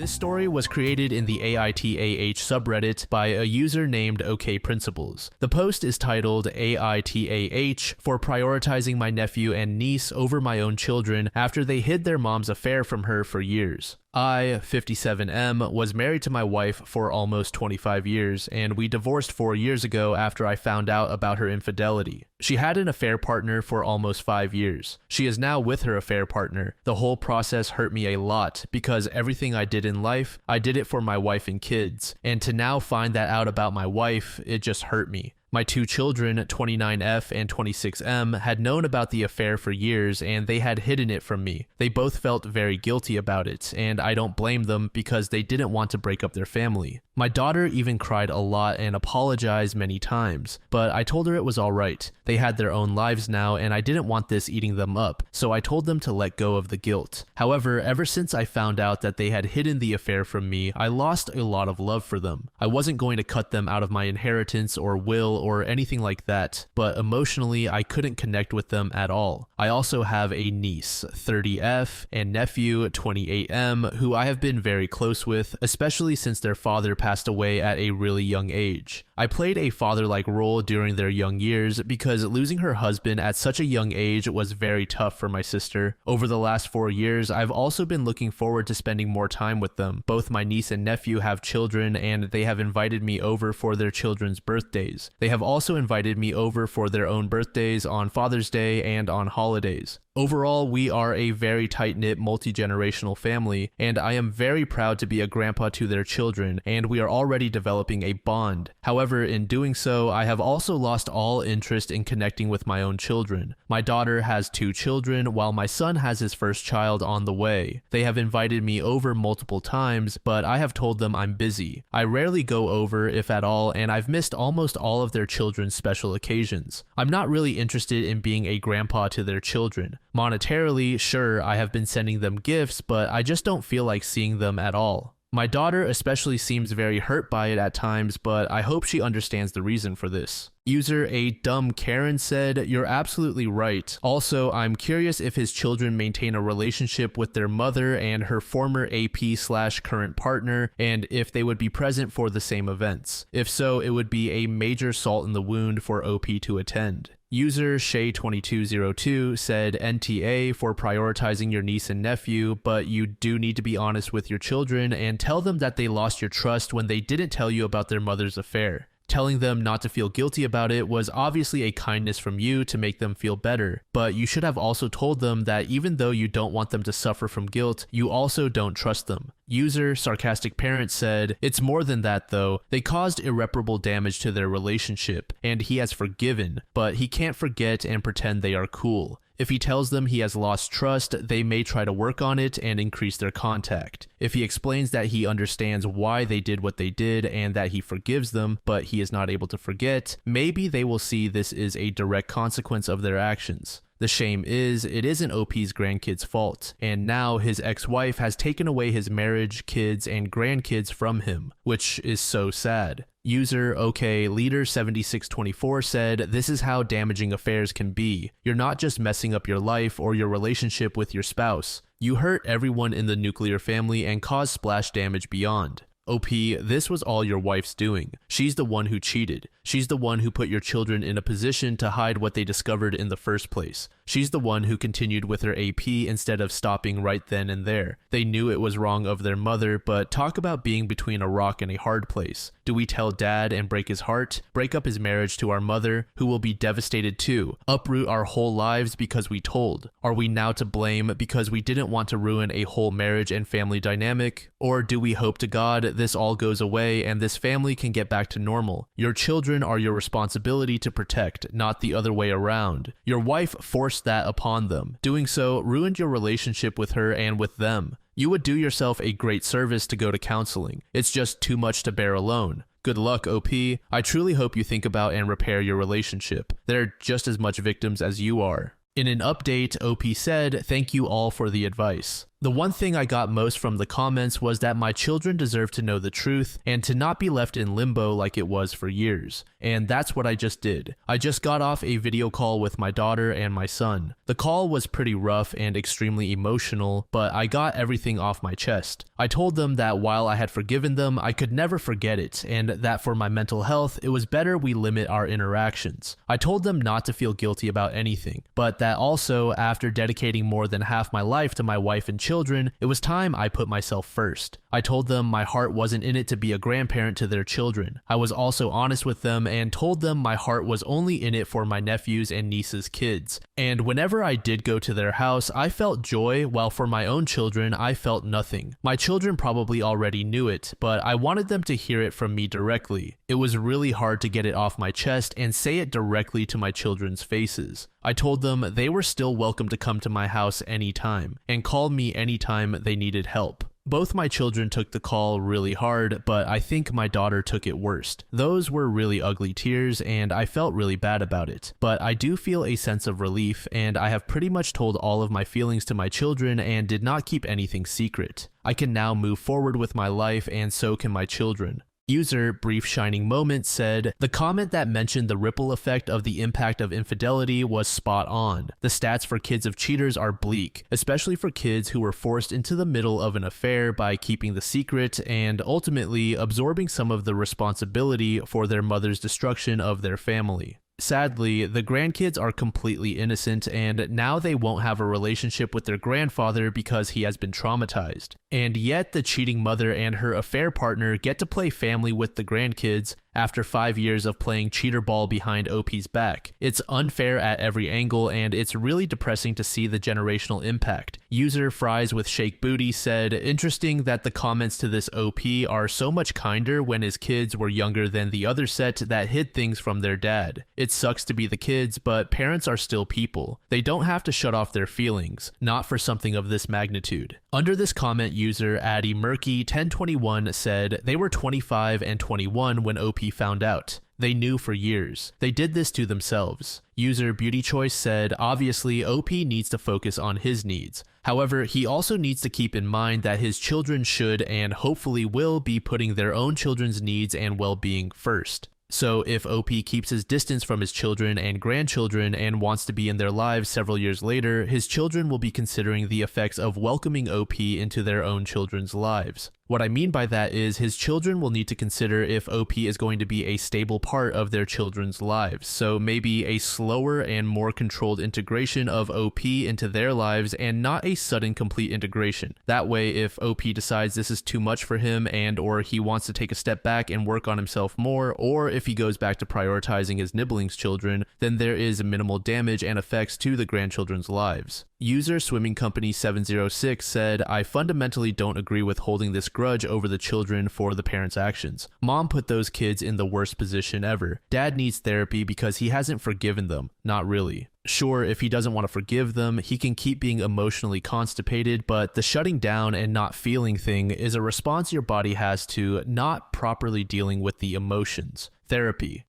This story was created in the AITAH subreddit by a user named OKPrinciples. The post is titled AITAH for prioritizing my nephew and niece over my own children after they hid their mom's affair from her for years. I, 57M, was married to my wife for almost 25 years, and we divorced 4 years ago after I found out about her infidelity. She had an affair partner for almost 5 years. She is now with her affair partner. The whole process hurt me a lot because everything I did in life, I did it for my wife and kids, and to now find that out about my wife, it just hurt me. My 2 children, 29F and 26M, had known about the affair for years and they had hidden it from me. They both felt very guilty about it, and I don't blame them because they didn't want to break up their family. My daughter even cried a lot and apologized many times, but I told her it was alright. They had their own lives now and I didn't want this eating them up, so I told them to let go of the guilt. However, ever since I found out that they had hidden the affair from me, I lost a lot of love for them. I wasn't going to cut them out of my inheritance or will or anything like that, but emotionally I couldn't connect with them at all. I also have a niece, 30F, and nephew, 28M, who I have been very close with, especially since their father passed away at a really young age. I played a father-like role during their young years because losing her husband at such a young age was very tough for my sister. Over the last 4 years, I've also been looking forward to spending more time with them. Both my niece and nephew have children and they have invited me over for their children's birthdays. They have also invited me over for their own birthdays on Father's Day and on holidays. Overall, we are a very tight-knit, multi-generational family, and I am very proud to be a grandpa to their children, and we are already developing a bond. However, in doing so, I have also lost all interest in connecting with my own children. My daughter has 2 children, while my son has his first child on the way. They have invited me over multiple times, but I have told them I'm busy. I rarely go over, if at all, and I've missed almost all of their children's special occasions. I'm not really interested in being a grandpa to their children. Monetarily, sure, I have been sending them gifts, but I just don't feel like seeing them at all. My daughter especially seems very hurt by it at times, but I hope she understands the reason for this. User A Dumb Karen said, "You're absolutely right. Also, I'm curious if his children maintain a relationship with their mother and her former AP/current partner, and if they would be present for the same events. If so, it would be a major salt in the wound for OP to attend." User Shay2202 said, "NTA for prioritizing your niece and nephew, but you do need to be honest with your children and tell them that they lost your trust when they didn't tell you about their mother's affair. Telling them not to feel guilty about it was obviously a kindness from you to make them feel better, but you should have also told them that even though you don't want them to suffer from guilt, you also don't trust them." User Sarcastic Parent said, "It's more than that though. They caused irreparable damage to their relationship, and he has forgiven, but he can't forget and pretend they are cool. If he tells them he has lost trust, they may try to work on it and increase their contact. If he explains that he understands why they did what they did and that he forgives them, but he is not able to forget, maybe they will see this is a direct consequence of their actions. The shame is, it isn't OP's grandkids' fault, and now his ex-wife has taken away his marriage, kids, and grandkids from him, which is so sad." User OK Leader 7624 said, "This is how damaging affairs can be. You're not just messing up your life or your relationship with your spouse. You hurt everyone in the nuclear family and cause splash damage beyond. OP, this was all your wife's doing. She's the one who cheated. She's the one who put your children in a position to hide what they discovered in the first place. She's the one who continued with her AP instead of stopping right then and there. They knew it was wrong of their mother, but talk about being between a rock and a hard place. Do we tell dad and break his heart? Break up his marriage to our mother, who will be devastated too? Uproot our whole lives because we told? Are we now to blame because we didn't want to ruin a whole marriage and family dynamic? Or do we hope to God this all goes away and this family can get back to normal? Your children are your responsibility to protect, not the other way around. Your wife forced that upon them. Doing so ruined your relationship with her and with them. You would do yourself a great service to go to counseling. It's just too much to bear alone. Good luck, OP. I truly hope you think about and repair your relationship. They're just as much victims as you are." In an update, OP said, "Thank you all for the advice." The one thing I got most from the comments was that my children deserve to know the truth and to not be left in limbo like it was for years. And that's what I just did. I just got off a video call with my daughter and my son. The call was pretty rough and extremely emotional, but I got everything off my chest. I told them that while I had forgiven them, I could never forget it, and that for my mental health, it was better we limit our interactions. I told them not to feel guilty about anything, but that also, after dedicating more than half my life to my wife and children, it was time I put myself first. I told them my heart wasn't in it to be a grandparent to their children. I was also honest with them and told them my heart was only in it for my nephews and nieces' kids. And whenever I did go to their house, I felt joy, while for my own children, I felt nothing. My children probably already knew it, but I wanted them to hear it from me directly. It was really hard to get it off my chest and say it directly to my children's faces. I told them they were still welcome to come to my house anytime and call me anytime they needed help. Both my children took the call really hard, but I think my daughter took it worst. Those were really ugly tears, and I felt really bad about it. But I do feel a sense of relief, and I have pretty much told all of my feelings to my children and did not keep anything secret. I can now move forward with my life, and so can my children. User Brief Shining Moment said, the comment that mentioned the ripple effect of the impact of infidelity was spot on. The stats for kids of cheaters are bleak, especially for kids who were forced into the middle of an affair by keeping the secret and ultimately absorbing some of the responsibility for their mother's destruction of their family. Sadly, the grandkids are completely innocent, and now they won't have a relationship with their grandfather because he has been traumatized. And yet the cheating mother and her affair partner get to play family with the grandkids after 5 years of playing cheater ball behind OP's back. It's unfair at every angle, and it's really depressing to see the generational impact. User Fries with Shake Booty said, interesting that the comments to this OP are so much kinder when his kids were younger than the other set that hid things from their dad. It sucks to be the kids, but parents are still people. They don't have to shut off their feelings, not for something of this magnitude. Under this comment, user Addy Murky 1021 said, they were 25 and 21 when OP found out. They knew for years. They did this to themselves. User Beauty Choice said, obviously OP needs to focus on his needs. However, he also needs to keep in mind that his children should and hopefully will be putting their own children's needs and well-being first. So if OP keeps his distance from his children and grandchildren and wants to be in their lives several years later, his children will be considering the effects of welcoming OP into their own children's lives. What I mean by that is his children will need to consider if OP is going to be a stable part of their children's lives. So maybe a slower and more controlled integration of OP into their lives and not a sudden complete integration. That way, if OP decides this is too much for him and or he wants to take a step back and work on himself more, or if he goes back to prioritizing his nibblings children, then there is minimal damage and effects to the grandchildren's lives. User Swimming Company 706 said, I fundamentally don't agree with holding this grudge over the children for the parents' actions. Mom put those kids in the worst position ever. Dad needs therapy because he hasn't forgiven them. Not really. Sure, if he doesn't want to forgive them, he can keep being emotionally constipated, but the shutting down and not feeling thing is a response your body has to not properly dealing with the emotions. Therapy.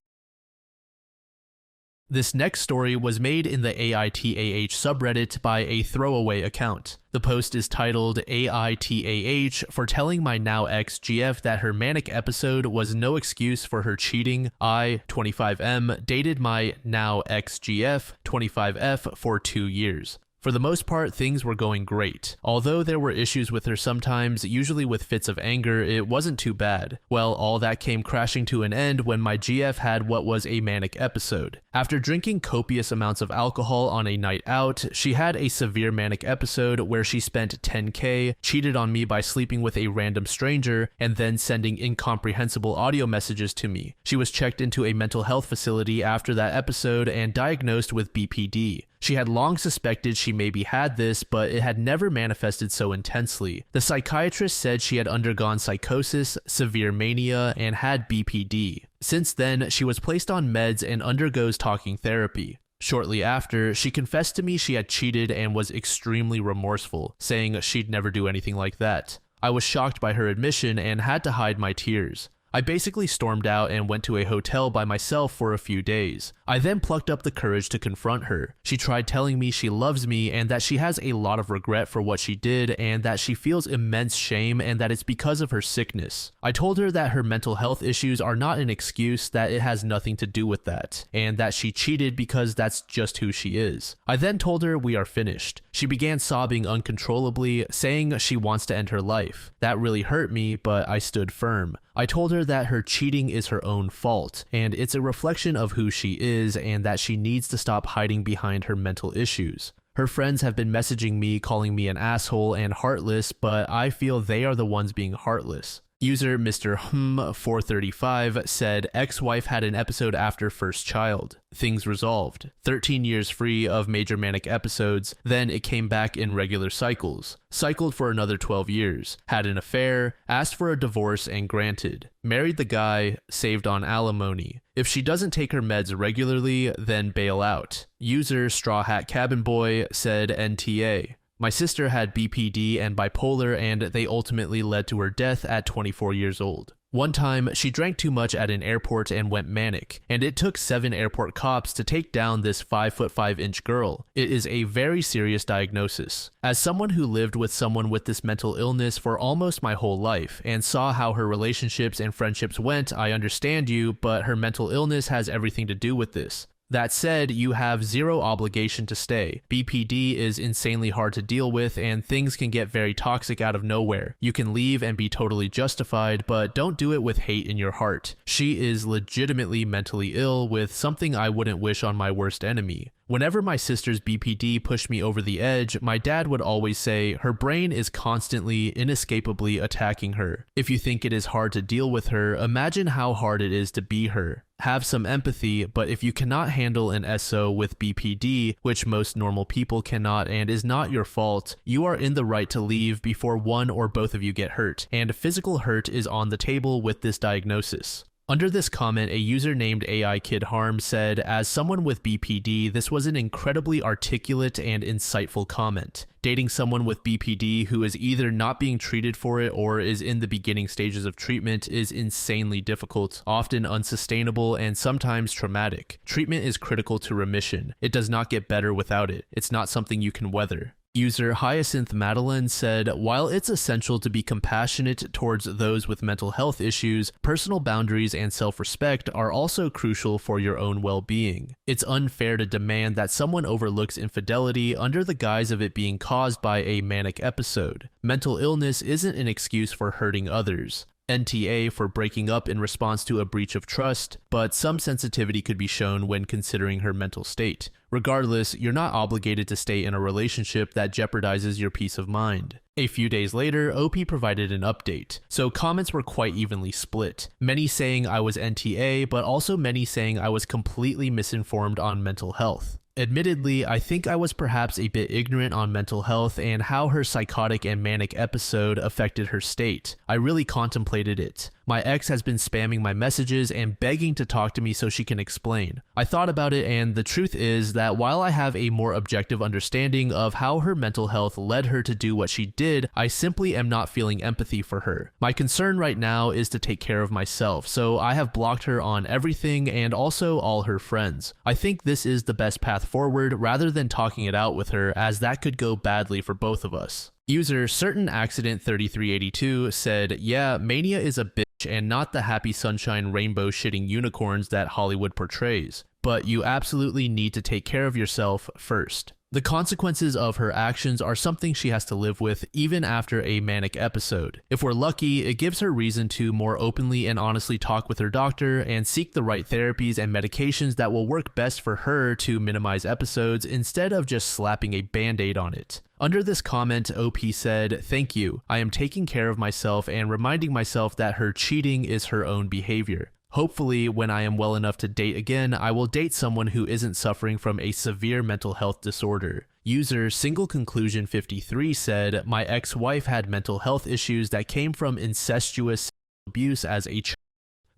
This next story was made in the AITAH subreddit by a throwaway account. The post is titled AITAH for telling my now ex GF that her manic episode was no excuse for her cheating. I, 25M, dated my now ex GF, 25F, for 2 years. For the most part, things were going great. Although there were issues with her sometimes, usually with fits of anger, it wasn't too bad. Well, all that came crashing to an end when my GF had what was a manic episode. After drinking copious amounts of alcohol on a night out, she had a severe manic episode where she spent $10K, cheated on me by sleeping with a random stranger, and then sending incomprehensible audio messages to me. She was checked into a mental health facility after that episode and diagnosed with BPD. She had long suspected she maybe had this, but it had never manifested so intensely. The psychiatrist said she had undergone psychosis, severe mania, and had BPD. Since then, she was placed on meds and undergoes talking therapy. Shortly after, she confessed to me she had cheated and was extremely remorseful, saying she'd never do anything like that. I was shocked by her admission and had to hide my tears. I basically stormed out and went to a hotel by myself for a few days. I then plucked up the courage to confront her. She tried telling me she loves me and that she has a lot of regret for what she did and that she feels immense shame and that it's because of her sickness. I told her that her mental health issues are not an excuse, that it has nothing to do with that, and that she cheated because that's just who she is. I then told her we are finished. She began sobbing uncontrollably, saying she wants to end her life. That really hurt me, but I stood firm. I told her that her cheating is her own fault, and it's a reflection of who she is, and that she needs to stop hiding behind her mental issues. Her friends have been messaging me, calling me an asshole and heartless, but I feel they are the ones being heartless. User Mr. 435 said ex-wife had an episode after first child. Things resolved. 13 years free of major manic episodes, then it came back in regular cycles. Cycled for another 12 years. Had an affair, asked for a divorce and granted. Married the guy, saved on alimony. If she doesn't take her meds regularly, then bail out. User Straw Hat Cabin Boy said NTA. My sister had BPD and bipolar, and they ultimately led to her death at 24 years old. One time, she drank too much at an airport and went manic, and it took 7 airport cops to take down this 5'5" girl. It is a very serious diagnosis. As someone who lived with someone with this mental illness for almost my whole life, and saw how her relationships and friendships went, I understand you, but her mental illness has everything to do with this. That said, you have zero obligation to stay. BPD is insanely hard to deal with and things can get very toxic out of nowhere. You can leave and be totally justified, but don't do it with hate in your heart. She is legitimately mentally ill with something I wouldn't wish on my worst enemy. Whenever my sister's BPD pushed me over the edge, my dad would always say her brain is constantly, inescapably attacking her. If you think it is hard to deal with her, imagine how hard it is to be her. Have some empathy, but if you cannot handle an SO with BPD, which most normal people cannot and is not your fault, you are in the right to leave before one or both of you get hurt, and physical hurt is on the table with this diagnosis. Under this comment, a user named AI Kid Harm said, as someone with BPD, this was an incredibly articulate and insightful comment. Dating someone with BPD who is either not being treated for it or is in the beginning stages of treatment is insanely difficult, often unsustainable, and sometimes traumatic. Treatment is critical to remission. It does not get better without it. It's not something you can weather. User Hyacinth Madeline said, while it's essential to be compassionate towards those with mental health issues, personal boundaries and self-respect are also crucial for your own well-being. It's unfair to demand that someone overlooks infidelity under the guise of it being caused by a manic episode. Mental illness isn't an excuse for hurting others. NTA for breaking up in response to a breach of trust, but some sensitivity could be shown when considering her mental state. Regardless, you're not obligated to stay in a relationship that jeopardizes your peace of mind. A few days later, OP provided an update, so comments were quite evenly split. Many saying I was NTA, but also many saying I was completely misinformed on mental health. Admittedly, I think I was perhaps a bit ignorant on mental health and how her psychotic and manic episode affected her state. I really contemplated it. My ex has been spamming my messages and begging to talk to me so she can explain. I thought about it, and the truth is that while I have a more objective understanding of how her mental health led her to do what she did, I simply am not feeling empathy for her. My concern right now is to take care of myself, so I have blocked her on everything and also all her friends. I think this is the best path forward rather than talking it out with her, as that could go badly for both of us. User Certain Accident 3382 said, yeah, mania is a bitch and not the happy sunshine rainbow shitting unicorns that Hollywood portrays, but you absolutely need to take care of yourself first. The consequences of her actions are something she has to live with even after a manic episode. If we're lucky, it gives her reason to more openly and honestly talk with her doctor and seek the right therapies and medications that will work best for her to minimize episodes instead of just slapping a band-aid on it. Under this comment, OP said, thank you. I am taking care of myself and reminding myself that her cheating is her own behavior. Hopefully, when I am well enough to date again, I will date someone who isn't suffering from a severe mental health disorder. User Single Conclusion 53 said, my ex-wife had mental health issues that came from incestuous abuse as a child.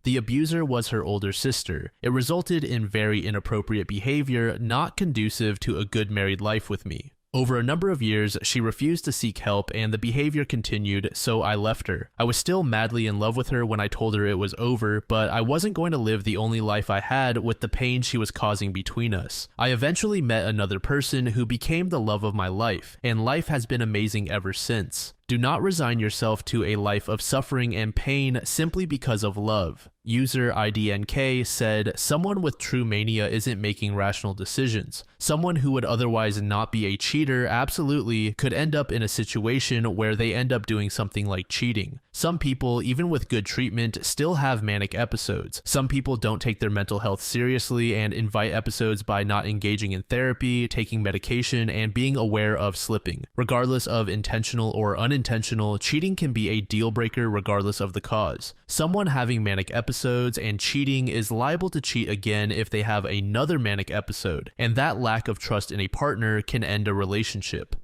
The abuser was her older sister. It resulted in very inappropriate behavior, not conducive to a good married life with me. Over a number of years, she refused to seek help and the behavior continued, so I left her. I was still madly in love with her when I told her it was over, but I wasn't going to live the only life I had with the pain she was causing between us. I eventually met another person who became the love of my life, and life has been amazing ever since. Do not resign yourself to a life of suffering and pain simply because of love. User IDNK said, someone with true mania isn't making rational decisions. Someone who would otherwise not be a cheater absolutely could end up in a situation where they end up doing something like cheating. Some people, even with good treatment, still have manic episodes. Some people don't take their mental health seriously and invite episodes by not engaging in therapy, taking medication, and being aware of slipping. Regardless of intentional or unintentional, cheating can be a deal breaker regardless of the cause. Someone having manic episodes and cheating is liable to cheat again if they have another manic episode, and that lack of trust in a partner can end a relationship.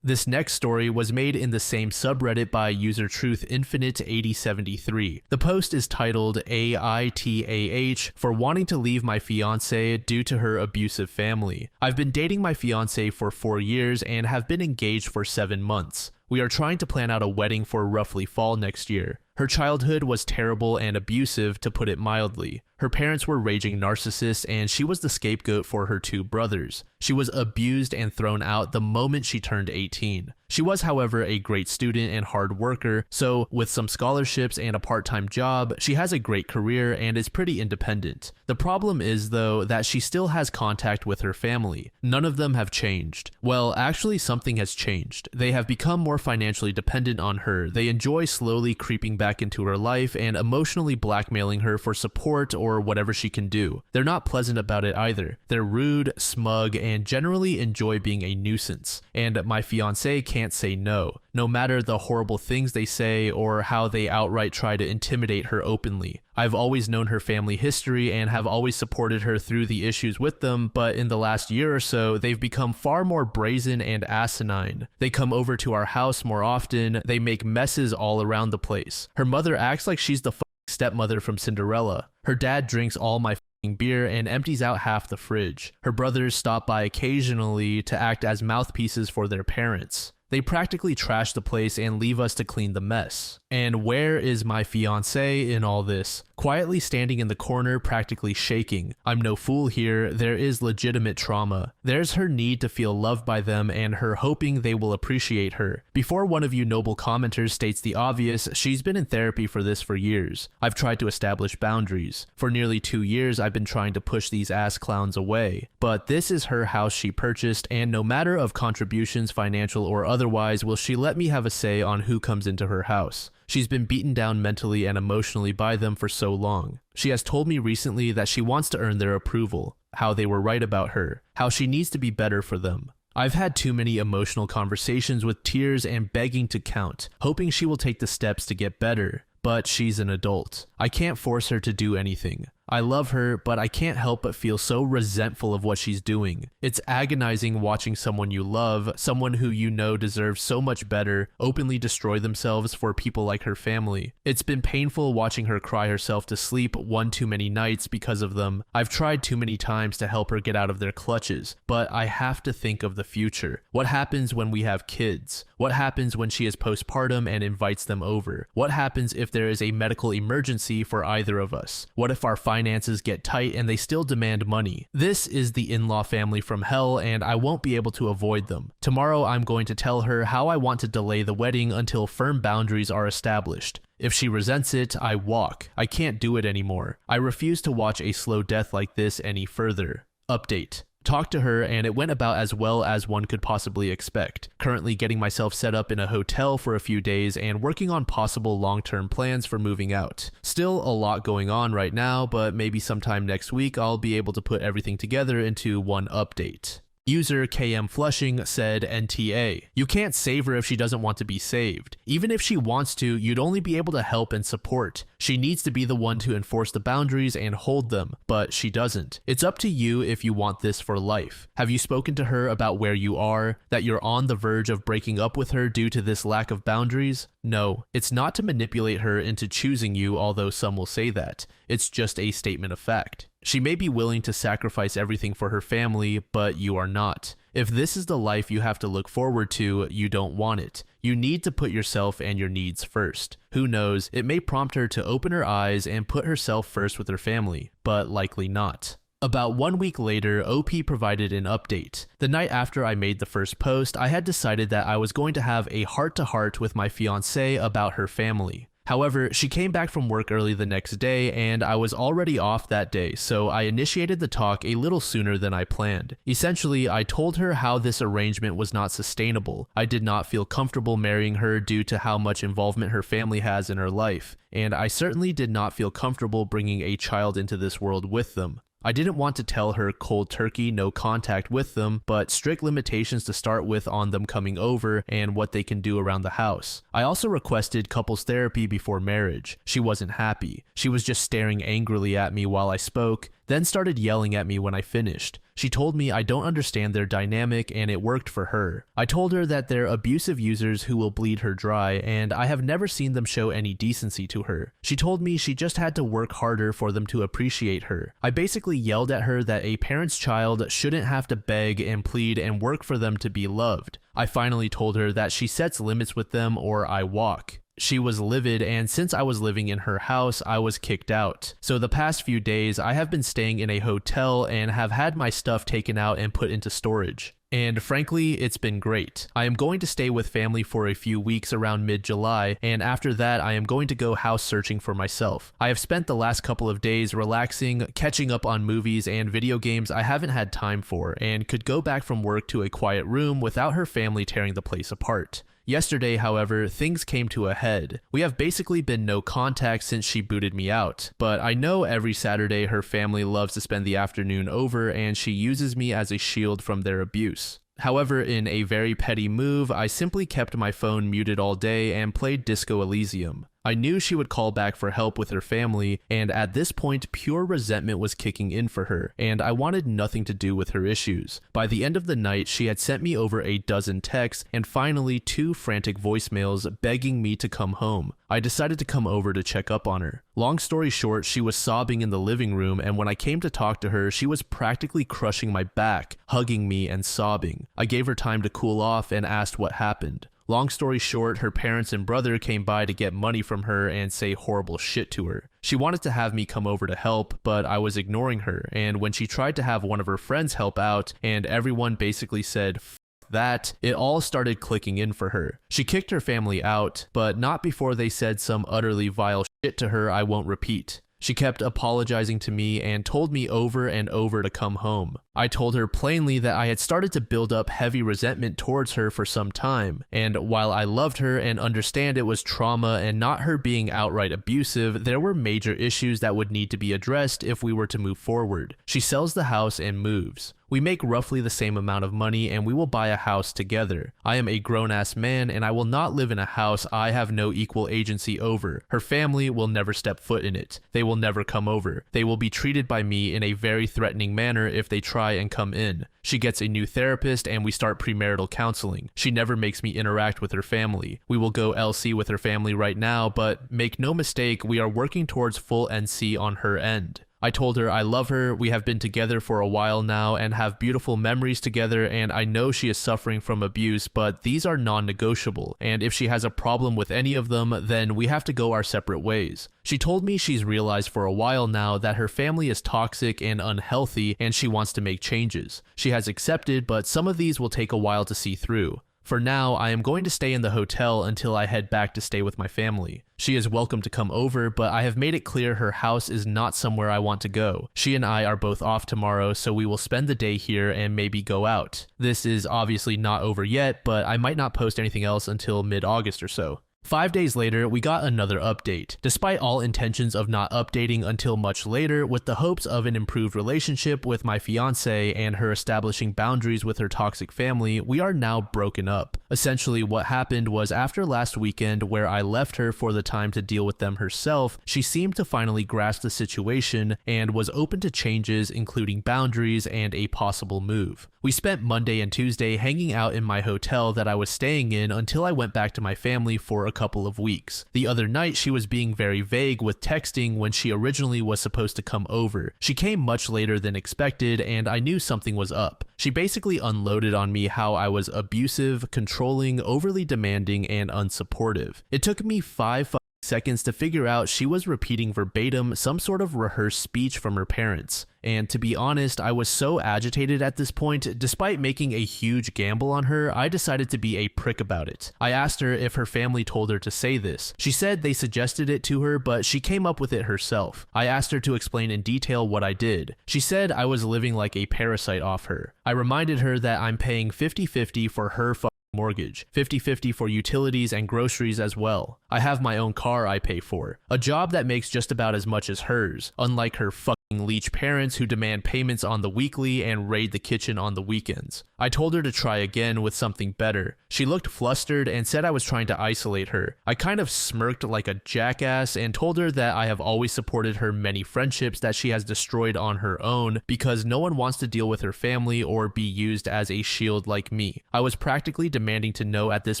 This next story was made in the same subreddit by user TruthInfinite8073. The post is titled AITAH for wanting to leave my fiance due to her abusive family. I've been dating my fiance for 4 years and have been engaged for 7 months. We are trying to plan out a wedding for roughly fall next year. Her childhood was terrible and abusive, to put it mildly. Her parents were raging narcissists and she was the scapegoat for her 2 brothers. She was abused and thrown out the moment she turned 18. She was, however, a great student and hard worker, so with some scholarships and a part-time job, she has a great career and is pretty independent. The problem is, though, that she still has contact with her family. None of them have changed. Well, actually, something has changed. They have become more financially dependent on her. They enjoy slowly creeping back into her life and emotionally blackmailing her for support or whatever she can do. They're not pleasant about it either. They're rude, smug, and generally enjoy being a nuisance. And my fiancé can't say no, no matter the horrible things they say or how they outright try to intimidate her openly. I've always known her family history and have always supported her through the issues with them, but in the last year or so, they've become far more brazen and asinine. They come over to our house more often, they make messes all around the place. Her mother acts like she's the stepmother from Cinderella. Her dad drinks all my beer and empties out half the fridge. Her brothers stop by occasionally to act as mouthpieces for their parents. They practically trash the place and leave us to clean the mess. And where is my fiancé in all this? Quietly standing in the corner, practically shaking. I'm no fool here, there is legitimate trauma. There's her need to feel loved by them and her hoping they will appreciate her. Before one of you noble commenters states the obvious, she's been in therapy for this for years. I've tried to establish boundaries. For nearly 2 years, I've been trying to push these ass clowns away. But this is her house she purchased, and no matter of contributions, financial or otherwise, will she let me have a say on who comes into her house. She's been beaten down mentally and emotionally by them for so long. She has told me recently that she wants to earn their approval, how they were right about her, how she needs to be better for them. I've had too many emotional conversations with tears and begging to count, hoping she will take the steps to get better. But she's an adult. I can't force her to do anything. I love her, but I can't help but feel so resentful of what she's doing. It's agonizing watching someone you love, someone who you know deserves so much better, openly destroy themselves for people like her family. It's been painful watching her cry herself to sleep one too many nights because of them. I've tried too many times to help her get out of their clutches, but I have to think of the future. What happens when we have kids? What happens when she is postpartum and invites them over? What happens if there is a medical emergency for either of us? What if our finances get tight and they still demand money? This is the in-law family from hell, and I won't be able to avoid them. Tomorrow I'm going to tell her how I want to delay the wedding until firm boundaries are established. If she resents it, I walk. I can't do it anymore. I refuse to watch a slow death like this any further. Update. Talked to her and it went about as well as one could possibly expect. Currently getting myself set up in a hotel for a few days and working on possible long-term plans for moving out. Still a lot going on right now, but maybe sometime next week I'll be able to put everything together into one update. User KM Flushing said NTA. You can't save her if she doesn't want to be saved. Even if she wants to, you'd only be able to help and support. She needs to be the one to enforce the boundaries and hold them, but she doesn't. It's up to you if you want this for life. Have you spoken to her about where you are, that you're on the verge of breaking up with her due to this lack of boundaries? No, it's not to manipulate her into choosing you, although some will say that. It's just a statement of fact. She may be willing to sacrifice everything for her family, but you are not. If this is the life you have to look forward to, you don't want it. You need to put yourself and your needs first. Who knows, it may prompt her to open her eyes and put herself first with her family, but likely not. About 1 week later, OP provided an update. The night after I made the first post, I had decided that I was going to have a heart-to-heart with my fiancée about her family. However, she came back from work early the next day and I was already off that day, so I initiated the talk a little sooner than I planned. Essentially, I told her how this arrangement was not sustainable. I did not feel comfortable marrying her due to how much involvement her family has in her life, and I certainly did not feel comfortable bringing a child into this world with them. I didn't want to tell her cold turkey, no contact with them, but strict limitations to start with on them coming over and what they can do around the house. I also requested couples therapy before marriage. She wasn't happy. She was just staring angrily at me while I spoke, then started yelling at me when I finished. She told me I don't understand their dynamic and it worked for her. I told her that they're abusive users who will bleed her dry and I have never seen them show any decency to her. She told me she just had to work harder for them to appreciate her. I basically yelled at her that a parent's child shouldn't have to beg and plead and work for them to be loved. I finally told her that she sets limits with them or I walk. She was livid, and since I was living in her house, I was kicked out. So the past few days, I have been staying in a hotel and have had my stuff taken out and put into storage. And frankly, it's been great. I am going to stay with family for a few weeks around mid-July, and after that I am going to go house searching for myself. I have spent the last couple of days relaxing, catching up on movies and video games I haven't had time for, and could go back from work to a quiet room without her family tearing the place apart. Yesterday, however, things came to a head. We have basically been no contact since she booted me out, but I know every Saturday her family loves to spend the afternoon over and she uses me as a shield from their abuse. However, in a very petty move, I simply kept my phone muted all day and played Disco Elysium. I knew she would call back for help with her family, and at this point, pure resentment was kicking in for her, and I wanted nothing to do with her issues. By the end of the night, she had sent me over a dozen texts, and finally 2 frantic voicemails begging me to come home. I decided to come over to check up on her. Long story short, she was sobbing in the living room, and when I came to talk to her, she was practically crushing my back, hugging me and sobbing. I gave her time to cool off and asked what happened. Long story short, her parents and brother came by to get money from her and say horrible shit to her. She wanted to have me come over to help, but I was ignoring her, and when she tried to have one of her friends help out, and everyone basically said, "F that," it all started clicking in for her. She kicked her family out, but not before they said some utterly vile shit to her I won't repeat. She kept apologizing to me and told me over and over to come home. I told her plainly that I had started to build up heavy resentment towards her for some time, and while I loved her and understand it was trauma and not her being outright abusive, there were major issues that would need to be addressed if we were to move forward. She sells the house and moves. We make roughly the same amount of money and we will buy a house together. I am a grown-ass man and I will not live in a house I have no equal agency over. Her family will never step foot in it. They will never come over. They will be treated by me in a very threatening manner if they try and come in. She gets a new therapist and we start premarital counseling. She never makes me interact with her family. We will go LC with her family right now, but make no mistake, we are working towards full NC on her end. I told her I love her, we have been together for a while now and have beautiful memories together, and I know she is suffering from abuse, but these are non-negotiable, and if she has a problem with any of them, then we have to go our separate ways. She told me she's realized for a while now that her family is toxic and unhealthy and she wants to make changes. She has accepted, but some of these will take a while to see through. For now, I am going to stay in the hotel until I head back to stay with my family. She is welcome to come over, but I have made it clear her house is not somewhere I want to go. She and I are both off tomorrow, so we will spend the day here and maybe go out. This is obviously not over yet, but I might not post anything else until mid-August or so. 5 days later, we got another update. Despite all intentions of not updating until much later, with the hopes of an improved relationship with my fiancé and her establishing boundaries with her toxic family, we are now broken up. Essentially, what happened was after last weekend, where I left her for the time to deal with them herself, she seemed to finally grasp the situation and was open to changes, including boundaries and a possible move. We spent Monday and Tuesday hanging out in my hotel that I was staying in until I went back to my family for a couple of weeks. The other night, she was being very vague with texting when she originally was supposed to come over. She came much later than expected, and I knew something was up. She basically unloaded on me how I was abusive, controlling, overly demanding, and unsupportive. It took me 5 seconds to figure out she was repeating verbatim some sort of rehearsed speech from her parents. And to be honest, I was so agitated at this point. Despite making a huge gamble on her, I decided to be a prick about it. I asked her if her family told her to say this. She said they suggested it to her, but she came up with it herself. I asked her to explain in detail what I did. She said I was living like a parasite off her. I reminded her that I'm paying 50-50 for her mortgage, 50-50 for utilities and groceries as well. I have my own car I pay for, a job that makes just about as much as hers, unlike her leech parents who demand payments on the weekly and raid the kitchen on the weekends. I told her to try again with something better. She looked flustered and said I was trying to isolate her. I kind of smirked like a jackass and told her that I have always supported her many friendships that she has destroyed on her own because no one wants to deal with her family or be used as a shield like me. I was practically demanding to know at this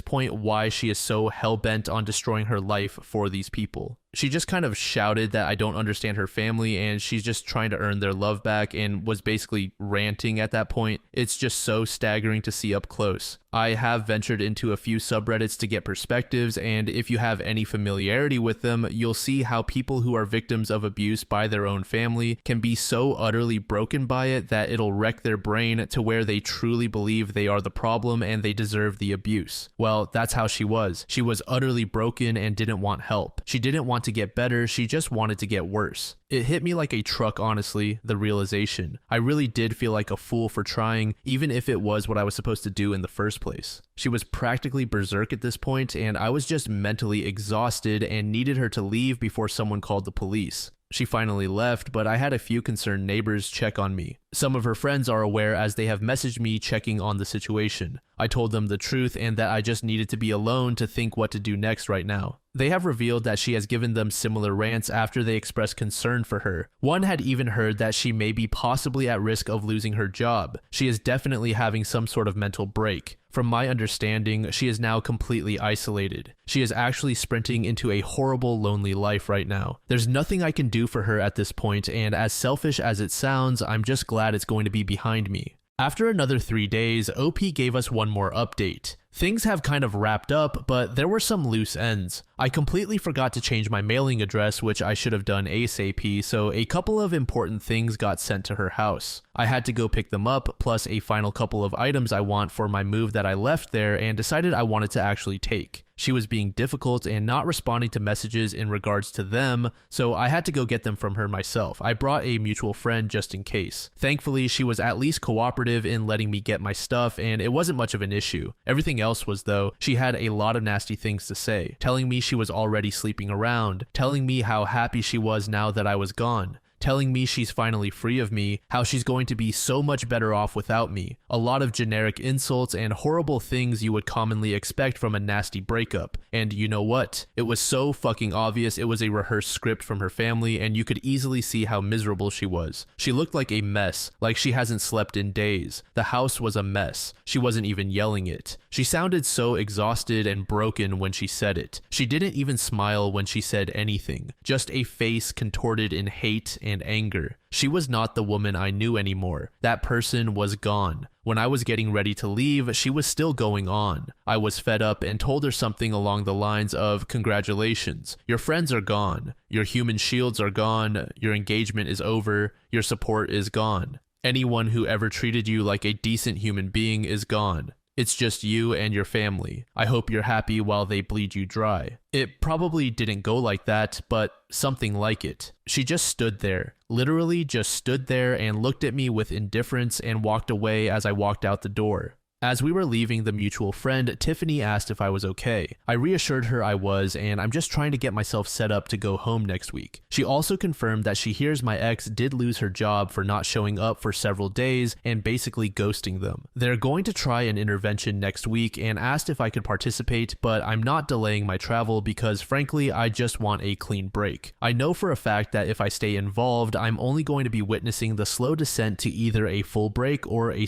point why she is so hell-bent on destroying her life for these people. She just kind of shouted that I don't understand her family and she's just trying to earn their love back and was basically ranting at that point. It's just so staggering to see up close. I have ventured into a few subreddits to get perspectives, and if you have any familiarity with them, you'll see how people who are victims of abuse by their own family can be so utterly broken by it that it'll wreck their brain to where they truly believe they are the problem and they deserve the abuse. Well, that's how she was. She was utterly broken and didn't want help. She didn't want to get better, she just wanted to get worse. It hit me like a truck, honestly, the realization. I really did feel like a fool for trying, even if it was what I was supposed to do in the first place. She was practically berserk at this point, and I was just mentally exhausted and needed her to leave before someone called the police. She finally left, but I had a few concerned neighbors check on me. Some of her friends are aware as they have messaged me checking on the situation. I told them the truth and that I just needed to be alone to think what to do next right now. They have revealed that she has given them similar rants after they expressed concern for her. One had even heard that she may be possibly at risk of losing her job. She is definitely having some sort of mental break. From my understanding, she is now completely isolated. She is actually sprinting into a horrible, lonely life right now. There's nothing I can do for her at this point, and as selfish as it sounds, I'm just glad it's going to be behind me. After another 3 days, OP gave us one more update. Things have kind of wrapped up, but there were some loose ends. I completely forgot to change my mailing address, which I should have done ASAP, so a couple of important things got sent to her house. I had to go pick them up, plus a final couple of items I want for my move that I left there and decided I wanted to actually take. She was being difficult and not responding to messages in regards to them, so I had to go get them from her myself. I brought a mutual friend just in case. Thankfully, she was at least cooperative in letting me get my stuff, and it wasn't much of an issue. Everything else was, though, she had a lot of nasty things to say, telling me she was already sleeping around, telling me how happy she was now that I was gone, telling me she's finally free of me, how she's going to be so much better off without me. A lot of generic insults and horrible things you would commonly expect from a nasty breakup. And you know what? It was so fucking obvious it was a rehearsed script from her family, and you could easily see how miserable she was. She looked like a mess, like she hasn't slept in days. The house was a mess. She wasn't even yelling it. She sounded so exhausted and broken when she said it. She didn't even smile when she said anything. Just a face contorted in hate and anger. She was not the woman I knew anymore. That person was gone. When I was getting ready to leave, she was still going on. I was fed up and told her something along the lines of, "Congratulations, your friends are gone. Your human shields are gone. Your engagement is over. Your support is gone. Anyone who ever treated you like a decent human being is gone. It's just you and your family. I hope you're happy while they bleed you dry." It probably didn't go like that, but something like it. She just stood there, literally just stood there and looked at me with indifference and walked away as I walked out the door. As we were leaving the mutual friend, Tiffany asked if I was okay. I reassured her I was, and I'm just trying to get myself set up to go home next week. She also confirmed that she hears my ex did lose her job for not showing up for several days and basically ghosting them. They're going to try an intervention next week and asked if I could participate, but I'm not delaying my travel because frankly, I just want a clean break. I know for a fact that if I stay involved, I'm only going to be witnessing the slow descent to either a full break or a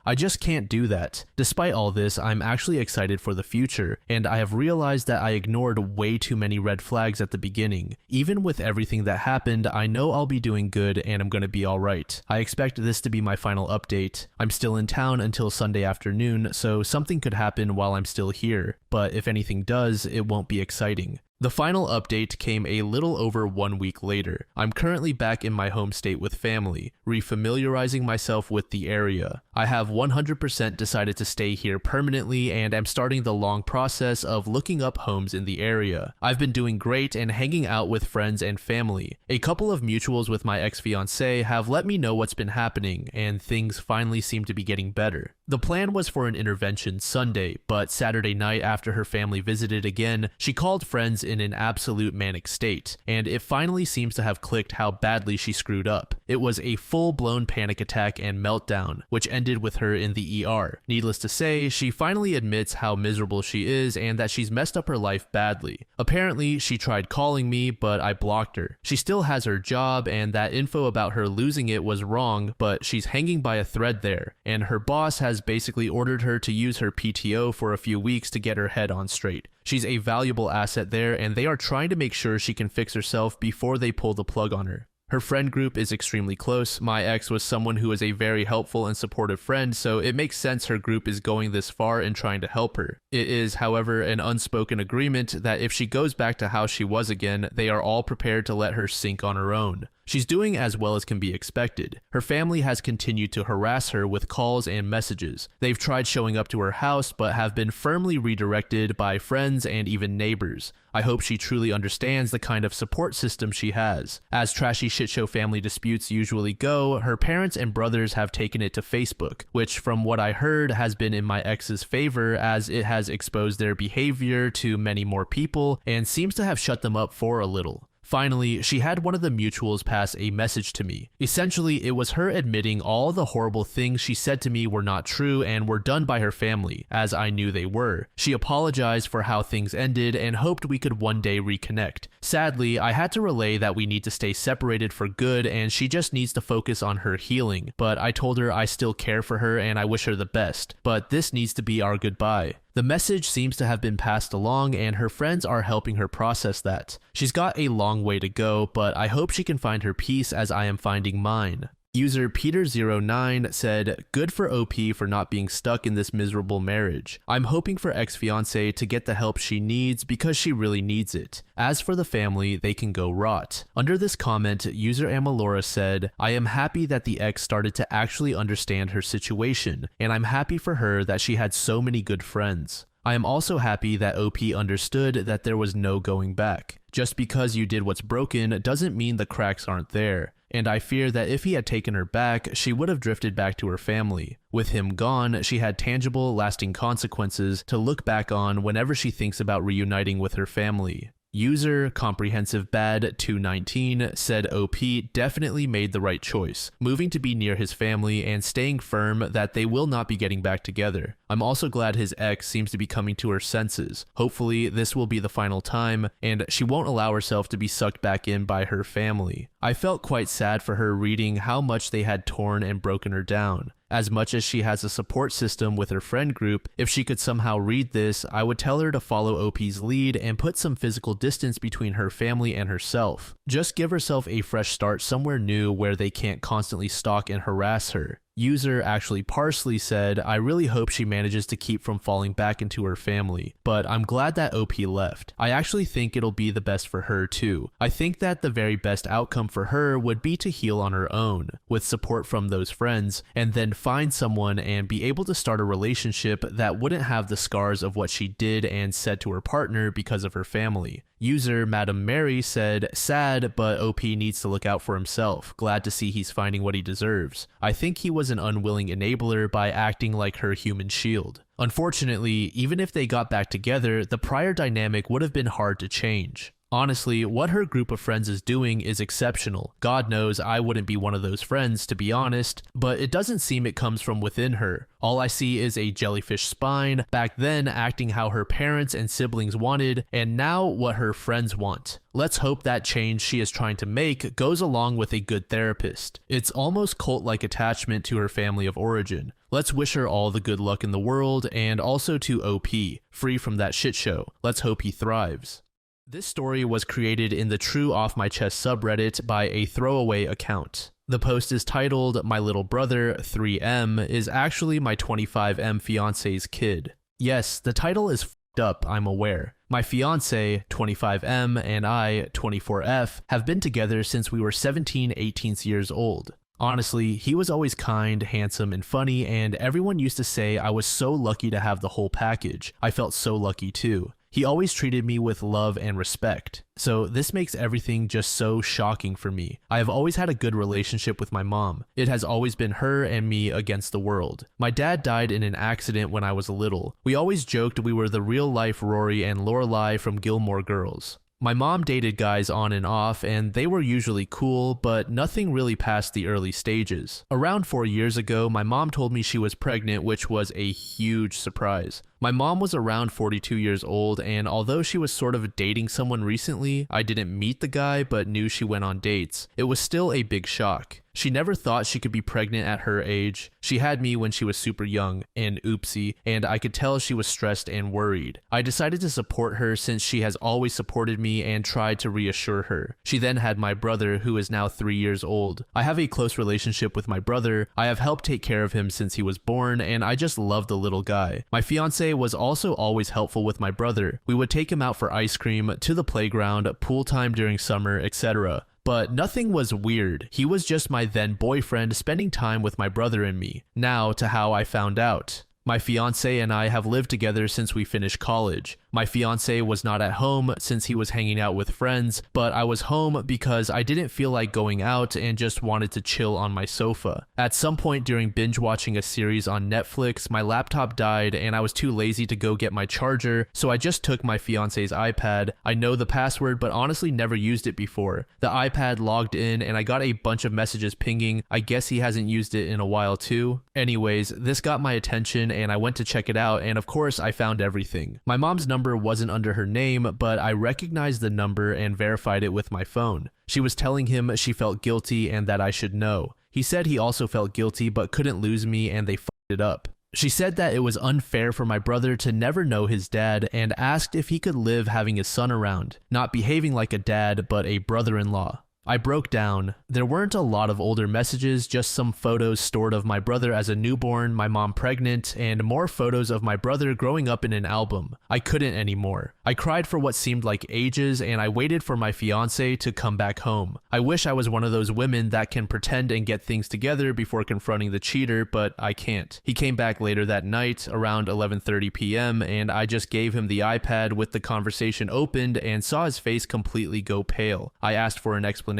I just can't do that. Despite all this, I'm actually excited for the future, and I have realized that I ignored way too many red flags at the beginning. Even with everything that happened, I know I'll be doing good and I'm gonna be alright. I expect this to be my final update. I'm still in town until Sunday afternoon, so something could happen while I'm still here, but if anything does, it won't be exciting. The final update came a little over 1 week later. I'm currently back in my home state with family, refamiliarizing myself with the area. I have 100% decided to stay here permanently and am starting the long process of looking up homes in the area. I've been doing great and hanging out with friends and family. A couple of mutuals with my ex-fiancé have let me know what's been happening, and things finally seem to be getting better. The plan was for an intervention Sunday, but Saturday night after her family visited again, she called friends in an absolute manic state, and it finally seems to have clicked how badly she screwed up. It was a full-blown panic attack and meltdown, which ended with her in the ER. Needless to say, she finally admits how miserable she is and that she's messed up her life badly. Apparently, she tried calling me, but I blocked her. She still has her job, and that info about her losing it was wrong, but she's hanging by a thread there, and her boss has basically ordered her to use her PTO for a few weeks to get her head on straight. She's a valuable asset there, and they are trying to make sure she can fix herself before they pull the plug on her. Her friend group is extremely close. My ex was someone who is a very helpful and supportive friend, so it makes sense her group is going this far and trying to help her. It is, however, an unspoken agreement that if she goes back to how she was again, they are all prepared to let her sink on her own. She's doing as well as can be expected. Her family has continued to harass her with calls and messages. They've tried showing up to her house, but have been firmly redirected by friends and even neighbors. I hope she truly understands the kind of support system she has. As trashy shitshow family disputes usually go, her parents and brothers have taken it to Facebook, which from what I heard has been in my ex's favor as it has exposed their behavior to many more people and seems to have shut them up for a little. Finally, she had one of the mutuals pass a message to me. Essentially, it was her admitting all the horrible things she said to me were not true and were done by her family, as I knew they were. She apologized for how things ended and hoped we could one day reconnect. Sadly, I had to relay that we need to stay separated for good and she just needs to focus on her healing, but I told her I still care for her and I wish her the best, but this needs to be our goodbye. The message seems to have been passed along and her friends are helping her process that. She's got a long way to go, but I hope she can find her peace as I am finding mine. User Peter09 said, "Good for OP for not being stuck in this miserable marriage. I'm hoping for ex-fiancé to get the help she needs because she really needs it. As for the family, they can go rot." Under this comment, user Amalora said, "I am happy that the ex started to actually understand her situation, and I'm happy for her that she had so many good friends. I am also happy that OP understood that there was no going back. Just because you did what's broken doesn't mean the cracks aren't there. And I fear that if he had taken her back, she would have drifted back to her family. With him gone, she had tangible, lasting consequences to look back on whenever she thinks about reuniting with her family." User ComprehensiveBad219 said OP definitely made the right choice, moving to be near his family and staying firm that they will not be getting back together. I'm also glad his ex seems to be coming to her senses. Hopefully this will be the final time and she won't allow herself to be sucked back in by her family. I felt quite sad for her reading how much they had torn and broken her down. As much as she has a support system with her friend group, if she could somehow read this, I would tell her to follow OP's lead and put some physical distance between her family and herself. Just give herself a fresh start somewhere new where they can't constantly stalk and harass her. User Actually Parsley said, "I really hope she manages to keep from falling back into her family, but I'm glad that OP left. I actually think it'll be the best for her too. I think that the very best outcome for her would be to heal on her own, with support from those friends, and then find someone and be able to start a relationship that wouldn't have the scars of what she did and said to her partner because of her family." User Madam Mary said, "Sad, but OP needs to look out for himself. Glad to see he's finding what he deserves. I think he was an unwilling enabler by acting like her human shield. Unfortunately, even if they got back together, the prior dynamic would have been hard to change. Honestly, what her group of friends is doing is exceptional. God knows I wouldn't be one of those friends, to be honest, but it doesn't seem it comes from within her. All I see is a jellyfish spine, back then acting how her parents and siblings wanted, and now what her friends want. Let's hope that change she is trying to make goes along with a good therapist. It's almost cult-like attachment to her family of origin. Let's wish her all the good luck in the world, and also to OP, free from that shit show. Let's hope he thrives. This story was created in the True Off My Chest subreddit by a throwaway account. The post is titled, "My little brother, 3M, is actually my 25M fiance's kid." Yes, the title is f***ed up, I'm aware. My fiance, 25M, and I, 24F, have been together since we were 17, 18 years old. Honestly, he was always kind, handsome, and funny, and everyone used to say I was so lucky to have the whole package. I felt so lucky too. He always treated me with love and respect. So this makes everything just so shocking for me. I have always had a good relationship with my mom. It has always been her and me against the world. My dad died in an accident when I was little. We always joked we were the real-life Rory and Lorelai from Gilmore Girls. My mom dated guys on and off, and they were usually cool, but nothing really past the early stages. Around 4 years ago, my mom told me she was pregnant, which was a huge surprise. My mom was around 42 years old, and although she was sort of dating someone recently, I didn't meet the guy but knew she went on dates. It was still a big shock. She never thought she could be pregnant at her age. She had me when she was super young, and oopsie, and I could tell she was stressed and worried. I decided to support her since she has always supported me and tried to reassure her. She then had my brother, who is now 3 years old. I have a close relationship with my brother. I have helped take care of him since he was born, and I just love the little guy. My fiance was also always helpful with my brother. We would take him out for ice cream, to the playground, pool time during summer, etc. But nothing was weird. He was just my then boyfriend spending time with my brother and me. Now to how I found out. My fiance and I have lived together since we finished college. My fiance was not at home since he was hanging out with friends, but I was home because I didn't feel like going out and just wanted to chill on my sofa. At some point during binge watching a series on Netflix, my laptop died and I was too lazy to go get my charger, so I just took my fiance's iPad. I know the password, but honestly never used it before. The iPad logged in and I got a bunch of messages pinging. I guess he hasn't used it in a while too. Anyways, this got my attention and I went to check it out, and of course I found everything. My mom's number wasn't under her name, but I recognized the number and verified it with my phone. She was telling him she felt guilty and that I should know. He said he also felt guilty but couldn't lose me, and they fucked it up. She said that it was unfair for my brother to never know his dad and asked if he could live having his son around, not behaving like a dad but a brother-in-law. I broke down. There weren't a lot of older messages, just some photos stored of my brother as a newborn, my mom pregnant, and more photos of my brother growing up in an album. I couldn't anymore. I cried for what seemed like ages, and I waited for my fiance to come back home. I wish I was one of those women that can pretend and get things together before confronting the cheater, but I can't. He came back later that night, around 11:30 p.m., and I just gave him the iPad with the conversation opened and saw his face completely go pale. I asked for an explanation.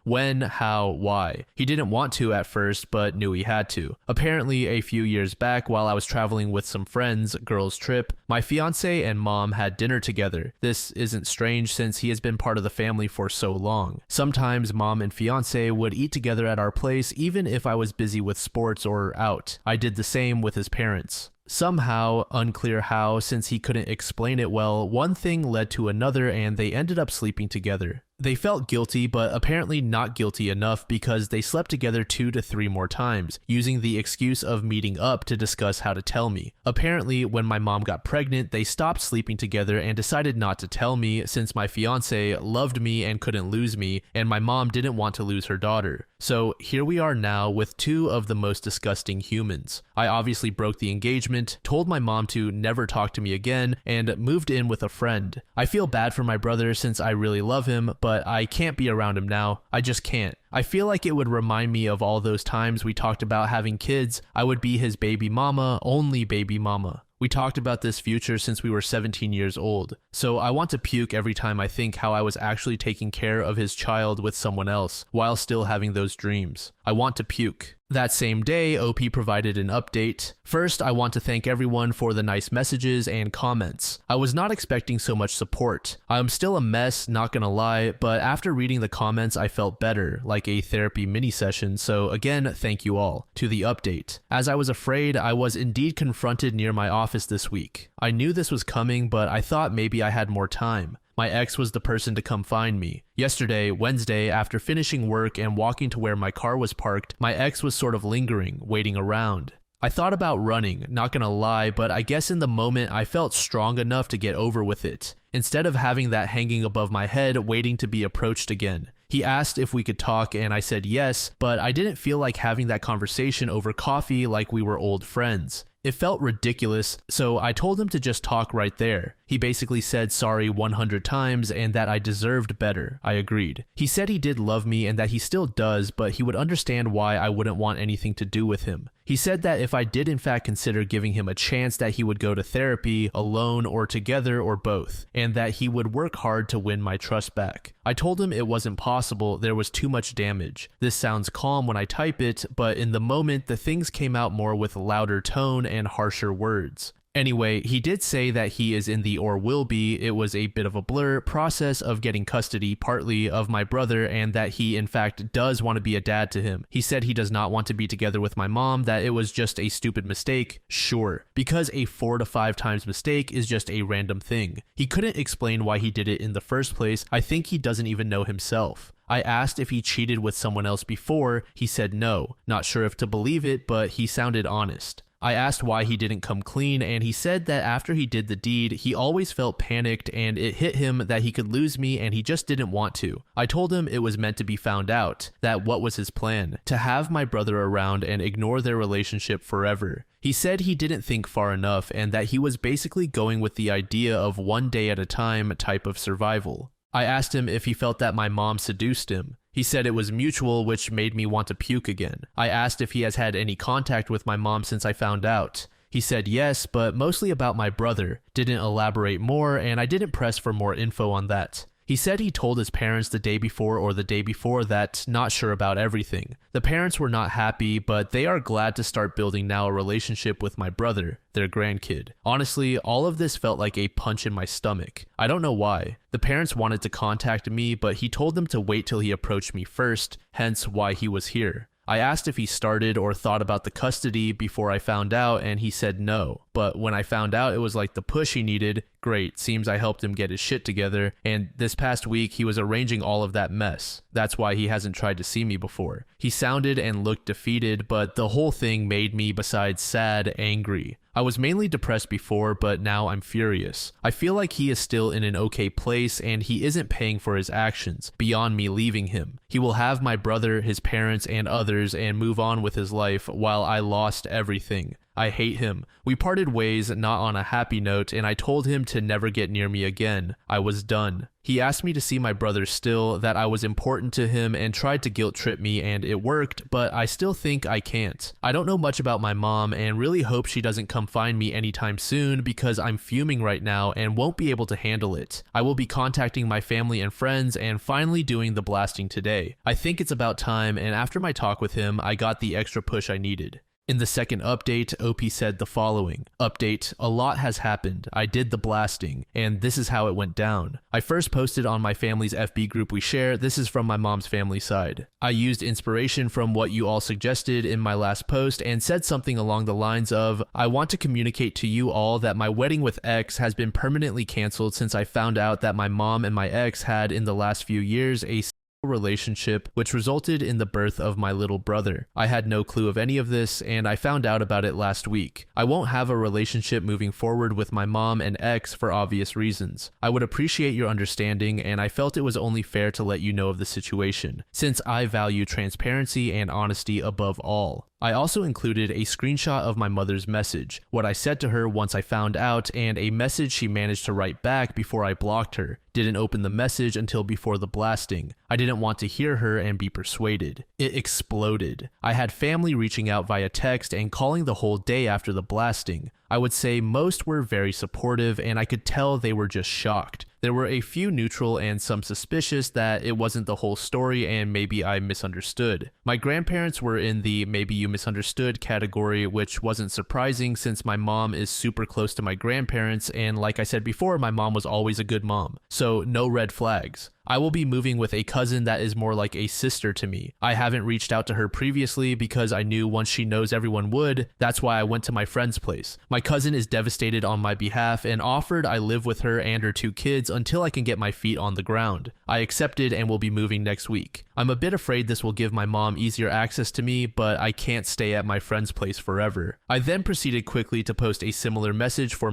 When, how, why. He didn't want to at first, but knew he had to. Apparently, a few years back, while I was traveling with some friends, girls trip, my fiance and mom had dinner together. This isn't strange since he has been part of the family for so long. Sometimes mom and fiance would eat together at our place even if I was busy with sports or out. I did the same with his parents. Somehow, unclear how, since he couldn't explain it well, one thing led to another and they ended up sleeping together. They felt guilty, but apparently not guilty enough because they slept together 2 to 3 more times, using the excuse of meeting up to discuss how to tell me. Apparently, when my mom got pregnant, they stopped sleeping together and decided not to tell me since my fiance loved me and couldn't lose me, and my mom didn't want to lose her daughter. So here we are now with 2 of the most disgusting humans. I obviously broke the engagement, told my mom to never talk to me again, and moved in with a friend. I feel bad for my brother since I really love him, but I can't be around him now. I just can't. I feel like it would remind me of all those times we talked about having kids. I would be his baby mama, only baby mama. We talked about this future since we were 17 years old. So I want to puke every time I think how I was actually taking care of his child with someone else while still having those dreams. I want to puke. That same day, OP provided an update. First, I want to thank everyone for the nice messages and comments. I was not expecting so much support. I'm still a mess, not gonna lie, but after reading the comments I felt better, like a therapy mini session, so again, thank you all. To the update. As I was afraid, I was indeed confronted near my office this week. I knew this was coming, but I thought maybe I had more time. My ex was the person to come find me. Yesterday, Wednesday, after finishing work and walking to where my car was parked, my ex was sort of lingering, waiting around. I thought about running, not gonna lie, but I guess in the moment I felt strong enough to get over with it, instead of having that hanging above my head waiting to be approached again. He asked if we could talk and I said yes, but I didn't feel like having that conversation over coffee like we were old friends. It felt ridiculous, so I told him to just talk right there. He basically said sorry 100 times and that I deserved better. I agreed. He said he did love me and that he still does, but he would understand why I wouldn't want anything to do with him. He said that if I did in fact consider giving him a chance, that he would go to therapy, alone or together or both, and that he would work hard to win my trust back. I told him it wasn't possible, there was too much damage. This sounds calm when I type it, but in the moment the things came out more with louder tone and harsher words. Anyway, he did say that he is in the or will be, it was a bit of a blur, process of getting custody partly of my brother, and that he in fact does want to be a dad to him. He said he does not want to be together with my mom, that it was just a stupid mistake. Sure, because a 4 to 5 times mistake is just a random thing. He couldn't explain why he did it in the first place. I think he doesn't even know himself. I asked if he cheated with someone else before. He said no. Not sure if to believe it, but he sounded honest. I asked why he didn't come clean, and he said that after he did the deed, he always felt panicked and it hit him that he could lose me and he just didn't want to. I told him it was meant to be found out, that what was his plan? To have my brother around and ignore their relationship forever. He said he didn't think far enough and that he was basically going with the idea of one day at a time type of survival. I asked him if he felt that my mom seduced him. He said it was mutual, which made me want to puke again. I asked if he has had any contact with my mom since I found out. He said yes, but mostly about my brother, didn't elaborate more, and I didn't press for more info on that. He said he told his parents the day before or the day before that, not sure about everything. The parents were not happy, but they are glad to start building now a relationship with my brother, their grandkid. Honestly, all of this felt like a punch in my stomach. I don't know why. The parents wanted to contact me, but he told them to wait till he approached me first, hence why he was here. I asked if he started or thought about the custody before I found out, and he said no. But when I found out it was like the push he needed, great, seems I helped him get his shit together, and this past week he was arranging all of that mess. That's why he hasn't tried to see me before. He sounded and looked defeated, but the whole thing made me, besides sad, angry. I was mainly depressed before, but now I'm furious. I feel like he is still in an okay place and he isn't paying for his actions, beyond me leaving him. He will have my brother, his parents, and others and move on with his life while I lost everything. I hate him. We parted ways not on a happy note, and I told him to never get near me again. I was done. He asked me to see my brother still, that I was important to him, and tried to guilt trip me, and it worked, but I still think I can't. I don't know much about my mom and really hope she doesn't come find me anytime soon because I'm fuming right now and won't be able to handle it. I will be contacting my family and friends and finally doing the blasting today. I think it's about time, and after my talk with him, I got the extra push I needed. In the second update, OP said the following. Update, a lot has happened. I did the blasting, and this is how it went down. I first posted on my family's FB group we share. This is from my mom's family side. I used inspiration from what you all suggested in my last post and said something along the lines of, I want to communicate to you all that my wedding with X has been permanently canceled since I found out that my mom and my ex had in the last few years a relationship which resulted in the birth of my little brother. I had no clue of any of this and I found out about it last week. I won't have a relationship moving forward with my mom and ex for obvious reasons. I would appreciate your understanding and I felt it was only fair to let you know of the situation, since I value transparency and honesty above all. I also included a screenshot of my mother's message, what I said to her once I found out, and a message she managed to write back before I blocked her. Didn't open the message until before the blasting. I didn't want to hear her and be persuaded. It exploded. I had family reaching out via text and calling the whole day after the blasting. I would say most were very supportive and I could tell they were just shocked. There were a few neutral and some suspicious that it wasn't the whole story and maybe I misunderstood. My grandparents were in the maybe you misunderstood category, which wasn't surprising since my mom is super close to my grandparents, and like I said before, my mom was always a good mom, so no red flags. I will be moving with a cousin that is more like a sister to me. I haven't reached out to her previously because I knew once she knows everyone would. That's why I went to my friend's place. My cousin is devastated on my behalf and offered I live with her and her 2 kids until I can get my feet on the ground. I accepted and will be moving next week. I'm a bit afraid this will give my mom easier access to me, but I can't stay at my friend's place forever. I then proceeded quickly to post a similar message for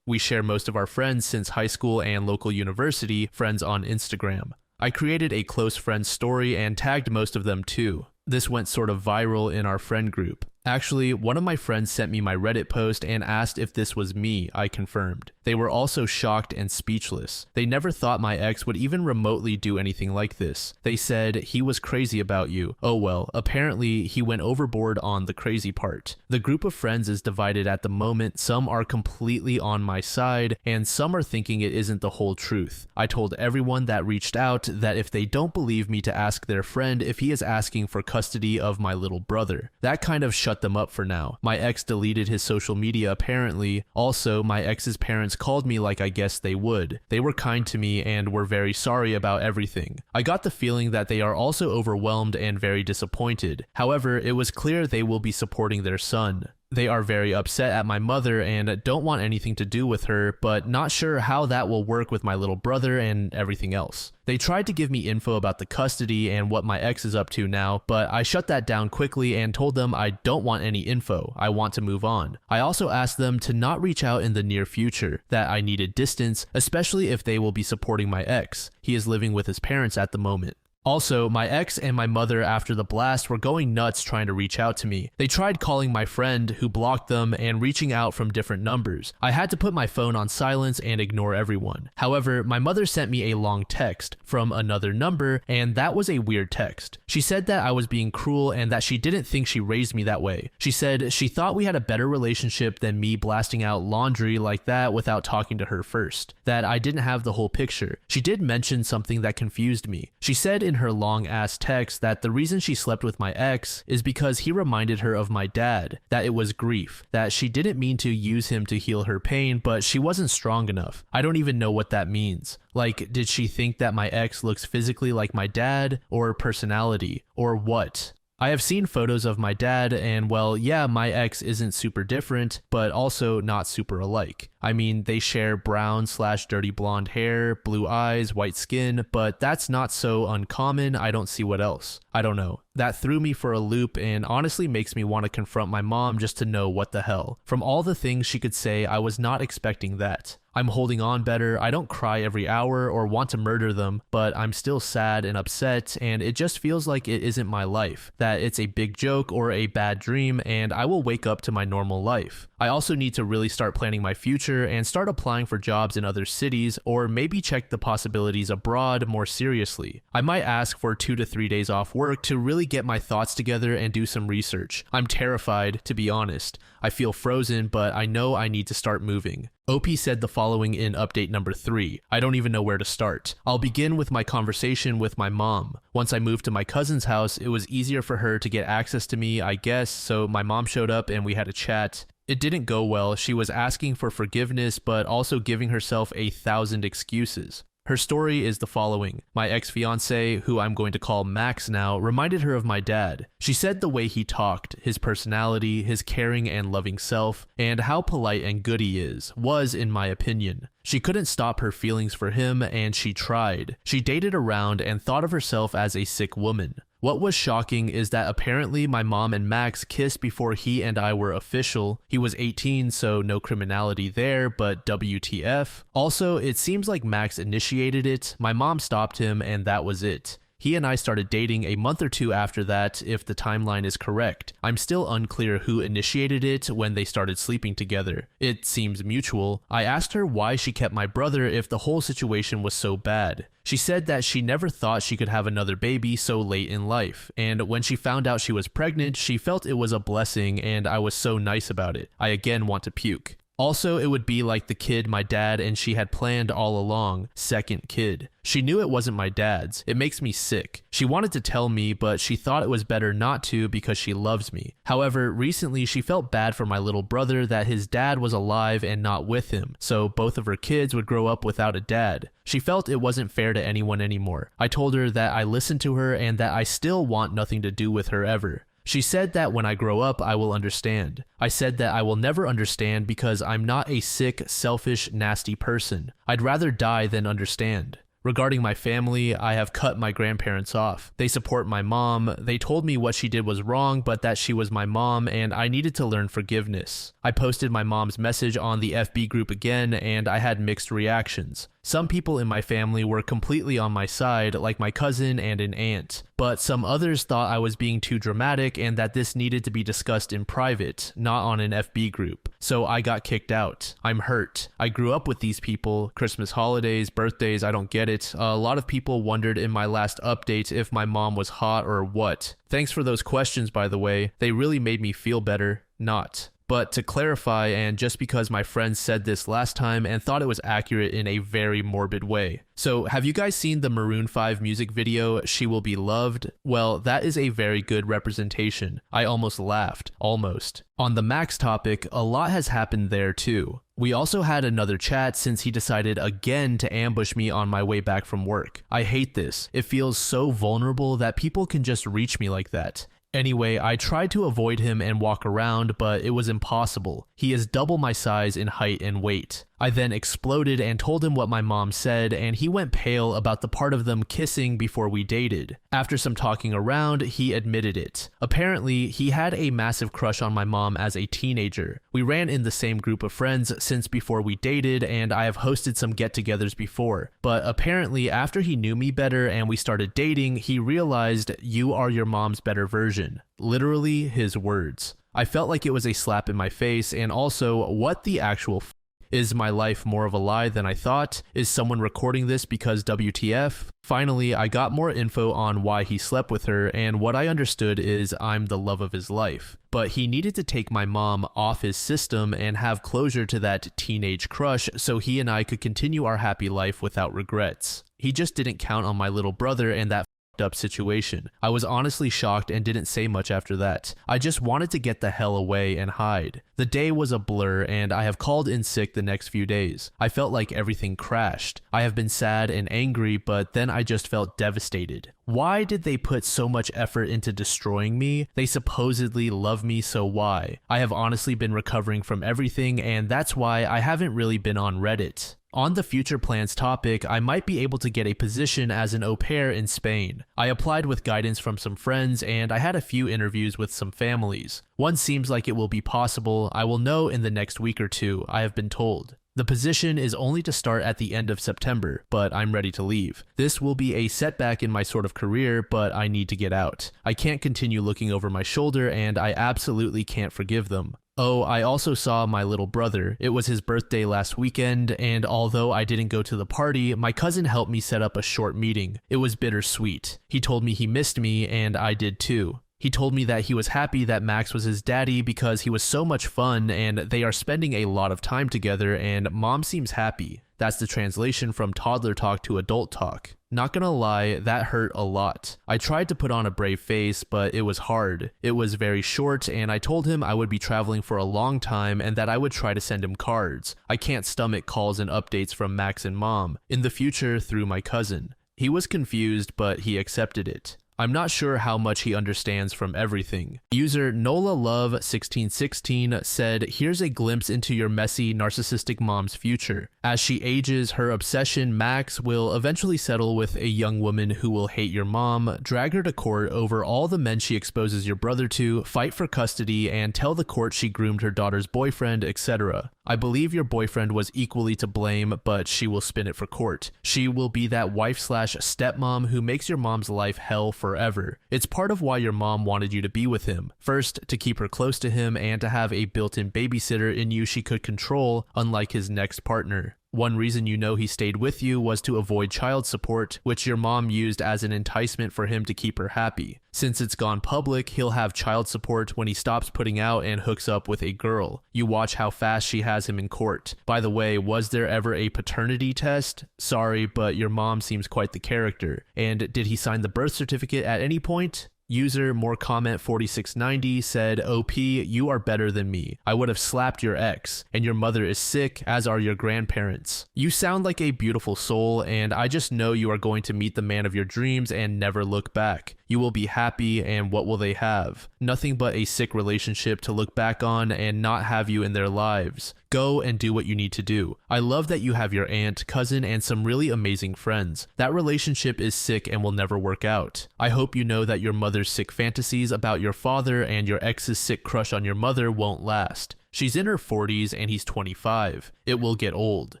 we share most of our friends since high school and local university friends on Instagram. I created a close friends story and tagged most of them too. This went sort of viral in our friend group. Actually, one of my friends sent me my Reddit post and asked if this was me. I confirmed. They were also shocked and speechless. They never thought my ex would even remotely do anything like this. They said, he was crazy about you. Oh well, apparently he went overboard on the crazy part. The group of friends is divided at the moment. Some are completely on my side, and some are thinking it isn't the whole truth. I told everyone that reached out that if they don't believe me to ask their friend if he is asking for custody of my little brother. That kind of shut them up for now. My ex deleted his social media apparently. Also, my ex's parents called me like I guessed they would. They were kind to me and were very sorry about everything. I got the feeling that they are also overwhelmed and very disappointed. However, it was clear they will be supporting their son. They are very upset at my mother and don't want anything to do with her, but not sure how that will work with my little brother and everything else. They tried to give me info about the custody and what my ex is up to now, but I shut that down quickly and told them I don't want any info. I want to move on. I also asked them to not reach out in the near future, that I needed distance, especially if they will be supporting my ex. He is living with his parents at the moment. Also, my ex and my mother after the blast were going nuts trying to reach out to me. They tried calling my friend, who blocked them, and reaching out from different numbers. I had to put my phone on silence and ignore everyone. However, my mother sent me a long text from another number, and that was a weird text. She said that I was being cruel and that she didn't think she raised me that way. She said she thought we had a better relationship than me blasting out laundry like that without talking to her first. That I didn't have the whole picture. She did mention something that confused me. She said in her long-ass text that the reason she slept with my ex is because he reminded her of my dad, that it was grief, that she didn't mean to use him to heal her pain, but she wasn't strong enough. I don't even know what that means. Like, did she think that my ex looks physically like my dad, or personality, or what? I have seen photos of my dad, and well, yeah, my ex isn't super different, but also not super alike. I mean, they share brown/dirty blonde hair, blue eyes, white skin, but that's not so uncommon. I don't see what else. I don't know. That threw me for a loop and honestly makes me want to confront my mom just to know what the hell. From all the things she could say, I was not expecting that. I'm holding on better. I don't cry every hour or want to murder them, but I'm still sad and upset, and it just feels like it isn't my life, that it's a big joke or a bad dream, and I will wake up to my normal life. I also need to really start planning my future and start applying for jobs in other cities, or maybe check the possibilities abroad more seriously. I might ask for 2 to 3 days off work to really get my thoughts together and do some research. I'm terrified, to be honest. I feel frozen, but I know I need to start moving. OP said the following in update number 3. I don't even know where to start. I'll begin with my conversation with my mom. Once I moved to my cousin's house, it was easier for her to get access to me, I guess, so my mom showed up and we had a chat. It didn't go well. She was asking for forgiveness, but also giving herself 1,000 excuses. Her story is the following. My ex-fiance, who I'm going to call Max now, reminded her of my dad. She said the way he talked, his personality, his caring and loving self, and how polite and good he is, was, in my opinion. She couldn't stop her feelings for him, and she tried. She dated around and thought of herself as a sick woman. What was shocking is that apparently my mom and Max kissed before he and I were official. He was 18, so no criminality there, but WTF. Also, it seems like Max initiated it, my mom stopped him, and that was it. He and I started dating a month or 2 after that, if the timeline is correct. I'm still unclear who initiated it when they started sleeping together. It seems mutual. I asked her why she kept my brother if the whole situation was so bad. She said that she never thought she could have another baby so late in life, and when she found out she was pregnant, she felt it was a blessing and I was so nice about it. I again want to puke. Also, it would be like the kid my dad and she had planned all along, second kid. She knew it wasn't my dad's. It makes me sick. She wanted to tell me, but she thought it was better not to because she loves me. However, recently she felt bad for my little brother that his dad was alive and not with him, so both of her kids would grow up without a dad. She felt it wasn't fair to anyone anymore. I told her that I listened to her and that I still want nothing to do with her ever. She said that when I grow up, I will understand. I said that I will never understand because I'm not a sick, selfish, nasty person. I'd rather die than understand. Regarding my family, I have cut my grandparents off. They support my mom. They told me what she did was wrong, but that she was my mom and I needed to learn forgiveness. I posted my mom's message on the FB group again and I had mixed reactions. Some people in my family were completely on my side, like my cousin and an aunt, but some others thought I was being too dramatic and that this needed to be discussed in private, not on an FB group. So I got kicked out. I'm hurt. I grew up with these people, Christmas holidays, birthdays, I don't get it. A lot of people wondered in my last update if my mom was hot or what. Thanks for those questions, by the way. They really made me feel better. Not. But to clarify, and just because my friend said this last time and thought it was accurate in a very morbid way. So, have you guys seen the Maroon 5 music video, She Will Be Loved? Well, that is a very good representation. I almost laughed. Almost. On the Max topic, a lot has happened there too. We also had another chat since he decided again to ambush me on my way back from work. I hate this. It feels so vulnerable that people can just reach me like that. Anyway, I tried to avoid him and walk around, but it was impossible. He is double my size in height and weight. I then exploded and told him what my mom said, and he went pale about the part of them kissing before we dated. After some talking around, he admitted it. Apparently, he had a massive crush on my mom as a teenager. We ran in the same group of friends since before we dated, and I have hosted some get-togethers before. But apparently, after he knew me better and we started dating, he realized, "You are your mom's better version." Literally, his words. I felt like it was a slap in my face, and also, what the actual is my life more of a lie than I thought? Is someone recording this because WTF? Finally, I got more info on why he slept with her, and what I understood is I'm the love of his life. But he needed to take my mom off his system and have closure to that teenage crush so he and I could continue our happy life without regrets. He just didn't count on my little brother and that up situation. I was honestly shocked and didn't say much after that. I just wanted to get the hell away and hide. The day was a blur and I have called in sick the next few days. I felt like everything crashed. I have been sad and angry, but then I just felt devastated. Why did they put so much effort into destroying me? They supposedly love me, so why? I have honestly been recovering from everything, and that's why I haven't really been on Reddit. On the future plans topic, I might be able to get a position as an au pair in Spain. I applied with guidance from some friends and I had a few interviews with some families. One seems like it will be possible. I will know in the next week or two, I have been told. The position is only to start at the end of September, but I'm ready to leave. This will be a setback in my sort of career, but I need to get out. I can't continue looking over my shoulder and I absolutely can't forgive them. Oh, I also saw my little brother. It was his birthday last weekend, and although I didn't go to the party, my cousin helped me set up a short meeting. It was bittersweet. He told me he missed me, and I did too. He told me that he was happy that Max was his daddy because he was so much fun and they are spending a lot of time together, and mom seems happy. That's the translation from toddler talk to adult talk. Not gonna lie, that hurt a lot. I tried to put on a brave face, but it was hard. It was very short, and I told him I would be traveling for a long time and that I would try to send him cards. I can't stomach calls and updates from Max and mom. In the future, through my cousin. He was confused, but he accepted it. I'm not sure how much he understands from everything. User NolaLove1616 said, "Here's a glimpse into your messy, narcissistic mom's future. As she ages, her obsession, Max, will eventually settle with a young woman who will hate your mom, drag her to court over all the men she exposes your brother to, fight for custody, and tell the court she groomed her daughter's boyfriend, etc. I believe your boyfriend was equally to blame, but she will spin it for court. She will be that wife/stepmom who makes your mom's life hell forever. It's part of why your mom wanted you to be with him. First, to keep her close to him and to have a built-in babysitter in you she could control, unlike his next partner. One reason you know he stayed with you was to avoid child support, which your mom used as an enticement for him to keep her happy. Since it's gone public, he'll have child support when he stops putting out and hooks up with a girl. You watch how fast she has him in court. By the way, was there ever a paternity test? Sorry, but your mom seems quite the character. And did he sign the birth certificate at any point? User more comment 4690 said, OP, you are better than me. I would have slapped your ex, and your mother is sick, as are your grandparents. You sound like a beautiful soul, and I just know you are going to meet the man of your dreams and never look back. You will be happy, and what will they have? Nothing but a sick relationship to look back on and not have you in their lives. Go and do what you need to do. I love that you have your aunt, cousin, and some really amazing friends. That relationship is sick and will never work out. I hope you know that your mother's sick fantasies about your father and your ex's sick crush on your mother won't last. She's in her 40s and he's 25. It will get old.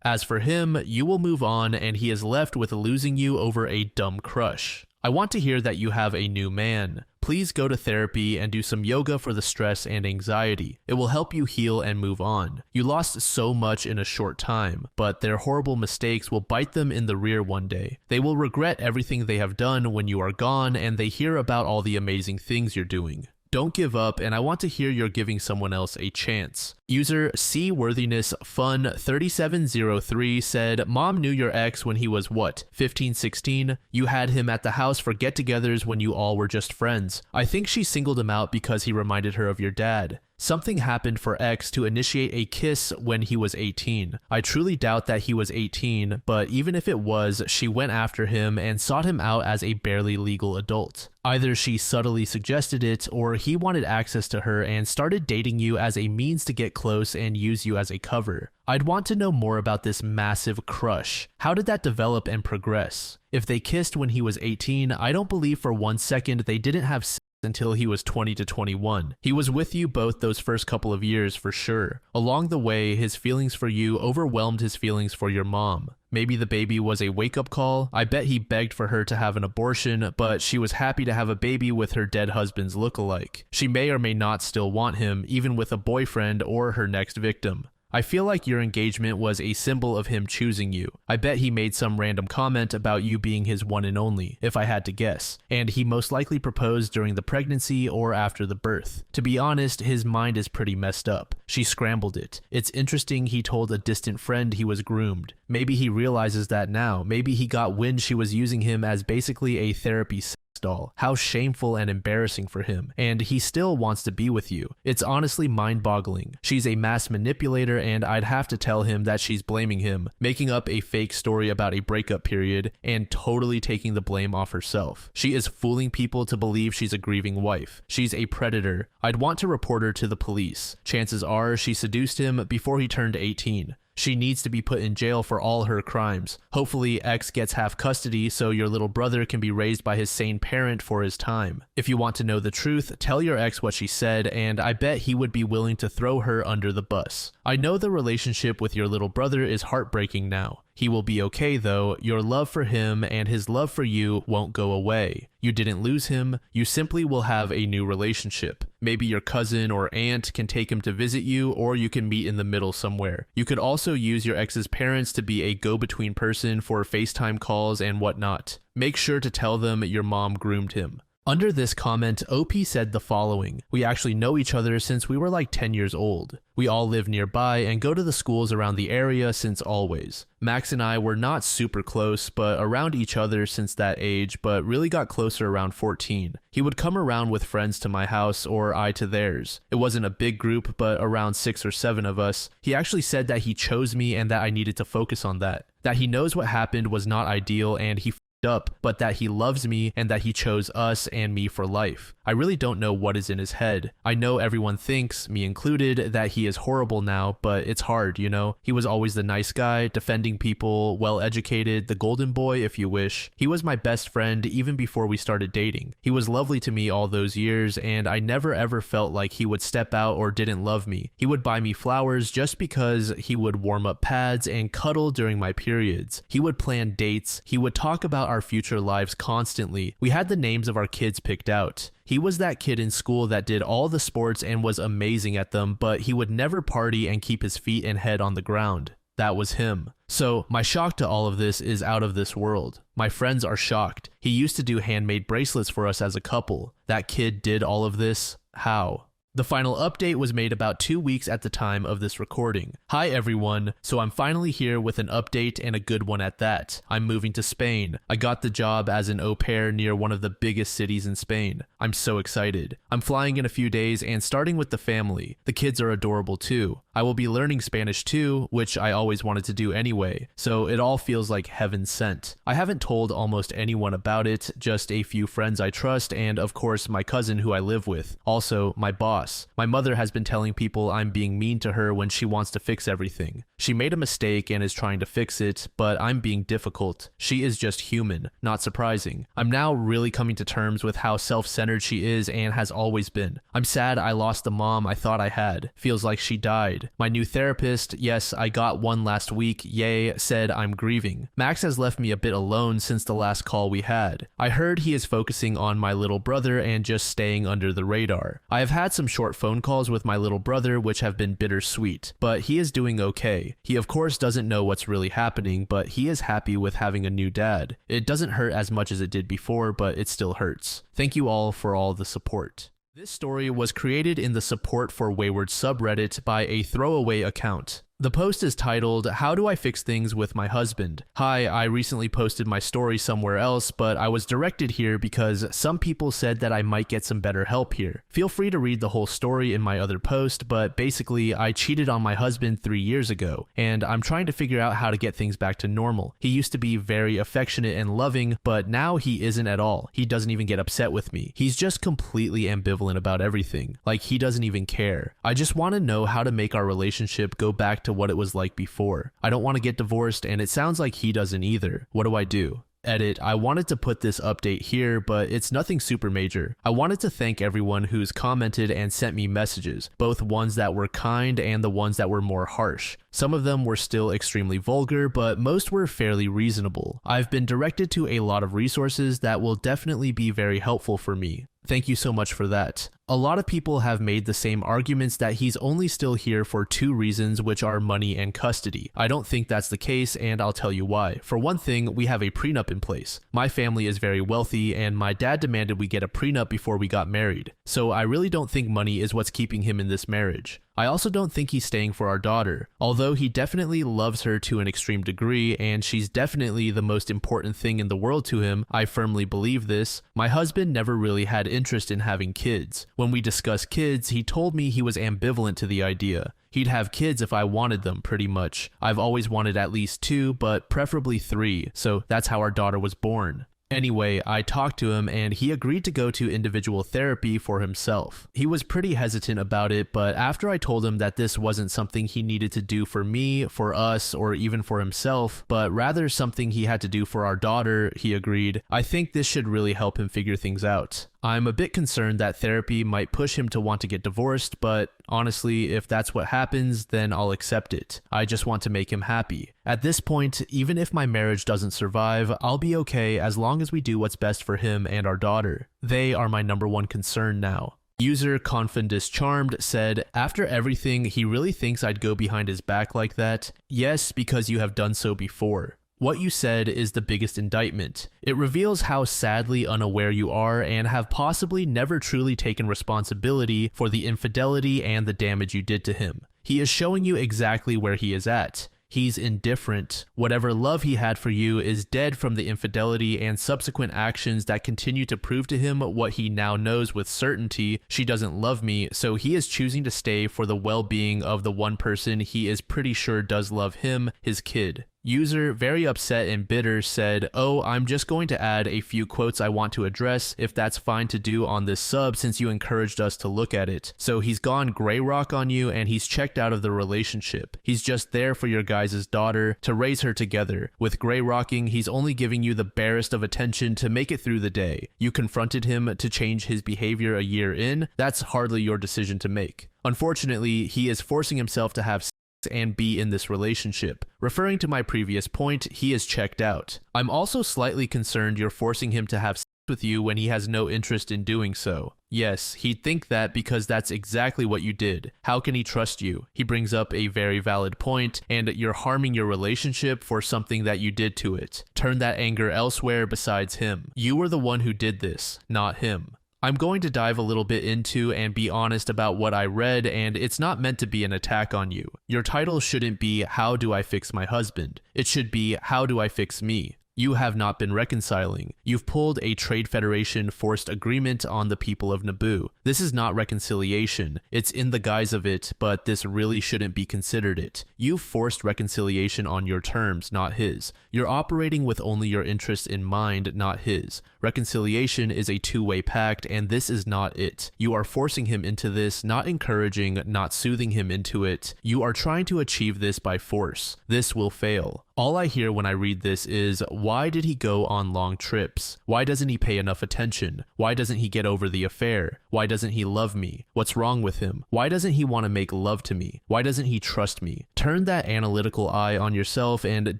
As for him, you will move on and he is left with losing you over a dumb crush. I want to hear that you have a new man. Please go to therapy and do some yoga for the stress and anxiety. It will help you heal and move on. You lost so much in a short time, but their horrible mistakes will bite them in the rear one day. They will regret everything they have done when you are gone and they hear about all the amazing things you're doing. Don't give up, and I want to hear you're giving someone else a chance. User C-Worthiness Fun 3703 said, Mom knew your ex when he was what, 15, 16? You had him at the house for get-togethers when you all were just friends. I think she singled him out because he reminded her of your dad. Something happened for X to initiate a kiss when he was 18. I truly doubt that he was 18, but even if it was, she went after him and sought him out as a barely legal adult. Either she subtly suggested it, or he wanted access to her and started dating you as a means to get close and use you as a cover. I'd want to know more about this massive crush. How did that develop and progress? If they kissed when he was 18, I don't believe for 1 second they didn't have sex until he was 20 to 21. He was with you both those first couple of years for sure. Along the way, his feelings for you overwhelmed his feelings for your mom. Maybe the baby was a wake-up call. I bet he begged for her to have an abortion, but she was happy to have a baby with her dead husband's look-alike. She may or may not still want him, even with a boyfriend or her next victim. I feel like your engagement was a symbol of him choosing you. I bet he made some random comment about you being his one and only, if I had to guess, and he most likely proposed during the pregnancy or after the birth. To be honest, his mind is pretty messed up. She scrambled it. It's interesting he told a distant friend he was groomed. Maybe he realizes that now. Maybe he got wind she was using him as basically a therapy doll. How shameful and embarrassing for him, and he still wants to be with you. It's honestly mind-boggling. She's a mass manipulator, and I'd have to tell him that she's blaming him, making up a fake story about a breakup period, and totally taking the blame off herself. She is fooling people to believe she's a grieving wife. She's a predator. I'd want to report her to the police. Chances are she seduced him before he turned 18. She needs to be put in jail for all her crimes. Hopefully, X gets half custody so your little brother can be raised by his sane parent for his time. If you want to know the truth, tell your ex what she said, and I bet he would be willing to throw her under the bus. I know the relationship with your little brother is heartbreaking now. He will be okay though. Your love for him and his love for you won't go away. You didn't lose him, you simply will have a new relationship. Maybe your cousin or aunt can take him to visit you, or you can meet in the middle somewhere. You could also use your ex's parents to be a go-between person for FaceTime calls and whatnot. Make sure to tell them your mom groomed him. Under this comment, OP said the following: we actually know each other since we were like 10 years old. We all live nearby and go to the schools around the area since always. Max and I were not super close, but around each other since that age, but really got closer around 14. He would come around with friends to my house or I to theirs. It wasn't a big group, but around 6 or 7 of us. He actually said that he chose me and that I needed to focus on that. That he knows what happened was not ideal and he up, but that he loves me and that he chose us and me for life. I really don't know what is in his head. I know everyone thinks, me included, that he is horrible now, but it's hard, you know? He was always the nice guy, defending people, well-educated, the golden boy if you wish. He was my best friend even before we started dating. He was lovely to me all those years, and I never ever felt like he would step out or didn't love me. He would buy me flowers just because he would warm up pads and cuddle during my periods. He would plan dates. He would talk about our future lives constantly. We had the names of our kids picked out. He was that kid in school that did all the sports and was amazing at them, but he would never party and keep his feet and head on the ground. That was him. So my shock to all of this is out of this world. My friends are shocked. He used to do handmade bracelets for us as a couple. That kid did all of this? How? The final update was made about 2 weeks at the time of this recording. Hi everyone, so I'm finally here with an update and a good one at that. I'm moving to Spain. I got the job as an au pair near one of the biggest cities in Spain. I'm so excited. I'm flying in a few days and starting with the family. The kids are adorable too. I will be learning Spanish too, which I always wanted to do anyway, so it all feels like heaven sent. I haven't told almost anyone about it, just a few friends I trust and of course my cousin who I live with. Also, my boss. My mother has been telling people I'm being mean to her when she wants to fix everything. She made a mistake and is trying to fix it, but I'm being difficult. She is just human, not surprising. I'm now really coming to terms with how self-centered she is and has always been. I'm sad I lost the mom I thought I had. Feels like she died. My new therapist, yes, I got one last week, yay, said I'm grieving. Max has left me a bit alone since the last call we had. I heard he is focusing on my little brother and just staying under the radar. I have had some short phone calls with my little brother which have been bittersweet, but he is doing okay. He of course doesn't know what's really happening, but he is happy with having a new dad. It doesn't hurt as much as it did before, but it still hurts. Thank you all for all the support. This story was created in the Support for Wayward subreddit by a throwaway account. The post is titled, How Do I Fix Things with My Husband? Hi, I recently posted my story somewhere else, but I was directed here because some people said that I might get some better help here. Feel free to read the whole story in my other post, but basically I cheated on my husband 3 years ago, and I'm trying to figure out how to get things back to normal. He used to be very affectionate and loving, but now he isn't at all. He doesn't even get upset with me. He's just completely ambivalent about everything. Like he doesn't even care. I just want to know how to make our relationship go back to what it was like before. I don't want to get divorced and it sounds like he doesn't either. What do I do? Edit, I wanted to put this update here, but it's nothing super major. I wanted to thank everyone who's commented and sent me messages, both ones that were kind and the ones that were more harsh. Some of them were still extremely vulgar, but most were fairly reasonable. I've been directed to a lot of resources that will definitely be very helpful for me. Thank you so much for that. A lot of people have made the same arguments that he's only still here for 2 reasons, which are money and custody. I don't think that's the case, and I'll tell you why. For one thing, we have a prenup in place. My family is very wealthy, and my dad demanded we get a prenup before we got married. So I really don't think money is what's keeping him in this marriage. I also don't think he's staying for our daughter, although he definitely loves her to an extreme degree and she's definitely the most important thing in the world to him. I firmly believe this. My husband never really had interest in having kids. When we discussed kids, he told me he was ambivalent to the idea. He'd have kids if I wanted them, pretty much. I've always wanted at least 2, but preferably 3, so that's how our daughter was born. Anyway, I talked to him and he agreed to go to individual therapy for himself. He was pretty hesitant about it, but after I told him that this wasn't something he needed to do for me, for us, or even for himself, but rather something he had to do for our daughter, he agreed. I think this should really help him figure things out. I'm a bit concerned that therapy might push him to want to get divorced, but honestly, if that's what happens, then I'll accept it. I just want to make him happy. At this point, even if my marriage doesn't survive, I'll be okay as long as we do what's best for him and our daughter. They are my #1 concern now. User Confidus Charmed said, after everything, he really thinks I'd go behind his back like that? Yes, because you have done so before. What you said is the biggest indictment. It reveals how sadly unaware you are and have possibly never truly taken responsibility for the infidelity and the damage you did to him. He is showing you exactly where he is at. He's indifferent. Whatever love he had for you is dead from the infidelity and subsequent actions that continue to prove to him what he now knows with certainty: she doesn't love me, so he is choosing to stay for the well-being of the one person he is pretty sure does love him, his kid. User, very upset and bitter, said, oh, I'm just going to add a few quotes I want to address, if that's fine to do on this sub since you encouraged us to look at it. So he's gone gray rock on you and he's checked out of the relationship. He's just there for your guys' daughter, to raise her together. With gray rocking, he's only giving you the barest of attention to make it through the day. You confronted him to change his behavior a year in. That's hardly your decision to make. Unfortunately, he is forcing himself to have and be in this relationship. Referring to my previous point, he is checked out. I'm also slightly concerned you're forcing him to have with you when he has no interest in doing so. Yes, he'd think that because that's exactly what you did. How can he trust you? He brings up a very valid point, and you're harming your relationship for something that you did to it. Turn that anger elsewhere besides him. You were the one who did this, not him. I'm going to dive a little bit into and be honest about what I read, and it's not meant to be an attack on you. Your title shouldn't be, "How do I fix my husband?" It should be, "How do I fix me?" You have not been reconciling. You've pulled a Trade Federation forced agreement on the people of Naboo. This is not reconciliation. It's in the guise of it, but this really shouldn't be considered it. You've forced reconciliation on your terms, not his. You're operating with only your interests in mind, not his. Reconciliation is a two-way pact, and this is not it. You are forcing him into this, not encouraging, not soothing him into it. You are trying to achieve this by force. This will fail. All I hear when I read this is, why did he go on long trips? Why doesn't he pay enough attention? Why doesn't he get over the affair? Why doesn't he love me? What's wrong with him? Why doesn't he want to make love to me? Why doesn't he trust me? Turn that analytical eye on yourself and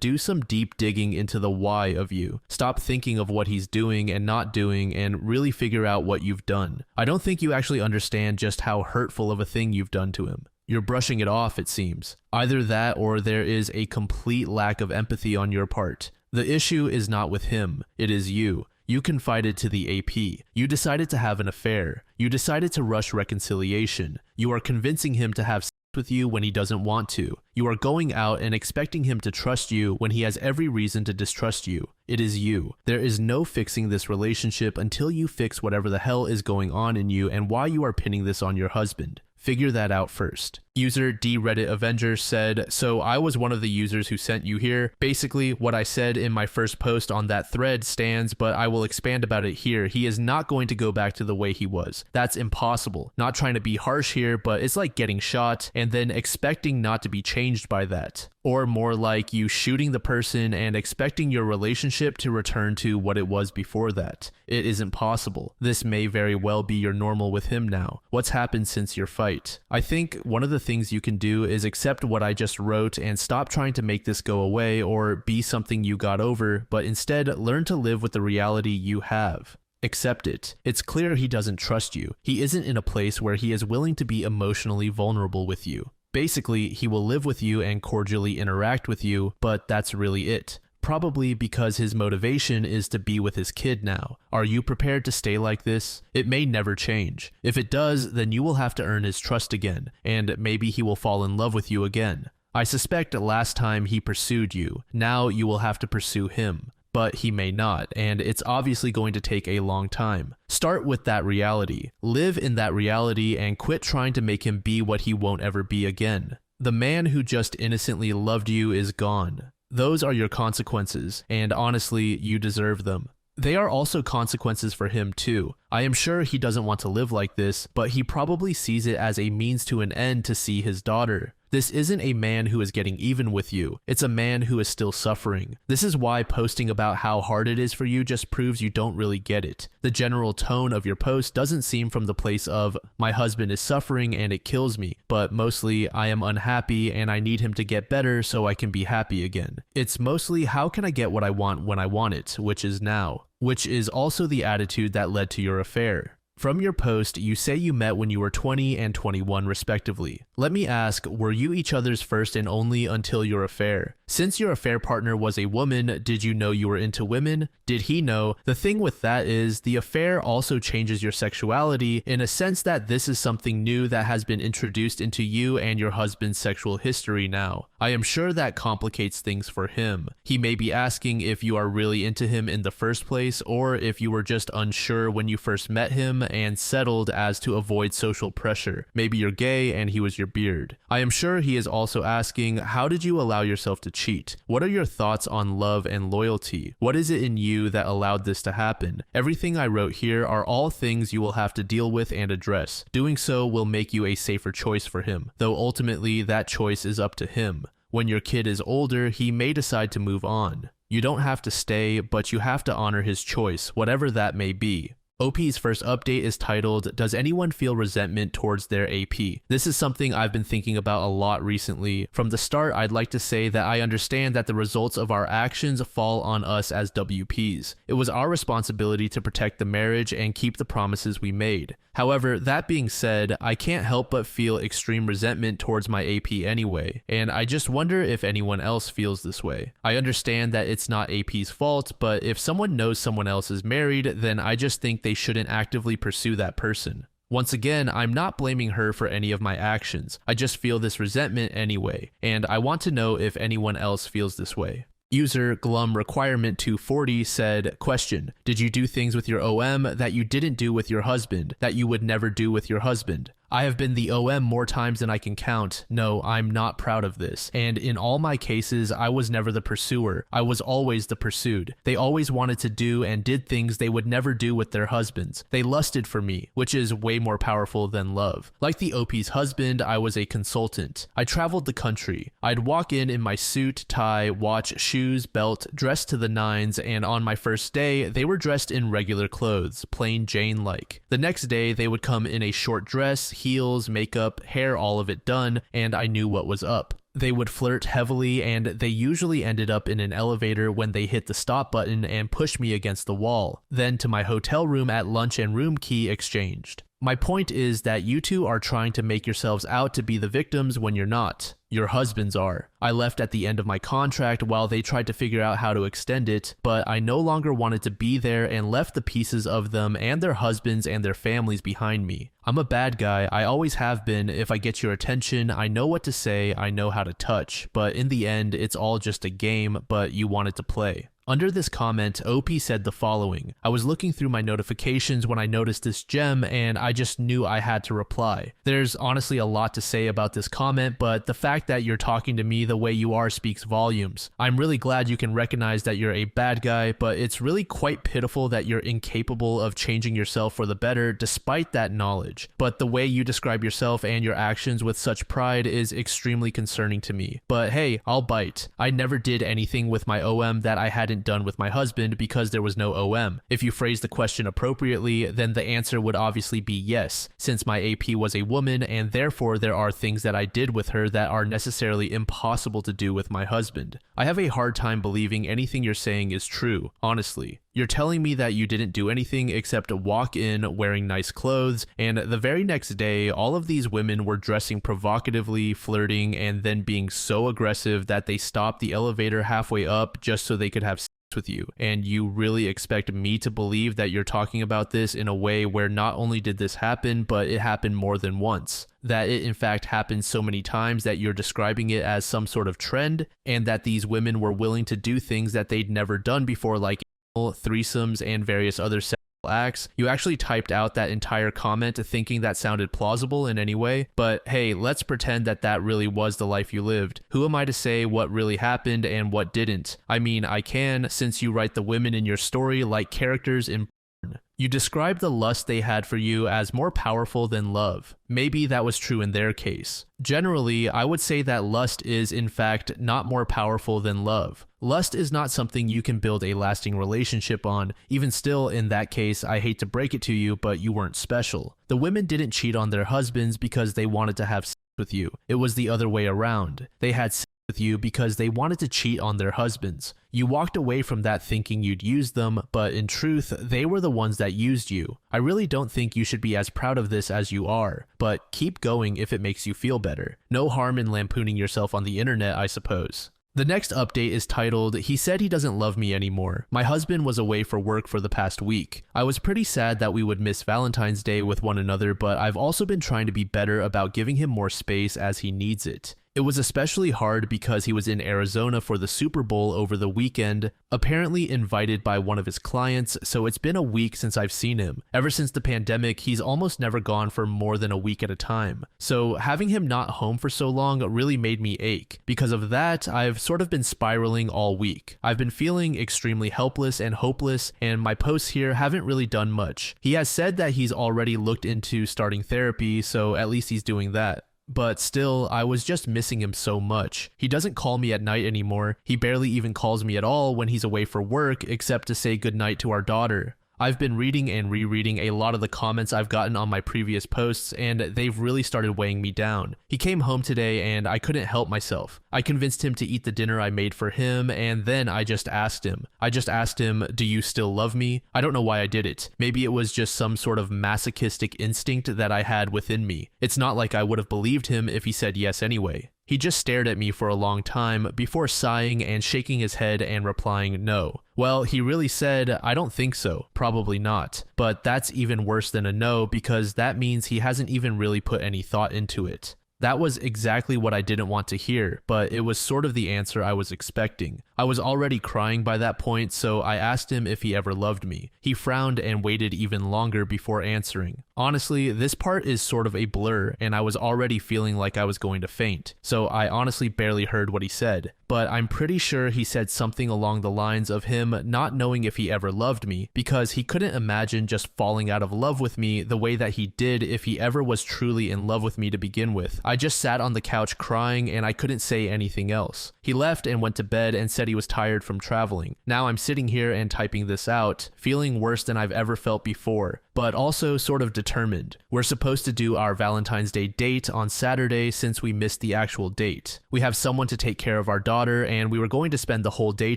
do some deep digging into the why of you. Stop thinking of what he's doing and not doing and really figure out what you've done. I don't think you actually understand just how hurtful of a thing you've done to him. You're brushing it off, it seems. Either that or there is a complete lack of empathy on your part. The issue is not with him, it is you. You confided to the AP. You decided to have an affair. You decided to rush reconciliation. You are convincing him to have sex with you when he doesn't want to. You are going out and expecting him to trust you when he has every reason to distrust you. It is you. There is no fixing this relationship until you fix whatever the hell is going on in you and why you are pinning this on your husband. Figure that out first. User DReddit Avenger said, "So I was one of the users who sent you here. Basically, what I said in my first post on that thread stands, but I will expand about it here. He is not going to go back to the way he was. That's impossible. Not trying to be harsh here, but it's like getting shot and then expecting not to be changed by that. Or more like you shooting the person and expecting your relationship to return to what it was before that. It isn't possible. This may very well be your normal with him now. What's happened since your fight? I think one of the things you can do is accept what I just wrote and stop trying to make this go away or be something you got over, but instead learn to live with the reality you have. Accept it. It's clear he doesn't trust you. He isn't in a place where he is willing to be emotionally vulnerable with you. Basically, he will live with you and cordially interact with you, but that's really it. Probably because his motivation is to be with his kid now. Are you prepared to stay like this? It may never change. If it does, then you will have to earn his trust again, and maybe he will fall in love with you again. I suspect last time he pursued you. Now you will have to pursue him. But he may not, and it's obviously going to take a long time. Start with that reality. Live in that reality and quit trying to make him be what he won't ever be again. The man who just innocently loved you is gone. Those are your consequences, and honestly, you deserve them. They are also consequences for him too. I am sure he doesn't want to live like this, but he probably sees it as a means to an end to see his daughter. This isn't a man who is getting even with you. It's a man who is still suffering. This is why posting about how hard it is for you just proves you don't really get it. The general tone of your post doesn't seem from the place of, my husband is suffering and it kills me, but mostly, I am unhappy and I need him to get better so I can be happy again. It's mostly, how can I get what I want when I want it, which is now. Which is also the attitude that led to your affair. From your post, you say you met when you were 20 and 21 respectively. Let me ask, were you each other's first and only until your affair? Since your affair partner was a woman, did you know you were into women? Did he know? The thing with that is, the affair also changes your sexuality in a sense that this is something new that has been introduced into you and your husband's sexual history now. I am sure that complicates things for him. He may be asking if you are really into him in the first place, or if you were just unsure when you first met him and settled as to avoid social pressure. Maybe you're gay and he was your beard. I am sure he is also asking, how did you allow yourself to cheat? What are your thoughts on love and loyalty? What is it in you that allowed this to happen? Everything I wrote here are all things you will have to deal with and address. Doing so will make you a safer choice for him, though ultimately that choice is up to him. When your kid is older, he may decide to move on. You don't have to stay, but you have to honor his choice, whatever that may be. OP's first update is titled, "Does anyone feel resentment towards their AP?" This is something I've been thinking about a lot recently. From the start, I'd like to say that I understand that the results of our actions fall on us as WPs. It was our responsibility to protect the marriage and keep the promises we made. However, that being said, I can't help but feel extreme resentment towards my AP anyway, and I just wonder if anyone else feels this way. I understand that it's not AP's fault, but if someone knows someone else is married, then I just think they shouldn't actively pursue that person. Once again, I'm not blaming her for any of my actions. I just feel this resentment anyway, and I want to know if anyone else feels this way. User Glum Requirement 240 said, question, did you do things with your OM that you didn't do with your husband, that you would never do with your husband? I have been the OM more times than I can count. No, I'm not proud of this. And in all my cases, I was never the pursuer. I was always the pursued. They always wanted to do and did things they would never do with their husbands. They lusted for me, which is way more powerful than love. Like the OP's husband, I was a consultant. I traveled the country. I'd walk in my suit, tie, watch, shoes, belt, dressed to the nines, and on my first day, they were dressed in regular clothes, plain Jane-like. The next day, they would come in a short dress, heels, makeup, hair, all of it done, and I knew what was up. They would flirt heavily, and they usually ended up in an elevator when they hit the stop button and pushed me against the wall, then to my hotel room at lunch and room key exchanged. My point is that you two are trying to make yourselves out to be the victims when you're not. Your husbands are. I left at the end of my contract while they tried to figure out how to extend it, but I no longer wanted to be there and left the pieces of them and their husbands and their families behind me. I'm a bad guy, I always have been. If I get your attention, I know what to say, I know how to touch, but in the end, it's all just a game, but you wanted to play. Under this comment, OP said the following, I was looking through my notifications when I noticed this gem and I just knew I had to reply. There's honestly a lot to say about this comment, but the fact that you're talking to me the way you are speaks volumes. I'm really glad you can recognize that you're a bad guy, but it's really quite pitiful that you're incapable of changing yourself for the better despite that knowledge. But the way you describe yourself and your actions with such pride is extremely concerning to me. But hey, I'll bite. I never did anything with my OM that I hadn't done with my husband because there was no OM. If you phrase the question appropriately, then the answer would obviously be yes, since my AP was a woman and therefore there are things that I did with her that are necessarily impossible to do with my husband. I have a hard time believing anything you're saying is true, honestly. You're telling me that you didn't do anything except walk in wearing nice clothes, and the very next day, all of these women were dressing provocatively, flirting, and then being so aggressive that they stopped the elevator halfway up just so they could have sex with you. And you really expect me to believe that you're talking about this in a way where not only did this happen, but it happened more than once. That it in fact happened so many times that you're describing it as some sort of trend, and that these women were willing to do things that they'd never done before, like threesomes and various other sexual acts. You actually typed out that entire comment thinking that sounded plausible in any way, but hey, let's pretend that that really was the life you lived. Who am I to say what really happened and what didn't? I mean, I can, since you write the women in your story like characters in porn. You described the lust they had for you as more powerful than love. Maybe that was true in their case. Generally, I would say that lust is, in fact, not more powerful than love. Lust is not something you can build a lasting relationship on. Even still, in that case, I hate to break it to you, but you weren't special. The women didn't cheat on their husbands because they wanted to have sex with you. It was the other way around. They had sex with you because they wanted to cheat on their husbands. You walked away from that thinking you'd use them, but in truth, they were the ones that used you. I really don't think you should be as proud of this as you are, but keep going if it makes you feel better. No harm in lampooning yourself on the internet, I suppose. The next update is titled, He said he doesn't love me anymore. My husband was away for work for the past week. I was pretty sad that we would miss Valentine's Day with one another, but I've also been trying to be better about giving him more space as he needs it. It was especially hard because he was in Arizona for the Super Bowl over the weekend, apparently invited by one of his clients, so it's been a week since I've seen him. Ever since the pandemic, he's almost never gone for more than a week at a time. So having him not home for so long really made me ache. Because of that, I've sort of been spiraling all week. I've been feeling extremely helpless and hopeless, and my posts here haven't really done much. He has said that he's already looked into starting therapy, so at least he's doing that. But still, I was just missing him so much. He doesn't call me at night anymore. He barely even calls me at all when he's away for work, except to say goodnight to our daughter. I've been reading and rereading a lot of the comments I've gotten on my previous posts, and they've really started weighing me down. He came home today and I couldn't help myself. I convinced him to eat the dinner I made for him, and then I just asked him, do you still love me? I don't know why I did it. Maybe it was just some sort of masochistic instinct that I had within me. It's not like I would have believed him if he said yes anyway. He just stared at me for a long time before sighing and shaking his head and replying no. Well, he really said, I don't think so, probably not. But that's even worse than a no, because that means he hasn't even really put any thought into it. That was exactly what I didn't want to hear, but it was sort of the answer I was expecting. I was already crying by that point, so I asked him if he ever loved me. He frowned and waited even longer before answering. Honestly, this part is sort of a blur, and I was already feeling like I was going to faint, so I honestly barely heard what he said. But I'm pretty sure he said something along the lines of him not knowing if he ever loved me, because he couldn't imagine just falling out of love with me the way that he did if he ever was truly in love with me to begin with. I just sat on the couch crying and I couldn't say anything else. He left and went to bed and said he was tired from traveling. Now I'm sitting here and typing this out, feeling worse than I've ever felt before, but also sort of determined. We're supposed to do our Valentine's Day date on Saturday since we missed the actual date. We have someone to take care of our daughter and we were going to spend the whole day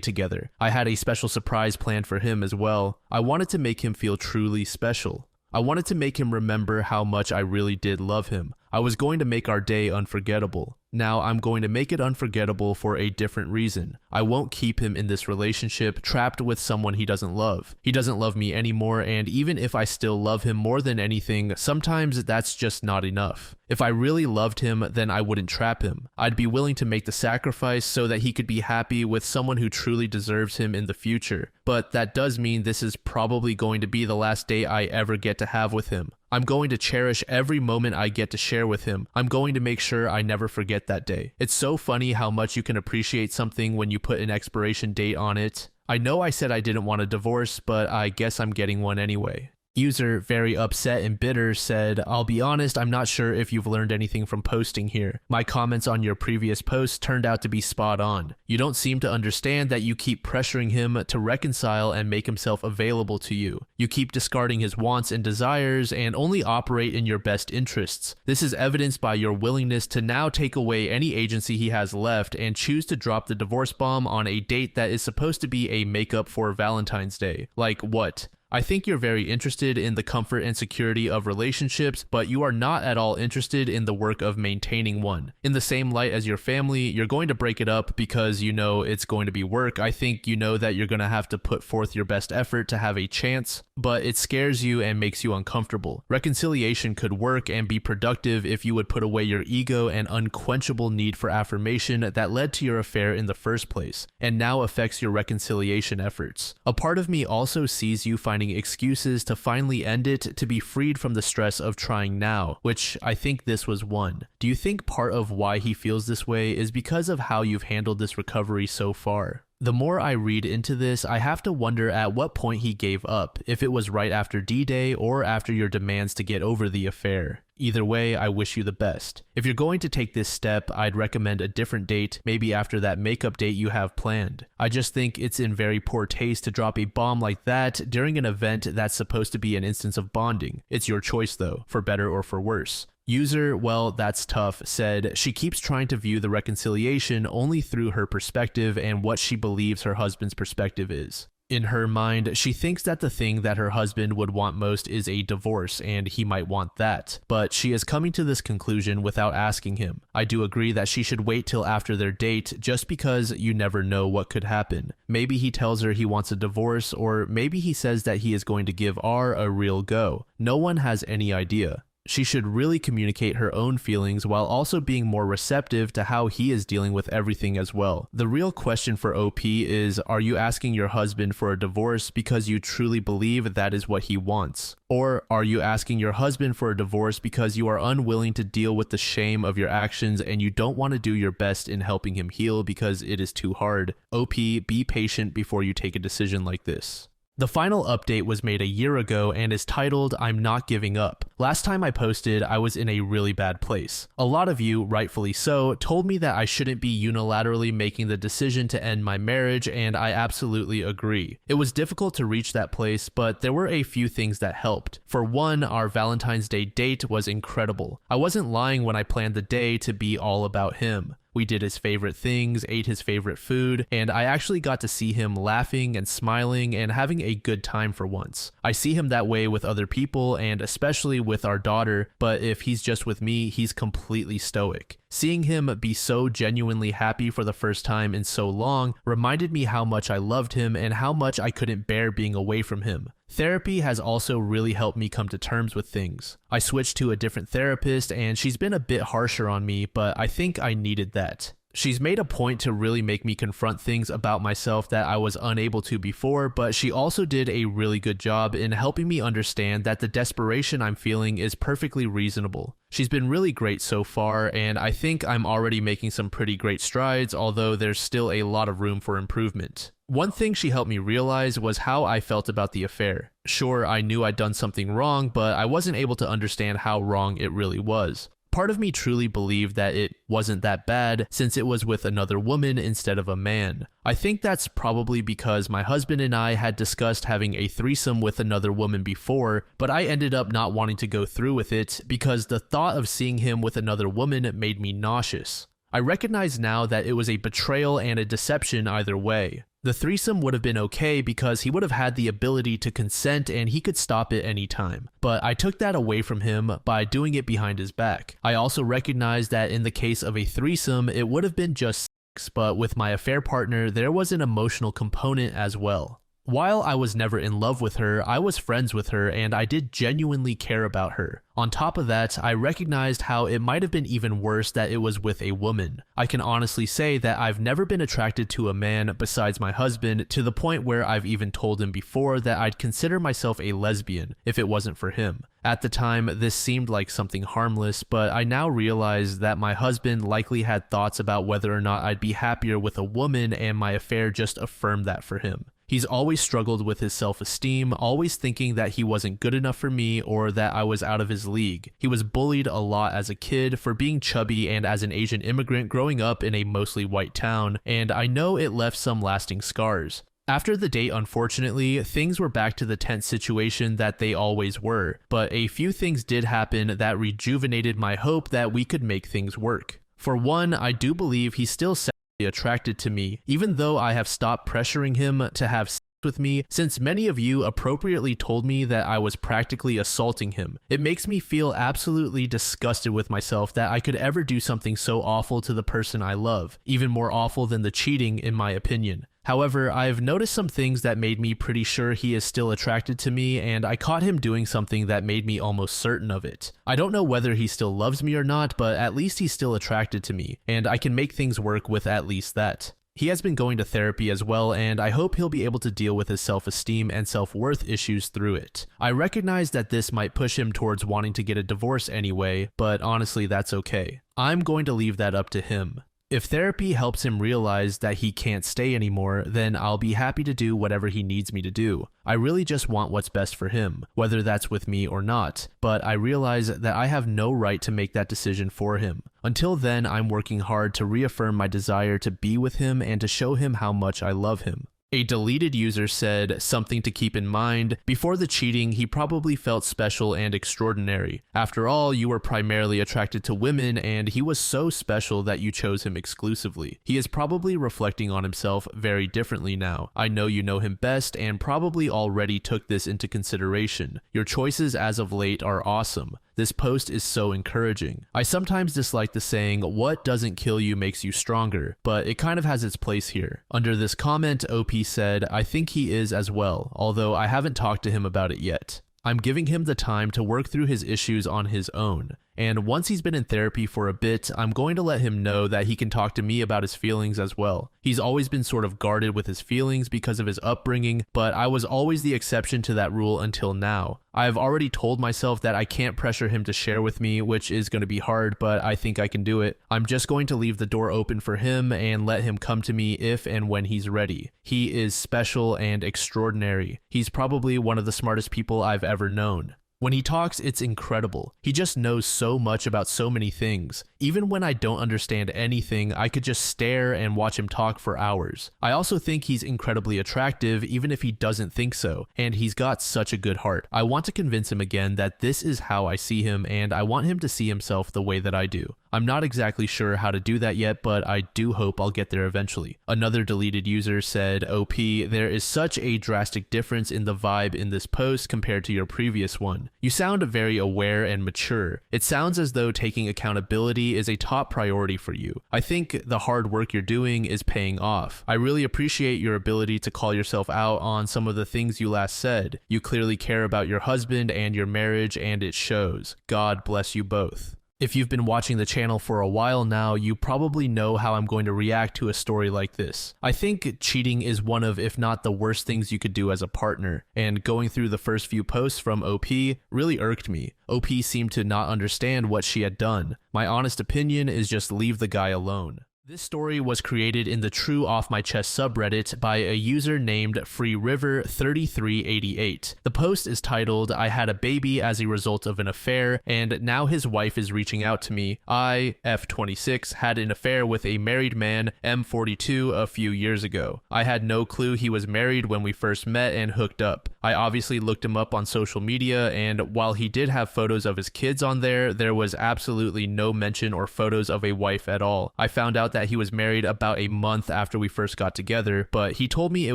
together. I had a special surprise planned for him as well. I wanted to make him feel truly special. I wanted to make him remember how much I really did love him. I was going to make our day unforgettable. Now I'm going to make it unforgettable for a different reason. I won't keep him in this relationship trapped with someone he doesn't love. He doesn't love me anymore, and even if I still love him more than anything, sometimes that's just not enough. If I really loved him, then I wouldn't trap him. I'd be willing to make the sacrifice so that he could be happy with someone who truly deserves him in the future. But that does mean this is probably going to be the last day I ever get to have with him. I'm going to cherish every moment I get to share with him. I'm going to make sure I never forget that day. It's so funny how much you can appreciate something when you put an expiration date on it. I know I said I didn't want a divorce, but I guess I'm getting one anyway. User, very upset and bitter, said, I'll be honest, I'm not sure if you've learned anything from posting here. My comments on your previous post turned out to be spot on. You don't seem to understand that you keep pressuring him to reconcile and make himself available to you. You keep discarding his wants and desires and only operate in your best interests. This is evidenced by your willingness to now take away any agency he has left and choose to drop the divorce bomb on a date that is supposed to be a makeup for Valentine's Day. Like what? I think you're very interested in the comfort and security of relationships, but you are not at all interested in the work of maintaining one. In the same light as your family, you're going to break it up because you know it's going to be work. I think you know that you're going to have to put forth your best effort to have a chance, but it scares you and makes you uncomfortable. Reconciliation could work and be productive if you would put away your ego and unquenchable need for affirmation that led to your affair in the first place, and now affects your reconciliation efforts. A part of me also sees you finding excuses to finally end it to be freed from the stress of trying now, which I think this was one. Do you think part of why he feels this way is because of how you've handled this recovery so far? The more I read into this, I have to wonder at what point he gave up, if it was right after D-Day or after your demands to get over the affair. Either way, I wish you the best. If you're going to take this step, I'd recommend a different date, maybe after that makeup date you have planned. I just think it's in very poor taste to drop a bomb like that during an event that's supposed to be an instance of bonding. It's your choice though, for better or for worse. User, well, that's tough, said she keeps trying to view the reconciliation only through her perspective and what she believes her husband's perspective is. In her mind, she thinks that the thing that her husband would want most is a divorce, and he might want that. But she is coming to this conclusion without asking him. I do agree that she should wait till after their date, just because you never know what could happen. Maybe he tells her he wants a divorce, or maybe he says that he is going to give R a real go. No one has any idea. She should really communicate her own feelings while also being more receptive to how he is dealing with everything as well. The real question for OP is, are you asking your husband for a divorce because you truly believe that is what he wants? Or are you asking your husband for a divorce because you are unwilling to deal with the shame of your actions and you don't want to do your best in helping him heal because it is too hard? OP, be patient before you take a decision like this. The final update was made a year ago and is titled I'm Not Giving Up. Last time I posted, I was in a really bad place. A lot of you, rightfully so, told me that I shouldn't be unilaterally making the decision to end my marriage, and I absolutely agree. It was difficult to reach that place, but there were a few things that helped. For one, our Valentine's Day date was incredible. I wasn't lying when I planned the day to be all about him. We did his favorite things, ate his favorite food, and I actually got to see him laughing and smiling and having a good time for once. I see him that way with other people and especially with our daughter, but if he's just with me, he's completely stoic. Seeing him be so genuinely happy for the first time in so long reminded me how much I loved him and how much I couldn't bear being away from him. Therapy has also really helped me come to terms with things. I switched to a different therapist and she's been a bit harsher on me, but I think I needed that. She's made a point to really make me confront things about myself that I was unable to before, but she also did a really good job in helping me understand that the desperation I'm feeling is perfectly reasonable. She's been really great so far, and I think I'm already making some pretty great strides, although there's still a lot of room for improvement. One thing she helped me realize was how I felt about the affair. Sure, I knew I'd done something wrong, but I wasn't able to understand how wrong it really was. Part of me truly believed that it wasn't that bad since it was with another woman instead of a man. I think that's probably because my husband and I had discussed having a threesome with another woman before, but I ended up not wanting to go through with it because the thought of seeing him with another woman made me nauseous. I recognize now that it was a betrayal and a deception either way. The threesome would have been okay because he would have had the ability to consent and he could stop at any time. But I took that away from him by doing it behind his back. I also recognized that in the case of a threesome, it would have been just sex, but with my affair partner, there was an emotional component as well. While I was never in love with her, I was friends with her and I did genuinely care about her. On top of that, I recognized how it might have been even worse that it was with a woman. I can honestly say that I've never been attracted to a man besides my husband to the point where I've even told him before that I'd consider myself a lesbian if it wasn't for him. At the time, this seemed like something harmless, but I now realize that my husband likely had thoughts about whether or not I'd be happier with a woman, and my affair just affirmed that for him. He's always struggled with his self-esteem, always thinking that he wasn't good enough for me or that I was out of his league. He was bullied a lot as a kid for being chubby and as an Asian immigrant growing up in a mostly white town, and I know it left some lasting scars. After the date, unfortunately, things were back to the tense situation that they always were, but a few things did happen that rejuvenated my hope that we could make things work. For one, I do believe he's still attracted to me, even though I have stopped pressuring him to have sex with me, since many of you appropriately told me that I was practically assaulting him. It makes me feel absolutely disgusted with myself that I could ever do something so awful to the person I love, even more awful than the cheating in my opinion. However, I've noticed some things that made me pretty sure he is still attracted to me, and I caught him doing something that made me almost certain of it. I don't know whether he still loves me or not, but at least he's still attracted to me, and I can make things work with at least that. He has been going to therapy as well, and I hope he'll be able to deal with his self-esteem and self-worth issues through it. I recognize that this might push him towards wanting to get a divorce anyway, but honestly that's okay. I'm going to leave that up to him. If therapy helps him realize that he can't stay anymore, then I'll be happy to do whatever he needs me to do. I really just want what's best for him, whether that's with me or not, but I realize that I have no right to make that decision for him. Until then, I'm working hard to reaffirm my desire to be with him and to show him how much I love him. A deleted user said, something to keep in mind, before the cheating he probably felt special and extraordinary. After all, you were primarily attracted to women and he was so special that you chose him exclusively. He is probably reflecting on himself very differently now. I know you know him best and probably already took this into consideration. Your choices as of late are awesome. This post is so encouraging. I sometimes dislike the saying, what doesn't kill you makes you stronger, but it kind of has its place here. Under this comment, OP said, I think he is as well, although I haven't talked to him about it yet. I'm giving him the time to work through his issues on his own, and once he's been in therapy for a bit, I'm going to let him know that he can talk to me about his feelings as well. He's always been sort of guarded with his feelings because of his upbringing, but I was always the exception to that rule until now. I've already told myself that I can't pressure him to share with me, which is going to be hard, but I think I can do it. I'm just going to leave the door open for him and let him come to me if and when he's ready. He is special and extraordinary. He's probably one of the smartest people I've ever known. When he talks, it's incredible. He just knows so much about so many things. Even when I don't understand anything, I could just stare and watch him talk for hours. I also think he's incredibly attractive, even if he doesn't think so, and he's got such a good heart. I want to convince him again that this is how I see him, and I want him to see himself the way that I do. I'm not exactly sure how to do that yet, but I do hope I'll get there eventually. Another deleted user said, OP, there is such a drastic difference in the vibe in this post compared to your previous one. You sound very aware and mature. It sounds as though taking accountability is a top priority for you. I think the hard work you're doing is paying off. I really appreciate your ability to call yourself out on some of the things you last said. You clearly care about your husband and your marriage, and it shows. God bless you both. If you've been watching the channel for a while now, you probably know how I'm going to react to a story like this. I think cheating is one of, if not the worst things you could do as a partner, and going through the first few posts from OP really irked me. OP seemed to not understand what she had done. My honest opinion is just leave the guy alone. This story was created in the True Off My Chest subreddit by a user named FreeRiver3388. The post is titled, I had a baby as a result of an affair, and now his wife is reaching out to me. I, F26, had an affair with a married man, M42, a few years ago. I had no clue he was married when we first met and hooked up. I obviously looked him up on social media, and while he did have photos of his kids on there, there was absolutely no mention or photos of a wife at all. I found out that he was married about a month after we first got together, but he told me it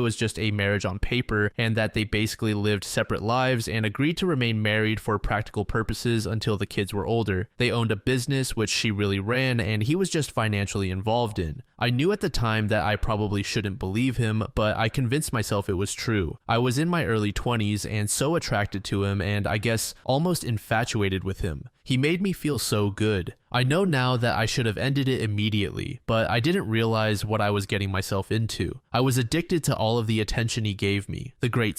was just a marriage on paper and that they basically lived separate lives and agreed to remain married for practical purposes until the kids were older. They owned a business which she really ran and he was just financially involved in. I knew at the time that I probably shouldn't believe him, but I convinced myself it was true. I was in my early 20s and so attracted to him and I guess almost infatuated with him. He made me feel so good. I know now that I should have ended it immediately, but I didn't realize what I was getting myself into. I was addicted to all of the attention he gave me, the great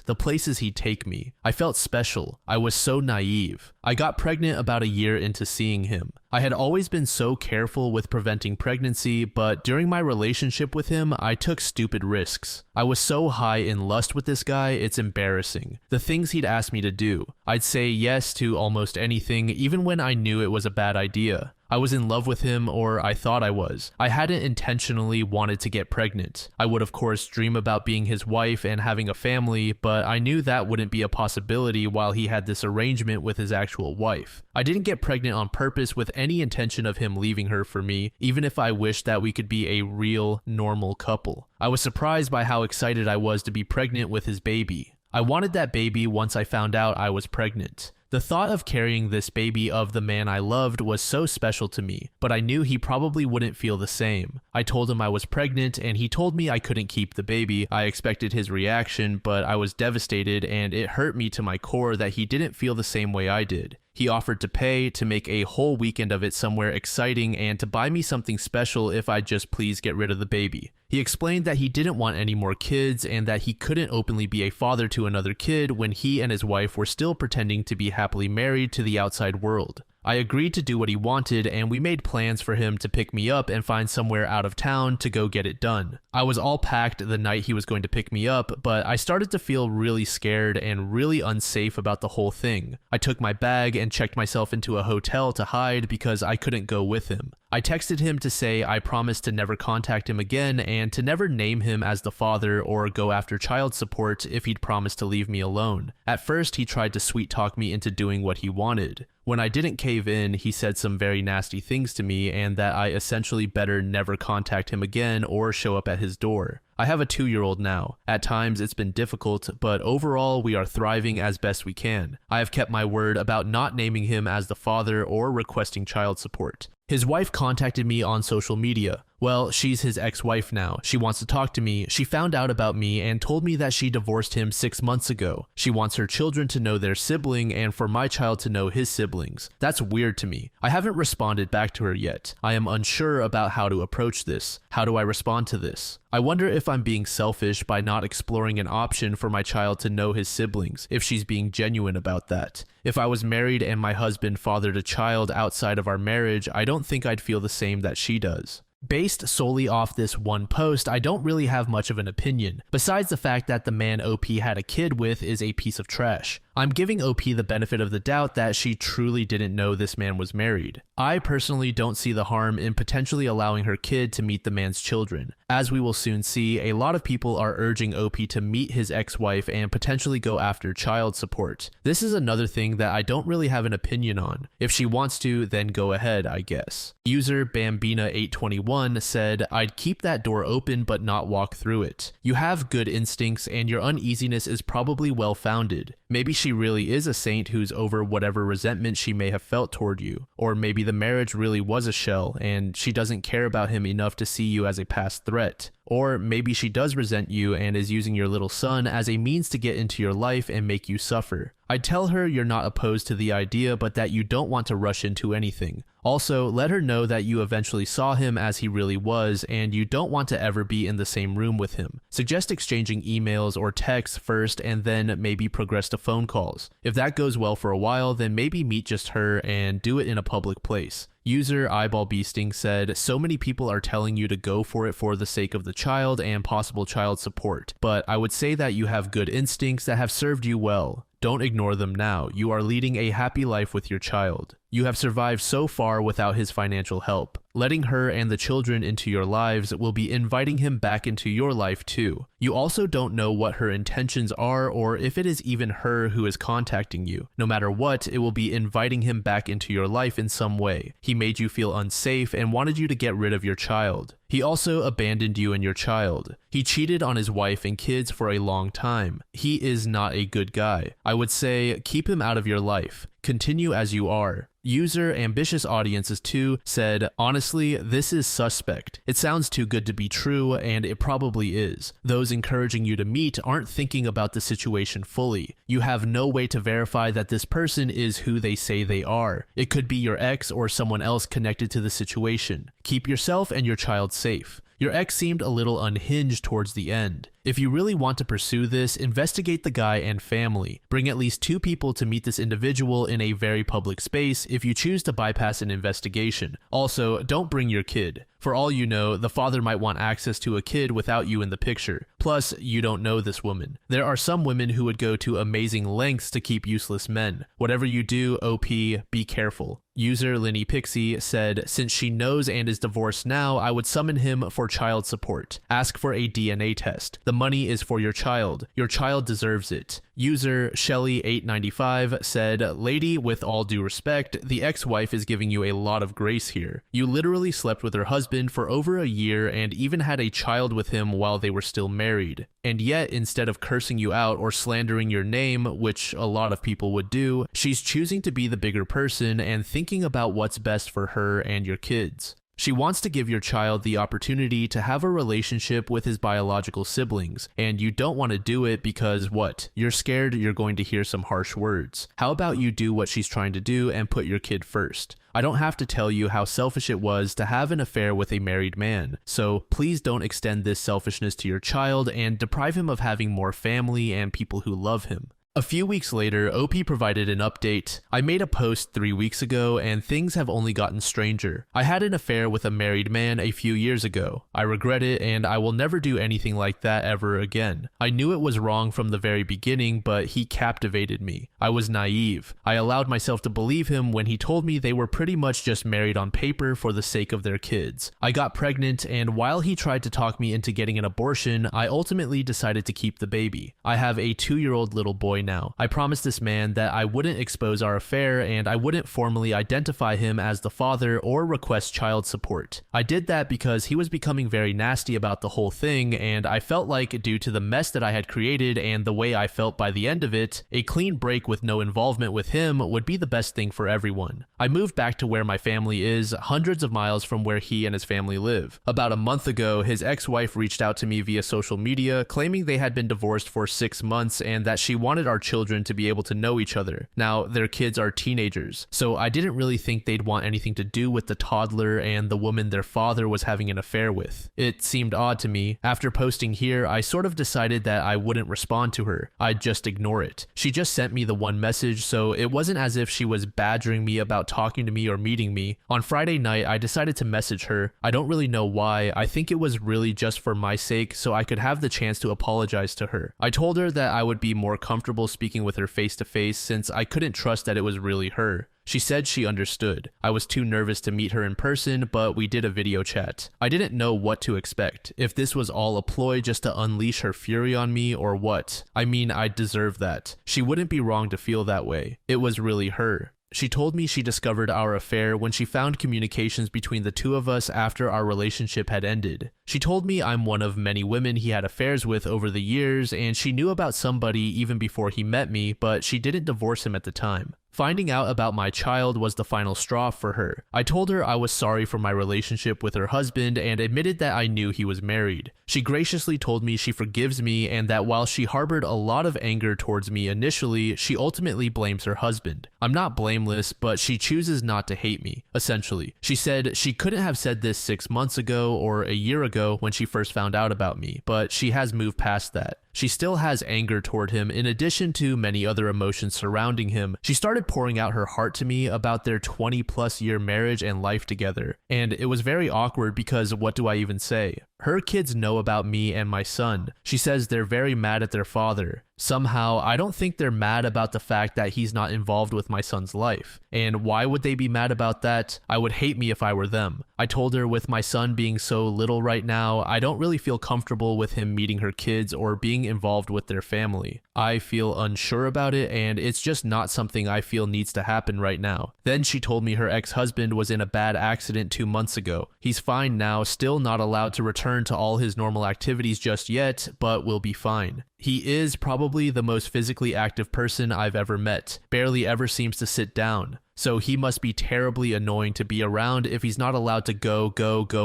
the places he'd take me. I felt special. I was so naive. I got pregnant about a year into seeing him. I had always been so careful with preventing pregnancy, but during my relationship with him, I took stupid risks. I was so high in lust with this guy, it's embarrassing. The things he'd ask me to do. I'd say yes to almost anything, even when I knew it was a bad idea. I was in love with him, or I thought I was. I hadn't intentionally wanted to get pregnant. I would of course dream about being his wife and having a family, but I knew that wouldn't be a possibility while he had this arrangement with his actual wife. I didn't get pregnant on purpose with any intention of him leaving her for me, even if I wished that we could be a real, normal couple. I was surprised by how excited I was to be pregnant with his baby. I wanted that baby once I found out I was pregnant. The thought of carrying this baby of the man I loved was so special to me, but I knew he probably wouldn't feel the same. I told him I was pregnant and he told me I couldn't keep the baby. I expected his reaction, but I was devastated and it hurt me to my core that he didn't feel the same way I did. He offered to pay, to make a whole weekend of it somewhere exciting, and to buy me something special if I'd just please get rid of the baby. He explained that he didn't want any more kids and that he couldn't openly be a father to another kid when he and his wife were still pretending to be happily married to the outside world. I agreed to do what he wanted, and we made plans for him to pick me up and find somewhere out of town to go get it done. I was all packed the night he was going to pick me up, but I started to feel really scared and really unsafe about the whole thing. I took my bag and checked myself into a hotel to hide because I couldn't go with him. I texted him to say I promised to never contact him again and to never name him as the father or go after child support if he'd promised to leave me alone. At first, he tried to sweet talk me into doing what he wanted. When I didn't cave in, he said some very nasty things to me and that I essentially better never contact him again or show up at his door. I have a 2-year-old now. At times it's been difficult, but overall we are thriving as best we can. I have kept my word about not naming him as the father or requesting child support. His wife contacted me on social media. Well, she's his ex-wife now. She wants to talk to me. She found out about me and told me that she divorced him 6 months ago. She wants her children to know their sibling and for my child to know his siblings. That's weird to me. I haven't responded back to her yet. I am unsure about how to approach this. How do I respond to this? I wonder if I'm being selfish by not exploring an option for my child to know his siblings, if she's being genuine about that. If I was married and my husband fathered a child outside of our marriage, I don't think I'd feel the same that she does. Based solely off this one post, I don't really have much of an opinion, besides the fact that the man OP had a kid with is a piece of trash. I'm giving OP the benefit of the doubt that she truly didn't know this man was married. I personally don't see the harm in potentially allowing her kid to meet the man's children. As we will soon see, a lot of people are urging OP to meet his ex-wife and potentially go after child support. This is another thing that I don't really have an opinion on. If she wants to, then go ahead, I guess. User Bambina821 said, I'd keep that door open but not walk through it. You have good instincts and your uneasiness is probably well-founded. Maybe she really is a saint who's over whatever resentment she may have felt toward you. Or maybe the marriage really was a shell and she doesn't care about him enough to see you as a past threat. Or maybe she does resent you and is using your little son as a means to get into your life and make you suffer. I'd tell her you're not opposed to the idea, but that you don't want to rush into anything. Also, let her know that you eventually saw him as he really was and you don't want to ever be in the same room with him. Suggest exchanging emails or texts first and then maybe progress to phone calls. If that goes well for a while, then maybe meet just her and do it in a public place. User Eyeball Beasting said, so many people are telling you to go for it for the sake of the child and possible child support, but I would say that you have good instincts that have served you well. Don't ignore them now. You are leading a happy life with your child. You have survived so far without his financial help. Letting her and the children into your lives will be inviting him back into your life too. You also don't know what her intentions are or if it is even her who is contacting you. No matter what, it will be inviting him back into your life in some way. He made you feel unsafe and wanted you to get rid of your child. He also abandoned you and your child. He cheated on his wife and kids for a long time. He is not a good guy. I would say keep him out of your life. Continue as you are. User Ambitious Audiences 2 said, honestly, this is suspect. It sounds too good to be true, and it probably is. Those encouraging you to meet aren't thinking about the situation fully. You have no way to verify that this person is who they say they are. It could be your ex or someone else connected to the situation. Keep yourself and your child safe. Your ex seemed a little unhinged towards the end. If you really want to pursue this, investigate the guy and family. Bring at least 2 people to meet this individual in a very public space if you choose to bypass an investigation. Also, don't bring your kid. For all you know, the father might want access to a kid without you in the picture. Plus, you don't know this woman. There are some women who would go to amazing lengths to keep useless men. Whatever you do, OP, be careful. User Linny Pixie said, since she knows and is divorced now, I would summon him for child support. Ask for a DNA test. The money is for your child. Your child deserves it. User Shelly895 said, lady, with all due respect, the ex-wife is giving you a lot of grace here. You literally slept with her husband for over a year and even had a child with him while they were still married. And yet, instead of cursing you out or slandering your name, which a lot of people would do, she's choosing to be the bigger person and thinking about what's best for her and your kids. She wants to give your child the opportunity to have a relationship with his biological siblings, and you don't want to do it because what? You're scared you're going to hear some harsh words. How about you do what she's trying to do and put your kid first? I don't have to tell you how selfish it was to have an affair with a married man, so please don't extend this selfishness to your child and deprive him of having more family and people who love him. A few weeks later, OP provided an update. I made a post 3 weeks ago and things have only gotten stranger. I had an affair with a married man a few years ago. I regret it and I will never do anything like that ever again. I knew it was wrong from the very beginning, but he captivated me. I was naive. I allowed myself to believe him when he told me they were pretty much just married on paper for the sake of their kids. I got pregnant and while he tried to talk me into getting an abortion, I ultimately decided to keep the baby. I have a 2-year-old little boy now. I promised this man that I wouldn't expose our affair and I wouldn't formally identify him as the father or request child support. I did that because he was becoming very nasty about the whole thing, and I felt like due to the mess that I had created and the way I felt by the end of it, a clean break with no involvement with him would be the best thing for everyone. I moved back to where my family is, hundreds of miles from where he and his family live. About a month ago, his ex-wife reached out to me via social media claiming they had been divorced for 6 months and that she wanted our children to be able to know each other. Now, their kids are teenagers, so I didn't really think they'd want anything to do with the toddler and the woman their father was having an affair with. It seemed odd to me. After posting here, I sort of decided that I wouldn't respond to her. I'd just ignore it. She just sent me the one message, so it wasn't as if she was badgering me about talking to me or meeting me. On Friday night, I decided to message her. I don't really know why. I think it was really just for my sake, so I could have the chance to apologize to her. I told her that I would be more comfortable speaking with her face to face since I couldn't trust that it was really her. She said she understood. I was too nervous to meet her in person, but we did a video chat. I didn't know what to expect, if this was all a ploy just to unleash her fury on me or what. I mean, I deserve that. She wouldn't be wrong to feel that way. It was really her. She told me she discovered our affair when she found communications between the two of us after our relationship had ended. She told me I'm one of many women he had affairs with over the years, and she knew about somebody even before he met me, but she didn't divorce him at the time. Finding out about my child was the final straw for her. I told her I was sorry for my relationship with her husband and admitted that I knew he was married. She graciously told me she forgives me and that while she harbored a lot of anger towards me initially, she ultimately blames her husband. I'm not blameless, but she chooses not to hate me, essentially. She said she couldn't have said this 6 months ago or a year ago when she first found out about me, but she has moved past that. She still has anger toward him in addition to many other emotions surrounding him. She started pouring out her heart to me about their 20+ year marriage and life together, and it was very awkward because what do I even say? Her kids know about me and my son. She says they're very mad at their father. Somehow, I don't think they're mad about the fact that he's not involved with my son's life. And why would they be mad about that? I would hate me if I were them. I told her with my son being so little right now, I don't really feel comfortable with him meeting her kids or being involved with their family. I feel unsure about it, and it's just not something I feel needs to happen right now. Then she told me her ex-husband was in a bad accident 2 months ago. He's fine now, still not allowed to return to all his normal activities just yet, but will be fine. He is probably the most physically active person I've ever met, barely ever seems to sit down. So he must be terribly annoying to be around if he's not allowed to go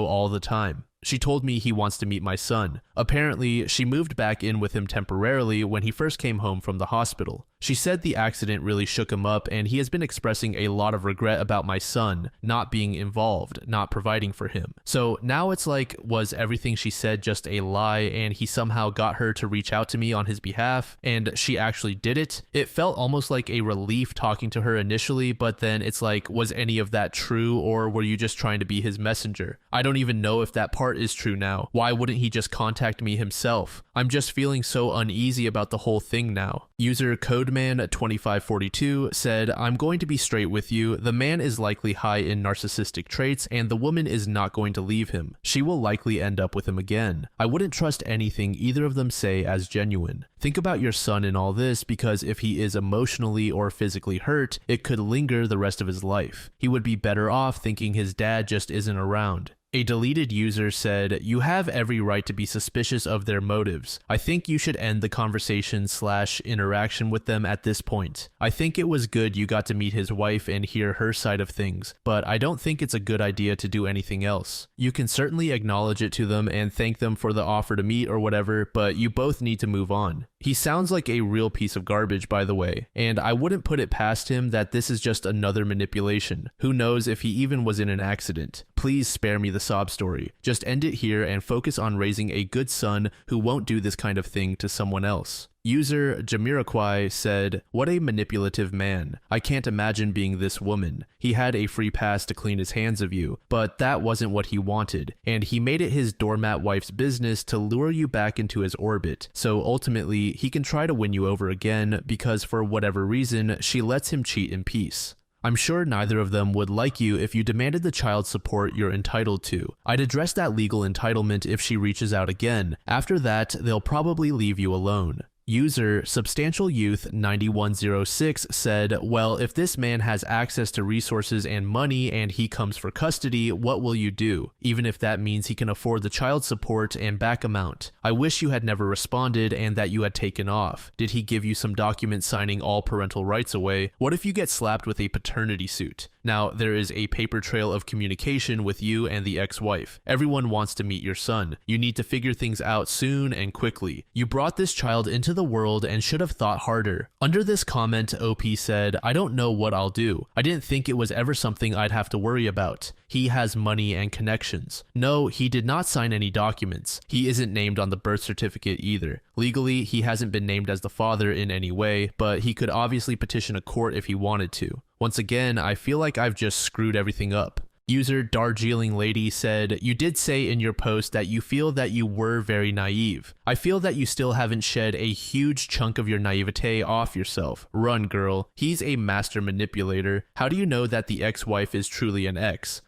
all the time. She told me he wants to meet my son. Apparently, she moved back in with him temporarily when he first came home from the hospital. She said the accident really shook him up and he has been expressing a lot of regret about my son not being involved, not providing for him. So now it's like, was everything she said just a lie and he somehow got her to reach out to me on his behalf and she actually did it? It felt almost like a relief talking to her initially, but then it's like, was any of that true or were you just trying to be his messenger? I don't even know if that part is true now. Why wouldn't he just contact me himself? I'm just feeling so uneasy about the whole thing now. User Codeman2542 said, I'm going to be straight with you. The man is likely high in narcissistic traits and the woman is not going to leave him. She will likely end up with him again. I wouldn't trust anything either of them say as genuine. Think about your son in all this because if he is emotionally or physically hurt, it could linger the rest of his life. He would be better off thinking his dad just isn't around. A deleted user said, you have every right to be suspicious of their motives. I think you should end the conversation/interaction with them at this point. I think it was good you got to meet his wife and hear her side of things, but I don't think it's a good idea to do anything else. You can certainly acknowledge it to them and thank them for the offer to meet or whatever, but you both need to move on. He sounds like a real piece of garbage, by the way, and I wouldn't put it past him that this is just another manipulation. Who knows if he even was in an accident. Please spare me the sob story. Just end it here and focus on raising a good son who won't do this kind of thing to someone else. User Jamiroquai said, what a manipulative man. I can't imagine being this woman. He had a free pass to clean his hands of you, but that wasn't what he wanted, and he made it his doormat wife's business to lure you back into his orbit, so ultimately he can try to win you over again because for whatever reason, she lets him cheat in peace. I'm sure neither of them would like you if you demanded the child support you're entitled to. I'd address that legal entitlement if she reaches out again. After that, they'll probably leave you alone. User Substantial Youth 9106 said, well, if this man has access to resources and money and he comes for custody, what will you do? Even if that means he can afford the child support and back amount. I wish you had never responded and that you had taken off. Did he give you some document signing all parental rights away? What if you get slapped with a paternity suit? Now, there is a paper trail of communication with you and the ex-wife. Everyone wants to meet your son. You need to figure things out soon and quickly. You brought this child into the world and should have thought harder. Under this comment, OP said, I don't know what I'll do. I didn't think it was ever something I'd have to worry about. He has money and connections. No, he did not sign any documents. He isn't named on the birth certificate either. Legally, he hasn't been named as the father in any way, but he could obviously petition a court if he wanted to. Once again, I feel like I've just screwed everything up. User Darjeeling Lady said, you did say in your post that you feel that you were very naive. I feel that you still haven't shed a huge chunk of your naivete off yourself. Run, girl. He's a master manipulator. How do you know that the ex-wife is truly an ex?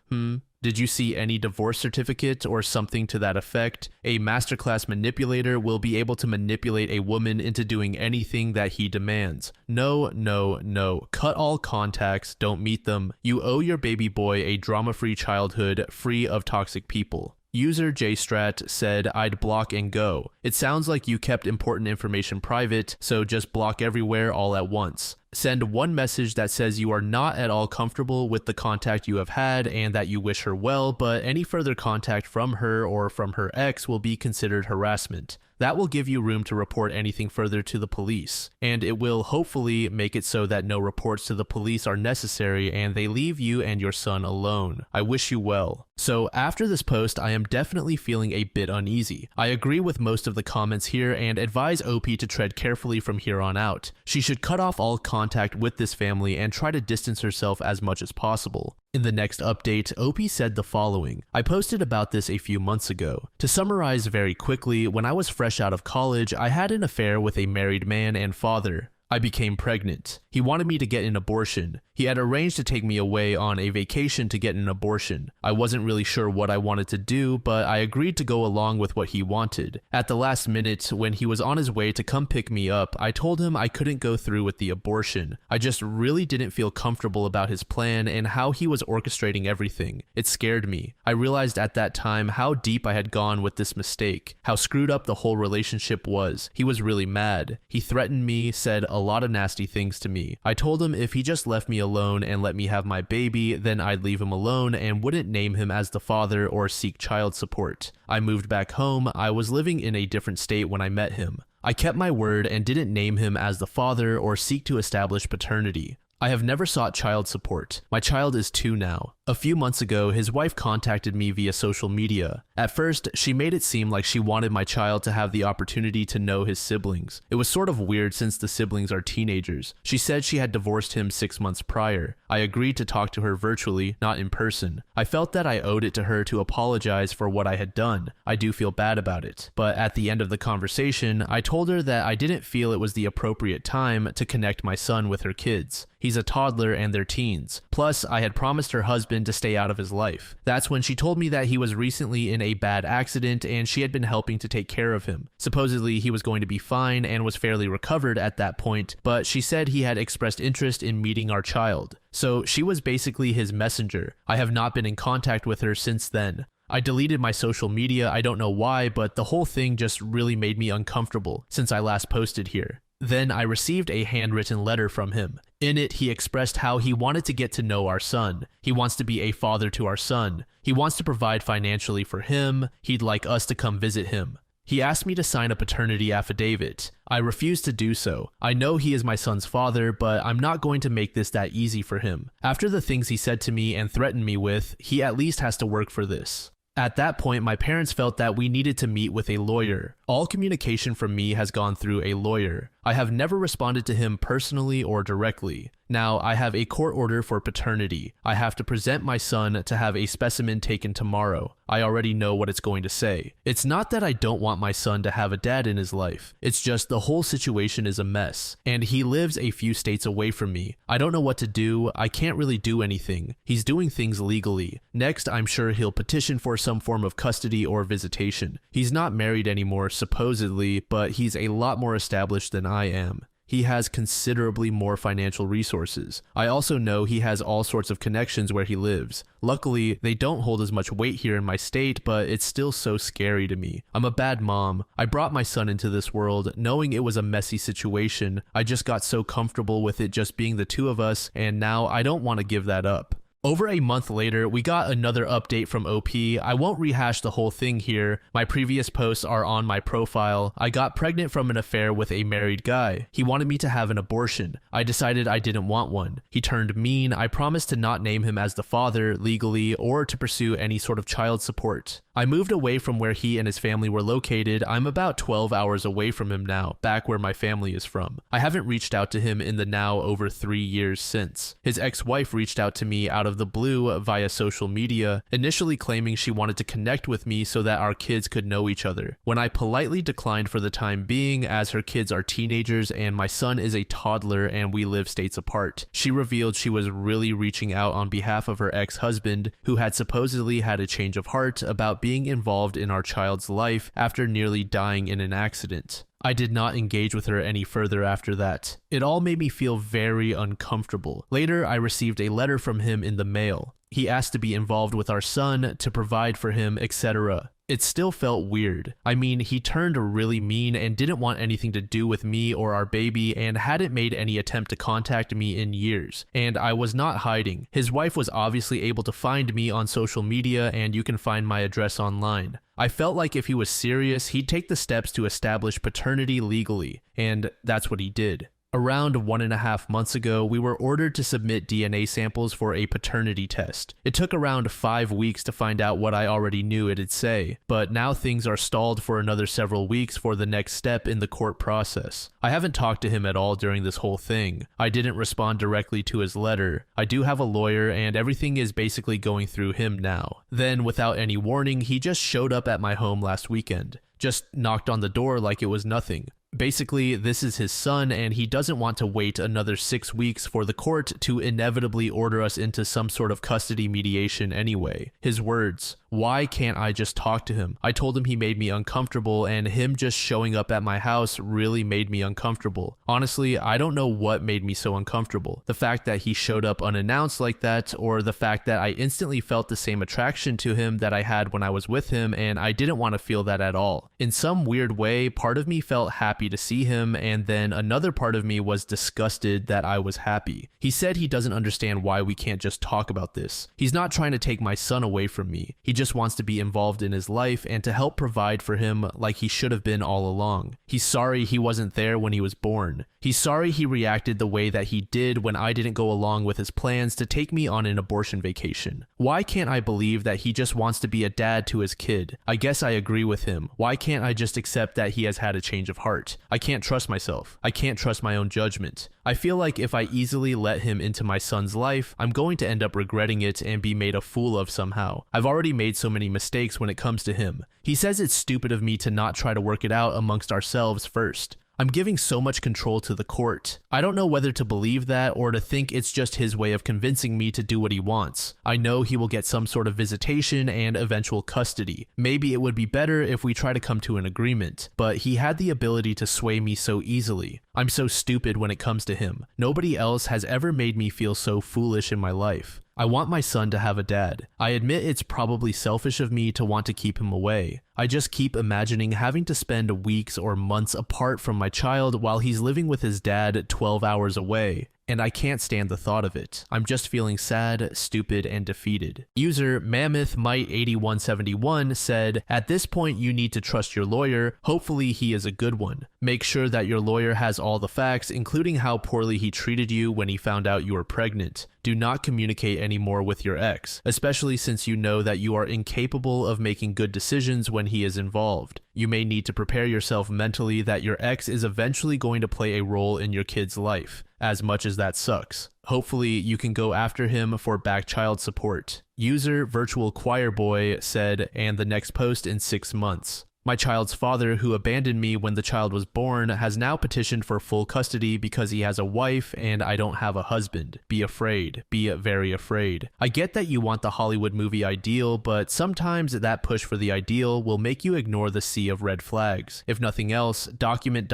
Did you see any divorce certificate or something to that effect? A masterclass manipulator will be able to manipulate a woman into doing anything that he demands. No, no, no. Cut all contacts, don't meet them. You owe your baby boy a drama-free childhood, free of toxic people. User JStrat said, I'd block and go. It sounds like you kept important information private, so just block everywhere all at once. Send one message that says you are not at all comfortable with the contact you have had and that you wish her well, but any further contact from her or from her ex will be considered harassment. That will give you room to report anything further to the police, and it will hopefully make it so that no reports to the police are necessary and they leave you and your son alone. I wish you well. So after this post, I am definitely feeling a bit uneasy. I agree with most of the comments here and advise OP to tread carefully from here on out. She should cut off all contact with this family and try to distance herself as much as possible. In the next update, OP said the following. I posted about this a few months ago. To summarize very quickly, when I was fresh out of college, I had an affair with a married man and father. I became pregnant. He wanted me to get an abortion. He had arranged to take me away on a vacation to get an abortion. I wasn't really sure what I wanted to do, but I agreed to go along with what he wanted. At the last minute, when he was on his way to come pick me up, I told him I couldn't go through with the abortion. I just really didn't feel comfortable about his plan and how he was orchestrating everything. It scared me. I realized at that time how deep I had gone with this mistake, how screwed up the whole relationship was. He was really mad. He threatened me, said a lot of nasty things to me. I told him if he just left me alone and let me have my baby, then I'd leave him alone and wouldn't name him as the father or seek child support. I moved back home. I was living in a different state when I met him. I kept my word and didn't name him as the father or seek to establish paternity. I have never sought child support. My child is 2 now. A few months ago, his wife contacted me via social media. At first, she made it seem like she wanted my child to have the opportunity to know his siblings. It was sort of weird since the siblings are teenagers. She said she had divorced him 6 months prior. I agreed to talk to her virtually, not in person. I felt that I owed it to her to apologize for what I had done. I do feel bad about it. But at the end of the conversation, I told her that I didn't feel it was the appropriate time to connect my son with her kids. He's a toddler and they're teens. Plus, I had promised her husband to stay out of his life. That's when she told me that he was recently in a bad accident and she had been helping to take care of him. Supposedly, he was going to be fine and was fairly recovered at that point, but she said he had expressed interest in meeting our child. So she was basically his messenger. I have not been in contact with her since then. I deleted my social media, I don't know why, but the whole thing just really made me uncomfortable since I last posted here. Then I received a handwritten letter from him. In it, he expressed how he wanted to get to know our son. He wants to be a father to our son. He wants to provide financially for him. He'd like us to come visit him. He asked me to sign a paternity affidavit. I refused to do so. I know he is my son's father, but I'm not going to make this that easy for him. After the things he said to me and threatened me with, he at least has to work for this. At that point, my parents felt that we needed to meet with a lawyer. All communication from me has gone through a lawyer. I have never responded to him personally or directly. Now, I have a court order for paternity. I have to present my son to have a specimen taken tomorrow. I already know what it's going to say. It's not that I don't want my son to have a dad in his life. It's just the whole situation is a mess, and he lives a few states away from me. I don't know what to do. I can't really do anything. He's doing things legally. Next, I'm sure he'll petition for some form of custody or visitation. He's not married anymore, supposedly, but he's a lot more established than I am. He has considerably more financial resources. I also know he has all sorts of connections where he lives. Luckily, they don't hold as much weight here in my state, but it's still so scary to me. I'm a bad mom. I brought my son into this world knowing it was a messy situation. I just got so comfortable with it just being the two of us, and now I don't want to give that up. Over a month later, we got another update from OP. I won't rehash the whole thing here. My previous posts are on my profile. I got pregnant from an affair with a married guy. He wanted me to have an abortion. I decided I didn't want one. He turned mean. I promised to not name him as the father legally or to pursue any sort of child support. I moved away from where he and his family were located. I'm about 12 hours away from him now, back where my family is from. I haven't reached out to him in the now over 3 years since. His ex-wife reached out to me out of the blue via social media, initially claiming she wanted to connect with me so that our kids could know each other. When I politely declined for the time being, as her kids are teenagers and my son is a toddler and we live states apart, she revealed she was really reaching out on behalf of her ex-husband, who had supposedly had a change of heart about being involved in our child's life after nearly dying in an accident. I did not engage with her any further after that. It all made me feel very uncomfortable. Later, I received a letter from him in the mail. He asked to be involved with our son, to provide for him, etc. It still felt weird. I mean, he turned really mean and didn't want anything to do with me or our baby and hadn't made any attempt to contact me in years. And I was not hiding. His wife was obviously able to find me on social media, and you can find my address online. I felt like if he was serious, he'd take the steps to establish paternity legally, and that's what he did. Around 1.5 months ago, we were ordered to submit DNA samples for a paternity test. It took around 5 weeks to find out what I already knew it'd say, but now things are stalled for another several weeks for the next step in the court process. I haven't talked to him at all during this whole thing. I didn't respond directly to his letter. I do have a lawyer, and everything is basically going through him now. Then, without any warning, he just showed up at my home last weekend. Just knocked on the door like it was nothing. Basically, this is his son, and he doesn't want to wait another 6 weeks for the court to inevitably order us into some sort of custody mediation anyway. His words, "Why can't I just talk to him? I told him he made me uncomfortable, and him just showing up at my house really made me uncomfortable. Honestly, I don't know what made me so uncomfortable. The fact that he showed up unannounced like that, or the fact that I instantly felt the same attraction to him that I had when I was with him, and I didn't want to feel that at all. In some weird way, part of me felt happy to see him, and then another part of me was disgusted that I was happy. He said he doesn't understand why we can't just talk about this. He's not trying to take my son away from me. He just wants to be involved in his life and to help provide for him like he should have been all along. He's sorry he wasn't there when he was born. He's sorry he reacted the way that he did when I didn't go along with his plans to take me on an abortion vacation. Why can't I believe that he just wants to be a dad to his kid? I guess I agree with him. Why can't I just accept that he has had a change of heart? I can't trust myself. I can't trust my own judgment. I feel like if I easily let him into my son's life, I'm going to end up regretting it and be made a fool of somehow. I've already made so many mistakes when it comes to him. He says it's stupid of me to not try to work it out amongst ourselves first. I'm giving so much control to the court. I don't know whether to believe that or to think it's just his way of convincing me to do what he wants. I know he will get some sort of visitation and eventual custody. Maybe it would be better if we try to come to an agreement, but he had the ability to sway me so easily. I'm so stupid when it comes to him. Nobody else has ever made me feel so foolish in my life. I want my son to have a dad. I admit it's probably selfish of me to want to keep him away. I just keep imagining having to spend weeks or months apart from my child while he's living with his dad 12 hours away. And I can't stand the thought of it. I'm just feeling sad, stupid, and defeated. User MammothMite8171 said, "At this point you need to trust your lawyer. Hopefully he is a good one. Make sure that your lawyer has all the facts, including how poorly he treated you when he found out you were pregnant. Do not communicate anymore with your ex, especially since you know that you are incapable of making good decisions when he is involved. You may need to prepare yourself mentally that your ex is eventually going to play a role in your kid's life, as much as that sucks. Hopefully you can go after him for back child support." User Virtual Choir Boy said, "And the next post in 6 months." My child's father, who abandoned me when the child was born, has now petitioned for full custody because he has a wife and I don't have a husband. Be afraid. Be very afraid. I get that you want the Hollywood movie ideal, but sometimes that push for the ideal will make you ignore the sea of red flags. If nothing else, document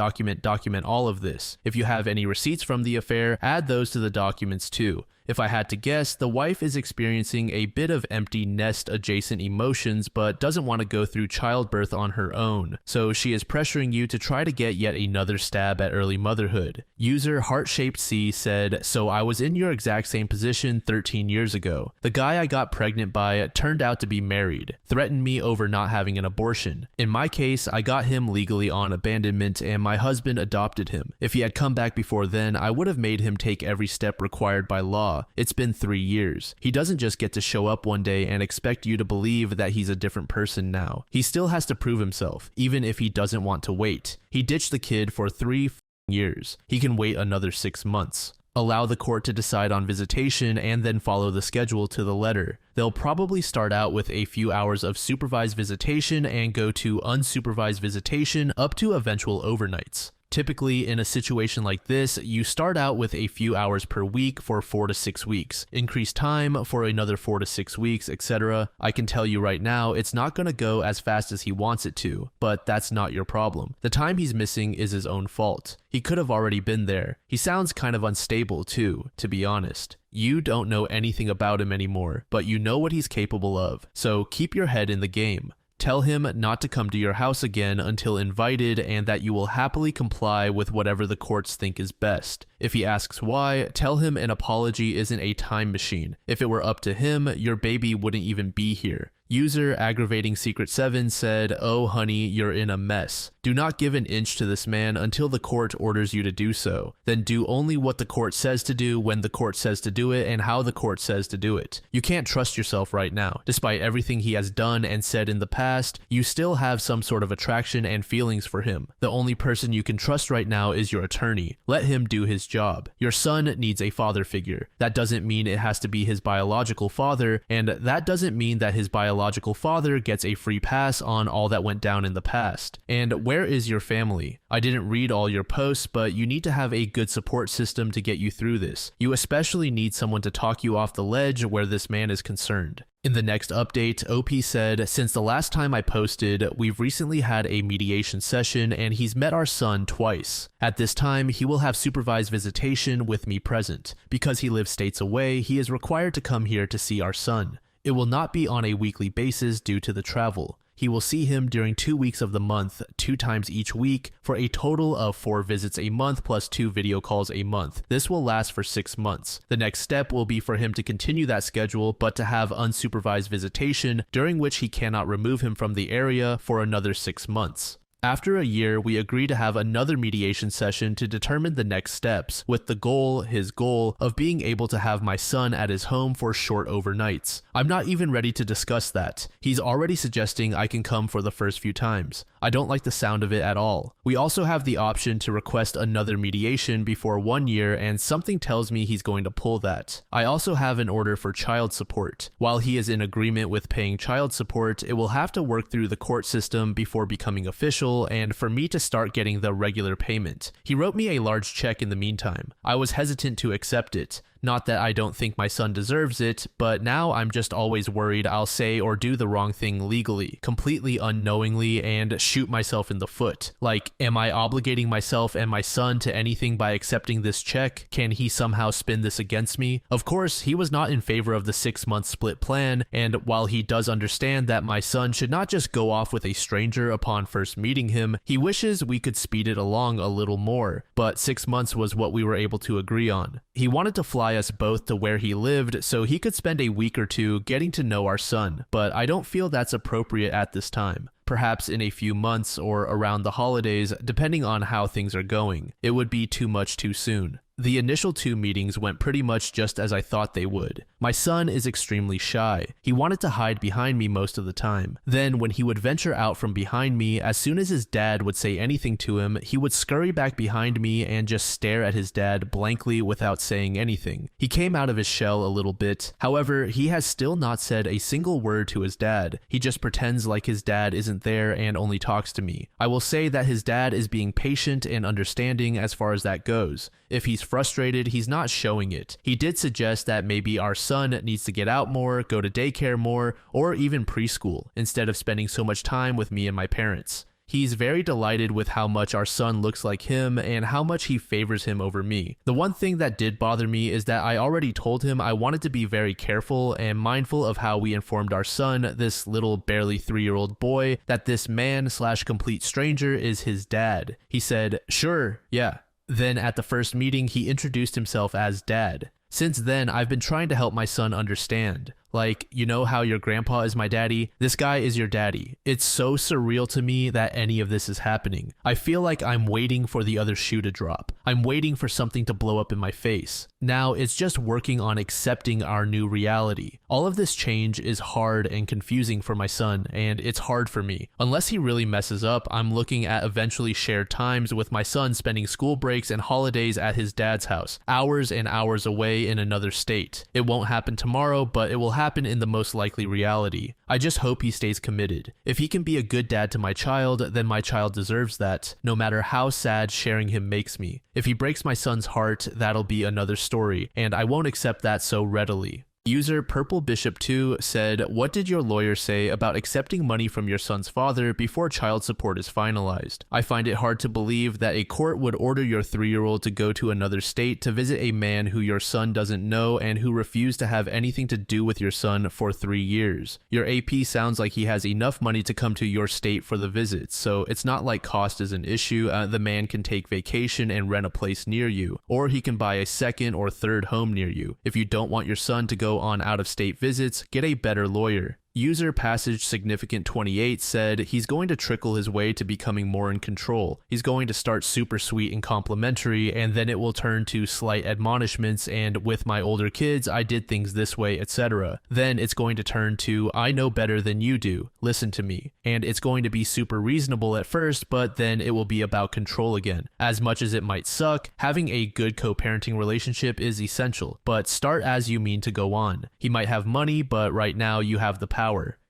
all of this. If you have any receipts from the affair, add those to the documents too. If I had to guess, the wife is experiencing a bit of empty nest adjacent emotions but doesn't want to go through childbirth on her own, so she is pressuring you to try to get yet another stab at early motherhood. User Heart-Shaped C said, so I was in your exact same position 13 years ago. The guy I got pregnant by turned out to be married, threatened me over not having an abortion. In my case, I got him legally on abandonment and my husband adopted him. If he had come back before then, I would have made him take every step required by law. It's been 3 years. He doesn't just get to show up one day and expect you to believe that he's a different person now. He still has to prove himself, even if he doesn't want to wait. He ditched the kid for 3 years. He can wait another 6 months. Allow the court to decide on visitation and then follow the schedule to the letter. They'll probably start out with a few hours of supervised visitation and go to unsupervised visitation up to eventual overnights. Typically, in a situation like this, you start out with a few hours per week for 4 to 6 weeks, increase time for another 4 to 6 weeks, etc. I can tell you right now, it's not going to go as fast as he wants it to, but that's not your problem. The time he's missing is his own fault. He could have already been there. He sounds kind of unstable too, to be honest. You don't know anything about him anymore, but you know what he's capable of, so keep your head in the game. Tell him not to come to your house again until invited and that you will happily comply with whatever the courts think is best. If he asks why, tell him an apology isn't a time machine. If it were up to him, your baby wouldn't even be here. User Aggravating Secret 7 said, oh honey, you're in a mess. Do not give an inch to this man until the court orders you to do so. Then do only what the court says to do when the court says to do it and how the court says to do it. You can't trust yourself right now. Despite everything he has done and said in the past, you still have some sort of attraction and feelings for him. The only person you can trust right now is your attorney. Let him do his job. Your son needs a father figure. That doesn't mean it has to be his biological father, and that doesn't mean that his biological father gets a free pass on all that went down in the past. And where is your family? I didn't read all your posts, but you need to have a good support system to get you through this. You especially need someone to talk you off the ledge where this man is concerned. In the next update, OP said, since the last time I posted, we've recently had a mediation session and he's met our son twice. At this time, he will have supervised visitation with me present. Because he lives states away, he is required to come here to see our son. It will not be on a weekly basis due to the travel. He will see him during 2 weeks of the month, 2 times each week, for a total of 4 visits a month plus 2 video calls a month. This will last for 6 months. The next step will be for him to continue that schedule, but to have unsupervised visitation, during which he cannot remove him from the area for another 6 months. After a year, we agree to have another mediation session to determine the next steps, with the goal, his goal, of being able to have my son at his home for short overnights. I'm not even ready to discuss that. He's already suggesting I can come for the first few times. I don't like the sound of it at all. We also have the option to request another mediation before 1 year, and something tells me he's going to pull that. I also have an order for child support. While he is in agreement with paying child support, it will have to work through the court system before becoming official, and for me to start getting the regular payment. He wrote me a large check in the meantime. I was hesitant to accept it. Not that I don't think my son deserves it, but now I'm just always worried I'll say or do the wrong thing legally, completely unknowingly, and shoot myself in the foot. Like, am I obligating myself and my son to anything by accepting this check? Can he somehow spin this against me? Of course, he was not in favor of the 6-month split plan, and while he does understand that my son should not just go off with a stranger upon first meeting him, he wishes we could speed it along a little more, but 6 months was what we were able to agree on. He wanted to fly us both to where he lived so he could spend a week or 2 getting to know our son, but I don't feel that's appropriate at this time. Perhaps in a few months or around the holidays, depending on how things are going. It would be too much too soon. The initial 2 meetings went pretty much just as I thought they would. My son is extremely shy. He wanted to hide behind me most of the time. Then when he would venture out from behind me, as soon as his dad would say anything to him, he would scurry back behind me and just stare at his dad blankly without saying anything. He came out of his shell a little bit. However, he has still not said a single word to his dad. He just pretends like his dad isn't there and only talks to me. I will say that his dad is being patient and understanding as far as that goes. If he's frustrated, he's not showing it. He did suggest that maybe our son needs to get out more, go to daycare more, or even preschool, instead of spending so much time with me and my parents. He's very delighted with how much our son looks like him and how much he favors him over me. The one thing that did bother me is that I already told him I wanted to be very careful and mindful of how we informed our son, this little barely 3-year-old boy, that this man/complete stranger is his dad. He said, "Sure, yeah." Then at the first meeting, he introduced himself as Dad. Since then, I've been trying to help my son understand. Like, you know how your grandpa is my daddy? This guy is your daddy. It's so surreal to me that any of this is happening. I feel like I'm waiting for the other shoe to drop. I'm waiting for something to blow up in my face. Now, it's just working on accepting our new reality. All of this change is hard and confusing for my son, and it's hard for me. Unless he really messes up, I'm looking at eventually shared times with my son spending school breaks and holidays at his dad's house, hours and hours away in another state. It won't happen tomorrow, but it will happen in the most likely reality. I just hope he stays committed. If he can be a good dad to my child, then my child deserves that, no matter how sad sharing him makes me. If he breaks my son's heart, that'll be another story, and I won't accept that so readily. User Purple Bishop 2 said, "What did your lawyer say about accepting money from your son's father before child support is finalized? I find it hard to believe that a court would order your 3-year-old to go to another state to visit a man who your son doesn't know and who refused to have anything to do with your son for 3 years. Your AP sounds like he has enough money to come to your state for the visits, so it's not like cost is an issue. The man can take vacation and rent a place near you, or he can buy a second or third home near you. If you don't want your son to go on out-of-state visits, get a better lawyer." User Passage Significant 28 said he's going to trickle his way to becoming more in control. He's going to start super sweet and complimentary, and then it will turn to slight admonishments and with my older kids, I did things this way, etc. Then it's going to turn to I know better than you do, listen to me. And it's going to be super reasonable at first, but then it will be about control again. As much as it might suck, having a good co-parenting relationship is essential, but start as you mean to go on. He might have money, but right now you have the power.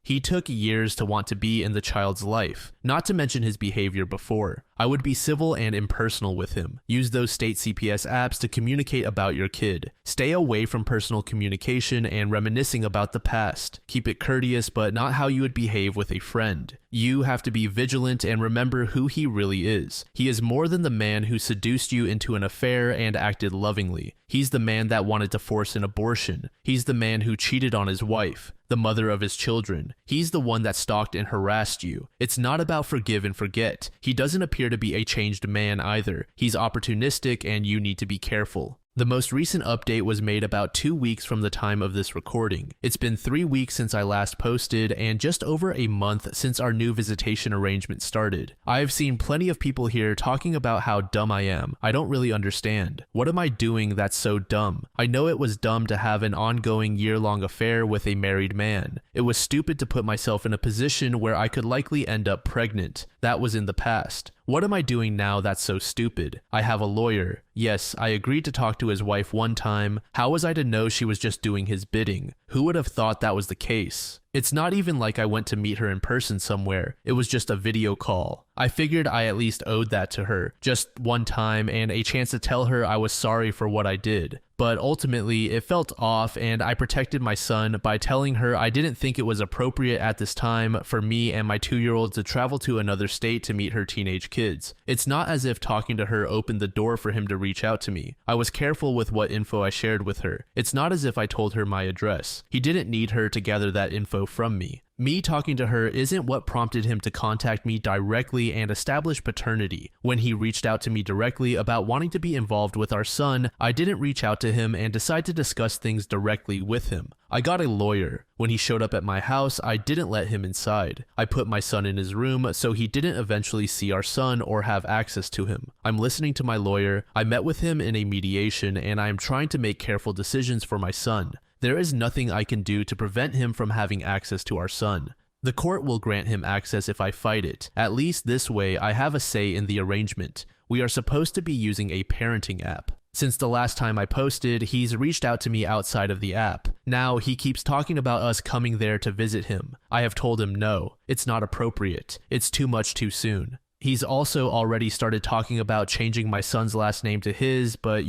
He took years to want to be in the child's life, not to mention his behavior before. I would be civil and impersonal with him. Use those state CPS apps to communicate about your kid. Stay away from personal communication and reminiscing about the past. Keep it courteous, but not how you would behave with a friend. You have to be vigilant and remember who he really is. He is more than the man who seduced you into an affair and acted lovingly. He's the man that wanted to force an abortion. He's the man who cheated on his wife, the mother of his children. He's the one that stalked and harassed you. It's not about forgive and forget. He doesn't appear to be a changed man either. He's opportunistic and you need to be careful. The most recent update was made about 2 weeks from the time of this recording. It's been 3 weeks since I last posted and just over a month since our new visitation arrangement started. I've seen plenty of people here talking about how dumb I am. I don't really understand. What am I doing that's so dumb? I know it was dumb to have an ongoing year-long affair with a married man. It was stupid to put myself in a position where I could likely end up pregnant. That was in the past. What am I doing now that's so stupid? I have a lawyer. Yes, I agreed to talk to his wife one time. How was I to know she was just doing his bidding? Who would have thought that was the case? It's not even like I went to meet her in person somewhere. It was just a video call. I figured I at least owed that to her, just one time and a chance to tell her I was sorry for what I did. But ultimately, it felt off and I protected my son by telling her I didn't think it was appropriate at this time for me and my 2-year-old to travel to another state to meet her teenage kids. It's not as if talking to her opened the door for him to reach out to me. I was careful with what info I shared with her. It's not as if I told her my address. He didn't need her to gather that info from me. Me talking to her isn't what prompted him to contact me directly and establish paternity. When he reached out to me directly about wanting to be involved with our son, I didn't reach out to him and decide to discuss things directly with him. I got a lawyer. When he showed up at my house, I didn't let him inside. I put my son in his room so he didn't eventually see our son or have access to him. I'm listening to my lawyer. I met with him in a mediation and I am trying to make careful decisions for my son. There is nothing I can do to prevent him from having access to our son. The court will grant him access if I fight it. At least this way, I have a say in the arrangement. We are supposed to be using a parenting app. Since the last time I posted, he's reached out to me outside of the app. Now, he keeps talking about us coming there to visit him. I have told him no, it's not appropriate. It's too much too soon. He's also already started talking about changing my son's last name to his, but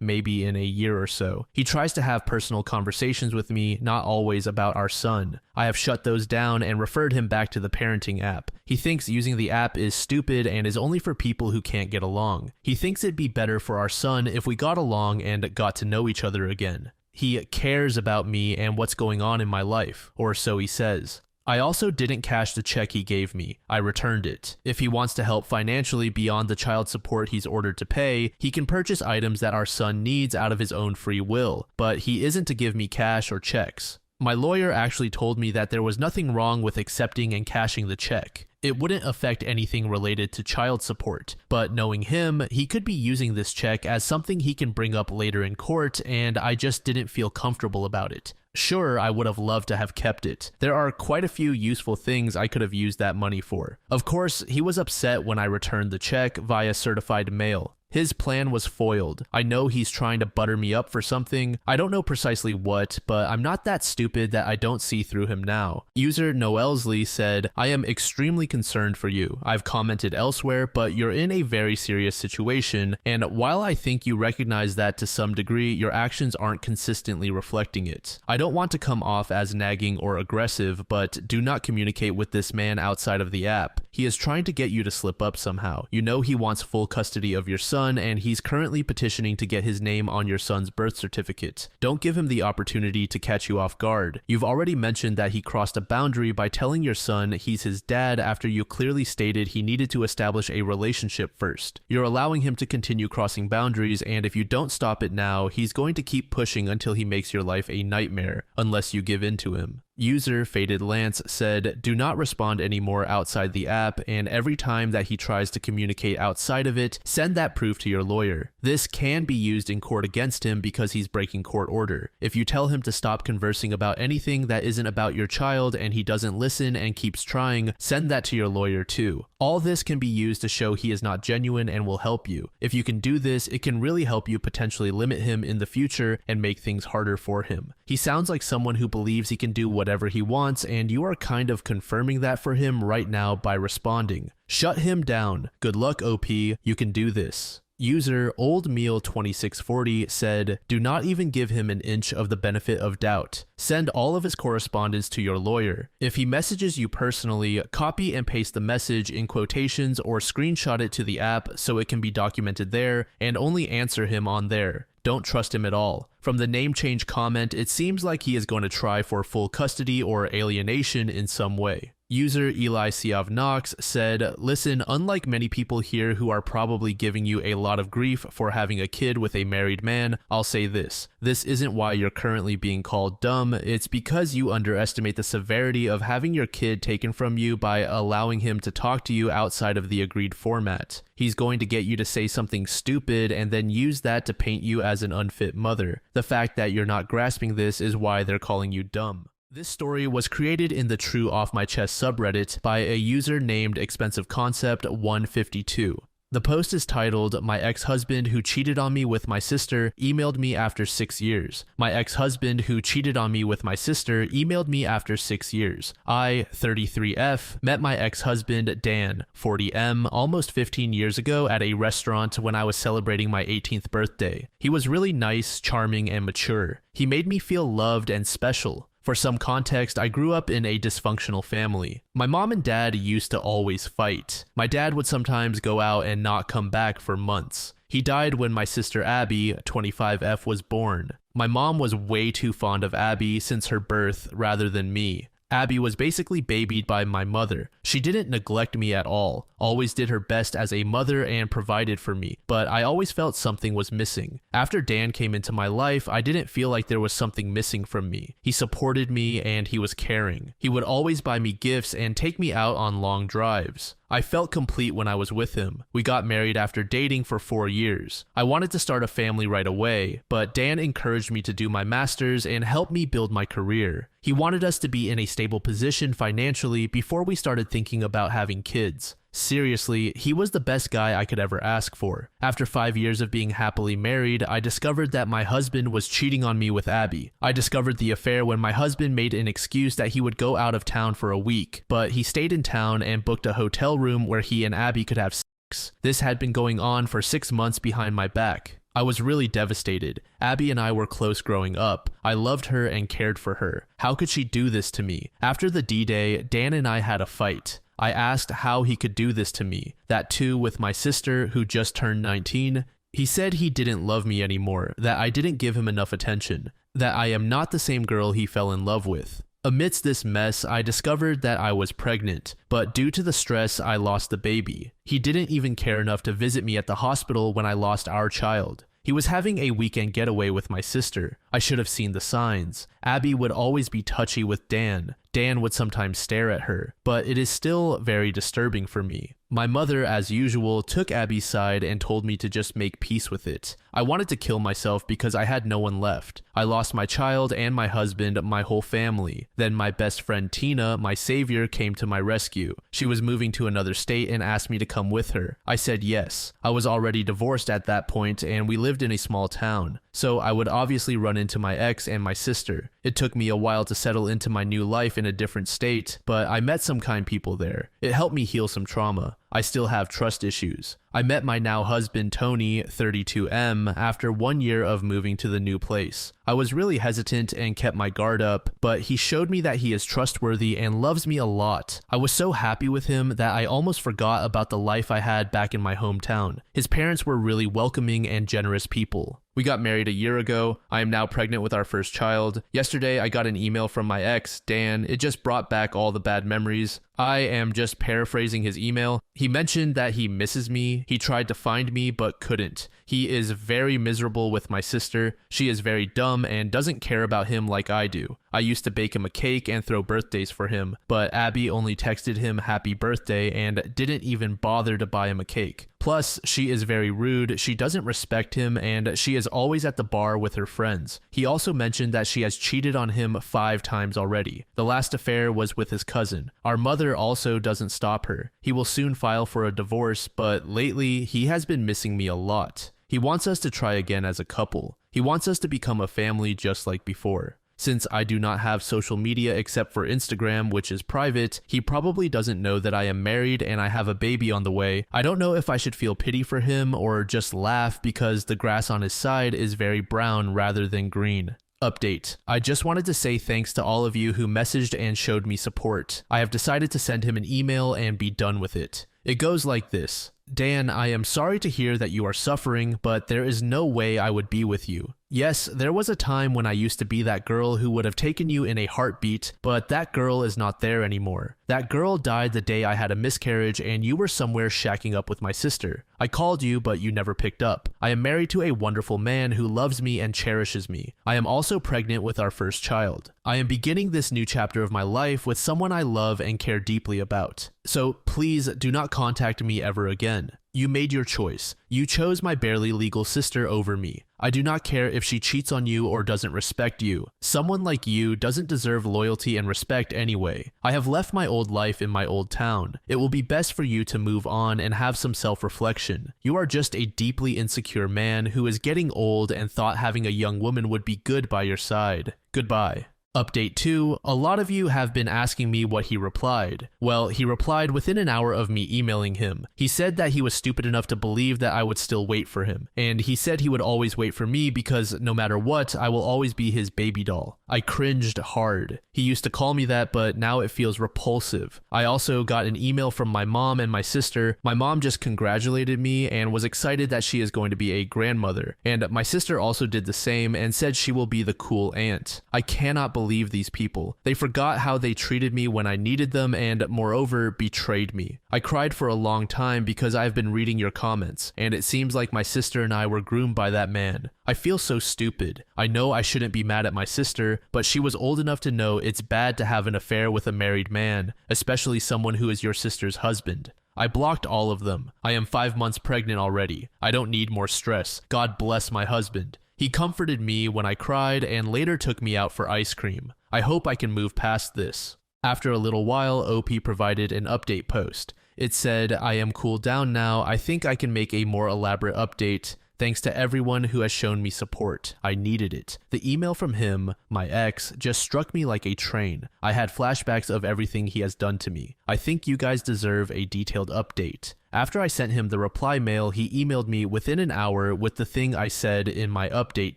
maybe in a year or so. He tries to have personal conversations with me, not always about our son. I have shut those down and referred him back to the parenting app. He thinks using the app is stupid and is only for people who can't get along. He thinks it'd be better for our son if we got along and got to know each other again. He cares about me and what's going on in my life, or so he says. I also didn't cash the check he gave me. I returned it. If he wants to help financially beyond the child support he's ordered to pay, he can purchase items that our son needs out of his own free will, but he isn't to give me cash or checks. My lawyer actually told me that there was nothing wrong with accepting and cashing the check. It wouldn't affect anything related to child support, but knowing him, he could be using this check as something he can bring up later in court, and I just didn't feel comfortable about it. Sure, I would have loved to have kept it. There are quite a few useful things I could have used that money for. Of course, he was upset when I returned the check via certified mail. His plan was foiled. I know he's trying to butter me up for something. I don't know precisely what, but I'm not that stupid that I don't see through him now. User Noelsley said, I am extremely concerned for you. I've commented elsewhere, but you're in a very serious situation, and while I think you recognize that to some degree, your actions aren't consistently reflecting it. I don't want to come off as nagging or aggressive, but do not communicate with this man outside of the app. He is trying to get you to slip up somehow. You know he wants full custody of your son, and he's currently petitioning to get his name on your son's birth certificate. Don't give him the opportunity to catch you off guard. You've already mentioned that he crossed a boundary by telling your son he's his dad after you clearly stated he needed to establish a relationship first. You're allowing him to continue crossing boundaries, and if you don't stop it now, he's going to keep pushing until he makes your life a nightmare, unless you give in to him. User Faded Lance said, do not respond anymore outside the app, and every time that he tries to communicate outside of it, send that proof to your lawyer. This can be used in court against him because he's breaking court order. If you tell him to stop conversing about anything that isn't about your child and he doesn't listen and keeps trying, send that to your lawyer too. All this can be used to show he is not genuine and will help you. If you can do this, it can really help you potentially limit him in the future and make things harder for him. He sounds like someone who believes he can do whatever he wants, and you are kind of confirming that for him right now by responding. Shut him down. Good luck, OP. You can do this. User OldMeal2640 said, do not even give him an inch of the benefit of doubt. Send all of his correspondence to your lawyer. If he messages you personally, copy and paste the message in quotations or screenshot it to the app so it can be documented there, and only answer him on there. Don't trust him at all. From the name change comment, it seems like he is going to try for full custody or alienation in some way. User Eli Siav Knox said, listen, unlike many people here who are probably giving you a lot of grief for having a kid with a married man, I'll say this. This isn't why you're currently being called dumb. It's because you underestimate the severity of having your kid taken from you by allowing him to talk to you outside of the agreed format. He's going to get you to say something stupid and then use that to paint you as an unfit mother. The fact that you're not grasping this is why they're calling you dumb. This story was created in the True Off My Chest subreddit by a user named Expensive Concept 152. The post is titled, My ex-husband who cheated on me with my sister emailed me after 6 years. My ex-husband who cheated on me with my sister emailed me after 6 years. I, 33F, met my ex-husband, Dan, 40M, almost 15 years ago at a restaurant when I was celebrating my 18th birthday. He was really nice, charming, and mature. He made me feel loved and special. For some context, I grew up in a dysfunctional family. My mom and dad used to always fight. My dad would sometimes go out and not come back for months. He died when my sister Abby, 25F, was born. My mom was way too fond of Abby since her birth rather than me. Abby was basically babied by my mother. She didn't neglect me at all, always did her best as a mother and provided for me, but I always felt something was missing. After Dan came into my life, I didn't feel like there was something missing from me. He supported me and he was caring. He would always buy me gifts and take me out on long drives. I felt complete when I was with him. We got married after dating for 4 years. I wanted to start a family right away, but Dan encouraged me to do my master's and help me build my career. He wanted us to be in a stable position financially before we started thinking about having kids. Seriously, he was the best guy I could ever ask for. After 5 years of being happily married, I discovered that my husband was cheating on me with Abby. I discovered the affair when my husband made an excuse that he would go out of town for a week, but he stayed in town and booked a hotel room where he and Abby could have sex. This had been going on for 6 months behind my back. I was really devastated. Abby and I were close growing up. I loved her and cared for her. How could she do this to me? After the D-Day, Dan and I had a fight. I asked how he could do this to me, that too with my sister who just turned 19. He said he didn't love me anymore, that I didn't give him enough attention, that I am not the same girl he fell in love with. Amidst this mess, I discovered that I was pregnant, but due to the stress, I lost the baby. He didn't even care enough to visit me at the hospital when I lost our child. He was having a weekend getaway with my sister. I should have seen the signs. Abby would always be touchy with Dan. Dan would sometimes stare at her, but it is still very disturbing for me. My mother, as usual, took Abby's side and told me to just make peace with it. I wanted to kill myself because I had no one left. I lost my child and my husband, my whole family. Then my best friend Tina, my savior, came to my rescue. She was moving to another state and asked me to come with her. I said yes. I was already divorced at that point and we lived in a small town, so I would obviously run into my ex and my sister. It took me a while to settle into my new life in a different state, but I met some kind people there. It helped me heal some trauma. I still have trust issues. I met my now husband Tony, 32M, after 1 year of moving to the new place. I was really hesitant and kept my guard up, but he showed me that he is trustworthy and loves me a lot. I was so happy with him that I almost forgot about the life I had back in my hometown. His parents were really welcoming and generous people. We got married a year ago. I am now pregnant with our first child. Yesterday, I got an email from my ex, Dan. It just brought back all the bad memories. I am just paraphrasing his email. He mentioned that he misses me. He tried to find me, but couldn't. He is very miserable with my sister. She is very dumb and doesn't care about him like I do. I used to bake him a cake and throw birthdays for him, but Abby only texted him happy birthday and didn't even bother to buy him a cake. Plus, she is very rude, she doesn't respect him, and she is always at the bar with her friends. He also mentioned that she has cheated on him 5 times already. The last affair was with his cousin. Our mother also doesn't stop her. He will soon file for a divorce, but lately, he has been missing me a lot. He wants us to try again as a couple. He wants us to become a family just like before. Since I do not have social media except for Instagram, which is private, he probably doesn't know that I am married and I have a baby on the way. I don't know if I should feel pity for him or just laugh because the grass on his side is very brown rather than green. Update. I just wanted to say thanks to all of you who messaged and showed me support. I have decided to send him an email and be done with it. It goes like this. Dan, I am sorry to hear that you are suffering, but there is no way I would be with you. Yes, there was a time when I used to be that girl who would have taken you in a heartbeat, but that girl is not there anymore. That girl died the day I had a miscarriage and you were somewhere shacking up with my sister. I called you, but you never picked up. I am married to a wonderful man who loves me and cherishes me. I am also pregnant with our first child. I am beginning this new chapter of my life with someone I love and care deeply about. So please do not contact me ever again. You made your choice. You chose my barely legal sister over me. I do not care if she cheats on you or doesn't respect you. Someone like you doesn't deserve loyalty and respect anyway. I have left my old life in my old town. It will be best for you to move on and have some self-reflection. You are just a deeply insecure man who is getting old and thought having a young woman would be good by your side. Goodbye. Update 2, a lot of you have been asking me what he replied. Well, he replied within an hour of me emailing him. He said that he was stupid enough to believe that I would still wait for him. And he said he would always wait for me because no matter what, I will always be his baby doll. I cringed hard. He used to call me that, but now it feels repulsive. I also got an email from my mom and my sister. My mom just congratulated me and was excited that she is going to be a grandmother. And my sister also did the same and said she will be the cool aunt. I cannot believe believe these people. They forgot how they treated me when I needed them and, moreover, betrayed me. I cried for a long time because I've been reading your comments, and it seems like my sister and I were groomed by that man. I feel so stupid. I know I shouldn't be mad at my sister, but she was old enough to know it's bad to have an affair with a married man, especially someone who is your sister's husband. I blocked all of them. I am 5 months pregnant already. I don't need more stress. God bless my husband. He comforted me when I cried and later took me out for ice cream. I hope I can move past this. After a little while, OP provided an update post. It said, I am cooled down now. I think I can make a more elaborate update. Thanks to everyone who has shown me support. I needed it. The email from him, my ex, just struck me like a train. I had flashbacks of everything he has done to me. I think you guys deserve a detailed update. After I sent him the reply mail, he emailed me within an hour with the thing I said in my update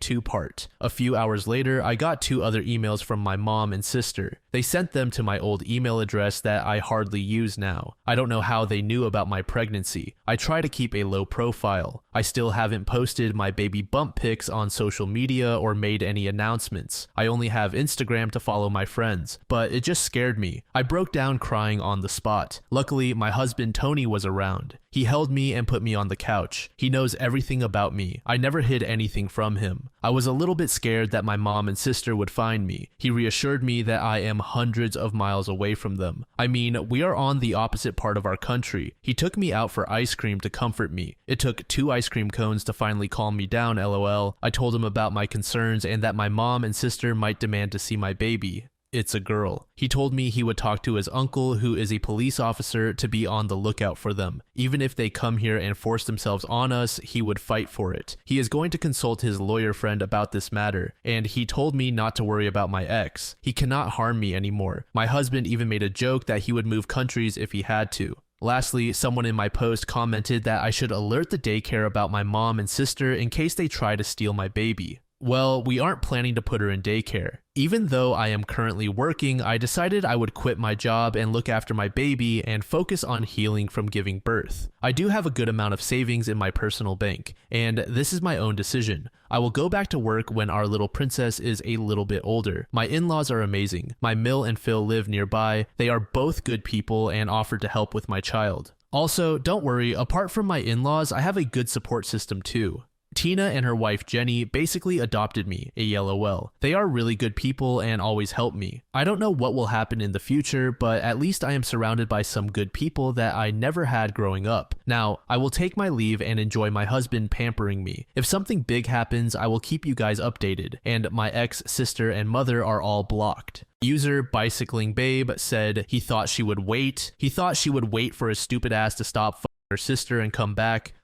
2-part. A few hours later, I got 2 other emails from my mom and sister. They sent them to my old email address that I hardly use now. I don't know how they knew about my pregnancy. I try to keep a low profile. I still haven't posted my baby bump pics on social media or made any announcements. I only have Instagram to follow my friends, but it just scared me. I broke down crying on the spot. Luckily, my husband Tony was around. He held me and put me on the couch. He knows everything about me. I never hid anything from him. I was a little bit scared that my mom and sister would find me. He reassured me that I am hundreds of miles away from them. I mean, we are on the opposite part of our country. He took me out for ice cream to comfort me. It took 2 ice cream cones to finally calm me down, lol. I told him about my concerns and that my mom and sister might demand to see my baby. It's a girl. He told me he would talk to his uncle, who is a police officer, to be on the lookout for them. Even if they come here and force themselves on us, he would fight for it. He is going to consult his lawyer friend about this matter, and he told me not to worry about my ex. He cannot harm me anymore. My husband even made a joke that he would move countries if he had to. Lastly, someone in my post commented that I should alert the daycare about my mom and sister in case they try to steal my baby. Well, we aren't planning to put her in daycare. Even though I am currently working, I decided I would quit my job and look after my baby and focus on healing from giving birth. I do have a good amount of savings in my personal bank, and this is my own decision. I will go back to work when our little princess is a little bit older. My in-laws are amazing. My Mill and Phil live nearby. They are both good people and offered to help with my child. Also, don't worry, apart from my in-laws, I have a good support system too. Tina and her wife Jenny basically adopted me, ALOL. They are really good people and always help me. I don't know what will happen in the future, but at least I am surrounded by some good people that I never had growing up. Now, I will take my leave and enjoy my husband pampering me. If something big happens, I will keep you guys updated, and my ex, sister, and mother are all blocked. User Bicycling Babe said he thought she would wait. He thought she would wait for his stupid ass to stop fucking her sister and come back.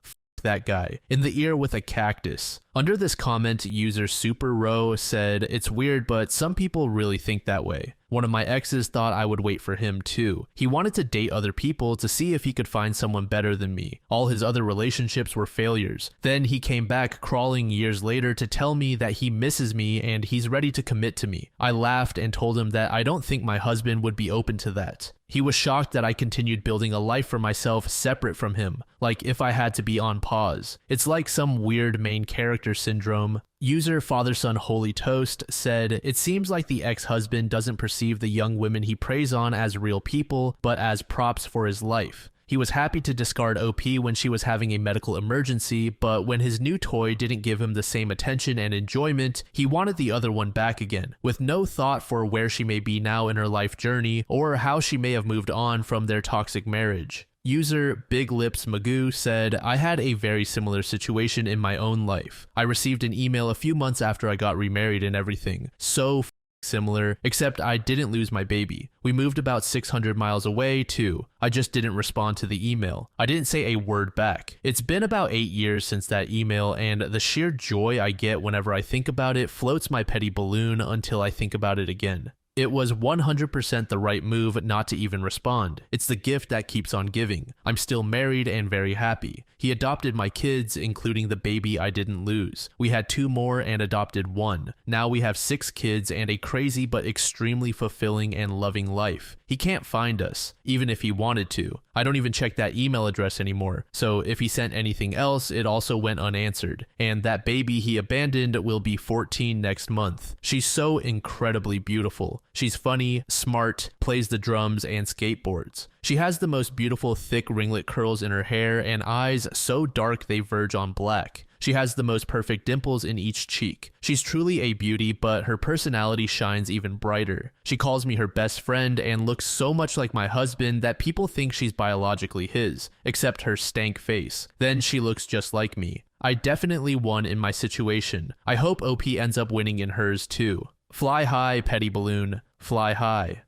That guy. In the ear with a cactus. Under this comment, user Super Row said, it's weird, but some people really think that way. One of my exes thought I would wait for him too. He wanted to date other people to see if he could find someone better than me. All his other relationships were failures. Then he came back crawling years later to tell me that he misses me and he's ready to commit to me. I laughed and told him that I don't think my husband would be open to that. He was shocked that I continued building a life for myself separate from him, like if I had to be on pause. It's like some weird main character syndrome. User Father-Son Holy Toast said, it seems like the ex-husband doesn't perceive the young women he preys on as real people, but as props for his life. He was happy to discard OP when she was having a medical emergency, but when his new toy didn't give him the same attention and enjoyment, he wanted the other one back again, with no thought for where she may be now in her life journey or how she may have moved on from their toxic marriage. User Big Lips Magoo said, I had a very similar situation in my own life. I received an email a few months after I got remarried and everything. So similar, except I didn't lose my baby. We moved about 600 miles away too. I just didn't respond to the email. I didn't say a word back. It's been about 8 years since that email, and the sheer joy I get whenever I think about it floats my petty balloon until I think about it again. It was 100% the right move not to even respond. It's the gift that keeps on giving. I'm still married and very happy. He adopted my kids, including the baby I didn't lose. We had 2 more and adopted 1. Now we have 6 kids and a crazy but extremely fulfilling and loving life. He can't find us, even if he wanted to. I don't even check that email address anymore, so if he sent anything else, it also went unanswered. And that baby he abandoned will be 14 next month. She's so incredibly beautiful. She's funny, smart, plays the drums, and skateboards. She has the most beautiful thick ringlet curls in her hair and eyes so dark they verge on black. She has the most perfect dimples in each cheek. She's truly a beauty, but her personality shines even brighter. She calls me her best friend and looks so much like my husband that people think she's biologically his, except her stank face. Then she looks just like me. I definitely won in my situation. I hope OP ends up winning in hers too. Fly high, petty balloon. Fly high.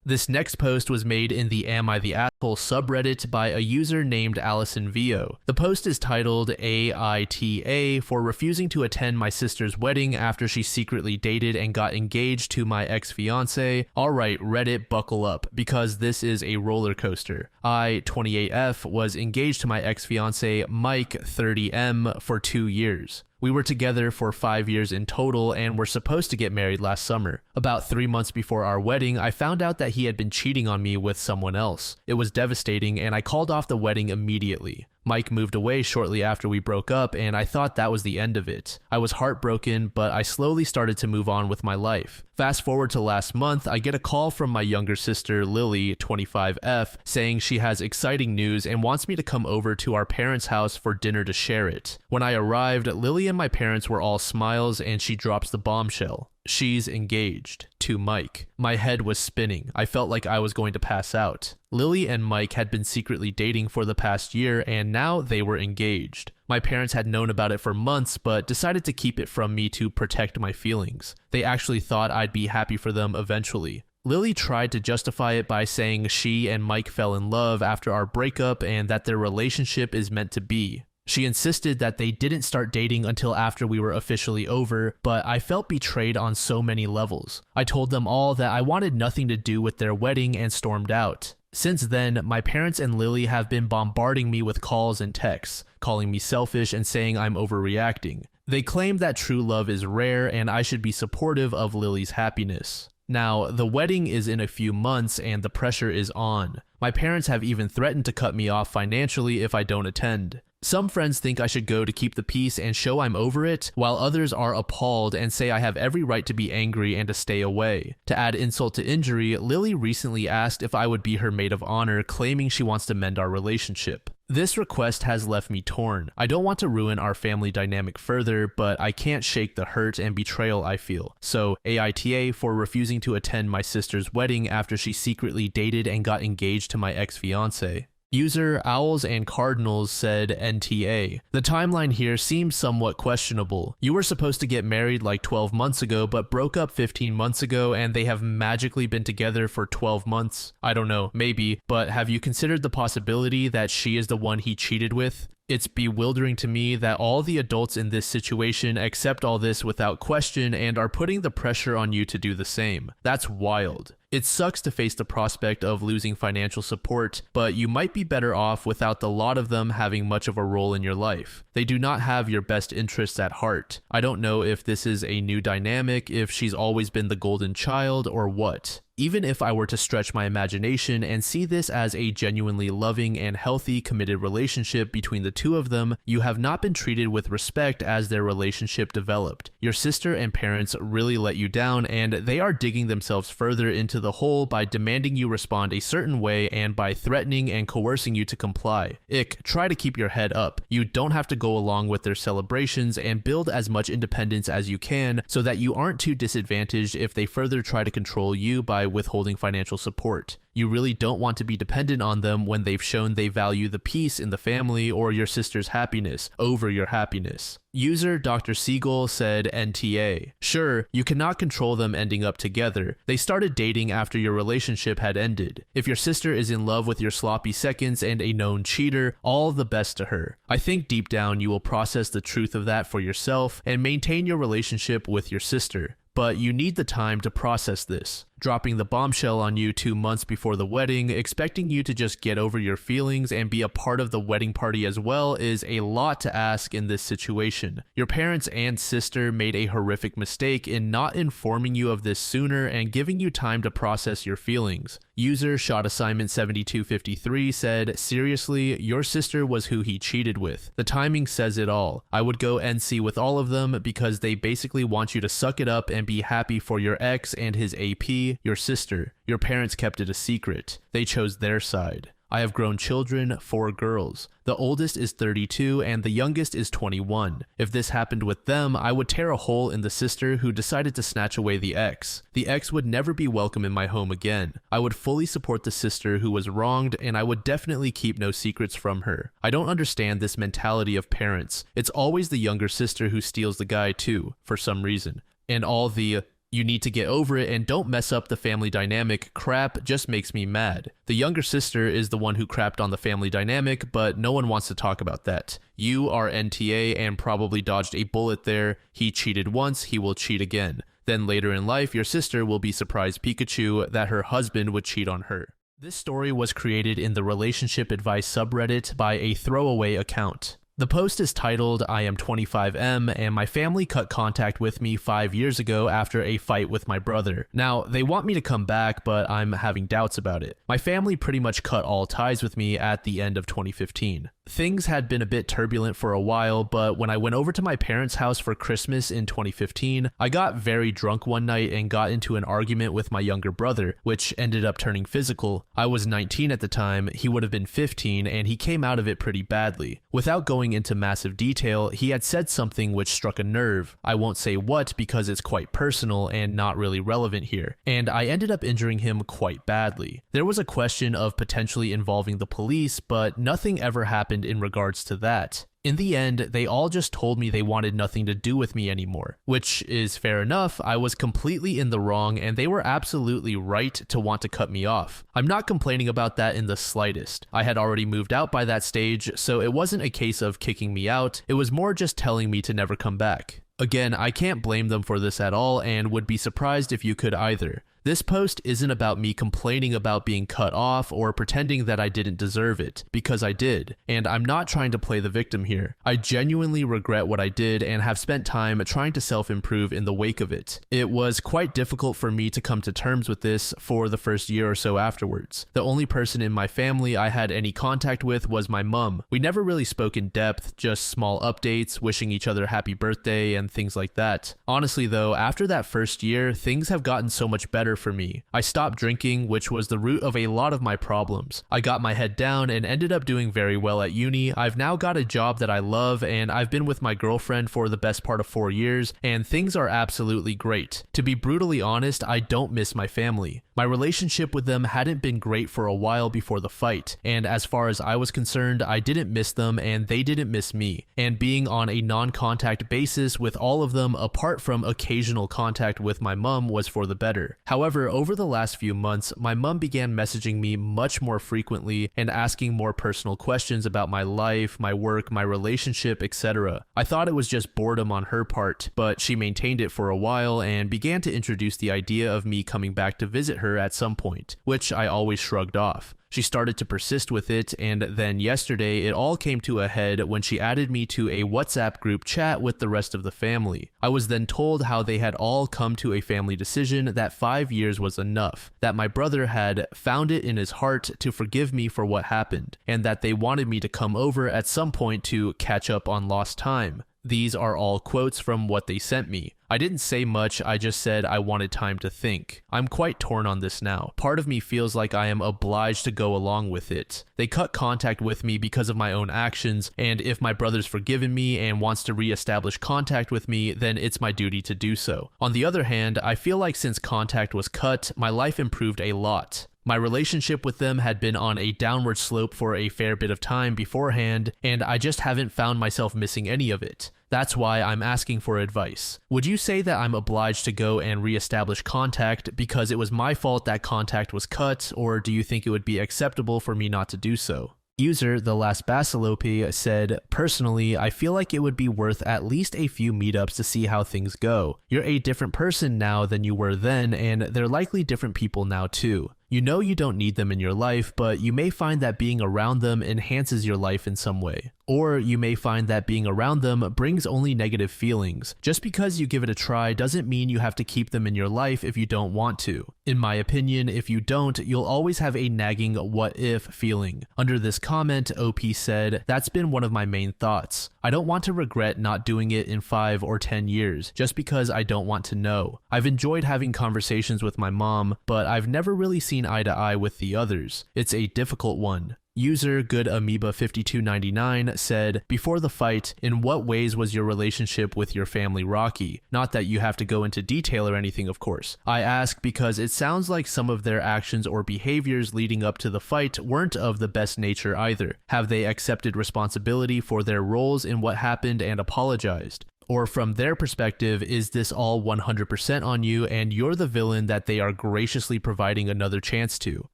This next post was made in the Am I the Asshole subreddit by a user named Allison Vio. The post is titled AITA for refusing to attend my sister's wedding after she secretly dated and got engaged to my ex-fiance. Alright, Reddit, buckle up, because this is a roller coaster. I, 28F, was engaged to my ex-fiance Mike, 30M, for 2 years. We were together for 5 years in total and were supposed to get married last summer. About 3 months before our wedding, I found out that he had been cheating on me with someone else. It was devastating and I called off the wedding immediately. Mike moved away shortly after we broke up and I thought that was the end of it. I was heartbroken, but I slowly started to move on with my life. Fast forward to last month, I get a call from my younger sister Lily, 25F, saying she has exciting news and wants me to come over to our parents' house for dinner to share it. When I arrived, Lily and my parents were all smiles and she drops the bombshell. She's engaged to Mike. My head was spinning. I felt like I was going to pass out. Lily and Mike had been secretly dating for the past year and now they were engaged. My parents had known about it for months but decided to keep it from me to protect my feelings. They actually thought I'd be happy for them eventually. Lily tried to justify it by saying she and Mike fell in love after our breakup and that their relationship is meant to be. She insisted that they didn't start dating until after we were officially over, but I felt betrayed on so many levels. I told them all that I wanted nothing to do with their wedding and stormed out. Since then, my parents and Lily have been bombarding me with calls and texts, calling me selfish and saying I'm overreacting. They claim that true love is rare and I should be supportive of Lily's happiness. Now, the wedding is in a few months and the pressure is on. My parents have even threatened to cut me off financially if I don't attend. Some friends think I should go to keep the peace and show I'm over it, while others are appalled and say I have every right to be angry and to stay away. To add insult to injury, Lily recently asked if I would be her maid of honor, claiming she wants to mend our relationship. This request has left me torn. I don't want to ruin our family dynamic further, but I can't shake the hurt and betrayal I feel. So, AITA for refusing to attend my sister's wedding after she secretly dated and got engaged to my ex-fiance. User Owls and Cardinals said NTA. The timeline here seems somewhat questionable. You were supposed to get married like 12 months ago, but broke up 15 months ago and they have magically been together for 12 months. I don't know, maybe, but have you considered the possibility that she is the one he cheated with? It's bewildering to me that all the adults in this situation accept all this without question and are putting the pressure on you to do the same. That's wild. It sucks to face the prospect of losing financial support, but you might be better off without the lot of them having much of a role in your life. They do not have your best interests at heart. I don't know if this is a new dynamic, if she's always been the golden child, or what. Even if I were to stretch my imagination and see this as a genuinely loving and healthy committed relationship between the two of them, you have not been treated with respect as their relationship developed. Your sister and parents really let you down, and they are digging themselves further into the hole by demanding you respond a certain way and by threatening and coercing you to comply. Try to keep your head up. You don't have to go along with their celebrations and build as much independence as you can so that you aren't too disadvantaged if they further try to control you by withholding financial support. You really don't want to be dependent on them when they've shown they value the peace in the family or your sister's happiness over your happiness. User Dr. Siegel said NTA. Sure, you cannot control them ending up together. They started dating after your relationship had ended. If your sister is in love with your sloppy seconds and a known cheater, all the best to her. I think deep down you will process the truth of that for yourself and maintain your relationship with your sister. But you need the time to process this. Dropping the bombshell on you 2 months before the wedding, expecting you to just get over your feelings and be a part of the wedding party as well is a lot to ask in this situation. Your parents and sister made a horrific mistake in not informing you of this sooner and giving you time to process your feelings. User Shot Assignment 7253 said, "Seriously, your sister was who he cheated with. The timing says it all. I would go NC with all of them because they basically want you to suck it up and be happy for your ex and his AP, your sister. Your parents kept it a secret. They chose their side. I have grown children, 4 girls. The oldest is 32 and the youngest is 21. If this happened with them, I would tear a hole in the sister who decided to snatch away the ex. The ex would never be welcome in my home again. I would fully support the sister who was wronged and I would definitely keep no secrets from her. I don't understand this mentality of parents. It's always the younger sister who steals the guy too, for some reason. And all the "you need to get over it and don't mess up the family dynamic" crap just makes me mad. The younger sister is the one who crapped on the family dynamic, but no one wants to talk about that. You are NTA and probably dodged a bullet there. He cheated once, he will cheat again. Then later in life, your sister will be surprised Pikachu that her husband would cheat on her. This story was created in the relationship advice subreddit by a throwaway account. The post is titled, "I am 25M and my family cut contact with me 5 years ago after a fight with my brother. Now, they want me to come back, but I'm having doubts about it. My family pretty much cut all ties with me at the end of 2015. Things had been a bit turbulent for a while, but when I went over to my parents' house for Christmas in 2015, I got very drunk one night and got into an argument with my younger brother, which ended up turning physical. I was 19 at the time, he would have been 15, and he came out of it pretty badly. Without going into massive detail, he had said something which struck a nerve. I won't say what because it's quite personal and not really relevant here, and I ended up injuring him quite badly. There was a question of potentially involving the police, but nothing ever happened in regards to that. In the end, they all just told me they wanted nothing to do with me anymore, which is fair enough. I was completely in the wrong and they were absolutely right to want to cut me off. I'm not complaining about that in the slightest. I had already moved out by that stage, so it wasn't a case of kicking me out, it was more just telling me to never come back. Again, I can't blame them for this at all and would be surprised if you could either. This post isn't about me complaining about being cut off or pretending that I didn't deserve it, because I did, and I'm not trying to play the victim here. I genuinely regret what I did and have spent time trying to self-improve in the wake of it. It was quite difficult for me to come to terms with this for the first year or so afterwards. The only person in my family I had any contact with was my mum. We never really spoke in depth, just small updates, wishing each other happy birthday and things like that. Honestly though, after that first year, things have gotten so much better for me. I stopped drinking, which was the root of a lot of my problems. I got my head down and ended up doing very well at uni. I've now got a job that I love and I've been with my girlfriend for the best part of 4 years and things are absolutely great. To be brutally honest, I don't miss my family. My relationship with them hadn't been great for a while before the fight, and as far as I was concerned, I didn't miss them and they didn't miss me, and being on a non-contact basis with all of them apart from occasional contact with my mum was for the better. However, over the last few months, my mum began messaging me much more frequently and asking more personal questions about my life, my work, my relationship, etc. I thought it was just boredom on her part, but she maintained it for a while and began to introduce the idea of me coming back to visit her at some point, which I always shrugged off. She started to persist with it, and then yesterday it all came to a head when she added me to a WhatsApp group chat with the rest of the family. I was then told how they had all come to a family decision that 5 years was enough, that my brother had found it in his heart to forgive me for what happened, and that they wanted me to come over at some point to catch up on lost time. These are all quotes from what they sent me. I didn't say much, I just said I wanted time to think. I'm quite torn on this now. Part of me feels like I am obliged to go along with it. They cut contact with me because of my own actions, and if my brother's forgiven me and wants to re-establish contact with me, then it's my duty to do so. On the other hand, I feel like since contact was cut, my life improved a lot. My relationship with them had been on a downward slope for a fair bit of time beforehand, and I just haven't found myself missing any of it. That's why I'm asking for advice. Would you say that I'm obliged to go and re-establish contact because it was my fault that contact was cut, or do you think it would be acceptable for me not to do so? User The Last Basilope said, personally, I feel like it would be worth at least a few meetups to see how things go. You're a different person now than you were then, and they're likely different people now too. You know you don't need them in your life, but you may find that being around them enhances your life in some way. Or you may find that being around them brings only negative feelings. Just because you give it a try doesn't mean you have to keep them in your life if you don't want to. In my opinion, if you don't, you'll always have a nagging what if feeling. Under this comment, OP said, that's been one of my main thoughts. I don't want to regret not doing it in 5 or 10 years, just because I don't want to know. I've enjoyed having conversations with my mom, but I've never really seen eye to eye with the others. It's a difficult one. User Good Amoeba 5299 said, before the fight, in what ways was your relationship with your family rocky? Not that you have to go into detail or anything, of course. I ask because it sounds like some of their actions or behaviors leading up to the fight weren't of the best nature either. Have they accepted responsibility for their roles in what happened and apologized? Or from their perspective, is this all 100% on you and you're the villain that they are graciously providing another chance to?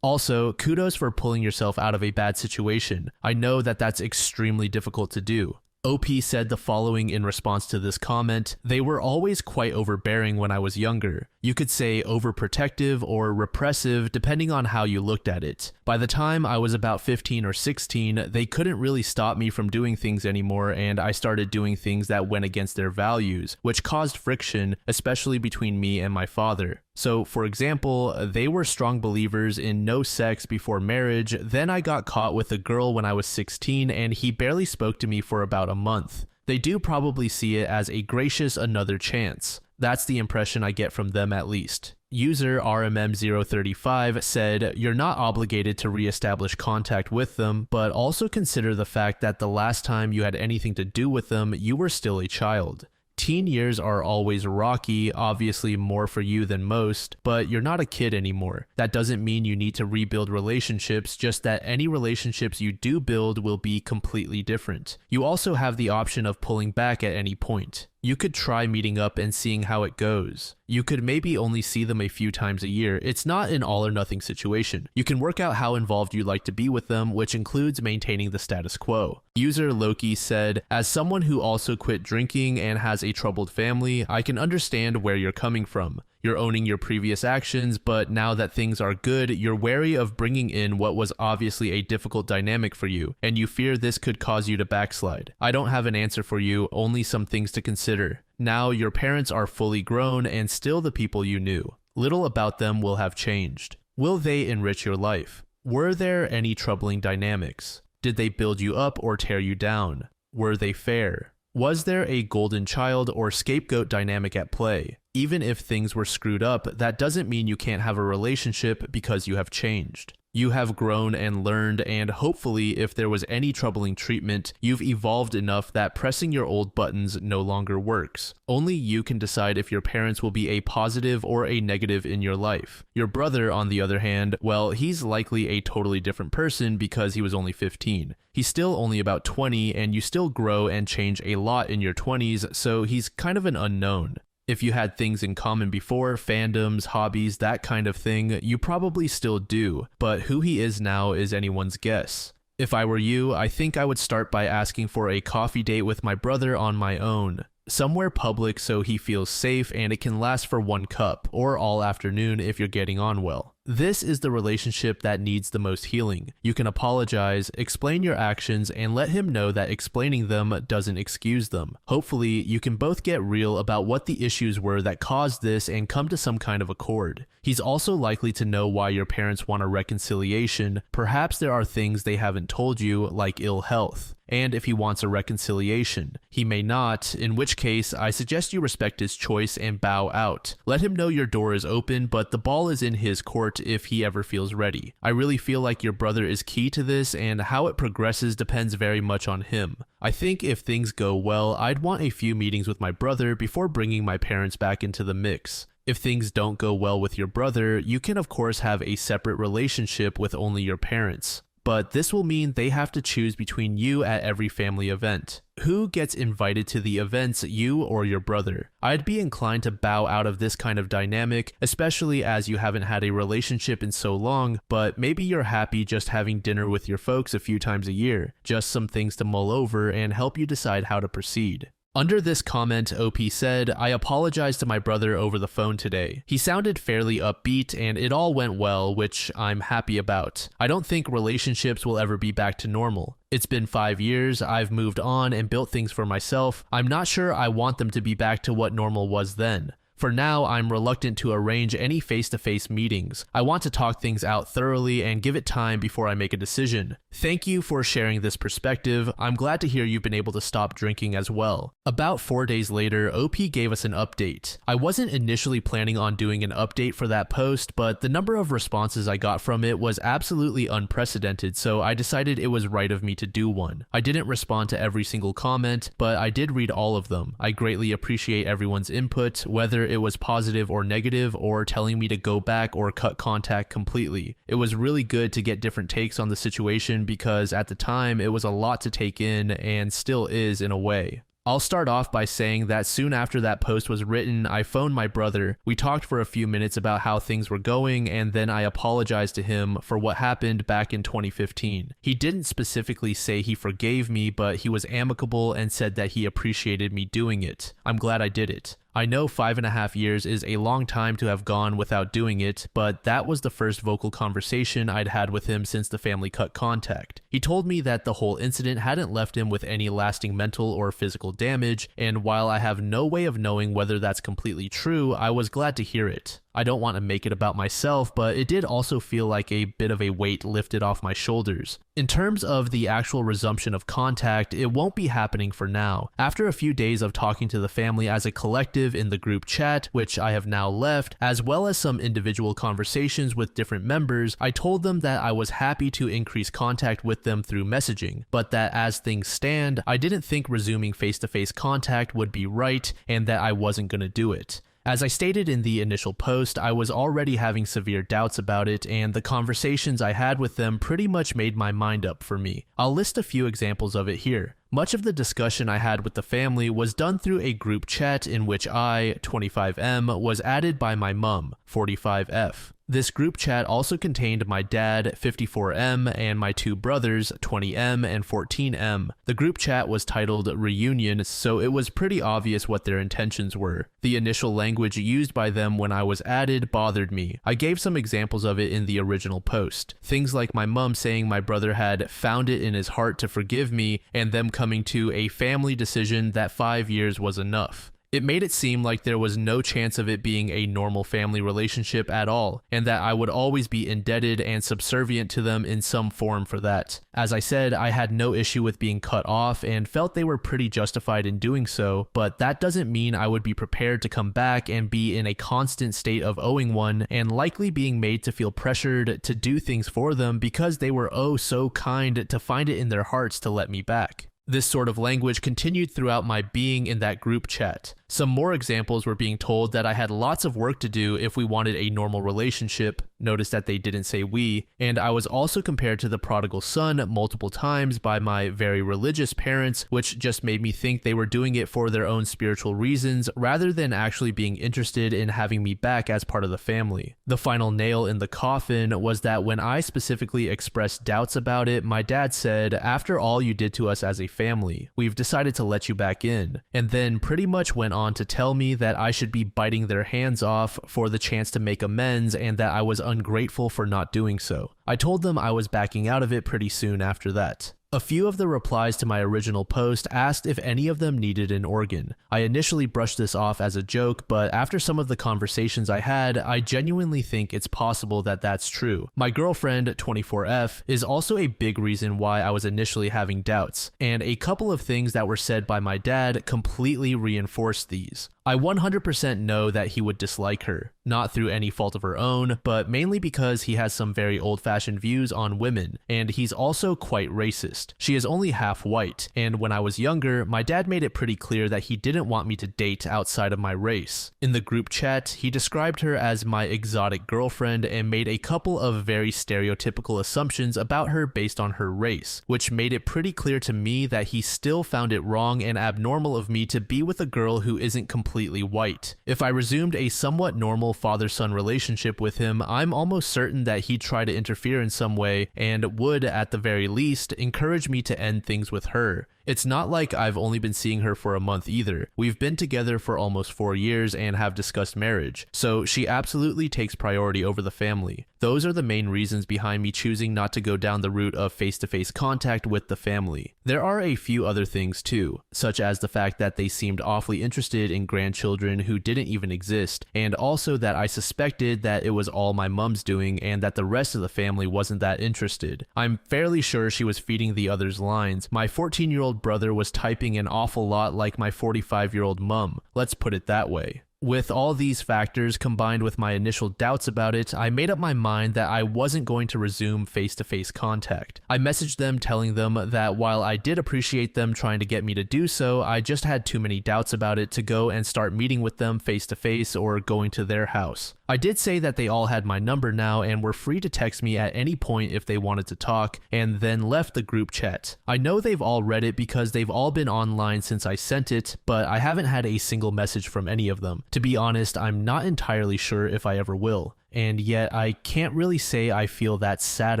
Also, kudos for pulling yourself out of a bad situation. I know that that's extremely difficult to do. OP said the following in response to this comment, they were always quite overbearing when I was younger. You could say overprotective or repressive depending on how you looked at it. By the time I was about 15 or 16, they couldn't really stop me from doing things anymore, and I started doing things that went against their values, which caused friction, especially between me and my father. So, for example, they were strong believers in no sex before marriage, then I got caught with a girl when I was 16 and he barely spoke to me for about a month. They do probably see it as a gracious another chance. That's the impression I get from them at least. User RMM035 said, you're not obligated to re-establish contact with them, but also consider the fact that the last time you had anything to do with them, you were still a child. Teen years are always rocky, obviously more for you than most, but you're not a kid anymore. That doesn't mean you need to rebuild relationships, just that any relationships you do build will be completely different. You also have the option of pulling back at any point. You could try meeting up and seeing how it goes. You could maybe only see them a few times a year. It's not an all or nothing situation. You can work out how involved you'd like to be with them, which includes maintaining the status quo. User Loki said, as someone who also quit drinking and has a troubled family, I can understand where you're coming from. You're owning your previous actions, but now that things are good, you're wary of bringing in what was obviously a difficult dynamic for you, and you fear this could cause you to backslide. I don't have an answer for you, only some things to consider. Now, your parents are fully grown and still the people you knew. Little about them will have changed. Will they enrich your life? Were there any troubling dynamics? Did they build you up or tear you down? Were they fair? Was there a golden child or scapegoat dynamic at play? Even if things were screwed up, that doesn't mean you can't have a relationship because you have changed. You have grown and learned, and hopefully, if there was any troubling treatment, you've evolved enough that pressing your old buttons no longer works. Only you can decide if your parents will be a positive or a negative in your life. Your brother, on the other hand, well, he's likely a totally different person because he was only 15. He's still only about 20, and you still grow and change a lot in your 20s, so he's kind of an unknown. If you had things in common before, fandoms, hobbies, that kind of thing, you probably still do, but who he is now is anyone's guess. If I were you, I think I would start by asking for a coffee date with my brother on my own. Somewhere public so he feels safe and it can last for 1 cup, or all afternoon if you're getting on well. This is the relationship that needs the most healing. You can apologize, explain your actions, and let him know that explaining them doesn't excuse them. Hopefully, you can both get real about what the issues were that caused this and come to some kind of accord. He's also likely to know why your parents want a reconciliation. Perhaps there are things they haven't told you, like ill health. And if he wants a reconciliation, he may not, in which case I suggest you respect his choice and bow out. Let him know your door is open, but the ball is in his court if he ever feels ready. I really feel like your brother is key to this, and how it progresses depends very much on him. I think if things go well, I'd want a few meetings with my brother before bringing my parents back into the mix. If things don't go well with your brother, you can of course have a separate relationship with only your parents. but this will mean they have to choose between you at every family event. Who gets invited to the events, you or your brother? I'd be inclined to bow out of this kind of dynamic, especially as you haven't had a relationship in so long, but maybe you're happy just having dinner with your folks a few times a year, just some things to mull over and help you decide how to proceed. Under this comment, OP said, "I apologized to my brother over the phone today. He sounded fairly upbeat and it all went well, which I'm happy about. I don't think relationships will ever be back to normal. It's been 5 years, I've moved on and built things for myself. I'm not sure I want them to be back to what normal was then. For now, I'm reluctant to arrange any face-to-face meetings. I want to talk things out thoroughly and give it time before I make a decision. Thank you for sharing this perspective. I'm glad to hear you've been able to stop drinking as well." About 4 days later, OP gave us an update. I wasn't initially planning on doing an update for that post, but the number of responses I got from it was absolutely unprecedented, so I decided it was right of me to do one. I didn't respond to every single comment, but I did read all of them. I greatly appreciate everyone's input, whether it was positive or negative, or telling me to go back or cut contact completely. It was really good to get different takes on the situation because at the time it was a lot to take in and still is in a way. I'll start off by saying that soon after that post was written, I phoned my brother. We talked for a few minutes about how things were going, and then I apologized to him for what happened back in 2015. He didn't specifically say he forgave me, but he was amicable and said that he appreciated me doing it. I'm glad I did it. I know 5.5 years is a long time to have gone without doing it, but that was the first vocal conversation I'd had with him since the family cut contact. He told me that the whole incident hadn't left him with any lasting mental or physical damage, and while I have no way of knowing whether that's completely true, I was glad to hear it. I don't want to make it about myself, but it did also feel like a bit of a weight lifted off my shoulders. In terms of the actual resumption of contact, it won't be happening for now. After a few days of talking to the family as a collective in the group chat, which I have now left, as well as some individual conversations with different members, I told them that I was happy to increase contact with them through messaging, but that as things stand, I didn't think resuming face-to-face contact would be right and that I wasn't going to do it. As I stated in the initial post, I was already having severe doubts about it, and the conversations I had with them pretty much made my mind up for me. I'll list a few examples of it here. Much of the discussion I had with the family was done through a group chat in which I, 25M, was added by my mum, 45F. This group chat also contained my dad, 54M, and my two brothers, 20M and 14M. The group chat was titled Reunion, so it was pretty obvious what their intentions were. The initial language used by them when I was added bothered me. I gave some examples of it in the original post. Things like my mum saying my brother had found it in his heart to forgive me, and them coming to a family decision that 5 years was enough. It made it seem like there was no chance of it being a normal family relationship at all, and that I would always be indebted and subservient to them in some form for that. As I said, I had no issue with being cut off and felt they were pretty justified in doing so, but that doesn't mean I would be prepared to come back and be in a constant state of owing one and likely being made to feel pressured to do things for them because they were oh so kind to find it in their hearts to let me back. This sort of language continued throughout my being in that group chat. Some more examples were being told that I had lots of work to do if we wanted a normal relationship. Notice that they didn't say we. And I was also compared to the prodigal son multiple times by my very religious parents, which just made me think they were doing it for their own spiritual reasons rather than actually being interested in having me back as part of the family. The final nail in the coffin was that when I specifically expressed doubts about it, my dad said, "After all you did to us as a family, we've decided to let you back in," and then pretty much went on to tell me that I should be biting their hands off for the chance to make amends and that I was ungrateful for not doing so. I told them I was backing out of it pretty soon after that. A few of the replies to my original post asked if any of them needed an organ. I initially brushed this off as a joke, but after some of the conversations I had, I genuinely think it's possible that that's true. My girlfriend, 24F, is also a big reason why I was initially having doubts, and a couple of things that were said by my dad completely reinforced these. I 100% know that he would dislike her. not through any fault of her own, but mainly because he has some very old-fashioned views on women, and he's also quite racist. She is only half white, and when I was younger, my dad made it pretty clear that he didn't want me to date outside of my race. In the group chat, he described her as my exotic girlfriend and made a couple of very stereotypical assumptions about her based on her race, which made it pretty clear to me that he still found it wrong and abnormal of me to be with a girl who isn't completely white. If I resumed a somewhat normal father-son relationship with him, I'm almost certain that he'd try to interfere in some way and would, at the very least, encourage me to end things with her. It's not like I've only been seeing her for a month either. We've been together for almost 4 years and have discussed marriage, so she absolutely takes priority over the family. Those are the main reasons behind me choosing not to go down the route of face-to-face contact with the family. There are a few other things too, such as the fact that they seemed awfully interested in grandchildren who didn't even exist, and also that I suspected that it was all my mom's doing and that the rest of the family wasn't that interested. I'm fairly sure she was feeding the others lines. My 14-year-old brother was typing an awful lot like my 45-year-old mom, let's put it that way. With all these factors combined with my initial doubts about it, I made up my mind that I wasn't going to resume face-to-face contact. I messaged them telling them that while I did appreciate them trying to get me to do so, I just had too many doubts about it to go and start meeting with them face-to-face or going to their house. I did say that they all had my number now and were free to text me at any point if they wanted to talk, and then left the group chat. I know they've all read it because they've all been online since I sent it, but I haven't had a single message from any of them. To be honest, I'm not entirely sure if I ever will. And yet I can't really say I feel that sad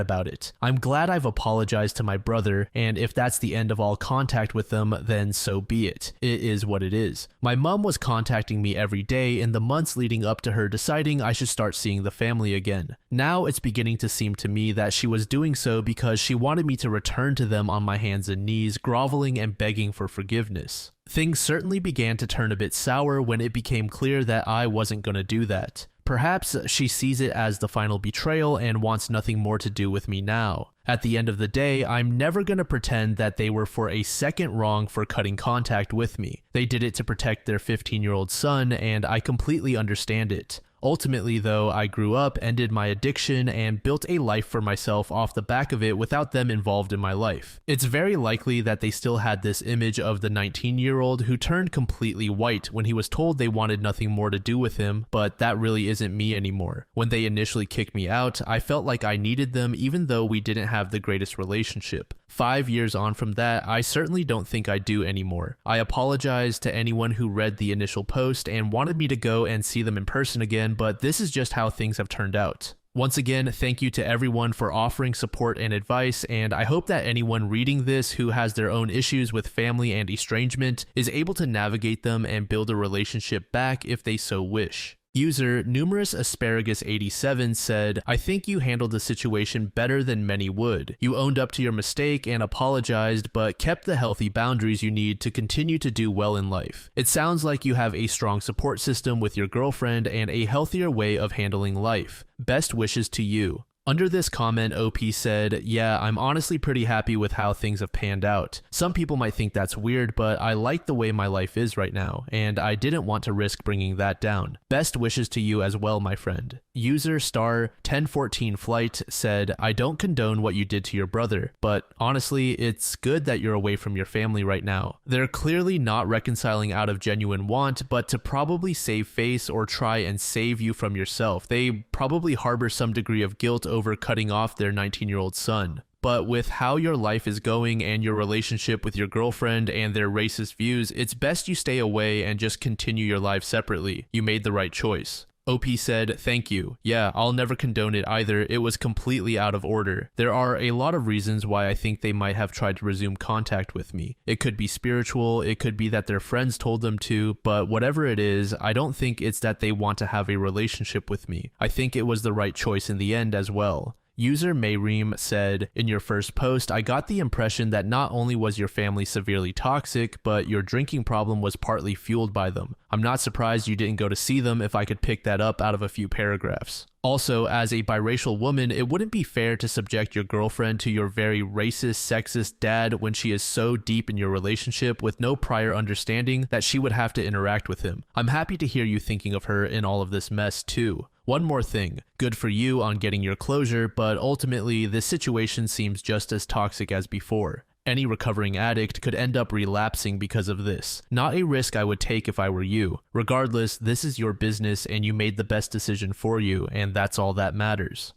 about it. I'm glad I've apologized to my brother, and if that's the end of all contact with them, then so be it. It is what it is. My mom was contacting me every day in the months leading up to her deciding I should start seeing the family again. Now it's beginning to seem to me that she was doing so because she wanted me to return to them on my hands and knees, groveling and begging for forgiveness. Things certainly began to turn a bit sour when it became clear that I wasn't going to do that. Perhaps she sees it as the final betrayal and wants nothing more to do with me now. At the end of the day, I'm never going to pretend that they were for a second wrong for cutting contact with me. They did it to protect their 15-year-old son, and I completely understand it. Ultimately, though, I grew up, ended my addiction, and built a life for myself off the back of it without them involved in my life. It's very likely that they still had this image of the 19-year-old who turned completely white when he was told they wanted nothing more to do with him, but that really isn't me anymore. When they initially kicked me out, I felt like I needed them even though we didn't have the greatest relationship. 5 years on from that, I certainly don't think I do anymore. I apologize to anyone who read the initial post and wanted me to go and see them in person again, but this is just how things have turned out. Once again, thank you to everyone for offering support and advice, and I hope that anyone reading this who has their own issues with family and estrangement is able to navigate them and build a relationship back if they so wish. User Numerous Asparagus 87 said, I think you handled the situation better than many would. You owned up to your mistake and apologized, but kept the healthy boundaries you need to continue to do well in life. It sounds like you have a strong support system with your girlfriend and a healthier way of handling life. Best wishes to you. Under this comment, OP said, yeah, I'm honestly pretty happy with how things have panned out. Some people might think that's weird, but I like the way my life is right now, and I didn't want to risk bringing that down. Best wishes to you as well, my friend. User star 1014 flight said, I don't condone what you did to your brother, but honestly, it's good that you're away from your family right now. They're clearly not reconciling out of genuine want, but to probably save face or try and save you from yourself. They probably harbor some degree of guilt over cutting off their 19-year-old son. But with how your life is going and your relationship with your girlfriend and their racist views, it's best you stay away and just continue your life separately. You made the right choice. OP said, thank you. Yeah, I'll never condone it either. It was completely out of order. There are a lot of reasons why I think they might have tried to resume contact with me. It could be spiritual, it could be that their friends told them to, but whatever it is, I don't think it's that they want to have a relationship with me. I think it was the right choice in the end as well. User Mayreem said, in your first post, I got the impression that not only was your family severely toxic, but your drinking problem was partly fueled by them. I'm not surprised you didn't go to see them if I could pick that up out of a few paragraphs. Also, as a biracial woman, it wouldn't be fair to subject your girlfriend to your very racist, sexist dad when she is so deep in your relationship with no prior understanding that she would have to interact with him. I'm happy to hear you thinking of her in all of this mess too. One more thing, good for you on getting your closure, but ultimately this situation seems just as toxic as before. Any recovering addict could end up relapsing because of this. Not a risk I would take if I were you. Regardless, this is your business and you made the best decision for you, and that's all that matters.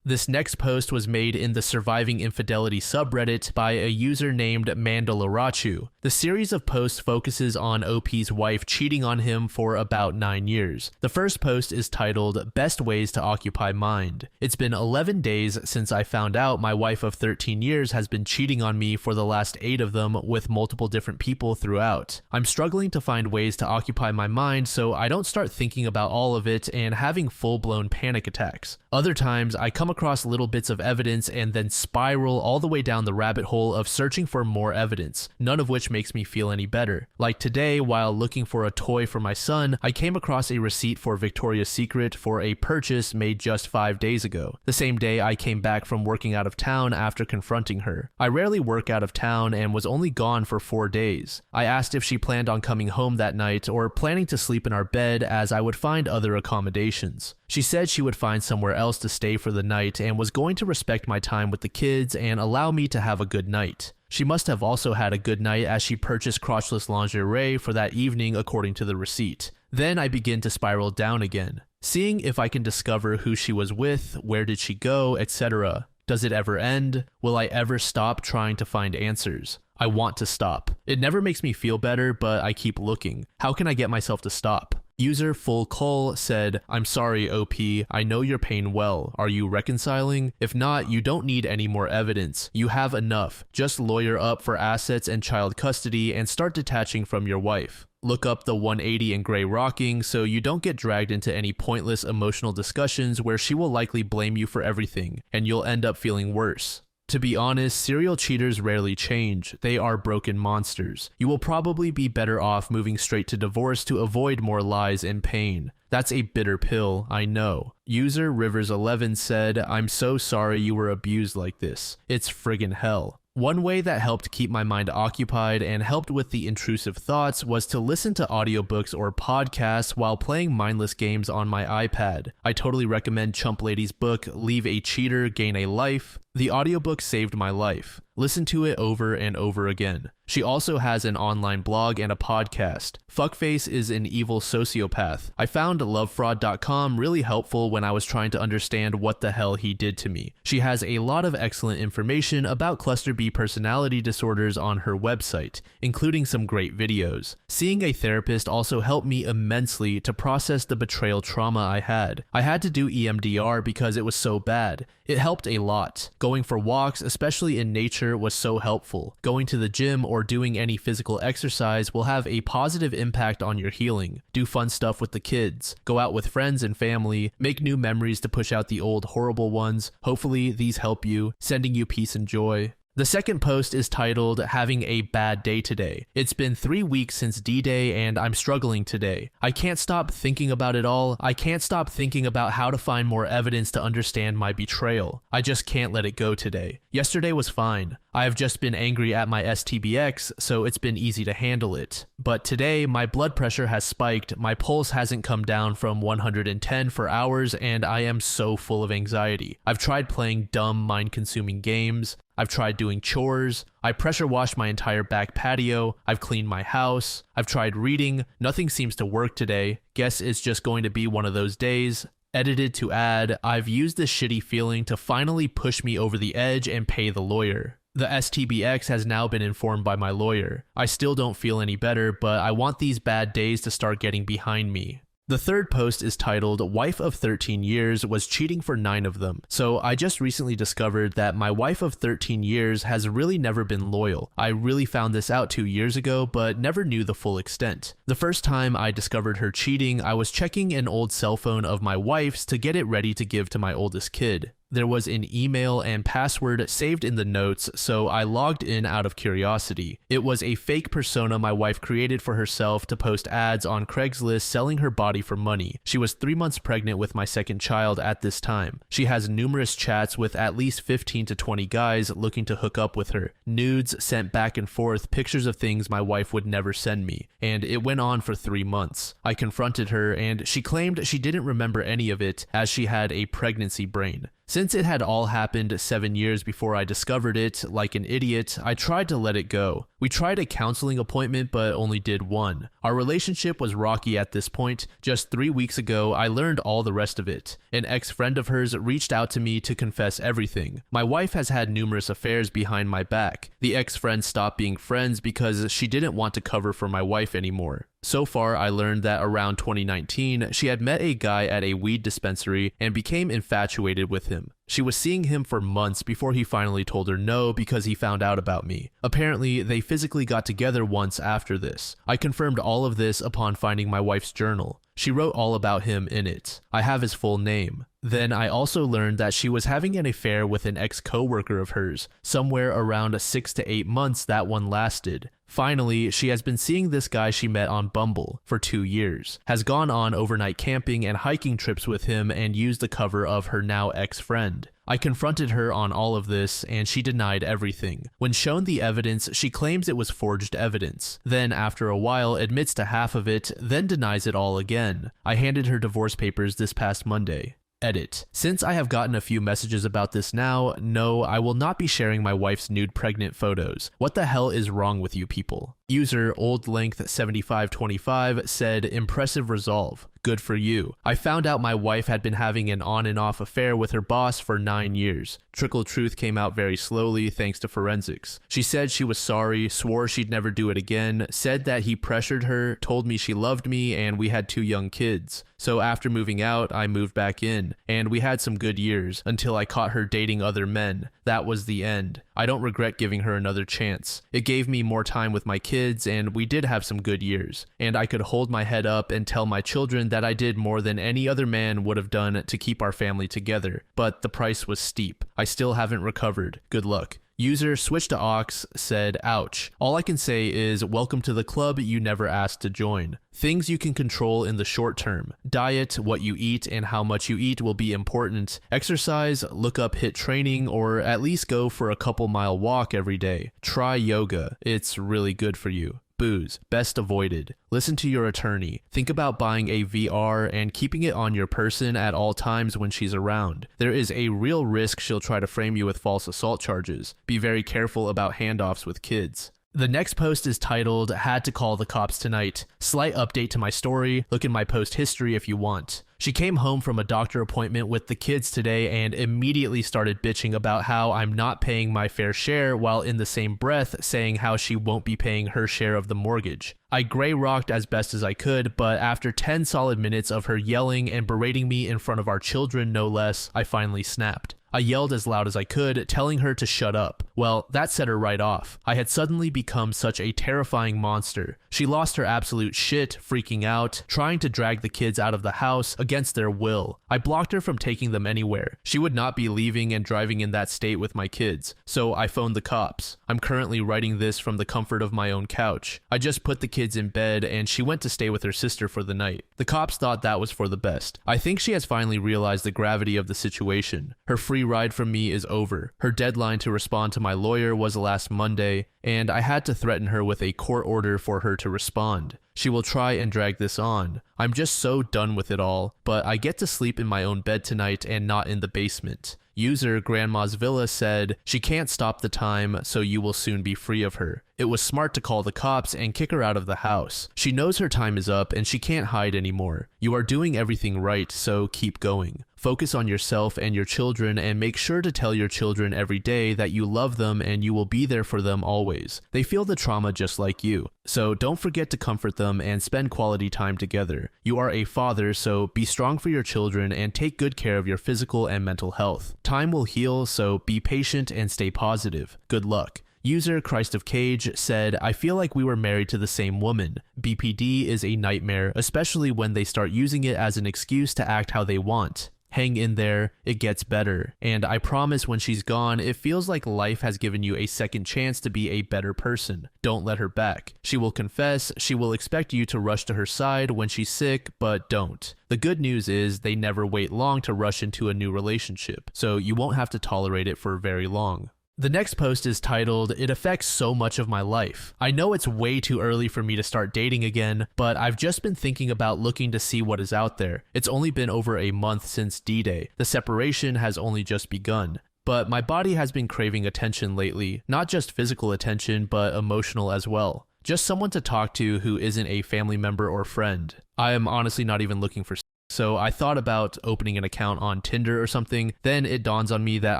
This next post was made in the Surviving Infidelity subreddit by a user named Mandalarachu. The series of posts focuses on OP's wife cheating on him for about 9 years. The first post is titled, Best Ways to Occupy Mind. It's been 11 days since I found out my wife of 13 years has been cheating on me for the last 8 of them with multiple different people throughout. I'm struggling to find ways to occupy my mind so I don't start thinking about all of it and having full-blown panic attacks. Other times, I come across little bits of evidence and then spiral all the way down the rabbit hole of searching for more evidence, none of which makes me feel any better. Like today, while looking for a toy for my son, I came across a receipt for Victoria's Secret for a purchase made just 5 days ago, the same day I came back from working out of town after confronting her. I rarely work out of town and was only gone for 4 days. I asked if she planned on coming home that night or planning to sleep in our bed as I would find other accommodations. She said she would find somewhere else to stay for the night and was going to respect my time with the kids and allow me to have a good night. She must have also had a good night as she purchased crotchless lingerie for that evening according to the receipt. Then I begin to spiral down again, seeing if I can discover who she was with, where did she go, etc. Does it ever end? Will I ever stop trying to find answers? I want to stop. It never makes me feel better, but I keep looking. How can I get myself to stop? User Full Cull said, I'm sorry OP, I know your pain well. Are you reconciling? If not, you don't need any more evidence. You have enough. Just lawyer up for assets and child custody and start detaching from your wife. Look up the 180 and gray rocking so you don't get dragged into any pointless emotional discussions where she will likely blame you for everything, and you'll end up feeling worse. To be honest, serial cheaters rarely change. They are broken monsters. You will probably be better off moving straight to divorce to avoid more lies and pain. That's a bitter pill, I know. User Rivers11 said, I'm so sorry you were abused like this. It's friggin' hell. One way that helped keep my mind occupied and helped with the intrusive thoughts was to listen to audiobooks or podcasts while playing mindless games on my iPad. I totally recommend Chump Lady's book, Leave a Cheater, Gain a Life. The audiobook saved my life. Listen to it over and over again. She also has an online blog and a podcast. Fuckface is an evil sociopath. I found lovefraud.com really helpful when I was trying to understand what the hell he did to me. She has a lot of excellent information about cluster B personality disorders on her website, including some great videos. Seeing a therapist also helped me immensely to process the betrayal trauma I had. I had to do EMDR because it was so bad. It helped a lot. Going for walks, especially in nature, was so helpful. Going to the gym or doing any physical exercise will have a positive impact on your healing. Do fun stuff with the kids. Go out with friends and family. Make new memories to push out the old horrible ones. Hopefully these help you, sending you peace and joy. The second post is titled, Having a Bad Day Today. It's been 3 weeks since D-Day and I'm struggling today. I can't stop thinking about it all. I can't stop thinking about how to find more evidence to understand my betrayal. I just can't let it go today. Yesterday was fine. I have just been angry at my STBX, so it's been easy to handle it. But today, my blood pressure has spiked, my pulse hasn't come down from 110 for hours, and I am so full of anxiety. I've tried playing dumb, mind-consuming games. I've tried doing chores. I pressure washed my entire back patio. I've cleaned my house. I've tried reading. Nothing seems to work today. Guess it's just going to be one of those days. Edited to add, I've used this shitty feeling to finally push me over the edge and pay the lawyer. The STBX has now been informed by my lawyer. I still don't feel any better, but I want these bad days to start getting behind me. The third post is titled, Wife of 13 Years Was Cheating for 9 of Them. So I just recently discovered that my wife of 13 years has really never been loyal. I really found this out 2 years ago, but never knew the full extent. The first time I discovered her cheating, I was checking an old cell phone of my wife's to get it ready to give to my oldest kid. There was an email and password saved in the notes, so I logged in out of curiosity. It was a fake persona my wife created for herself to post ads on Craigslist selling her body for money. She was 3 months pregnant with my second child at this time. She has numerous chats with at least 15 to 20 guys looking to hook up with her. Nudes sent back and forth, pictures of things my wife would never send me. And it went on for 3 months. I confronted her and she claimed she didn't remember any of it as she had a pregnancy brain. Since it had all happened 7 years before I discovered it, like an idiot, I tried to let it go. We tried a counseling appointment but only did one. Our relationship was rocky at this point. Just 3 weeks ago, I learned all the rest of it. An ex-friend of hers reached out to me to confess everything. My wife has had numerous affairs behind my back. The ex-friend stopped being friends because she didn't want to cover for my wife anymore. So far, I learned that around 2019, she had met a guy at a weed dispensary and became infatuated with him. She was seeing him for months before he finally told her no because he found out about me. Apparently, they physically got together once after this. I confirmed all of this upon finding my wife's journal. She wrote all about him in it. I have his full name. Then I also learned that she was having an affair with an ex-coworker of hers. Somewhere around 6 to 8 months that one lasted. Finally, she has been seeing this guy she met on Bumble for 2 years, has gone on overnight camping and hiking trips with him and used the cover of her now ex-friend. I confronted her on all of this and she denied everything. When shown the evidence, she claims it was forged evidence. Then after a while admits to half of it, then denies it all again. I handed her divorce papers this past Monday. Edit. Since I have gotten a few messages about this now, no, I will not be sharing my wife's nude pregnant photos. What the hell is wrong with you people? User oldlength7525 said, impressive resolve. Good for you. I found out my wife had been having an on and off affair with her boss for 9 years. Trickle truth came out very slowly thanks to forensics. She said she was sorry, swore she'd never do it again, said that he pressured her, told me she loved me, and we had 2 young kids. So after moving out, I moved back in, and we had some good years until I caught her dating other men. That was the end. I don't regret giving her another chance. It gave me more time with my kids, and we did have some good years. And I could hold my head up and tell my children that I did more than any other man would have done to keep our family together. But the price was steep. I still haven't recovered. Good luck. User Switch to Ox said, ouch. All I can say is welcome to the club you never asked to join. Things you can control in the short term. Diet, what you eat, and how much you eat will be important. Exercise, look up HIIT training, or at least go for a couple-mile walk every day. Try yoga. It's really good for you. Booze, best avoided. Listen to your attorney. Think about buying a VR and keeping it on your person at all times when she's around. There is a real risk she'll try to frame you with false assault charges. Be very careful about handoffs with kids. The next post is titled, Had to Call the Cops Tonight. Slight update to my story. Look in my post history if you want. She came home from a doctor appointment with the kids today and immediately started bitching about how I'm not paying my fair share while in the same breath saying how she won't be paying her share of the mortgage. I gray rocked as best as I could, but after 10 solid minutes of her yelling and berating me in front of our children no less, I finally snapped. I yelled as loud as I could, telling her to shut up. Well, that set her right off. I had suddenly become such a terrifying monster. She lost her absolute shit, freaking out, trying to drag the kids out of the house against their will. I blocked her from taking them anywhere. She would not be leaving and driving in that state with my kids, so I phoned the cops. I'm currently writing this from the comfort of my own couch. I just put the kids in bed and she went to stay with her sister for the night. The cops thought that was for the best. I think she has finally realized the gravity of the situation. Her free ride from me is over. Her deadline to respond to my lawyer was last Monday, and I had to threaten her with a court order for her to respond. She will try and drag this on. I'm just so done with it all, but I get to sleep in my own bed tonight and not in the basement. User Grandma's Villa said, she can't stop the time, so you will soon be free of her. It was smart to call the cops and kick her out of the house. She knows her time is up and she can't hide anymore. You are doing everything right, so keep going. Focus on yourself and your children and make sure to tell your children every day that you love them and you will be there for them always. They feel the trauma just like you. So don't forget to comfort them and spend quality time together. You are a father, so be strong for your children and take good care of your physical and mental health. Time will heal, so be patient and stay positive. Good luck. User Christ of Cage said, I feel like we were married to the same woman. BPD is a nightmare, especially when they start using it as an excuse to act how they want. Hang in there, it gets better. And I promise when she's gone, it feels like life has given you a second chance to be a better person. Don't let her back. She will confess, she will expect you to rush to her side when she's sick, but don't. The good news is they never wait long to rush into a new relationship, so you won't have to tolerate it for very long. The next post is titled, "It affects so much of my life." I know it's way too early for me to start dating again, but I've just been thinking about looking to see what is out there. It's only been over a month since D-Day. The separation has only just begun. But my body has been craving attention lately, not just physical attention, but emotional as well. Just someone to talk to who isn't a family member or friend. I am honestly not even looking for so I thought about opening an account on Tinder or something, then it dawns on me that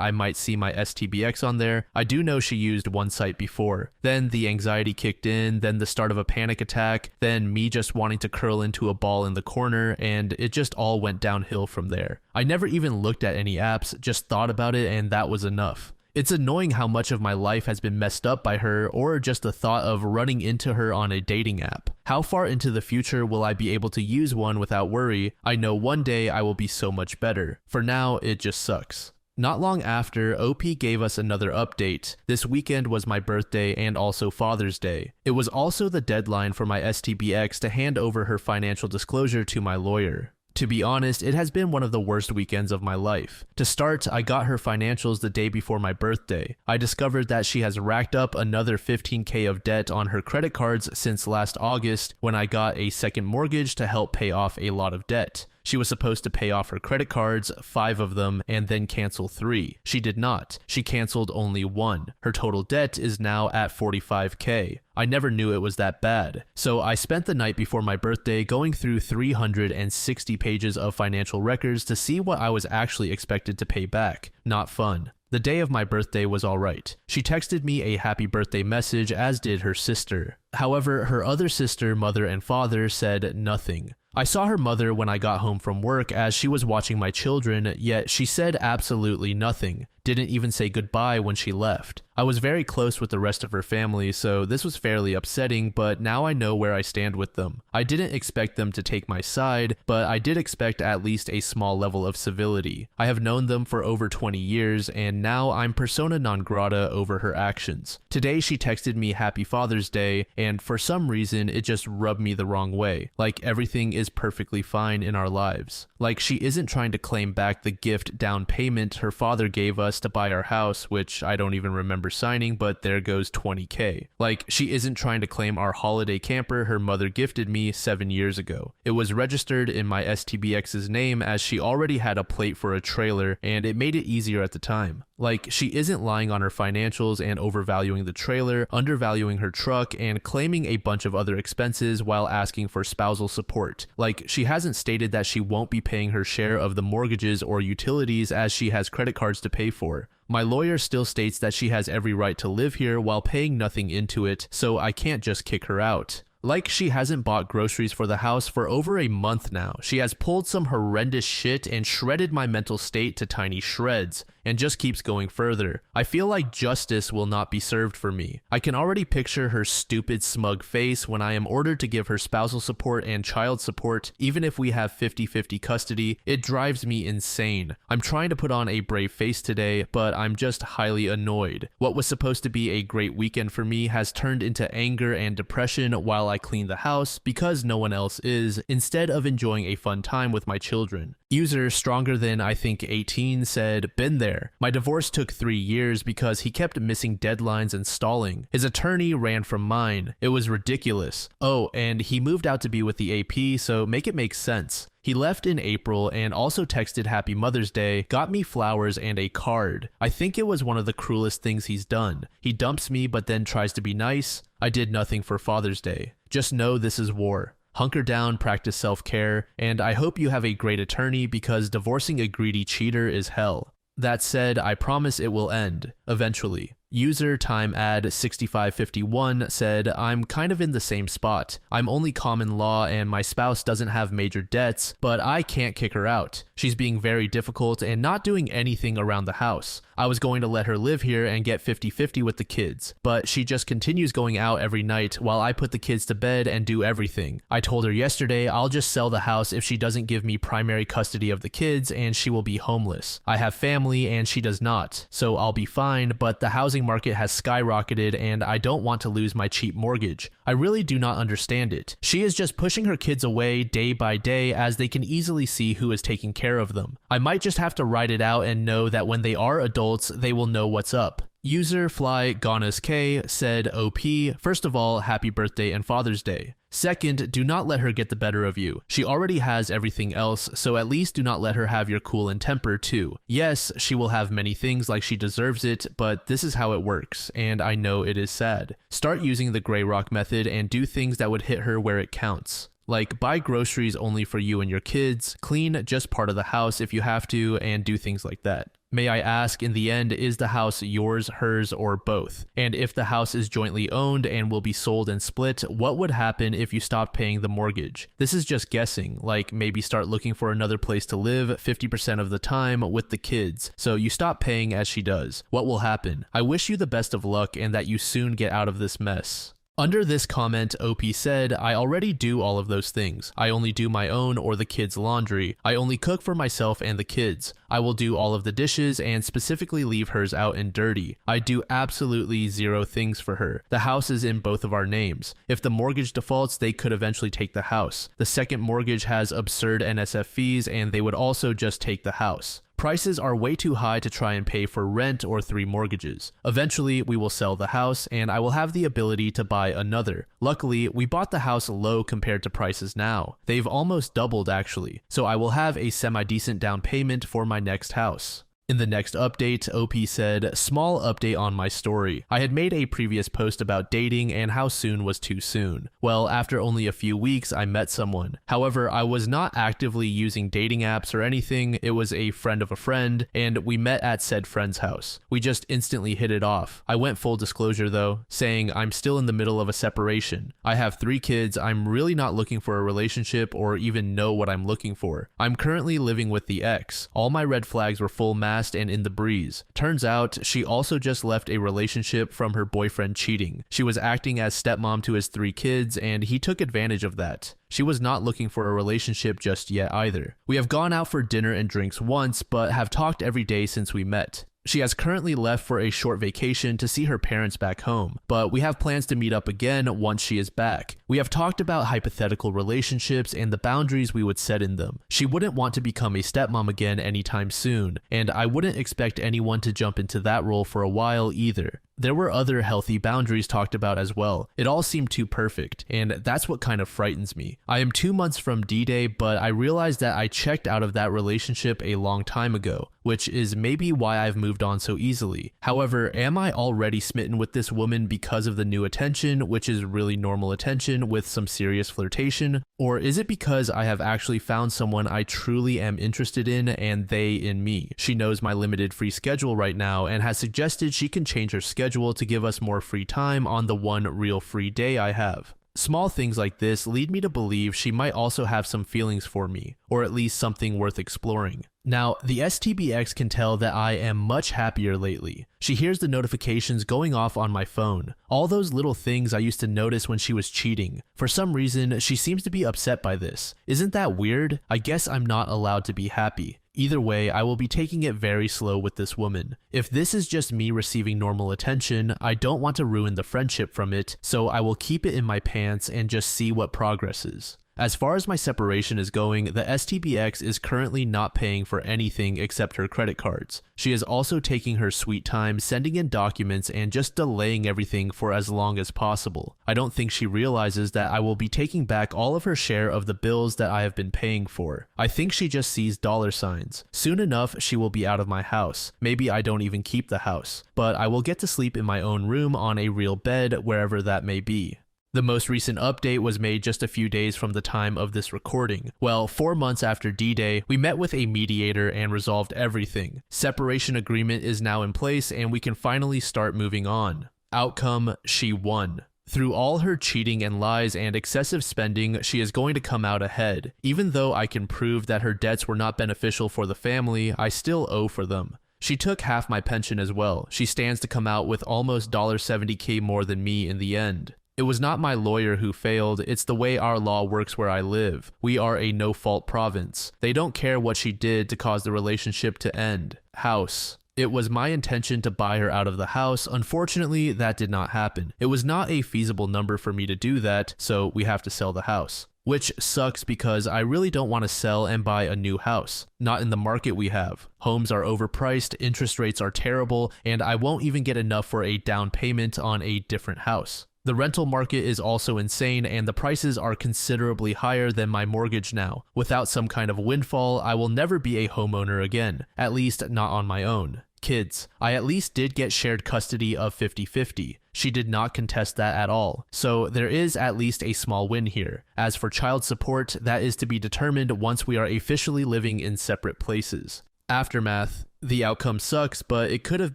I might see my STBX on there. I do know she used one site before. Then the anxiety kicked in, then the start of a panic attack, then me just wanting to curl into a ball in the corner, and it just all went downhill from there. I never even looked at any apps, just thought about it, and that was enough. It's annoying how much of my life has been messed up by her, or just the thought of running into her on a dating app. How far into the future will I be able to use one without worry? I know one day I will be so much better. For now, it just sucks. Not long after, OP gave us another update. This weekend was my birthday and also Father's Day. It was also the deadline for my STBX to hand over her financial disclosure to my lawyer. To be honest, it has been one of the worst weekends of my life. To start, I got her financials the day before my birthday. I discovered that she has racked up another $15K of debt on her credit cards since last August when I got a second mortgage to help pay off a lot of debt. She was supposed to pay off her credit cards, 5 of them, and then cancel 3. She did not. She canceled only 1. Her total debt is now at $45K. I never knew it was that bad. So I spent the night before my birthday going through 360 pages of financial records to see what I was actually expected to pay back. Not fun. The day of my birthday was alright. She texted me a happy birthday message, as did her sister. However, her other sister, mother, and father said nothing. I saw her mother when I got home from work as she was watching my children, yet she said absolutely nothing. Didn't even say goodbye when she left. I was very close with the rest of her family, so this was fairly upsetting, but now I know where I stand with them. I didn't expect them to take my side, but I did expect at least a small level of civility. I have known them for over 20 years, and now I'm persona non grata over her actions. Today she texted me Happy Father's Day, and for some reason it just rubbed me the wrong way, like everything is perfectly fine in our lives. Like she isn't trying to claim back the gift down payment her father gave us to buy our house, which I don't even remember signing, but there goes $20K. Like she isn't trying to claim our holiday camper her mother gifted me 7 years ago. It was registered in my STBX's name as she already had a plate for a trailer, and it made it easier at the time. Like, she isn't lying on her financials and overvaluing the trailer, undervaluing her truck, and claiming a bunch of other expenses while asking for spousal support. Like, she hasn't stated that she won't be paying her share of the mortgages or utilities as she has credit cards to pay for. My lawyer still states that she has every right to live here while paying nothing into it, so I can't just kick her out. Like she hasn't bought groceries for the house for over a month now. She has pulled some horrendous shit and shredded my mental state to tiny shreds, and just keeps going further. I feel like justice will not be served for me. I can already picture her stupid smug face when I am ordered to give her spousal support and child support, even if we have 50-50 custody. It drives me insane. I'm trying to put on a brave face today, but I'm just highly annoyed. What was supposed to be a great weekend for me has turned into anger and depression while I clean the house because no one else is, instead of enjoying a fun time with my children. User stronger than I think 18 said, "Been there. My divorce took 3 years because he kept missing deadlines and stalling. His attorney ran from mine. It was ridiculous. Oh, and he moved out to be with the AP, so make it make sense. He left in April and also texted Happy Mother's Day, got me flowers and a card. I think it was one of the cruelest things he's done. He dumps me but then tries to be nice. I did nothing for Father's Day. Just know this is war. Hunker down, practice self-care, and I hope you have a great attorney because divorcing a greedy cheater is hell. That said, I promise it will end, eventually." User time ad 6551 said, "I'm kind of in the same spot. I'm only common law and my spouse doesn't have major debts, but I can't kick her out. She's being very difficult and not doing anything around the house. I was going to let her live here and get 50-50 with the kids, but she just continues going out every night while I put the kids to bed and do everything. I told her yesterday I'll just sell the house if she doesn't give me primary custody of the kids and she will be homeless. I have family and she does not, so I'll be fine, but the housing market has skyrocketed and I don't want to lose my cheap mortgage. I really do not understand it. She is just pushing her kids away day by day as they can easily see who is taking care of them. I might just have to ride it out and know that when they are adults, they will know what's up. User Fly Ganas K said, OP, first of all, happy birthday and Father's Day. Second, do not let her get the better of you. She already has everything else, so at least do not let her have your cool and temper too. Yes, she will have many things like she deserves it, but this is how it works, and I know it is sad. Start using the Grey Rock method and do things that would hit her where it counts. Like buy groceries only for you and your kids, clean just part of the house if you have to, and do things like that. May I ask, in the end, is the house yours, hers, or both? And if the house is jointly owned and will be sold and split, what would happen if you stopped paying the mortgage? This is just guessing, like maybe start looking for another place to live 50% of the time with the kids, so you stop paying as she does. What will happen? I wish you the best of luck and that you soon get out of this mess. Under this comment, OP said, I already do all of those things. I only do my own or the kids' laundry. I only cook for myself and the kids. I will do all of the dishes and specifically leave hers out and dirty. I do absolutely zero things for her. The house is in both of our names. If the mortgage defaults, they could eventually take the house. The second mortgage has absurd NSF fees and they would also just take the house. Prices are way too high to try and pay for rent or 3 mortgages. Eventually, we will sell the house and I will have the ability to buy another. Luckily, we bought the house low compared to prices now. They've almost doubled actually, so I will have a semi-decent down payment for my next house. In the next update, OP said, small update on my story. I had made a previous post about dating and how soon was too soon. Well, after only a few weeks, I met someone. However, I was not actively using dating apps or anything. It was a friend of a friend, and we met at said friend's house. We just instantly hit it off. I went full disclosure though, saying I'm still in the middle of a separation. I have 3 kids. I'm really not looking for a relationship or even know what I'm looking for. I'm currently living with the ex. All my red flags were full mast and in the breeze. Turns out, she also just left a relationship from her boyfriend cheating. She was acting as stepmom to his 3 kids, and he took advantage of that. She was not looking for a relationship just yet either. We have gone out for dinner and drinks once, but have talked every day since we met. She has currently left for a short vacation to see her parents back home, but we have plans to meet up again once she is back. We have talked about hypothetical relationships and the boundaries we would set in them. She wouldn't want to become a stepmom again anytime soon, and I wouldn't expect anyone to jump into that role for a while either. There were other healthy boundaries talked about as well. It all seemed too perfect, and that's what kind of frightens me. I am 2 months from D-Day, but I realized that I checked out of that relationship a long time ago, which is maybe why I've moved on so easily. However, am I already smitten with this woman because of the new attention, which is really normal attention with some serious flirtation? Or is it because I have actually found someone I truly am interested in and they in me? She knows my limited free schedule right now and has suggested she can change her schedule to give us more free time on the one real free day I have. Small things like this lead me to believe she might also have some feelings for me, or at least something worth exploring. Now, the STBX can tell that I am much happier lately. She hears the notifications going off on my phone. All those little things I used to notice when she was cheating. For some reason, she seems to be upset by this. Isn't that weird? I guess I'm not allowed to be happy. Either way, I will be taking it very slow with this woman. If this is just me receiving normal attention, I don't want to ruin the friendship from it, so I will keep it in my pants and just see what progresses. As far as my separation is going, the STBX is currently not paying for anything except her credit cards. She is also taking her sweet time sending in documents and just delaying everything for as long as possible. I don't think she realizes that I will be taking back all of her share of the bills that I have been paying for. I think she just sees dollar signs. Soon enough, she will be out of my house. Maybe I don't even keep the house, but I will get to sleep in my own room on a real bed wherever that may be. The most recent update was made just a few days from the time of this recording. Well, 4 months after D-Day, we met with a mediator and resolved everything. Separation agreement is now in place and we can finally start moving on. Outcome, she won. Through all her cheating and lies and excessive spending, she is going to come out ahead. Even though I can prove that her debts were not beneficial for the family, I still owe for them. She took half my pension as well. She stands to come out with almost $70K more than me in the end. It was not my lawyer who failed, it's the way our law works where I live. We are a no-fault province. They don't care what she did to cause the relationship to end. House. It was my intention to buy her out of the house. Unfortunately, that did not happen. It was not a feasible number for me to do that, so we have to sell the house. Which sucks because I really don't want to sell and buy a new house. Not in the market we have. Homes are overpriced, interest rates are terrible, and I won't even get enough for a down payment on a different house. The rental market is also insane and the prices are considerably higher than my mortgage now. Without some kind of windfall, I will never be a homeowner again, at least not on my own. Kids. I at least did get shared custody of 50-50. She did not contest that at all, so there is at least a small win here. As for child support, that is to be determined once we are officially living in separate places. Aftermath. The outcome sucks, but it could have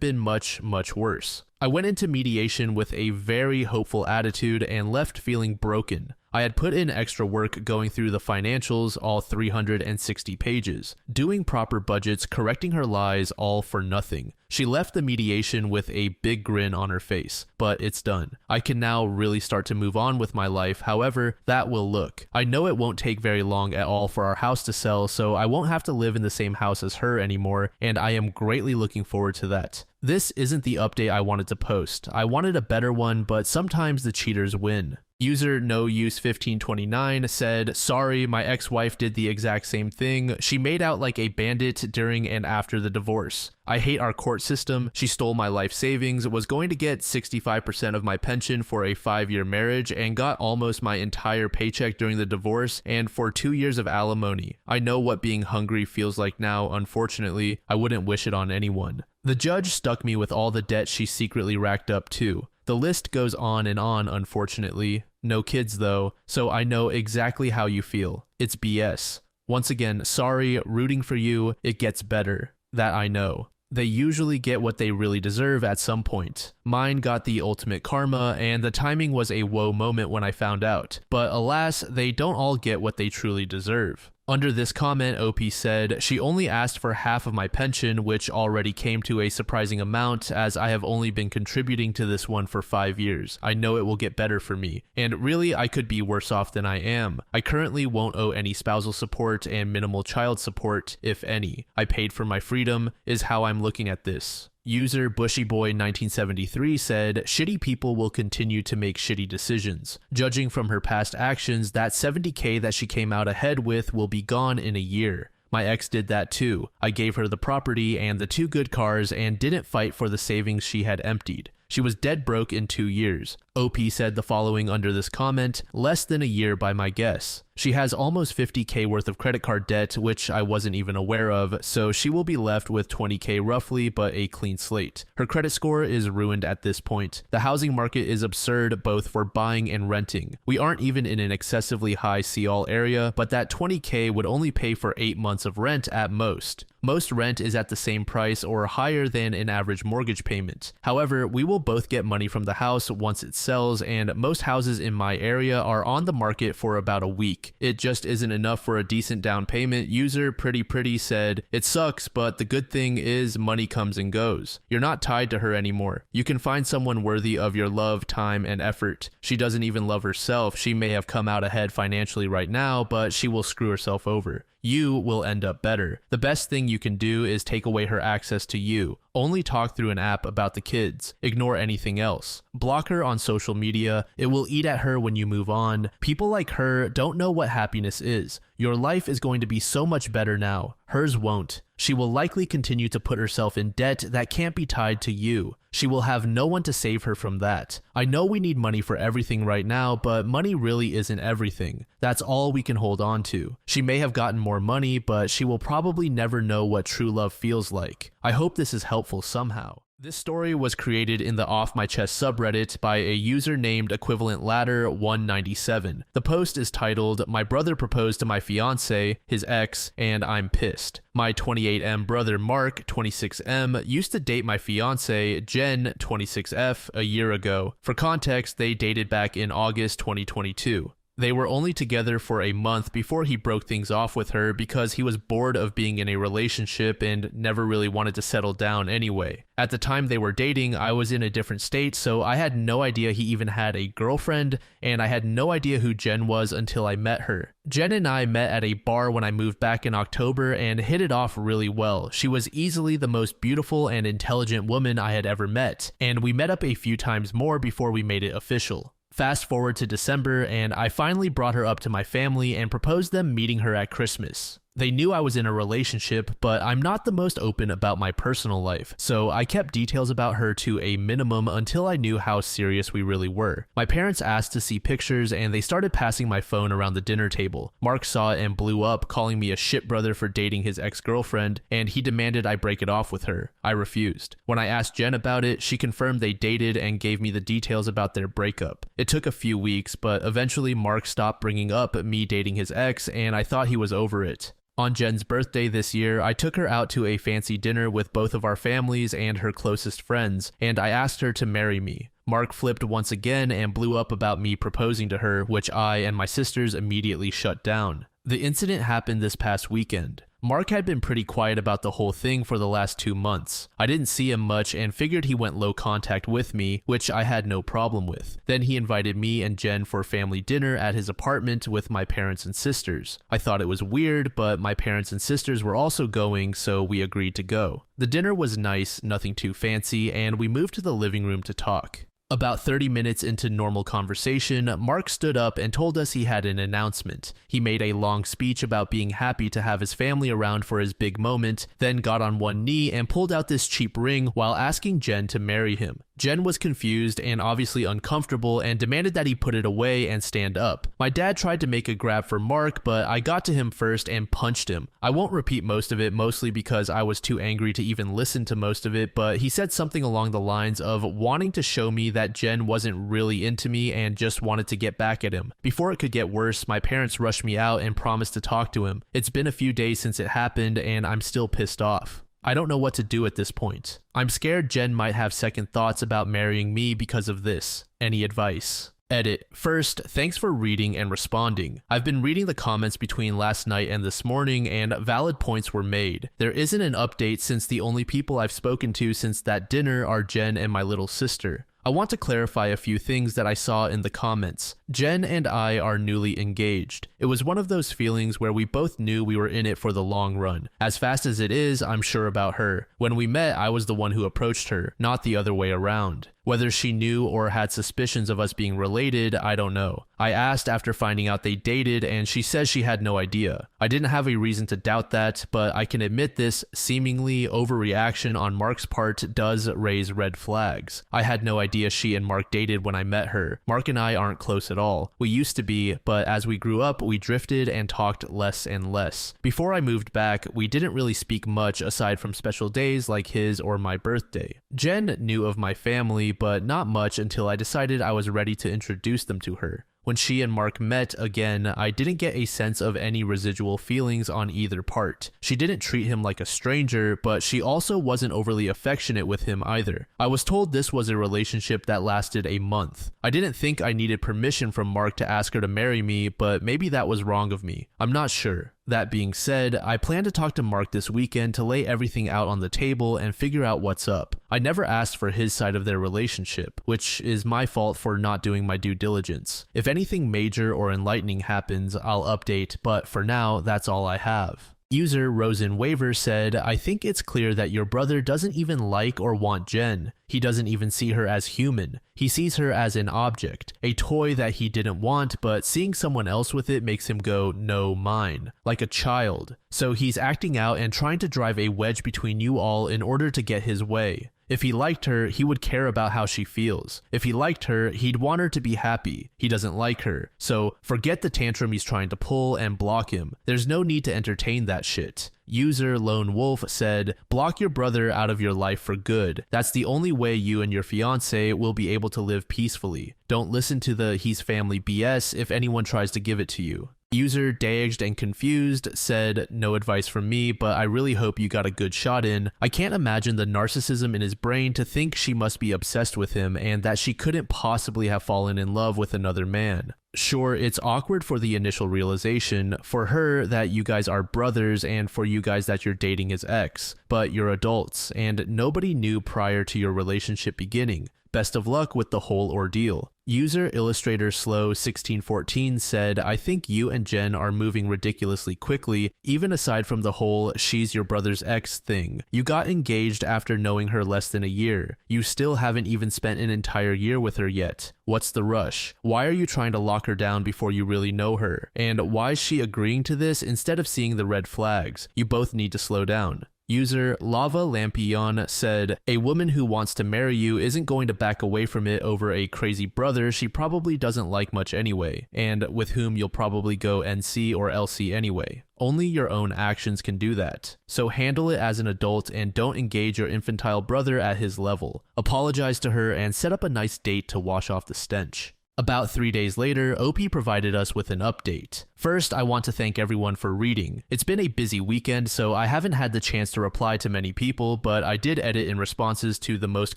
been much, much worse. I went into mediation with a very hopeful attitude and left feeling broken. I had put in extra work going through the financials, all 360 pages, doing proper budgets, correcting her lies, all for nothing. She left the mediation with a big grin on her face, but it's done. I can now really start to move on with my life, however, that will look. I know it won't take very long at all for our house to sell, so I won't have to live in the same house as her anymore, and I am greatly looking forward to that. This isn't the update I wanted to post. I wanted a better one, but sometimes the cheaters win. User NoUse1529 said, "Sorry, my ex-wife did the exact same thing. She made out like a bandit during and after the divorce. I hate our court system. She stole my life savings, was going to get 65% of my pension for a 5-year marriage, and got almost my entire paycheck during the divorce and for 2 years of alimony. I know what being hungry feels like now, unfortunately. I wouldn't wish it on anyone." The judge stuck me with all the debt she secretly racked up too. The list goes on, unfortunately. No kids though, so I know exactly how you feel. It's BS. Once again, sorry, rooting for you, it gets better. That I know. They usually get what they really deserve at some point. Mine got the ultimate karma, and the timing was a whoa moment when I found out. But alas, they don't all get what they truly deserve. Under this comment, OP said, "She only asked for half of my pension, which already came to a surprising amount as I have only been contributing to this one for 5 years. I know it will get better for me. And really, I could be worse off than I am. I currently won't owe any spousal support and minimal child support, if any. I paid for my freedom, is how I'm looking at this." User BushyBoy1973 said, "Shitty people will continue to make shitty decisions. Judging from her past actions, that 70K that she came out ahead with will be gone in a year. My ex did that too. I gave her the property and the 2 good cars and didn't fight for the savings she had emptied. She was dead broke in 2 years. OP said the following under this comment, "Less than a year by my guess. She has almost 50K worth of credit card debt, which I wasn't even aware of, so she will be left with 20K roughly, but a clean slate. Her credit score is ruined at this point. The housing market is absurd both for buying and renting. We aren't even in an excessively high CL area, but that 20K would only pay for 8 months of rent at most. Most rent is at the same price or higher than an average mortgage payment. However, we will both get money from the house once it sells, and most houses in my area are on the market for about a week. It just isn't enough for a decent down payment." User Pretty said, "It sucks, but the good thing is money comes and goes. You're not tied to her anymore. You can find someone worthy of your love, time, and effort. She doesn't even love herself. She may have come out ahead financially right now, but she will screw herself over. You will end up better. The best thing you can do is take away her access to you. Only talk through an app about the kids. Ignore anything else. Block her on social media. It will eat at her when you move on. People like her don't know what happiness is. Your life is going to be so much better now. Hers won't. She will likely continue to put herself in debt that can't be tied to you. She will have no one to save her from that. I know we need money for everything right now, but money really isn't everything. That's all we can hold on to. She may have gotten more money, but she will probably never know what true love feels like. I hope this is helpful somehow." This story was created in the Off My Chest subreddit by a user named equivalent ladder 197. The post is titled, "My brother proposed to my fiance, his ex, and I'm pissed. My 28M brother Mark, 26M, used to date my fiance, Jen, 26F, a year ago. For context, they dated back in August 2022. They were only together for a month before he broke things off with her because he was bored of being in a relationship and never really wanted to settle down anyway. At the time they were dating, I was in a different state, so I had no idea he even had a girlfriend, and I had no idea who Jen was until I met her. Jen and I met at a bar when I moved back in October and hit it off really well. She was easily the most beautiful and intelligent woman I had ever met, and we met up a few times more before we made it official. Fast forward to December, and I finally brought her up to my family and proposed them meeting her at Christmas. They knew I was in a relationship, but I'm not the most open about my personal life, so I kept details about her to a minimum until I knew how serious we really were. My parents asked to see pictures, and they started passing my phone around the dinner table. Mark saw it and blew up, calling me a shit brother for dating his ex-girlfriend, and he demanded I break it off with her. I refused. When I asked Jen about it, she confirmed they dated and gave me the details about their breakup. It took a few weeks, but eventually Mark stopped bringing up me dating his ex, and I thought he was over it. On Jen's birthday this year, I took her out to a fancy dinner with both of our families and her closest friends, and I asked her to marry me. Mark flipped once again and blew up about me proposing to her, which I and my sisters immediately shut down. The incident happened this past weekend. Mark had been pretty quiet about the whole thing for the last 2 months. I didn't see him much and figured he went low contact with me, which I had no problem with. Then he invited me and Jen for family dinner at his apartment with my parents and sisters. I thought it was weird, but my parents and sisters were also going, so we agreed to go. The dinner was nice, nothing too fancy, and we moved to the living room to talk. About 30 minutes into normal conversation, Mark stood up and told us he had an announcement. He made a long speech about being happy to have his family around for his big moment, then got on one knee and pulled out this cheap ring while asking Jen to marry him. Jen was confused and obviously uncomfortable and demanded that he put it away and stand up. My dad tried to make a grab for Mark, but I got to him first and punched him. I won't repeat most of it, mostly because I was too angry to even listen to most of it, but he said something along the lines of wanting to show me that Jen wasn't really into me and just wanted to get back at him. Before it could get worse, my parents rushed me out and promised to talk to him. It's been a few days since it happened, and I'm still pissed off. I don't know what to do at this point. I'm scared Jen might have second thoughts about marrying me because of this. Any advice? Edit. First, thanks for reading and responding. I've been reading the comments between last night and this morning, and valid points were made. There isn't an update since the only people I've spoken to since that dinner are Jen and my little sister. I want to clarify a few things that I saw in the comments. Jen and I are newly engaged. It was one of those feelings where we both knew we were in it for the long run. As fast as it is, I'm sure about her. When we met, I was the one who approached her, not the other way around. Whether she knew or had suspicions of us being related, I don't know. I asked after finding out they dated, and she says she had no idea. I didn't have a reason to doubt that, but I can admit this seemingly overreaction on Mark's part does raise red flags. I had no idea she and Mark dated when I met her. Mark and I aren't close at all. We used to be, but as we grew up, we drifted and talked less and less. Before I moved back, we didn't really speak much aside from special days like his or my birthday. Jen knew of my family, but not much until I decided I was ready to introduce them to her. When she and Mark met again, I didn't get a sense of any residual feelings on either part. She didn't treat him like a stranger, but she also wasn't overly affectionate with him either. I was told this was a relationship that lasted a month. I didn't think I needed permission from Mark to ask her to marry me, but maybe that was wrong of me. I'm not sure. That being said, I plan to talk to Mark this weekend to lay everything out on the table and figure out what's up. I never asked for his side of their relationship, which is my fault for not doing my due diligence. If anything major or enlightening happens, I'll update, but for now, that's all I have. User Rosen Waver said, I think it's clear that your brother doesn't even like or want Jen. He doesn't even see her as human. He sees her as an object, a toy that he didn't want, but seeing someone else with it makes him go, no, mine, like a child. So he's acting out and trying to drive a wedge between you all in order to get his way. If he liked her, he would care about how she feels. If he liked her, he'd want her to be happy. He doesn't like her. So forget the tantrum he's trying to pull and block him. There's no need to entertain that shit. User Lone Wolf said, block your brother out of your life for good. That's the only way you and your fiance will be able to live peacefully. Don't listen to the he's family BS if anyone tries to give it to you. User Daged and Confused said, no advice from me, but I really hope you got a good shot in. I can't imagine the narcissism in his brain to think she must be obsessed with him and that she couldn't possibly have fallen in love with another man. Sure, it's awkward for the initial realization, for her that you guys are brothers and for you guys that you're dating his ex, but you're adults and nobody knew prior to your relationship beginning. Best of luck with the whole ordeal. User Illustrator Slow 1614 said, I think you and Jen are moving ridiculously quickly, even aside from the whole she's your brother's ex thing. You got engaged after knowing her less than a year. You still haven't even spent an entire year with her yet. What's the rush? Why are you trying to lock her down before you really know her? And why is she agreeing to this instead of seeing the red flags? You both need to slow down. User Lava Lampion said, a woman who wants to marry you isn't going to back away from it over a crazy brother she probably doesn't like much anyway, and with whom you'll probably go NC or LC anyway. Only your own actions can do that. So handle it as an adult and don't engage your infantile brother at his level. Apologize to her and set up a nice date to wash off the stench. About 3 days later, OP provided us with an update. First, I want to thank everyone for reading. It's been a busy weekend, so I haven't had the chance to reply to many people, but I did edit in responses to the most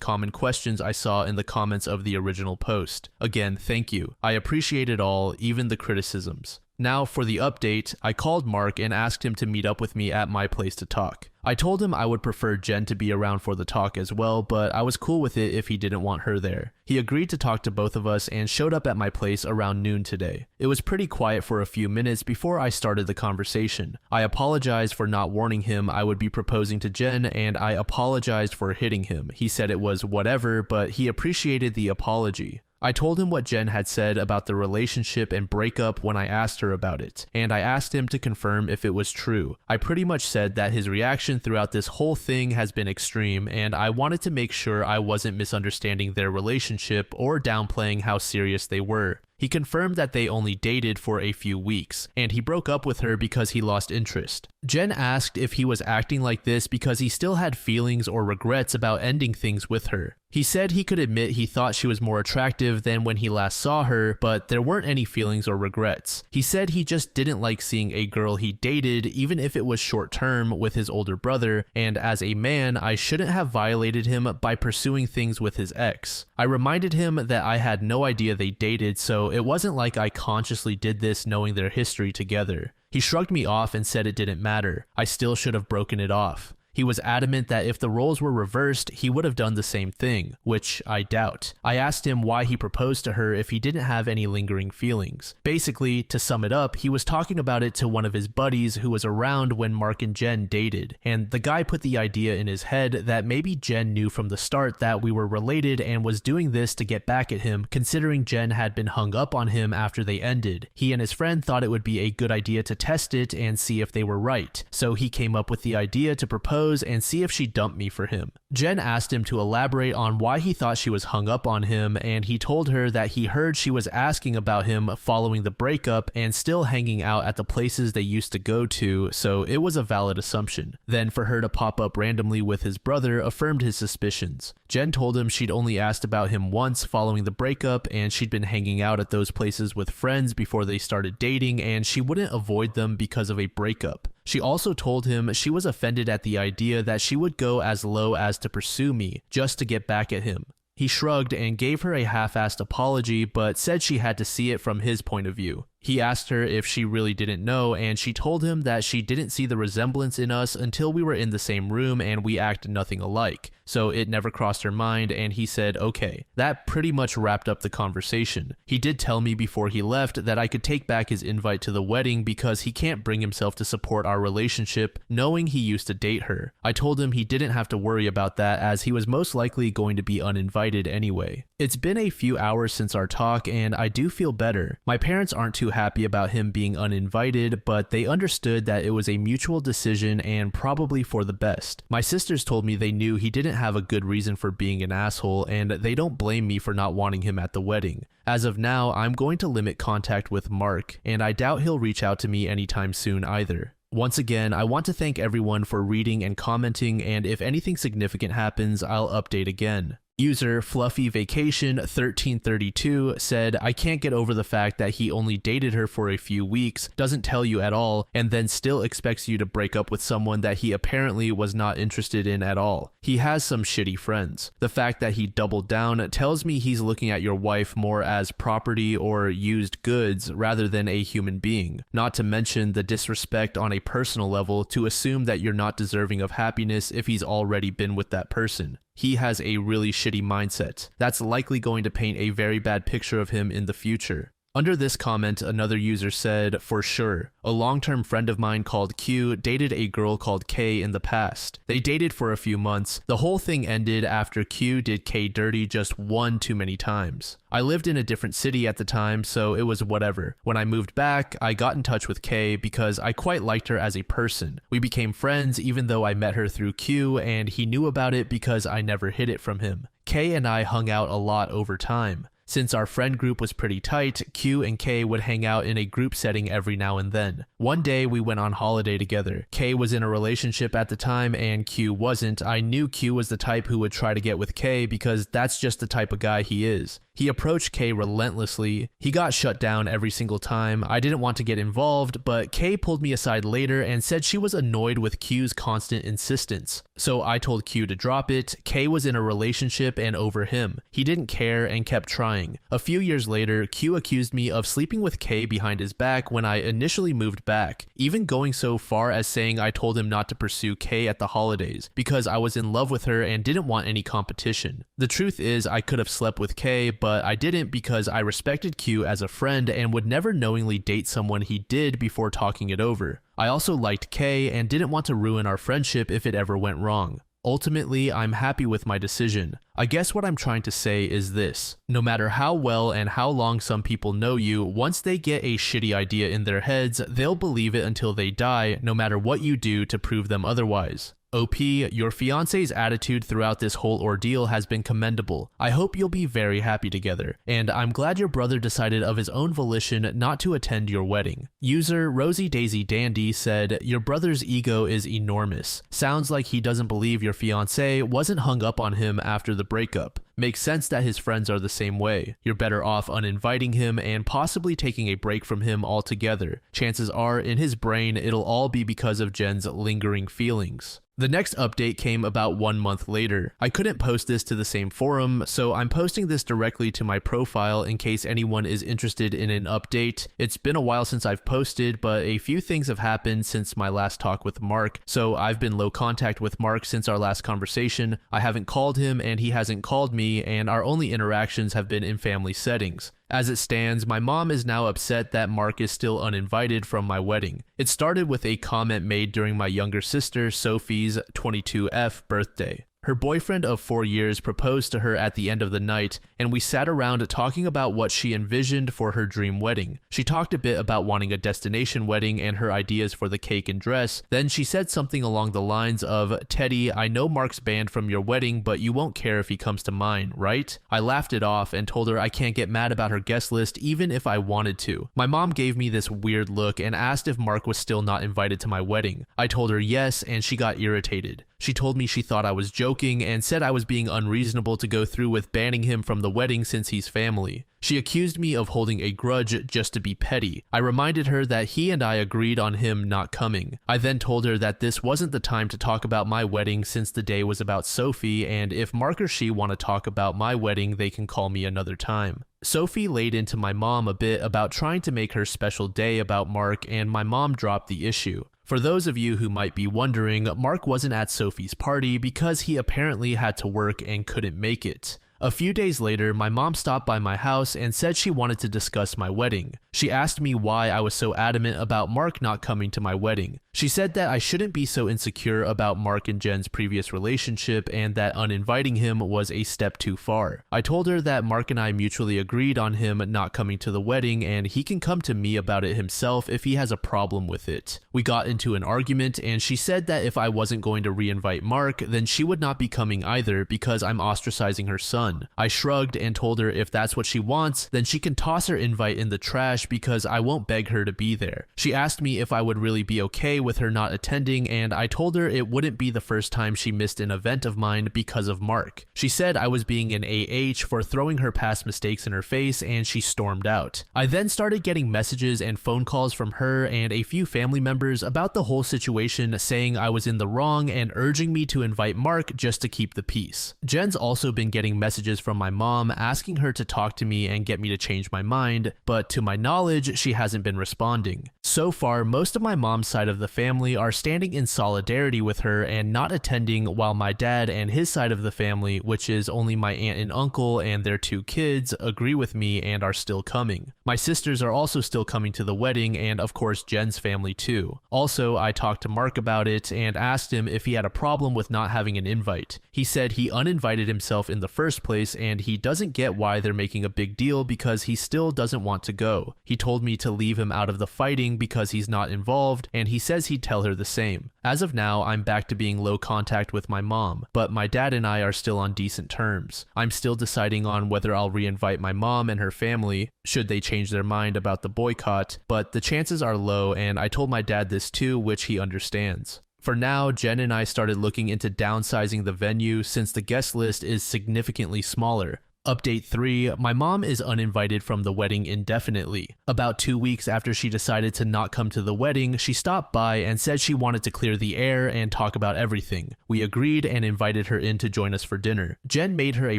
common questions I saw in the comments of the original post. Again, thank you. I appreciate it all, even the criticisms. Now for the update, I called Mark and asked him to meet up with me at my place to talk. I told him I would prefer Jen to be around for the talk as well, but I was cool with it if he didn't want her there. He agreed to talk to both of us and showed up at my place around noon today. It was pretty quiet for a few minutes before I started the conversation. I apologized for not warning him I would be proposing to Jen, and I apologized for hitting him. He said it was whatever, but he appreciated the apology. I told him what Jen had said about the relationship and breakup when I asked her about it, and I asked him to confirm if it was true. I pretty much said that his reaction throughout this whole thing has been extreme, and I wanted to make sure I wasn't misunderstanding their relationship or downplaying how serious they were. He confirmed that they only dated for a few weeks, and he broke up with her because he lost interest. Jen asked if he was acting like this because he still had feelings or regrets about ending things with her. He said he could admit he thought she was more attractive than when he last saw her, but there weren't any feelings or regrets. He said he just didn't like seeing a girl he dated, even if it was short term, with his older brother, and as a man, I shouldn't have violated him by pursuing things with his ex. I reminded him that I had no idea they dated, so it wasn't like I consciously did this knowing their history together. He shrugged me off and said it didn't matter. I still should have broken it off. He was adamant that if the roles were reversed, he would have done the same thing, which I doubt. I asked him why he proposed to her if he didn't have any lingering feelings. Basically, to sum it up, he was talking about it to one of his buddies who was around when Mark and Jen dated, and the guy put the idea in his head that maybe Jen knew from the start that we were related and was doing this to get back at him, considering Jen had been hung up on him after they ended. He and his friend thought it would be a good idea to test it and see if they were right, so he came up with the idea to propose and see if she dumped me for him. Jen asked him to elaborate on why he thought she was hung up on him, and he told her that he heard she was asking about him following the breakup and still hanging out at the places they used to go to, so it was a valid assumption. Then for her to pop up randomly with his brother affirmed his suspicions. Jen told him she'd only asked about him once following the breakup, and she'd been hanging out at those places with friends before they started dating, and she wouldn't avoid them because of a breakup. She also told him she was offended at the idea that she would go as low as to pursue me just to get back at him. He shrugged and gave her a half-assed apology, but said she had to see it from his point of view. He asked her if she really didn't know, and she told him that she didn't see the resemblance in us until we were in the same room and we act nothing alike, so it never crossed her mind, and he said okay. That pretty much wrapped up the conversation. He did tell me before he left that I could take back his invite to the wedding because he can't bring himself to support our relationship, knowing he used to date her. I told him he didn't have to worry about that as he was most likely going to be uninvited anyway. It's been a few hours since our talk, and I do feel better. My parents aren't too too happy about him being uninvited, but they understood that it was a mutual decision and probably for the best. My sisters told me they knew he didn't have a good reason for being an asshole, and they don't blame me for not wanting him at the wedding. As of now, I'm going to limit contact with Mark, and I doubt he'll reach out to me anytime soon either. Once again, I want to thank everyone for reading and commenting, and if anything significant happens, I'll update again. User Fluffy Vacation 1332 said, I can't get over the fact that he only dated her for a few weeks, doesn't tell you at all, and then still expects you to break up with someone that he apparently was not interested in at all. He has some shitty friends. The fact that he doubled down tells me he's looking at your wife more as property or used goods rather than a human being. Not to mention the disrespect on a personal level to assume that you're not deserving of happiness if he's already been with that person. He has a really shitty mindset. That's likely going to paint a very bad picture of him in the future. Under this comment, another user said, for sure, a long-term friend of mine called Q dated a girl called K in the past. They dated for a few months. The whole thing ended after Q did K dirty just one too many times. I lived in a different city at the time, so it was whatever. When I moved back, I got in touch with K because I quite liked her as a person. We became friends even though I met her through Q, and he knew about it because I never hid it from him. K and I hung out a lot over time. Since our friend group was pretty tight, Q and K would hang out in a group setting every now and then. One day we went on holiday together. K was in a relationship at the time and Q wasn't. I knew Q was the type who would try to get with K because that's just the type of guy he is. He approached K relentlessly. He got shut down every single time. I didn't want to get involved, but K pulled me aside later and said she was annoyed with Q's constant insistence. So I told Q to drop it. K was in a relationship and over him. He didn't care and kept trying. A few years later, Q accused me of sleeping with K behind his back when I initially moved back, even going so far as saying I told him not to pursue K at the holidays because I was in love with her and didn't want any competition. The truth is I could have slept with K, but I didn't because I respected Q as a friend and would never knowingly date someone he did before talking it over. I also liked K and didn't want to ruin our friendship if it ever went wrong. Ultimately, I'm happy with my decision. I guess what I'm trying to say is this. No matter how well and how long some people know you, once they get a shitty idea in their heads, they'll believe it until they die, no matter what you do to prove them otherwise. OP, your fiance's attitude throughout this whole ordeal has been commendable. I hope you'll be very happy together, and I'm glad your brother decided of his own volition not to attend your wedding. User Rosie Daisy Dandy said, your brother's ego is enormous. Sounds like he doesn't believe your fiance wasn't hung up on him after the breakup. Makes sense that his friends are the same way. You're better off uninviting him and possibly taking a break from him altogether. Chances are, in his brain, it'll all be because of Jen's lingering feelings. The next update came about 1 month later. I couldn't post this to the same forum, so I'm posting this directly to my profile in case anyone is interested in an update. It's been a while since I've posted, but a few things have happened since my last talk with Mark, so I've been low contact with Mark since our last conversation. I haven't called him and he hasn't called me, and our only interactions have been in family settings. As it stands, my mom is now upset that Mark is still uninvited from my wedding. It started with a comment made during my younger sister Sophie's 22F birthday. Her boyfriend of 4 years proposed to her at the end of the night, and we sat around talking about what she envisioned for her dream wedding. She talked a bit about wanting a destination wedding and her ideas for the cake and dress. Then she said something along the lines of, Teddy, I know Mark's banned from your wedding, but you won't care if he comes to mine, right? I laughed it off and told her I can't get mad about her guest list even if I wanted to. My mom gave me this weird look and asked if Mark was still not invited to my wedding. I told her yes, and she got irritated. She told me she thought I was joking and said I was being unreasonable to go through with banning him from the wedding since he's family. She accused me of holding a grudge just to be petty. I reminded her that he and I agreed on him not coming. I then told her that this wasn't the time to talk about my wedding since the day was about Sophie, and if Mark or she want to talk about my wedding, they can call me another time. Sophie laid into my mom a bit about trying to make her special day about Mark, and my mom dropped the issue. For those of you who might be wondering, Mark wasn't at Sophie's party because he apparently had to work and couldn't make it. A few days later, my mom stopped by my house and said she wanted to discuss my wedding. She asked me why I was so adamant about Mark not coming to my wedding. She said that I shouldn't be so insecure about Mark and Jen's previous relationship and that uninviting him was a step too far. I told her that Mark and I mutually agreed on him not coming to the wedding and he can come to me about it himself if he has a problem with it. We got into an argument and she said that if I wasn't going to re-invite Mark, then she would not be coming either because I'm ostracizing her son. I shrugged and told her if that's what she wants, then she can toss her invite in the trash because I won't beg her to be there. She asked me if I would really be okay with her not attending, and I told her it wouldn't be the first time she missed an event of mine because of Mark. She said I was being an AH for throwing her past mistakes in her face, and she stormed out. I then started getting messages and phone calls from her and a few family members about the whole situation, saying I was in the wrong and urging me to invite Mark just to keep the peace. Jen's also been getting messages from my mom asking her to talk to me and get me to change my mind, but to my knowledge, she hasn't been responding. So far, most of my mom's side of the family are standing in solidarity with her and not attending, while my dad and his side of the family, which is only my aunt and uncle and their 2 kids, agree with me and are still coming. My sisters are also still coming to the wedding, and of course Jen's family too. Also, I talked to Mark about it and asked him if he had a problem with not having an invite. He said he uninvited himself in the first place and he doesn't get why they're making a big deal because he still doesn't want to go. He told me to leave him out of the fighting because he's not involved, and he says he'd tell her the same. As of now, I'm back to being low contact with my mom, but my dad and I are still on decent terms. I'm still deciding on whether I'll re-invite my mom and her family, should they change their mind about the boycott, but the chances are low, and I told my dad this too, which he understands. For now, Jen and I started looking into downsizing the venue since the guest list is significantly smaller. Update 3, my mom is uninvited from the wedding indefinitely. About 2 weeks after she decided to not come to the wedding, she stopped by and said she wanted to clear the air and talk about everything. We agreed and invited her in to join us for dinner. Jen made her a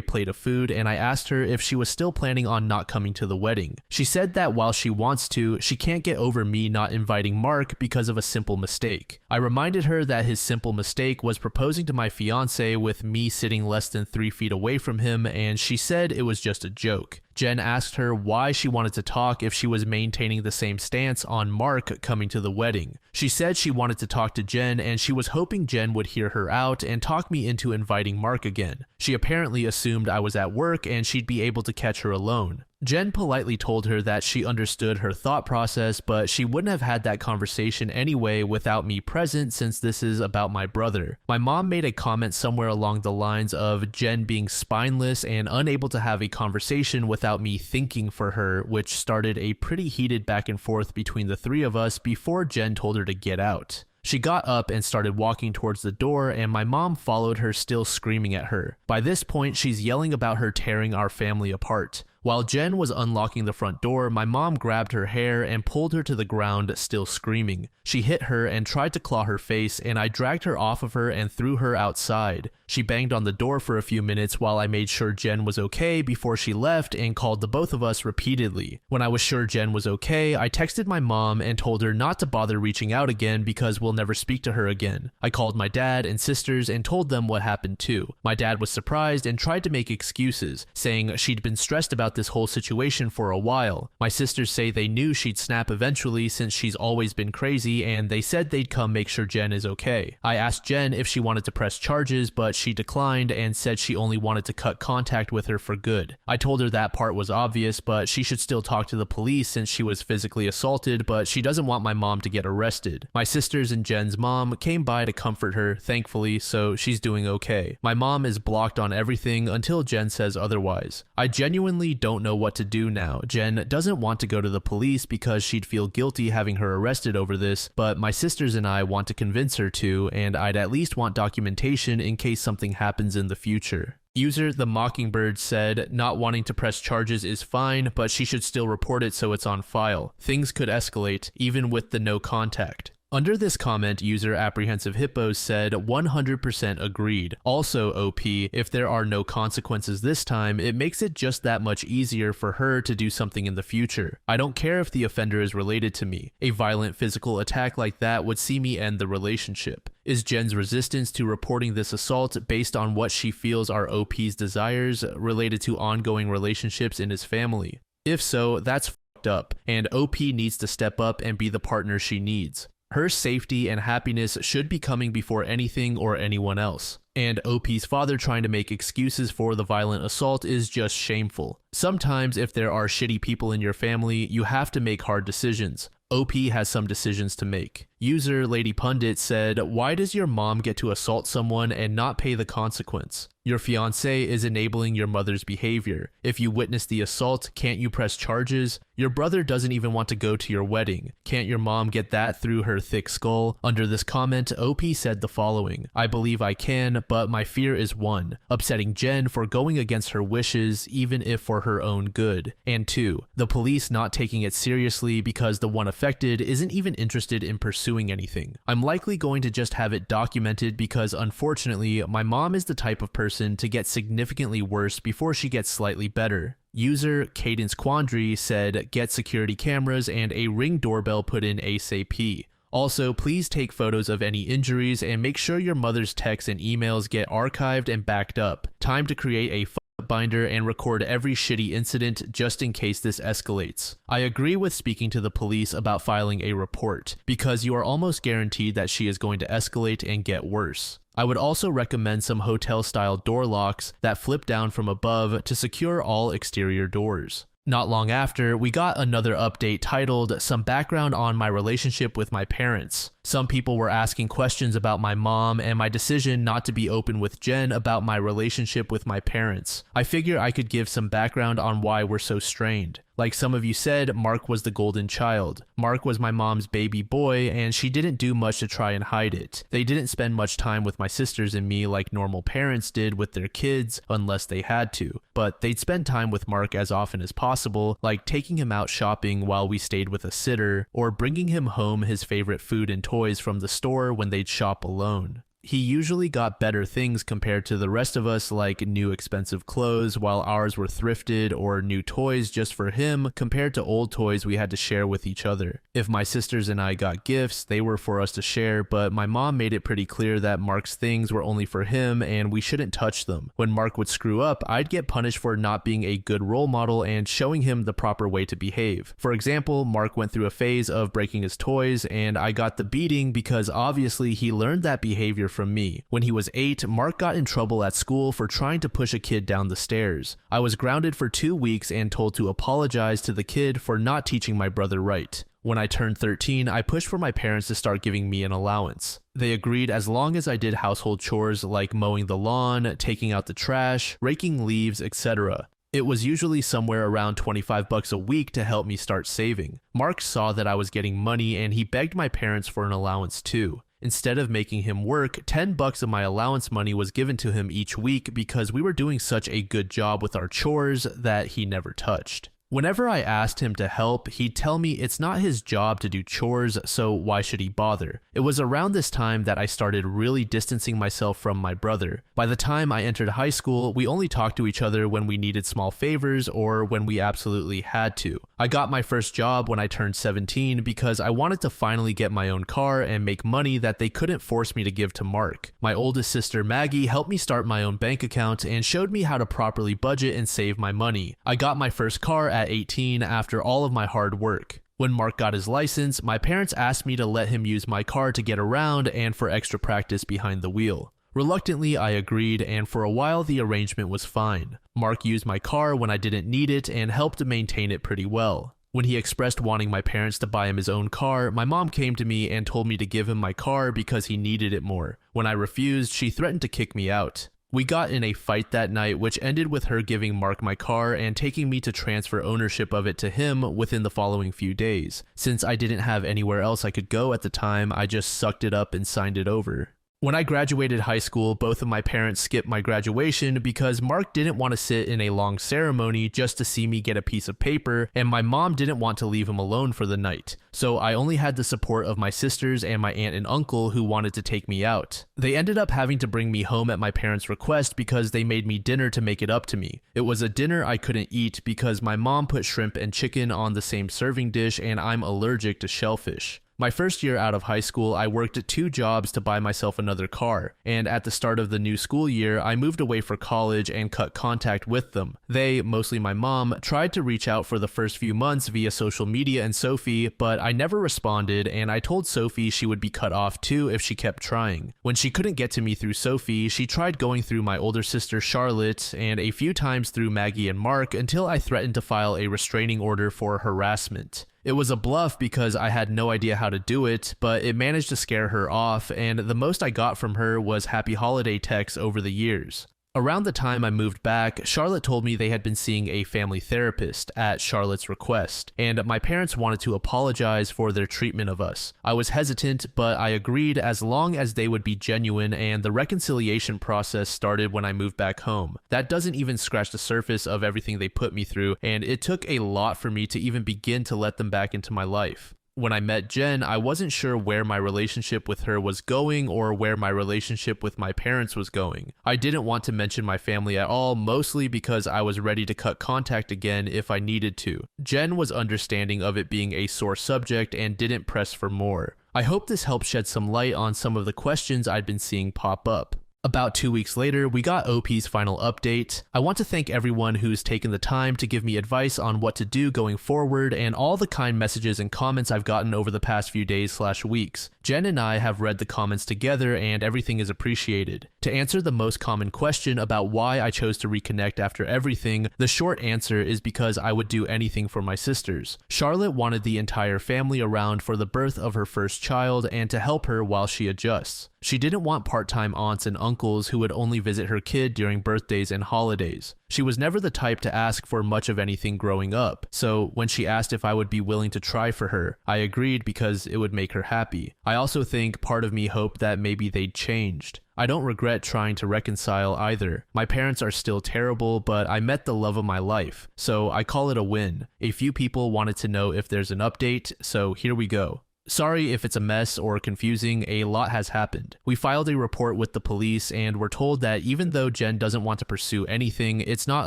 plate of food and I asked her if she was still planning on not coming to the wedding. She said that while she wants to, she can't get over me not inviting Mark because of a simple mistake. I reminded her that his simple mistake was proposing to my fiance with me sitting less than 3 feet away from him, and she said it was just a joke. Jen asked her why she wanted to talk if she was maintaining the same stance on Mark coming to the wedding. She said she wanted to talk to Jen and she was hoping Jen would hear her out and talk me into inviting Mark again. She apparently assumed I was at work and she'd be able to catch her alone. Jen politely told her that she understood her thought process, but she wouldn't have had that conversation anyway without me present since this is about my brother. My mom made a comment somewhere along the lines of Jen being spineless and unable to have a conversation without me thinking for her, which started a pretty heated back and forth between the 3 of us before Jen told her to get out. She got up and started walking towards the door, and my mom followed her, still screaming at her. By this point, she's yelling about her tearing our family apart. While Jen was unlocking the front door, my mom grabbed her hair and pulled her to the ground, still screaming. She hit her and tried to claw her face, and I dragged her off of her and threw her outside. She banged on the door for a few minutes while I made sure Jen was okay before she left and called the both of us repeatedly. When I was sure Jen was okay, I texted my mom and told her not to bother reaching out again because we'll never speak to her again. I called my dad and sisters and told them what happened too. My dad was surprised and tried to make excuses, saying she'd been stressed about this whole situation for a while. My sisters say they knew she'd snap eventually since she's always been crazy, and they said they'd come make sure Jen is okay. I asked Jen if she wanted to press charges, but she declined and said she only wanted to cut contact with her for good. I told her that part was obvious, but she should still talk to the police since she was physically assaulted, but she doesn't want my mom to get arrested. My sisters and Jen's mom came by to comfort her, thankfully, so she's doing okay. My mom is blocked on everything until Jen says otherwise. I genuinely don't know what to do now. Jen doesn't want to go to the police because she'd feel guilty having her arrested over this, but my sisters and I want to convince her to, and I'd at least want documentation in case something happens in the future. User The Mockingbird said, not wanting to press charges is fine, but she should still report it so it's on file. Things could escalate, even with the no contact. Under this comment, user Apprehensive Hippos said 100% agreed. Also, OP, if there are no consequences this time, it makes it just that much easier for her to do something in the future. I don't care if the offender is related to me. A violent physical attack like that would see me end the relationship. Is Jen's resistance to reporting this assault based on what she feels are OP's desires related to ongoing relationships in his family? If so, that's fucked up, and OP needs to step up and be the partner she needs. Her safety and happiness should be coming before anything or anyone else. And OP's father trying to make excuses for the violent assault is just shameful. Sometimes if there are shitty people in your family, you have to make hard decisions. OP has some decisions to make. User Lady Pundit said, why does your mom get to assault someone and not pay the consequence? Your fiancé is enabling your mother's behavior. If you witness the assault, can't you press charges? Your brother doesn't even want to go to your wedding. Can't your mom get that through her thick skull? Under this comment, OP said the following, I believe I can, but my fear is 1, upsetting Jen for going against her wishes, even if for her own good. And 2, the police not taking it seriously because the one affected isn't even interested in pursuing anything. I'm likely going to just have it documented because unfortunately, my mom is the type of person to get significantly worse before she gets slightly better. User Cadence Quandary said, get security cameras and a Ring doorbell put in ASAP. Also, please take photos of any injuries and make sure your mother's texts and emails get archived and backed up. Time to create a binder and record every shitty incident just in case this escalates. I agree with speaking to the police about filing a report, because you are almost guaranteed that she is going to escalate and get worse. I would also recommend some hotel-style door locks that flip down from above to secure all exterior doors. Not long after, we got another update titled, Some Background on My Relationship with My Parents. Some people were asking questions about my mom and my decision not to be open with Jen about my relationship with my parents. I figure I could give some background on why we're so strained. Like some of you said, Mark was the golden child. Mark was my mom's baby boy, and she didn't do much to try and hide it. They didn't spend much time with my sisters and me like normal parents did with their kids, unless they had to. But they'd spend time with Mark as often as possible, like taking him out shopping while we stayed with a sitter, or bringing him home his favorite food and toys from the store when they'd shop alone. He usually got better things compared to the rest of us, like new expensive clothes, while ours were thrifted, or new toys just for him compared to old toys we had to share with each other. If my sisters and I got gifts, they were for us to share, but my mom made it pretty clear that Mark's things were only for him and we shouldn't touch them. When Mark would screw up, I'd get punished for not being a good role model and showing him the proper way to behave. For example, Mark went through a phase of breaking his toys, and I got the beating because obviously he learned that behavior from me. When he was 8, Mark got in trouble at school for trying to push a kid down the stairs. I was grounded for 2 weeks and told to apologize to the kid for not teaching my brother right. When I turned 13, I pushed for my parents to start giving me an allowance. They agreed as long as I did household chores like mowing the lawn, taking out the trash, raking leaves, etc. It was usually somewhere around $25 a week to help me start saving. Mark saw that I was getting money and he begged my parents for an allowance too. Instead of making him work, $10 of my allowance money was given to him each week because we were doing such a good job with our chores that he never touched. Whenever I asked him to help, he'd tell me it's not his job to do chores, so why should he bother? It was around this time that I started really distancing myself from my brother. By the time I entered high school, we only talked to each other when we needed small favors or when we absolutely had to. I got my first job when I turned 17 because I wanted to finally get my own car and make money that they couldn't force me to give to Mark. My oldest sister Maggie helped me start my own bank account and showed me how to properly budget and save my money. I got my first car at 18 after all of my hard work. When Mark got his license, my parents asked me to let him use my car to get around and for extra practice behind the wheel. Reluctantly, I agreed, and for a while the arrangement was fine. Mark used my car when I didn't need it and helped to maintain it pretty well. When he expressed wanting my parents to buy him his own car, my mom came to me and told me to give him my car because he needed it more. When I refused, she threatened to kick me out. We got in a fight that night, which ended with her giving Mark my car and taking me to transfer ownership of it to him within the following few days. Since I didn't have anywhere else I could go at the time, I just sucked it up and signed it over. When I graduated high school, both of my parents skipped my graduation because Mark didn't want to sit in a long ceremony just to see me get a piece of paper, and my mom didn't want to leave him alone for the night. So I only had the support of my sisters and my aunt and uncle who wanted to take me out. They ended up having to bring me home at my parents' request because they made me dinner to make it up to me. It was a dinner I couldn't eat because my mom put shrimp and chicken on the same serving dish and I'm allergic to shellfish. My first year out of high school, I worked at 2 jobs to buy myself another car, and at the start of the new school year, I moved away for college and cut contact with them. They, mostly my mom, tried to reach out for the first few months via social media and Sophie, but I never responded, and I told Sophie she would be cut off too if she kept trying. When she couldn't get to me through Sophie, she tried going through my older sister Charlotte, and a few times through Maggie and Mark until I threatened to file a restraining order for harassment. It was a bluff because I had no idea how to do it, but it managed to scare her off, and the most I got from her was happy holiday texts over the years. Around the time I moved back, Charlotte told me they had been seeing a family therapist at Charlotte's request, and my parents wanted to apologize for their treatment of us. I was hesitant, but I agreed as long as they would be genuine, and the reconciliation process started when I moved back home. That doesn't even scratch the surface of everything they put me through, and it took a lot for me to even begin to let them back into my life. When I met Jen, I wasn't sure where my relationship with her was going or where my relationship with my parents was going. I didn't want to mention my family at all, mostly because I was ready to cut contact again if I needed to. Jen was understanding of it being a sore subject and didn't press for more. I hope this helps shed some light on some of the questions I'd been seeing pop up. About 2 weeks later, we got OP's final update. I want to thank everyone who's taken the time to give me advice on what to do going forward and all the kind messages and comments I've gotten over the past few days/weeks. Jen and I have read the comments together and everything is appreciated. To answer the most common question about why I chose to reconnect after everything, the short answer is because I would do anything for my sisters. Charlotte wanted the entire family around for the birth of her first child and to help her while she adjusts. She didn't want part-time aunts and uncles who would only visit her kid during birthdays and holidays. She was never the type to ask for much of anything growing up, so when she asked if I would be willing to try for her, I agreed because it would make her happy. I also think part of me hoped that maybe they'd changed. I don't regret trying to reconcile either. My parents are still terrible, but I met the love of my life, so I call it a win. A few people wanted to know if there's an update, so here we go. Sorry if it's a mess or confusing, a lot has happened. We filed a report with the police and were told that even though Jen doesn't want to pursue anything, it's not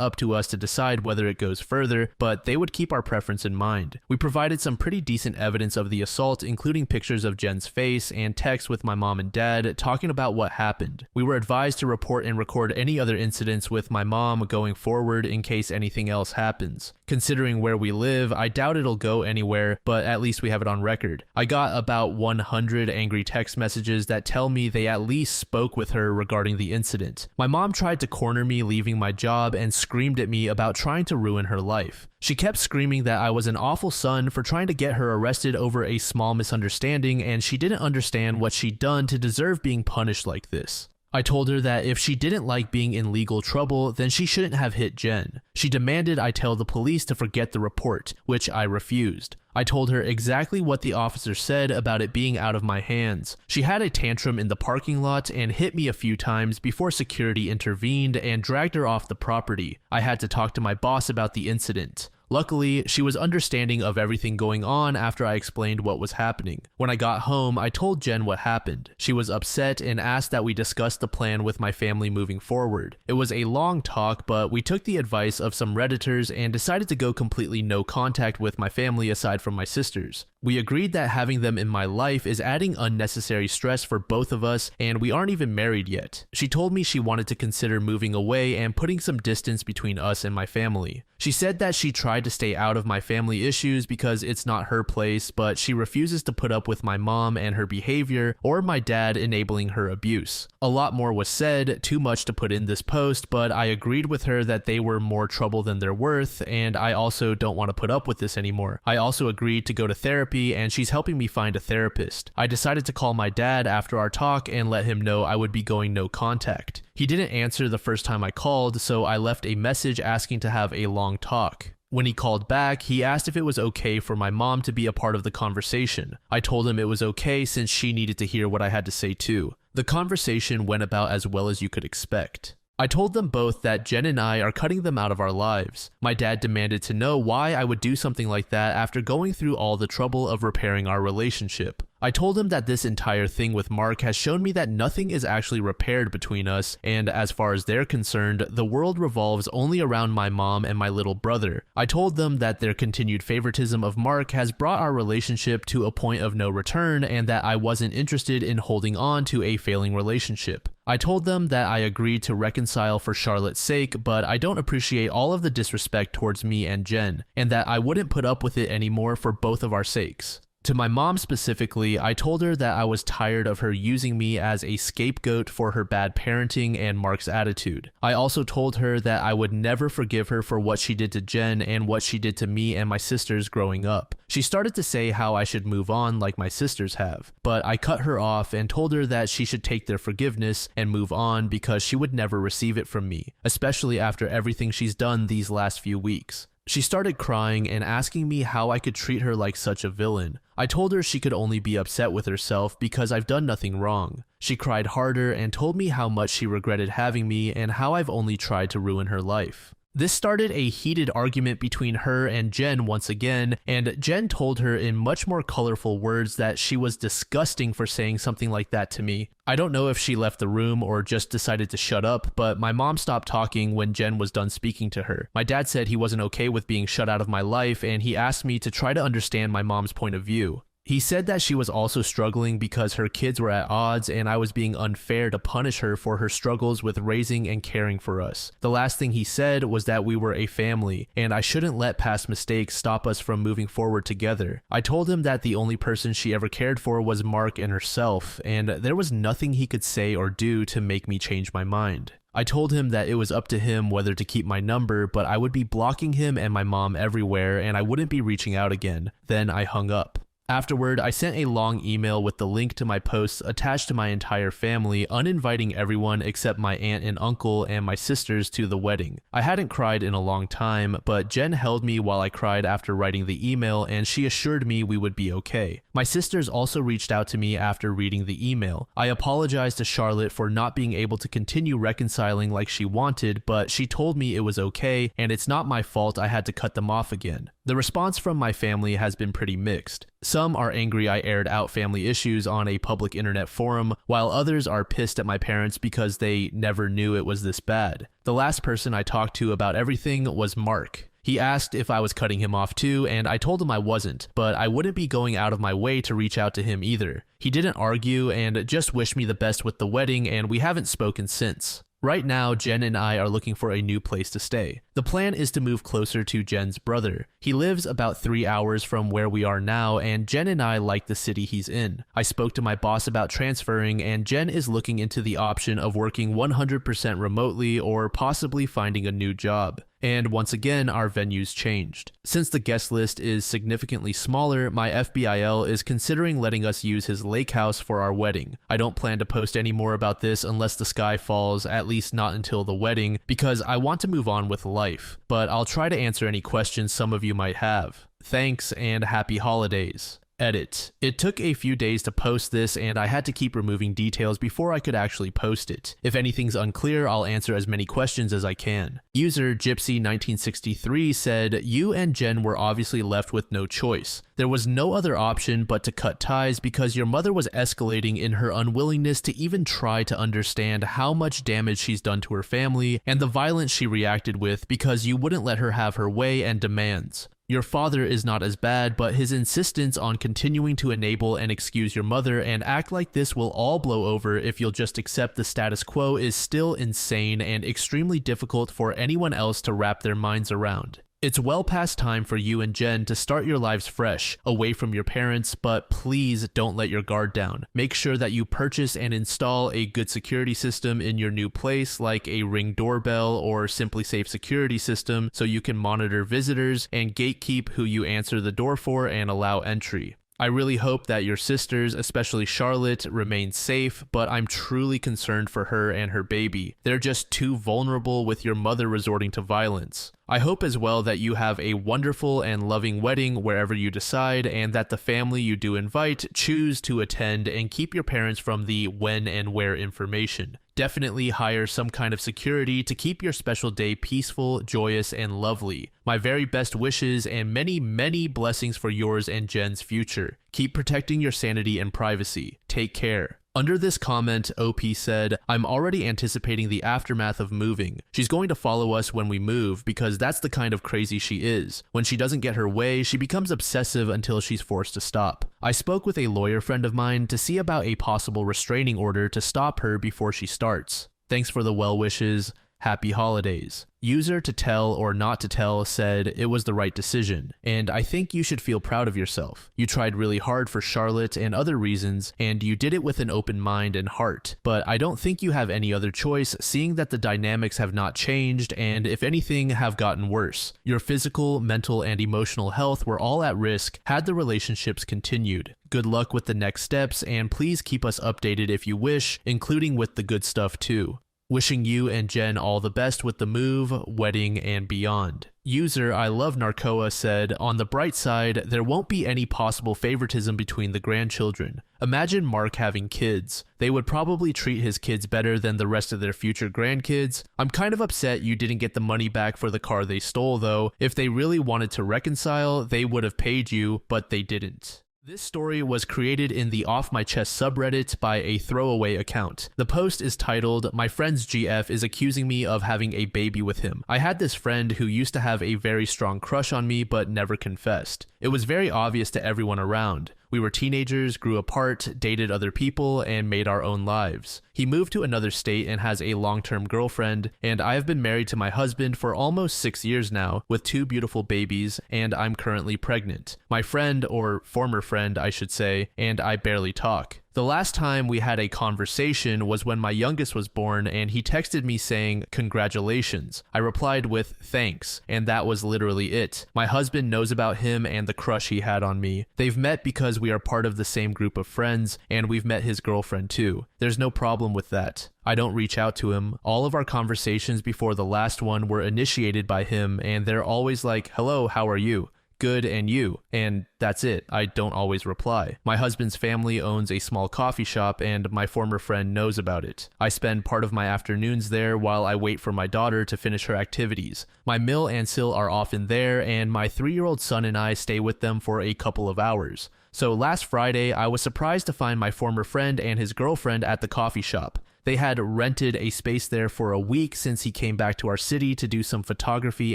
up to us to decide whether it goes further, but they would keep our preference in mind. We provided some pretty decent evidence of the assault, including pictures of Jen's face and texts with my mom and dad talking about what happened. We were advised to report and record any other incidents with my mom going forward in case anything else happens. Considering where we live, I doubt it'll go anywhere, but at least we have it on record. I got about 100 angry text messages that tell me they at least spoke with her regarding the incident. My mom tried to corner me leaving my job and screamed at me about trying to ruin her life. She kept screaming that I was an awful son for trying to get her arrested over a small misunderstanding, and she didn't understand what she'd done to deserve being punished like this. I told her that if she didn't like being in legal trouble, then she shouldn't have hit Jen. She demanded I tell the police to forget the report, which I refused. I told her exactly what the officer said about it being out of my hands. She had a tantrum in the parking lot and hit me a few times before security intervened and dragged her off the property. I had to talk to my boss about the incident. Luckily, she was understanding of everything going on after I explained what was happening. When I got home, I told Jen what happened. She was upset and asked that we discuss the plan with my family moving forward. It was a long talk, but we took the advice of some Redditors and decided to go completely no contact with my family aside from my sisters. We agreed that having them in my life is adding unnecessary stress for both of us, and we aren't even married yet. She told me she wanted to consider moving away and putting some distance between us and my family. She said that she tried to stay out of my family issues because it's not her place, but she refuses to put up with my mom and her behavior or my dad enabling her abuse. A lot more was said, too much to put in this post, but I agreed with her that they were more trouble than they're worth, and I also don't want to put up with this anymore. I also agreed to go to therapy, and she's helping me find a therapist. I decided to call my dad after our talk and let him know I would be going no contact. He didn't answer the first time I called, so I left a message asking to have a long talk. When he called back, he asked if it was okay for my mom to be a part of the conversation. I told him it was okay since she needed to hear what I had to say too. The conversation went about as well as you could expect. I told them both that Jen and I are cutting them out of our lives. My dad demanded to know why I would do something like that after going through all the trouble of repairing our relationship. I told him that this entire thing with Mark has shown me that nothing is actually repaired between us, and as far as they're concerned, the world revolves only around my mom and my little brother. I told them that their continued favoritism of Mark has brought our relationship to a point of no return and that I wasn't interested in holding on to a failing relationship. I told them that I agreed to reconcile for Charlotte's sake, but I don't appreciate all of the disrespect towards me and Jen, and that I wouldn't put up with it anymore for both of our sakes. To my mom specifically, I told her that I was tired of her using me as a scapegoat for her bad parenting and Mark's attitude. I also told her that I would never forgive her for what she did to Jen and what she did to me and my sisters growing up. She started to say how I should move on like my sisters have, but I cut her off and told her that she should take their forgiveness and move on because she would never receive it from me, especially after everything she's done these last few weeks. She started crying and asking me how I could treat her like such a villain. I told her she could only be upset with herself because I've done nothing wrong. She cried harder and told me how much she regretted having me and how I've only tried to ruin her life. This started a heated argument between her and Jen once again, and Jen told her in much more colorful words that she was disgusting for saying something like that to me. I don't know if she left the room or just decided to shut up, but my mom stopped talking when Jen was done speaking to her. My dad said he wasn't okay with being shut out of my life, and he asked me to try to understand my mom's point of view. He said that she was also struggling because her kids were at odds and I was being unfair to punish her for her struggles with raising and caring for us. The last thing he said was that we were a family and I shouldn't let past mistakes stop us from moving forward together. I told him that the only person she ever cared for was Mark and herself, and there was nothing he could say or do to make me change my mind. I told him that it was up to him whether to keep my number, but I would be blocking him and my mom everywhere and I wouldn't be reaching out again. Then I hung up. Afterward, I sent a long email with the link to my posts attached to my entire family, uninviting everyone except my aunt and uncle and my sisters to the wedding. I hadn't cried in a long time, but Jen held me while I cried after writing the email and she assured me we would be okay. My sisters also reached out to me after reading the email. I apologized to Charlotte for not being able to continue reconciling like she wanted, but she told me it was okay and it's not my fault I had to cut them off again. The response from my family has been pretty mixed. Some are angry I aired out family issues on a public internet forum, while others are pissed at my parents because they never knew it was this bad. The last person I talked to about everything was Mark. He asked if I was cutting him off too, and I told him I wasn't, but I wouldn't be going out of my way to reach out to him either. He didn't argue and just wished me the best with the wedding, and we haven't spoken since. Right now, Jen and I are looking for a new place to stay. The plan is to move closer to Jen's brother. He lives about 3 hours from where we are now, and Jen and I like the city he's in. I spoke to my boss about transferring, and Jen is looking into the option of working 100% remotely or possibly finding a new job. And once again, our venues changed. Since the guest list is significantly smaller, my FBIL is considering letting us use his lake house for our wedding. I don't plan to post any more about this unless the sky falls, at least not until the wedding, because I want to move on with life. But I'll try to answer any questions some of you might have. Thanks and happy holidays. Edit. It took a few days to post this and I had to keep removing details before I could actually post it. If anything's unclear, I'll answer as many questions as I can. User Gypsy1963 said, "You and Jen were obviously left with no choice. There was no other option but to cut ties because your mother was escalating in her unwillingness to even try to understand how much damage she's done to her family and the violence she reacted with because you wouldn't let her have her way and demands. Your father is not as bad, but his insistence on continuing to enable and excuse your mother and act like this will all blow over if you'll just accept the status quo is still insane and extremely difficult for anyone else to wrap their minds around. It's well past time for you and Jen to start your lives fresh, away from your parents, but please don't let your guard down. Make sure that you purchase and install a good security system in your new place, like a Ring doorbell or Simply Safe security system, so you can monitor visitors and gatekeep who you answer the door for and allow entry. I really hope that your sisters, especially Charlotte, remain safe, but I'm truly concerned for her and her baby. They're just too vulnerable with your mother resorting to violence. I hope as well that you have a wonderful and loving wedding wherever you decide, and that the family you do invite choose to attend and keep your parents from the when and where information. Definitely hire some kind of security to keep your special day peaceful, joyous, and lovely. My very best wishes and many, many blessings for yours and Jen's future. Keep protecting your sanity and privacy. Take care. Under this comment, OP said, I'm already anticipating the aftermath of moving. She's going to follow us when we move because that's the kind of crazy she is. When she doesn't get her way, she becomes obsessive until she's forced to stop. I spoke with a lawyer friend of mine to see about a possible restraining order to stop her before she starts. Thanks for the well wishes. Happy holidays. User to tell or not to tell said it was the right decision, and I think you should feel proud of yourself. You tried really hard for Charlotte and other reasons, and you did it with an open mind and heart, but I don't think you have any other choice seeing that the dynamics have not changed and, if anything, have gotten worse. Your physical, mental, and emotional health were all at risk had the relationships continued. Good luck with the next steps, and please keep us updated if you wish, including with the good stuff too. Wishing you and Jen all the best with the move, wedding, and beyond. User I Love Narcoa said, on the bright side, there won't be any possible favoritism between the grandchildren. Imagine Mark having kids. They would probably treat his kids better than the rest of their future grandkids. I'm kind of upset you didn't get the money back for the car they stole though. If they really wanted to reconcile, they would have paid you, but they didn't. This story was created in the Off My Chest subreddit by a throwaway account. The post is titled, My friend's GF is accusing me of having a baby with him. I had this friend who used to have a very strong crush on me but never confessed. It was very obvious to everyone around. We were teenagers, grew apart, dated other people, and made our own lives. He moved to another state and has a long-term girlfriend, and I have been married to my husband for almost 6 years now, with 2 beautiful babies, and I'm currently pregnant. My friend, or former friend I should say, and I barely talk. The last time we had a conversation was when my youngest was born, and he texted me saying, congratulations. I replied with, thanks, and that was literally it. My husband knows about him and the crush he had on me. They've met because we are part of the same group of friends, and we've met his girlfriend too. There's no problem with that. I don't reach out to him. All of our conversations before the last one were initiated by him, and they're always like, hello, how are you? Good, and you, and that's it. I don't always reply. My husband's family owns a small coffee shop, and my former friend knows about it. I spend part of my afternoons there while I wait for my daughter to finish her activities. My Mill and Sil are often there, and my 3-year-old son and I stay with them for a couple of hours. So last Friday, I was surprised to find my former friend and his girlfriend at the coffee shop. They had rented a space there for a week since he came back to our city to do some photography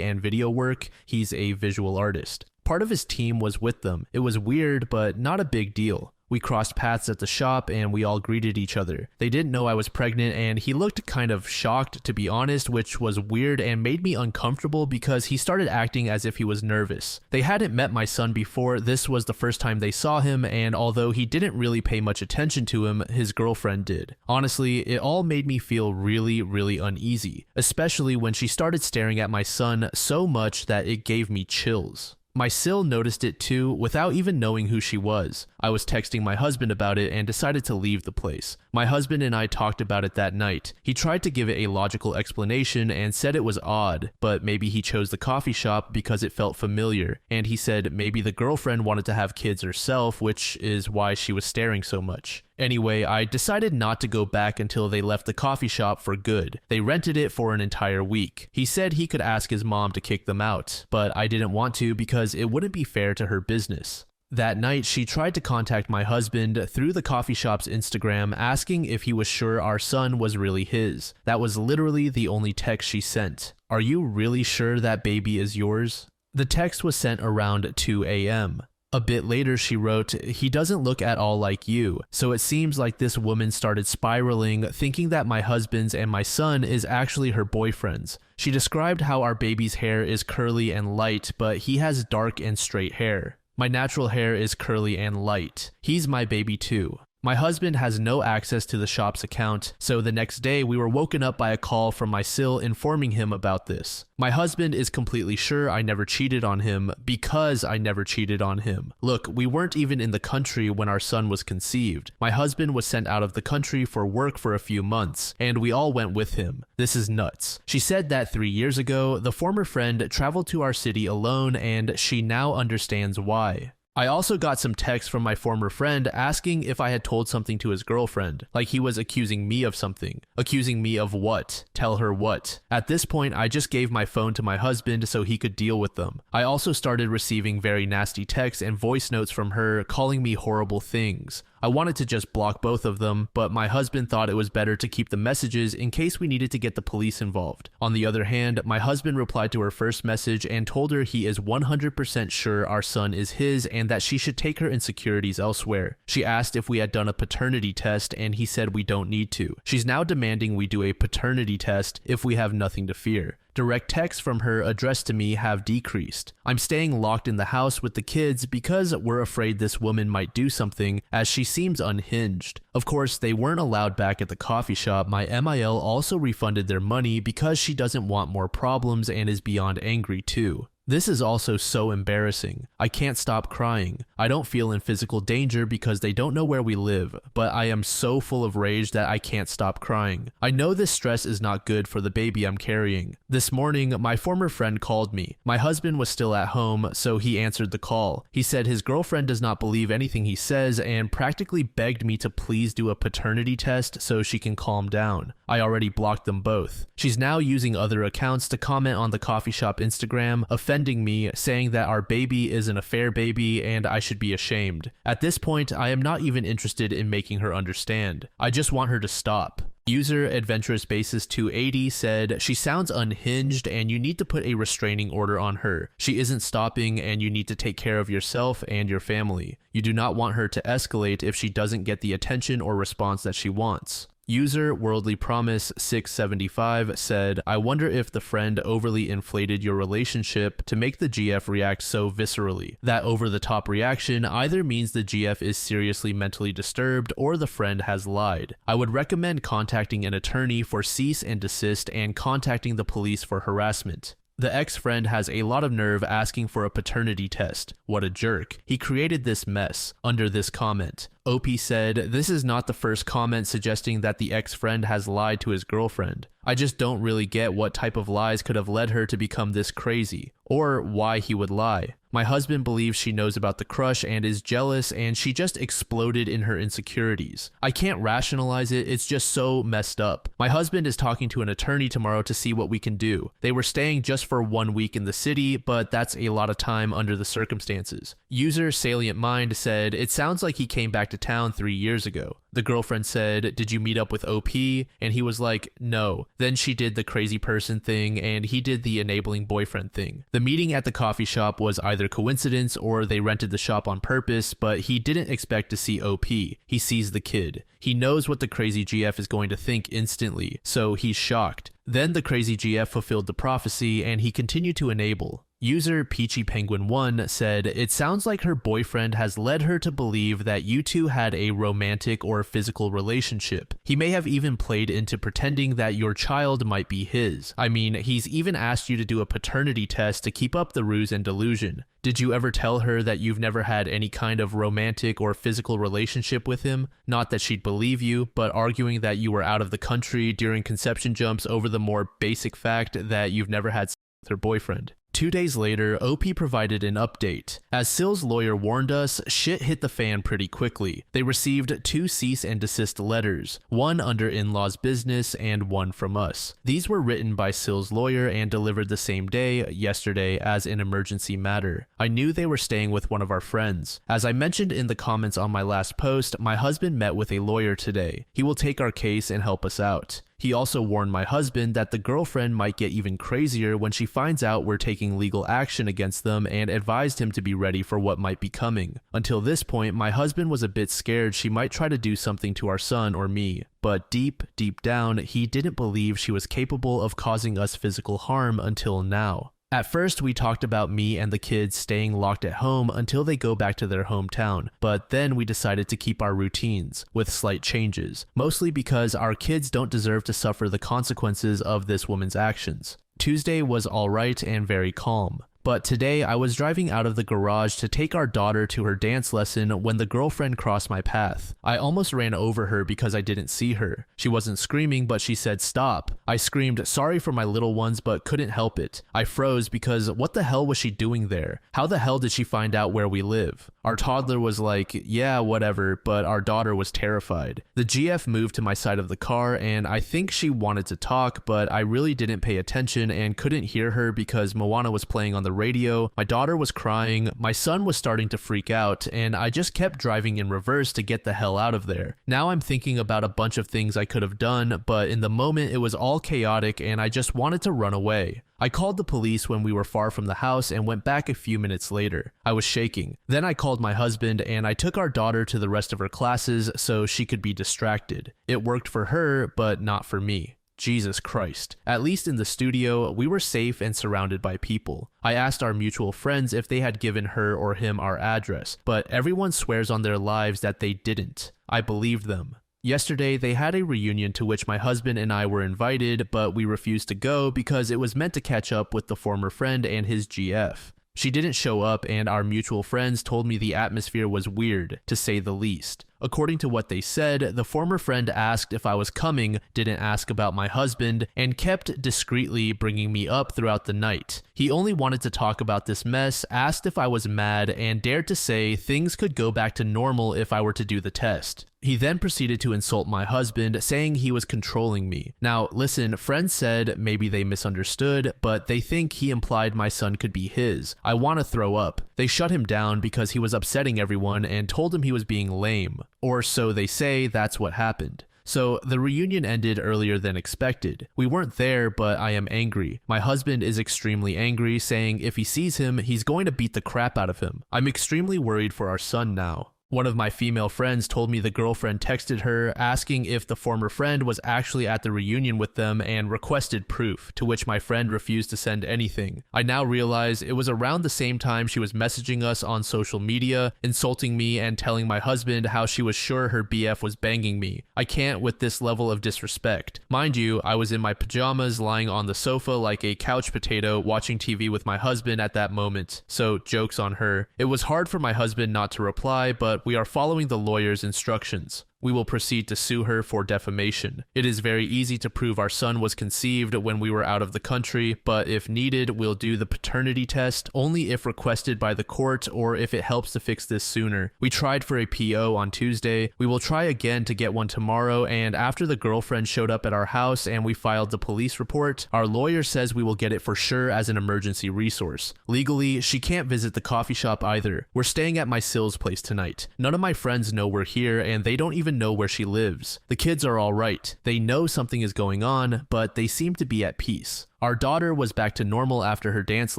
and video work. He's a visual artist. Part of his team was with them. It was weird, but not a big deal. We crossed paths at the shop and we all greeted each other. They didn't know I was pregnant and he looked kind of shocked, to be honest, which was weird and made me uncomfortable because he started acting as if he was nervous. They hadn't met my son before. This was the first time they saw him, and although he didn't really pay much attention to him, his girlfriend did. Honestly, it all made me feel really, really uneasy, especially when she started staring at my son so much that it gave me chills. My Sil noticed it too without even knowing who she was. I was texting my husband about it and decided to leave the place. My husband and I talked about it that night. He tried to give it a logical explanation and said it was odd, but maybe he chose the coffee shop because it felt familiar, and he said maybe the girlfriend wanted to have kids herself, which is why she was staring so much. Anyway, I decided not to go back until they left the coffee shop for good. They rented it for an entire week. He said he could ask his mom to kick them out, but I didn't want to because it wouldn't be fair to her business. That night, she tried to contact my husband through the coffee shop's Instagram, asking if he was sure our son was really his. That was literally the only text she sent. Are you really sure that baby is yours? The text was sent around 2 a.m. A bit later, she wrote, he doesn't look at all like you. So it seems like this woman started spiraling, thinking that my husband's and my son is actually her boyfriend's. She described how our baby's hair is curly and light, but he has dark and straight hair. My natural hair is curly and light. He's my baby too. My husband has no access to the shop's account, so the next day we were woken up by a call from my SIL informing him about this. My husband is completely sure I never cheated on him because I never cheated on him. Look, we weren't even in the country when our son was conceived. My husband was sent out of the country for work for a few months, and we all went with him. This is nuts. She said that 3 years ago, the former friend traveled to our city alone, and she now understands why. I also got some texts from my former friend asking if I had told something to his girlfriend, like he was accusing me of something. Accusing me of what? Tell her what? At this point, I just gave my phone to my husband so he could deal with them. I also started receiving very nasty texts and voice notes from her calling me horrible things. I wanted to just block both of them, but my husband thought it was better to keep the messages in case we needed to get the police involved. On the other hand, my husband replied to her first message and told her he is 100% sure our son is his and that she should take her insecurities elsewhere. She asked if we had done a paternity test and he said we don't need to. She's now demanding we do a paternity test if we have nothing to fear. Direct texts from her addressed to me have decreased. I'm staying locked in the house with the kids because we're afraid this woman might do something, as she seems unhinged. Of course, they weren't allowed back at the coffee shop. My MIL also refunded their money because she doesn't want more problems and is beyond angry too. This is also so embarrassing. I can't stop crying. I don't feel in physical danger because they don't know where we live, but I am so full of rage that I can't stop crying. I know this stress is not good for the baby I'm carrying. This morning, my former friend called me. My husband was still at home, so he answered the call. He said his girlfriend does not believe anything he says and practically begged me to please do a paternity test so she can calm down. I already blocked them both. She's now using other accounts to comment on the coffee shop Instagram, offending me, saying that our baby is an affair baby and I should be ashamed. At this point, I am not even interested in making her understand. I just want her to stop. User Adventurous Basis 280 said, she sounds unhinged and you need to put a restraining order on her. She isn't stopping and you need to take care of yourself and your family. You do not want her to escalate if she doesn't get the attention or response that she wants. User Worldly Promise 675 said, I wonder if the friend overly inflated your relationship to make the GF react so viscerally. That over-the-top reaction either means the GF is seriously mentally disturbed or the friend has lied. I would recommend contacting an attorney for cease and desist and contacting the police for harassment. The ex-friend has a lot of nerve asking for a paternity test. What a jerk. He created this mess. Under this comment, OP said, this is not the first comment suggesting that the ex-friend has lied to his girlfriend. I just don't really get what type of lies could have led her to become this crazy, or why he would lie. My husband believes she knows about the crush and is jealous, and she just exploded in her insecurities. I can't rationalize it, it's just so messed up. My husband is talking to an attorney tomorrow to see what we can do. They were staying just for 1 week in the city, but that's a lot of time under the circumstances. User Salient Mind said, it sounds like he came back to town 3 years ago. The girlfriend said, did you meet up with OP? And he was like, no. Then she did the crazy person thing and he did the enabling boyfriend thing. The meeting at the coffee shop was either coincidence or they rented the shop on purpose, but he didn't expect to see OP. He sees the kid. He knows what the crazy GF is going to think instantly, so he's shocked. Then the crazy GF fulfilled the prophecy and he continued to enable. User Peachy Penguin 1 said, it sounds like her boyfriend has led her to believe that you two had a romantic or physical relationship. He may have even played into pretending that your child might be his. I mean, he's even asked you to do a paternity test to keep up the ruse and delusion. Did you ever tell her that you've never had any kind of romantic or physical relationship with him? Not that she'd believe you, but arguing that you were out of the country during conception jumps over the more basic fact that you've never had sex with her boyfriend. 2 days later, OP provided an update. As Sil's lawyer warned us, shit hit the fan pretty quickly. They received 2 cease and desist letters, one under in-laws business and one from us. These were written by Sil's lawyer and delivered the same day, yesterday, as an emergency matter. I knew they were staying with one of our friends. As I mentioned in the comments on my last post, my husband met with a lawyer today. He will take our case and help us out. He also warned my husband that the girlfriend might get even crazier when she finds out we're taking legal action against them and advised him to be ready for what might be coming. Until this point, my husband was a bit scared she might try to do something to our son or me. But deep down, he didn't believe she was capable of causing us physical harm until now. At first, we talked about me and the kids staying locked at home until they go back to their hometown, but then we decided to keep our routines, with slight changes, mostly because our kids don't deserve to suffer the consequences of this woman's actions. Tuesday was alright and very calm. But today I was driving out of the garage to take our daughter to her dance lesson when the girlfriend crossed my path. I almost ran over her because I didn't see her. She wasn't screaming, but she said stop. I screamed sorry for my little ones, but couldn't help it. I froze because what the hell was she doing there? How the hell did she find out where we live? Our toddler was like, yeah, whatever, but our daughter was terrified. The GF moved to my side of the car and I think she wanted to talk, but I really didn't pay attention and couldn't hear her because Moana was playing on the radio, my daughter was crying, my son was starting to freak out, and I just kept driving in reverse to get the hell out of there. Now I'm thinking about a bunch of things I could have done, but in the moment it was all chaotic and I just wanted to run away. I called the police when we were far from the house and went back a few minutes later. I was shaking. Then I called my husband and I took our daughter to the rest of her classes so she could be distracted. It worked for her, but not for me. Jesus Christ. At least in the studio, we were safe and surrounded by people. I asked our mutual friends if they had given her or him our address, but everyone swears on their lives that they didn't. I believed them. Yesterday, they had a reunion to which my husband and I were invited, but we refused to go because it was meant to catch up with the former friend and his GF. She didn't show up and our mutual friends told me the atmosphere was weird, to say the least. According to what they said, the former friend asked if I was coming, didn't ask about my husband, and kept discreetly bringing me up throughout the night. He only wanted to talk about this mess, asked if I was mad, and dared to say things could go back to normal if I were to do the test. He then proceeded to insult my husband, saying he was controlling me. Now, listen, friends said maybe they misunderstood, but they think he implied my son could be his. I want to throw up. They shut him down because he was upsetting everyone and told him he was being lame. Or so they say, that's what happened. So the reunion ended earlier than expected. We weren't there, but I am angry. My husband is extremely angry, saying if he sees him, he's going to beat the crap out of him. I'm extremely worried for our son now. One of my female friends told me the girlfriend texted her asking if the former friend was actually at the reunion with them and requested proof, to which my friend refused to send anything. I now realize it was around the same time she was messaging us on social media, insulting me and telling my husband how she was sure her BF was banging me. I can't with this level of disrespect. Mind you, I was in my pajamas lying on the sofa like a couch potato watching TV with my husband at that moment, so jokes on her. It was hard for my husband not to reply, but we are following the lawyer's instructions. We will proceed to sue her for defamation. It is very easy to prove our son was conceived when we were out of the country, but if needed, we'll do the paternity test only if requested by the court or if it helps to fix this sooner. We tried for a PO on Tuesday. We will try again to get one tomorrow, and after the girlfriend showed up at our house and we filed the police report, our lawyer says we will get it for sure as an emergency resource. Legally, she can't visit the coffee shop either. We're staying at my Sil's place tonight. None of my friends know we're here, and they don't even know where she lives. The kids are all right. They know something is going on, but they seem to be at peace. Our daughter was back to normal after her dance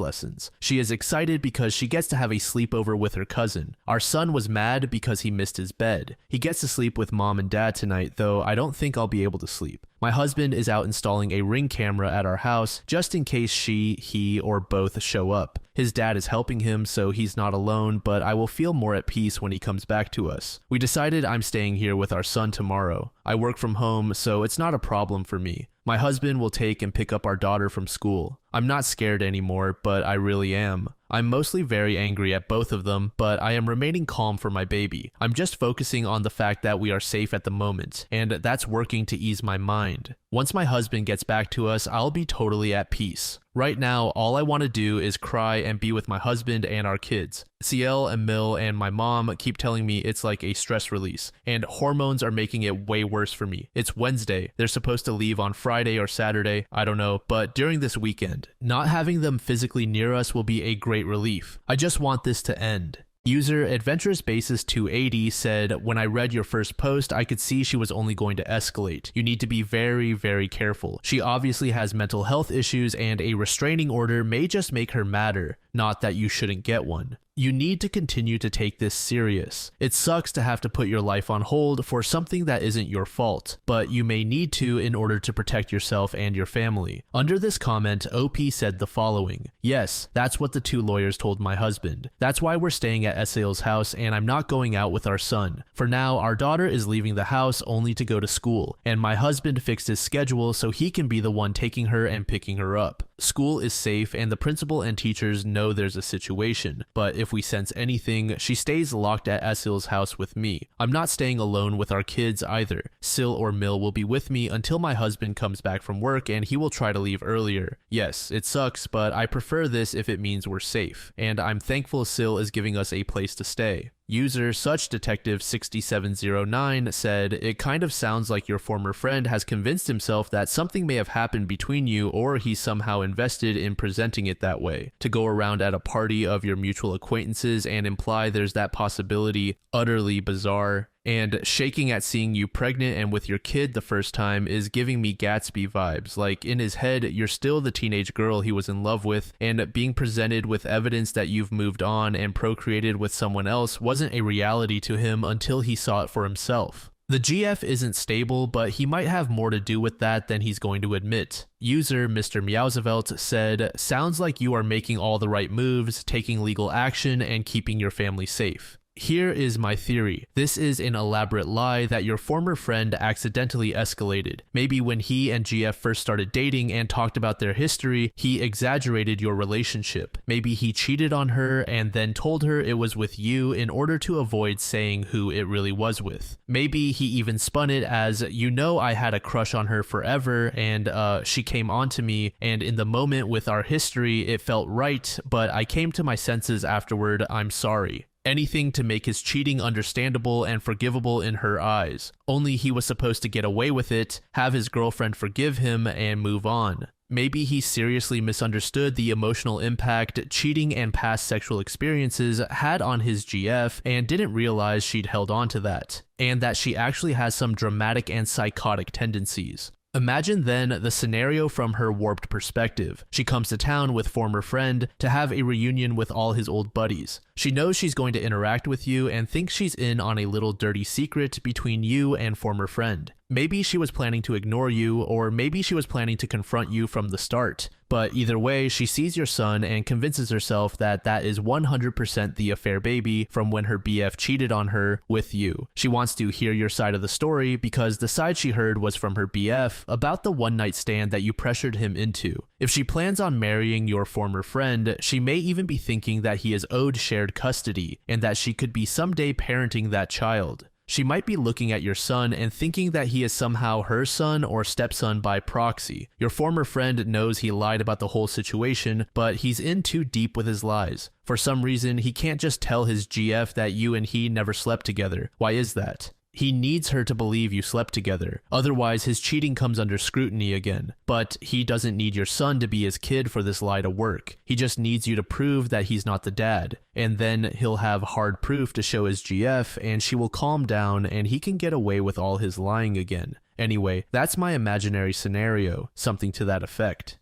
lessons. She is excited because she gets to have a sleepover with her cousin. Our son was mad because he missed his bed. He gets to sleep with mom and dad tonight, though I don't think I'll be able to sleep. My husband is out installing a Ring camera at our house just in case she, he, or both show up. His dad is helping him, so he's not alone, but I will feel more at peace when he comes back to us. We decided I'm staying here with our son tomorrow. I work from home, so it's not a problem for me. My husband will take and pick up our daughter from school. I'm not scared anymore, but I really am. I'm mostly very angry at both of them, but I am remaining calm for my baby. I'm just focusing on the fact that we are safe at the moment, and that's working to ease my mind. Once my husband gets back to us, I'll be totally at peace. Right now, all I want to do is cry and be with my husband and our kids. Ciel and Mill and my mom keep telling me it's like a stress release, and hormones are making it way worse for me. It's Wednesday. They're supposed to leave on Friday or Saturday, I don't know, but during this weekend. Not having them physically near us will be a great relief. I just want this to end. User Adventurous Basis 280 said, when I read your first post, I could see she was only going to escalate. You need to be very, very careful. She obviously has mental health issues and a restraining order may just make her madder. Not that you shouldn't get one. You need to continue to take this serious. It sucks to have to put your life on hold for something that isn't your fault, but you may need to in order to protect yourself and your family. Under this comment, OP said the following: "Yes, that's what the two lawyers told my husband. That's why we're staying at Esail's house and I'm not going out with our son. For now, our daughter is leaving the house only to go to school, and my husband fixed his schedule so he can be the one taking her and picking her up. School is safe and the principal and teachers know there's a situation, but if we sense anything, she stays locked at Esail's house with me. I'm not staying alone with our kids either. Sil or Mill will be with me until my husband comes back from work and he will try to leave earlier. Yes, it sucks, but I prefer this if it means we're safe, and I'm thankful Sil is giving us a place to stay." User Such Detective 6709 said, "It kind of sounds like your former friend has convinced himself that something may have happened between you, or he's somehow invested in presenting it that way. To go around at a party of your mutual acquaintances and imply there's that possibility, utterly bizarre. And shaking at seeing you pregnant and with your kid the first time is giving me Gatsby vibes. Like, in his head, you're still the teenage girl he was in love with, and being presented with evidence that you've moved on and procreated with someone else wasn't a reality to him until he saw it for himself. The GF isn't stable, but he might have more to do with that than he's going to admit." User Mr. Meowsevelt said, "Sounds like you are making all the right moves, taking legal action, and keeping your family safe. Here is my theory. This is an elaborate lie that your former friend accidentally escalated. Maybe when he and GF first started dating and talked about their history, he exaggerated your relationship. Maybe he cheated on her and then told her it was with you in order to avoid saying who it really was with. Maybe he even spun it as, you know, I had a crush on her forever and she came on to me, and in the moment with our history it felt right, but I came to my senses afterward, I'm sorry." Anything to make his cheating understandable and forgivable in her eyes. Only he was supposed to get away with it, have his girlfriend forgive him, and move on. Maybe he seriously misunderstood the emotional impact cheating and past sexual experiences had on his GF and didn't realize she'd held on to that, and that she actually has some dramatic and psychotic tendencies. Imagine then the scenario from her warped perspective. She comes to town with former friend to have a reunion with all his old buddies. She knows she's going to interact with you and thinks she's in on a little dirty secret between you and former friend. Maybe she was planning to ignore you, or maybe she was planning to confront you from the start. But either way, she sees your son and convinces herself that that is 100% the affair baby from when her BF cheated on her with you. She wants to hear your side of the story because the side she heard was from her BF about the one-night stand that you pressured him into. If she plans on marrying your former friend, she may even be thinking that he is owed shared custody and that she could be someday parenting that child. She might be looking at your son and thinking that he is somehow her son or stepson by proxy. Your former friend knows he lied about the whole situation, but he's in too deep with his lies. For some reason, he can't just tell his GF that you and he never slept together. Why is that? He needs her to believe you slept together. Otherwise, his cheating comes under scrutiny again. But he doesn't need your son to be his kid for this lie to work. He just needs you to prove that he's not the dad. And then he'll have hard proof to show his GF, and she will calm down and he can get away with all his lying again. Anyway, that's my imaginary scenario, something to that effect.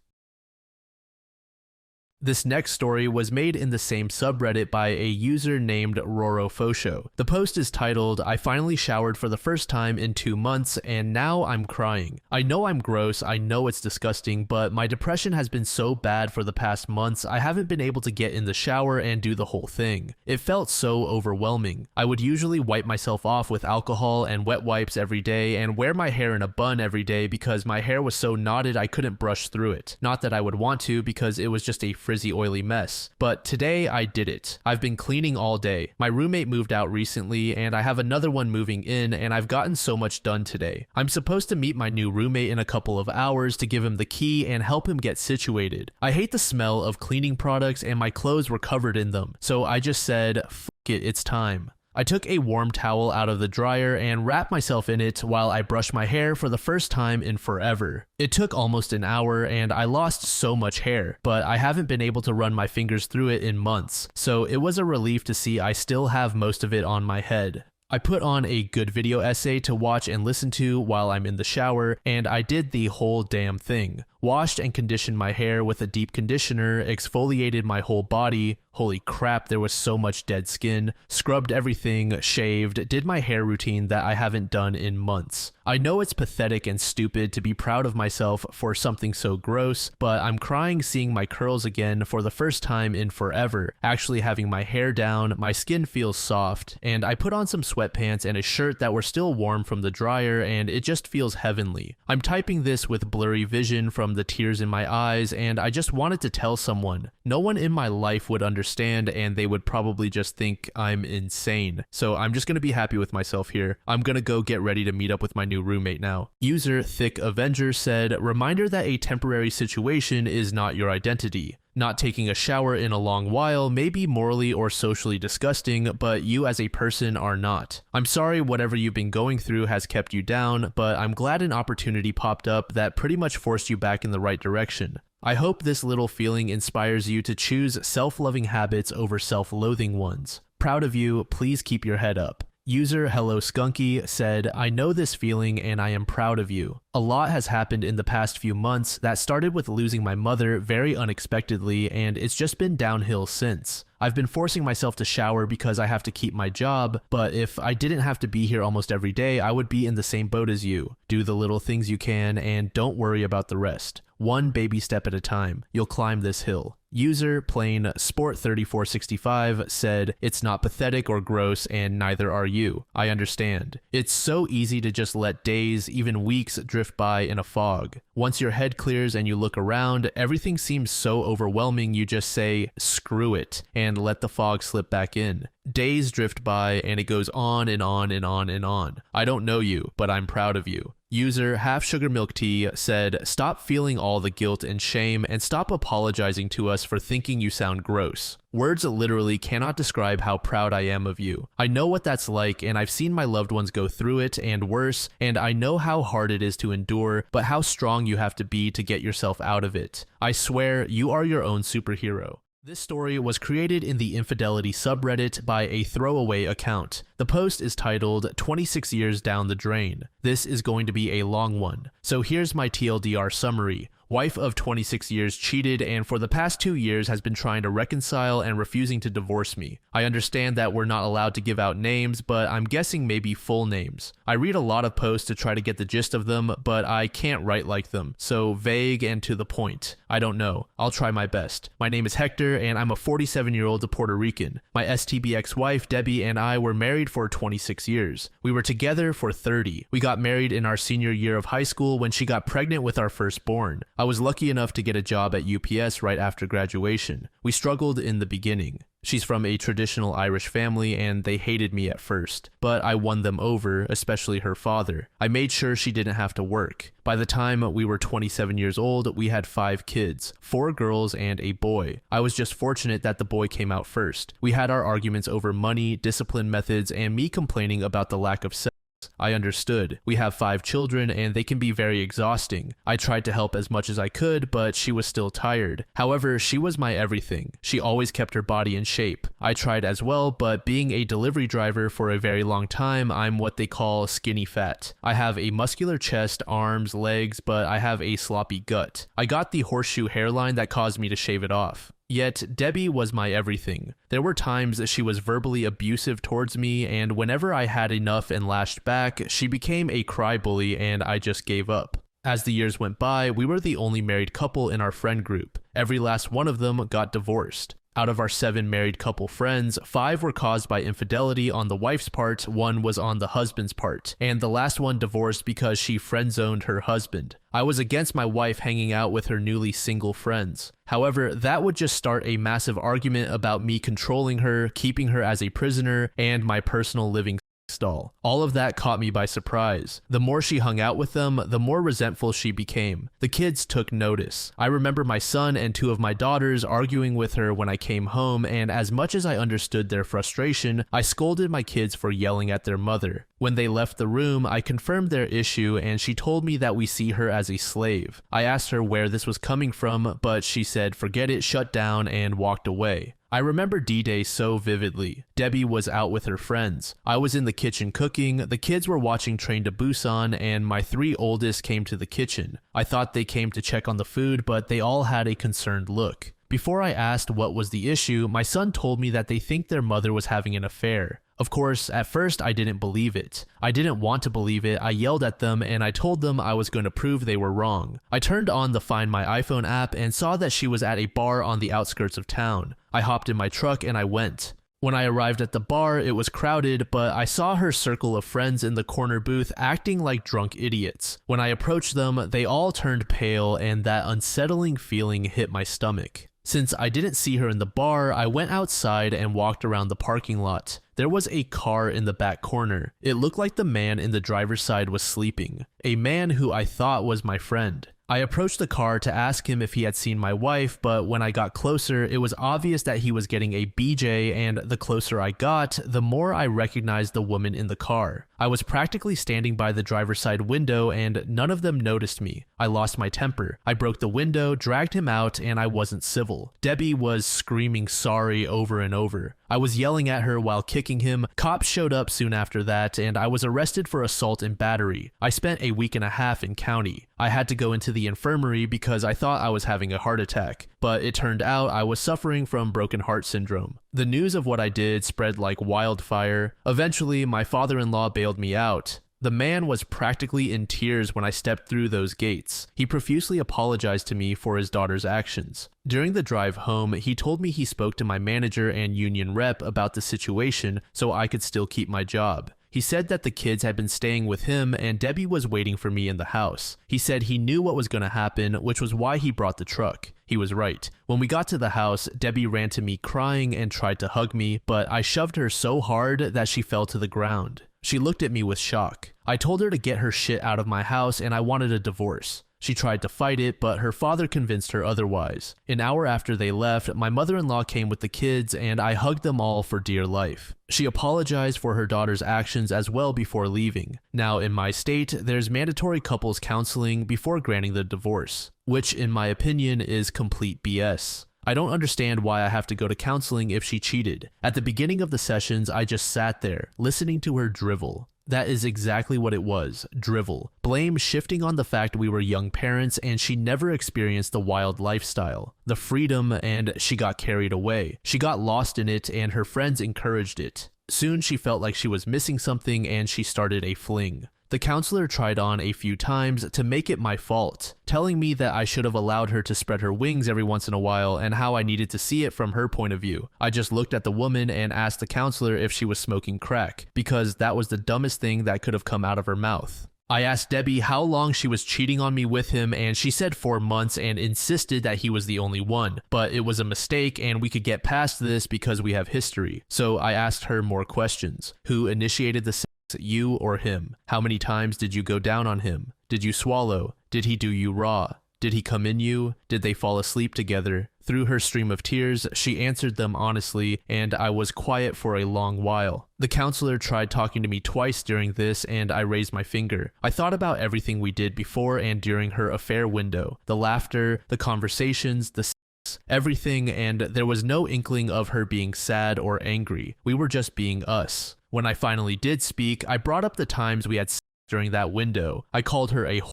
This next story was made in the same subreddit by a user named Rorofosho. The post is titled, "I finally showered for the first time in 2 months and now I'm crying. I know I'm gross, I know it's disgusting, but my depression has been so bad for the past months I haven't been able to get in the shower and do the whole thing. It felt so overwhelming. I would usually wipe myself off with alcohol and wet wipes every day and wear my hair in a bun every day because my hair was so knotted I couldn't brush through it. Not that I would want to because it was just a frizzy oily mess. But today I did it. I've been cleaning all day. My roommate moved out recently and I have another one moving in and I've gotten so much done today. I'm supposed to meet my new roommate in a couple of hours to give him the key and help him get situated. I hate the smell of cleaning products and my clothes were covered in them. So I just said, F it, it's time. I took a warm towel out of the dryer and wrapped myself in it while I brushed my hair for the first time in forever. It took almost an hour and I lost so much hair, but I haven't been able to run my fingers through it in months, so it was a relief to see I still have most of it on my head. I put on a good video essay to watch and listen to while I'm in the shower, and I did the whole damn thing. washed and conditioned my hair with a deep conditioner, exfoliated my whole body. Holy crap, there was so much dead skin. Scrubbed everything, shaved, did my hair routine that I haven't done in months. I know it's pathetic and stupid to be proud of myself for something so gross, but I'm crying seeing my curls again for the first time in forever. Actually having my hair down, my skin feels soft, and I put on some sweatpants and a shirt that were still warm from the dryer, and it just feels heavenly. I'm typing this with blurry vision from the tears in my eyes, and I just wanted to tell someone. No one in my life would understand, and they would probably just think I'm insane. So I'm just gonna be happy with myself here. I'm gonna go get ready to meet up with my new roommate now. User Thick Avenger said, reminder that a temporary situation is not your identity. Not taking a shower in a long while may be morally or socially disgusting, but you as a person are not. I'm sorry whatever you've been going through has kept you down, but I'm glad an opportunity popped up that pretty much forced you back in the right direction. I hope this little feeling inspires you to choose self-loving habits over self-loathing ones. Proud of you, please keep your head up. User Hello Skunky said, I know this feeling and I am proud of you. A lot has happened in the past few months that started with losing my mother very unexpectedly, and it's just been downhill since. I've been forcing myself to shower because I have to keep my job, but if I didn't have to be here almost every day, I would be in the same boat as you. Do the little things you can and don't worry about the rest. One baby step at a time. You'll climb this hill. User Plain Sport3465 said, it's not pathetic or gross and neither are you. I understand. It's so easy to just let days, even weeks, drift by in a fog. Once your head clears and you look around, everything seems so overwhelming you just say, screw it, and let the fog slip back in. Days drift by and it goes on and on and on and on. I don't know you, but I'm proud of you. User Half Sugar Milk Tea said, stop feeling all the guilt and shame and stop apologizing to us for thinking you sound gross. Words literally cannot describe how proud I am of you. I know what that's like, and I've seen my loved ones go through it and worse, and I know how hard it is to endure, but how strong you have to be to get yourself out of it. I swear, you are your own superhero. This story was created in the Infidelity subreddit by a throwaway account. The post is titled 26 Years Down the Drain. This is going to be a long one. So here's my TLDR summary. Wife of 26 years cheated and for the past 2 years has been trying to reconcile and refusing to divorce me. I understand that we're not allowed to give out names, but I'm guessing maybe full names. I read a lot of posts to try to get the gist of them, but I can't write like them, so vague and to the point. I don't know. I'll try my best. My name is Hector and I'm a 47-year-old Puerto Rican. My STB ex-wife Debbie and I were married for 26 years. We were together for 30. We got married in our senior year of high school when she got pregnant with our firstborn. I was lucky enough to get a job at UPS right after graduation. We struggled in the beginning. She's from a traditional Irish family and they hated me at first, but I won them over, especially her father. I made sure she didn't have to work. By the time we were 27 years old, we had 5 kids, 4 girls and a boy. I was just fortunate that the boy came out first. We had our arguments over money, discipline methods, and me complaining about the lack of sex. I understood. We have 5 children and they can be very exhausting. I tried to help as much as I could, but she was still tired. However, she was my everything. She always kept her body in shape. I tried as well, but being a delivery driver for a very long time, I'm what they call skinny fat. I have a muscular chest, arms, legs, but I have a sloppy gut. I got the horseshoe hairline that caused me to shave it off. Yet, Debbie was my everything. There were times she was verbally abusive towards me, and whenever I had enough and lashed back, she became a cry-bully and I just gave up. As the years went by, we were the only married couple in our friend group. Every last one of them got divorced. Out of our 7 married couple friends, 5 were caused by infidelity on the wife's part, 1 was on the husband's part, and the last one divorced because she friend-zoned her husband. I was against my wife hanging out with her newly single friends. However, that would just start a massive argument about me controlling her, keeping her as a prisoner, and my personal living stall. All of that caught me by surprise. The more she hung out with them, the more resentful she became. The kids took notice. I remember my son and 2 of my daughters arguing with her when I came home, and as much as I understood their frustration, I scolded my kids for yelling at their mother. When they left the room, I confirmed their issue and she told me that we see her as a slave. I asked her where this was coming from, but she said forget it, shut down, and walked away. I remember D-Day so vividly. Debbie was out with her friends. I was in the kitchen cooking, the kids were watching Train to Busan, and my 3 oldest came to the kitchen. I thought they came to check on the food, but they all had a concerned look. Before I asked what was the issue, my son told me that they think their mother was having an affair. Of course, at first I didn't believe it. I didn't want to believe it. I yelled at them and I told them I was going to prove they were wrong. I turned on the Find My iPhone app and saw that she was at a bar on the outskirts of town. I hopped in my truck and I went. When I arrived at the bar, it was crowded, but I saw her circle of friends in the corner booth acting like drunk idiots. When I approached them, they all turned pale and that unsettling feeling hit my stomach. Since I didn't see her in the bar, I went outside and walked around the parking lot. There was a car in the back corner. It looked like the man in the driver's side was sleeping. A man who I thought was my friend. I approached the car to ask him if he had seen my wife, but when I got closer, it was obvious that he was getting a BJ, and the closer I got, the more I recognized the woman in the car. I was practically standing by the driver's side window and none of them noticed me. I lost my temper. I broke the window, dragged him out, and I wasn't civil. Debbie was screaming sorry over and over. I was yelling at her while kicking him. Cops showed up soon after that, and I was arrested for assault and battery. I spent a week and a half in county. I had to go into the infirmary because I thought I was having a heart attack, but it turned out I was suffering from broken heart syndrome. The news of what I did spread like wildfire. Eventually, my father-in-law bailed me out. The man was practically in tears when I stepped through those gates. He profusely apologized to me for his daughter's actions. During the drive home, he told me he spoke to my manager and union rep about the situation so I could still keep my job. He said that the kids had been staying with him and Debbie was waiting for me in the house. He said he knew what was going to happen, which was why he brought the truck. He was right. When we got to the house, Debbie ran to me crying and tried to hug me, but I shoved her so hard that she fell to the ground. She looked at me with shock. I told her to get her shit out of my house and I wanted a divorce. She tried to fight it, but her father convinced her otherwise. An hour after they left, my mother-in-law came with the kids and I hugged them all for dear life. She apologized for her daughter's actions as well before leaving. Now, in my state, there's mandatory couples counseling before granting the divorce, which in my opinion is complete BS. I don't understand why I have to go to counseling if she cheated. At the beginning of the sessions, I just sat there, listening to her drivel. That is exactly what it was, drivel. Blame shifting on the fact we were young parents and she never experienced the wild lifestyle, the freedom, and she got carried away. She got lost in it and her friends encouraged it. Soon she felt like she was missing something and she started a fling. The counselor tried on a few times to make it my fault, telling me that I should have allowed her to spread her wings every once in a while and how I needed to see it from her point of view. I just looked at the woman and asked the counselor if she was smoking crack, because that was the dumbest thing that could have come out of her mouth. I asked Debbie how long she was cheating on me with him and she said 4 months and insisted that he was the only one, but it was a mistake and we could get past this because we have history. So I asked her more questions. Who initiated the sex, you or him? How many times did you go down on him? Did you swallow? Did he do you raw? Did he come in you? Did they fall asleep together? Through her stream of tears, she answered them honestly, and I was quiet for a long while. The counselor tried talking to me twice during this, and I raised my finger. I thought about everything we did before and during her affair window. The laughter, the conversations, the sex, everything, and there was no inkling of her being sad or angry. We were just being us. When I finally did speak, I brought up the times we had sex during that window. I called her a whore.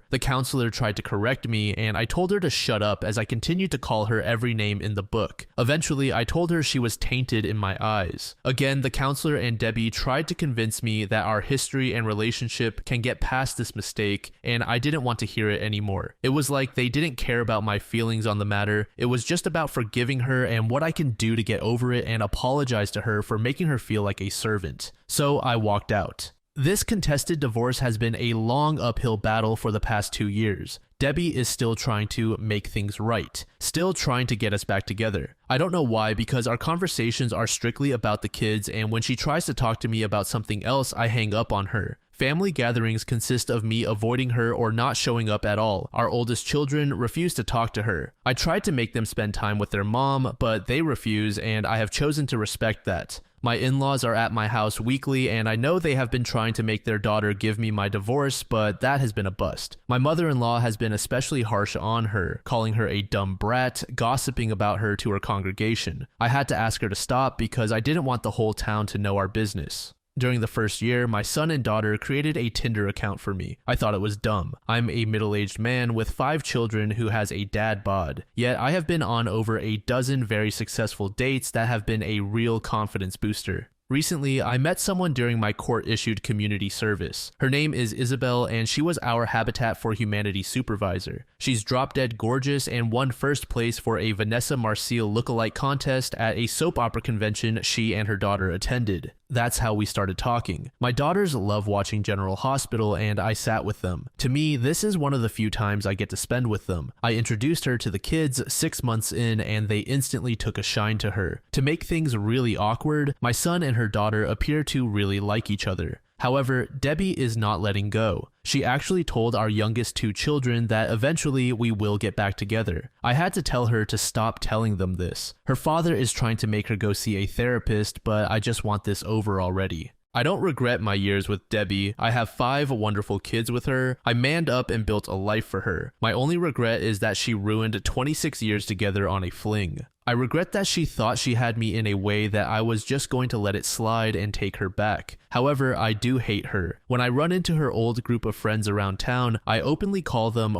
The counselor tried to correct me, and I told her to shut up as I continued to call her every name in the book. Eventually, I told her she was tainted in my eyes. Again, the counselor and Debbie tried to convince me that our history and relationship can get past this mistake, and I didn't want to hear it anymore. It was like they didn't care about my feelings on the matter. It was just about forgiving her and what I can do to get over it and apologize to her for making her feel like a servant. So I walked out. This contested divorce has been a long uphill battle for the past 2 years. Debbie is still trying to make things right, still trying to get us back together. I don't know why, because our conversations are strictly about the kids, and when she tries to talk to me about something else, I hang up on her. Family gatherings consist of me avoiding her or not showing up at all. Our oldest children refuse to talk to her. I tried to make them spend time with their mom, but they refuse, and I have chosen to respect that. My in-laws are at my house weekly, and I know they have been trying to make their daughter give me my divorce, but that has been a bust. My mother-in-law has been especially harsh on her, calling her a dumb brat, gossiping about her to her congregation. I had to ask her to stop because I didn't want the whole town to know our business. During the first year, my son and daughter created a Tinder account for me. I thought it was dumb. I'm a middle-aged man with 5 children who has a dad bod. Yet I have been on over a dozen very successful dates that have been a real confidence booster. Recently, I met someone during my court-issued community service. Her name is Isabel, and she was our Habitat for Humanity supervisor. She's drop-dead gorgeous and won first place for a Vanessa Marcille lookalike contest at a soap opera convention she and her daughter attended. That's how we started talking. My daughters love watching General Hospital, and I sat with them. To me, this is one of the few times I get to spend with them. I introduced her to the kids 6 months in, and they instantly took a shine to her. To make things really awkward, my son and her daughter appear to really like each other. However, Debbie is not letting go. She actually told our youngest 2 children that eventually we will get back together. I had to tell her to stop telling them this. Her father is trying to make her go see a therapist, but I just want this over already. I don't regret my years with Debbie. I have 5 wonderful kids with her. I manned up and built a life for her. My only regret is that she ruined 26 years together on a fling. I regret that she thought she had me in a way that I was just going to let it slide and take her back. However, I do hate her. When I run into her old group of friends around town, I openly call them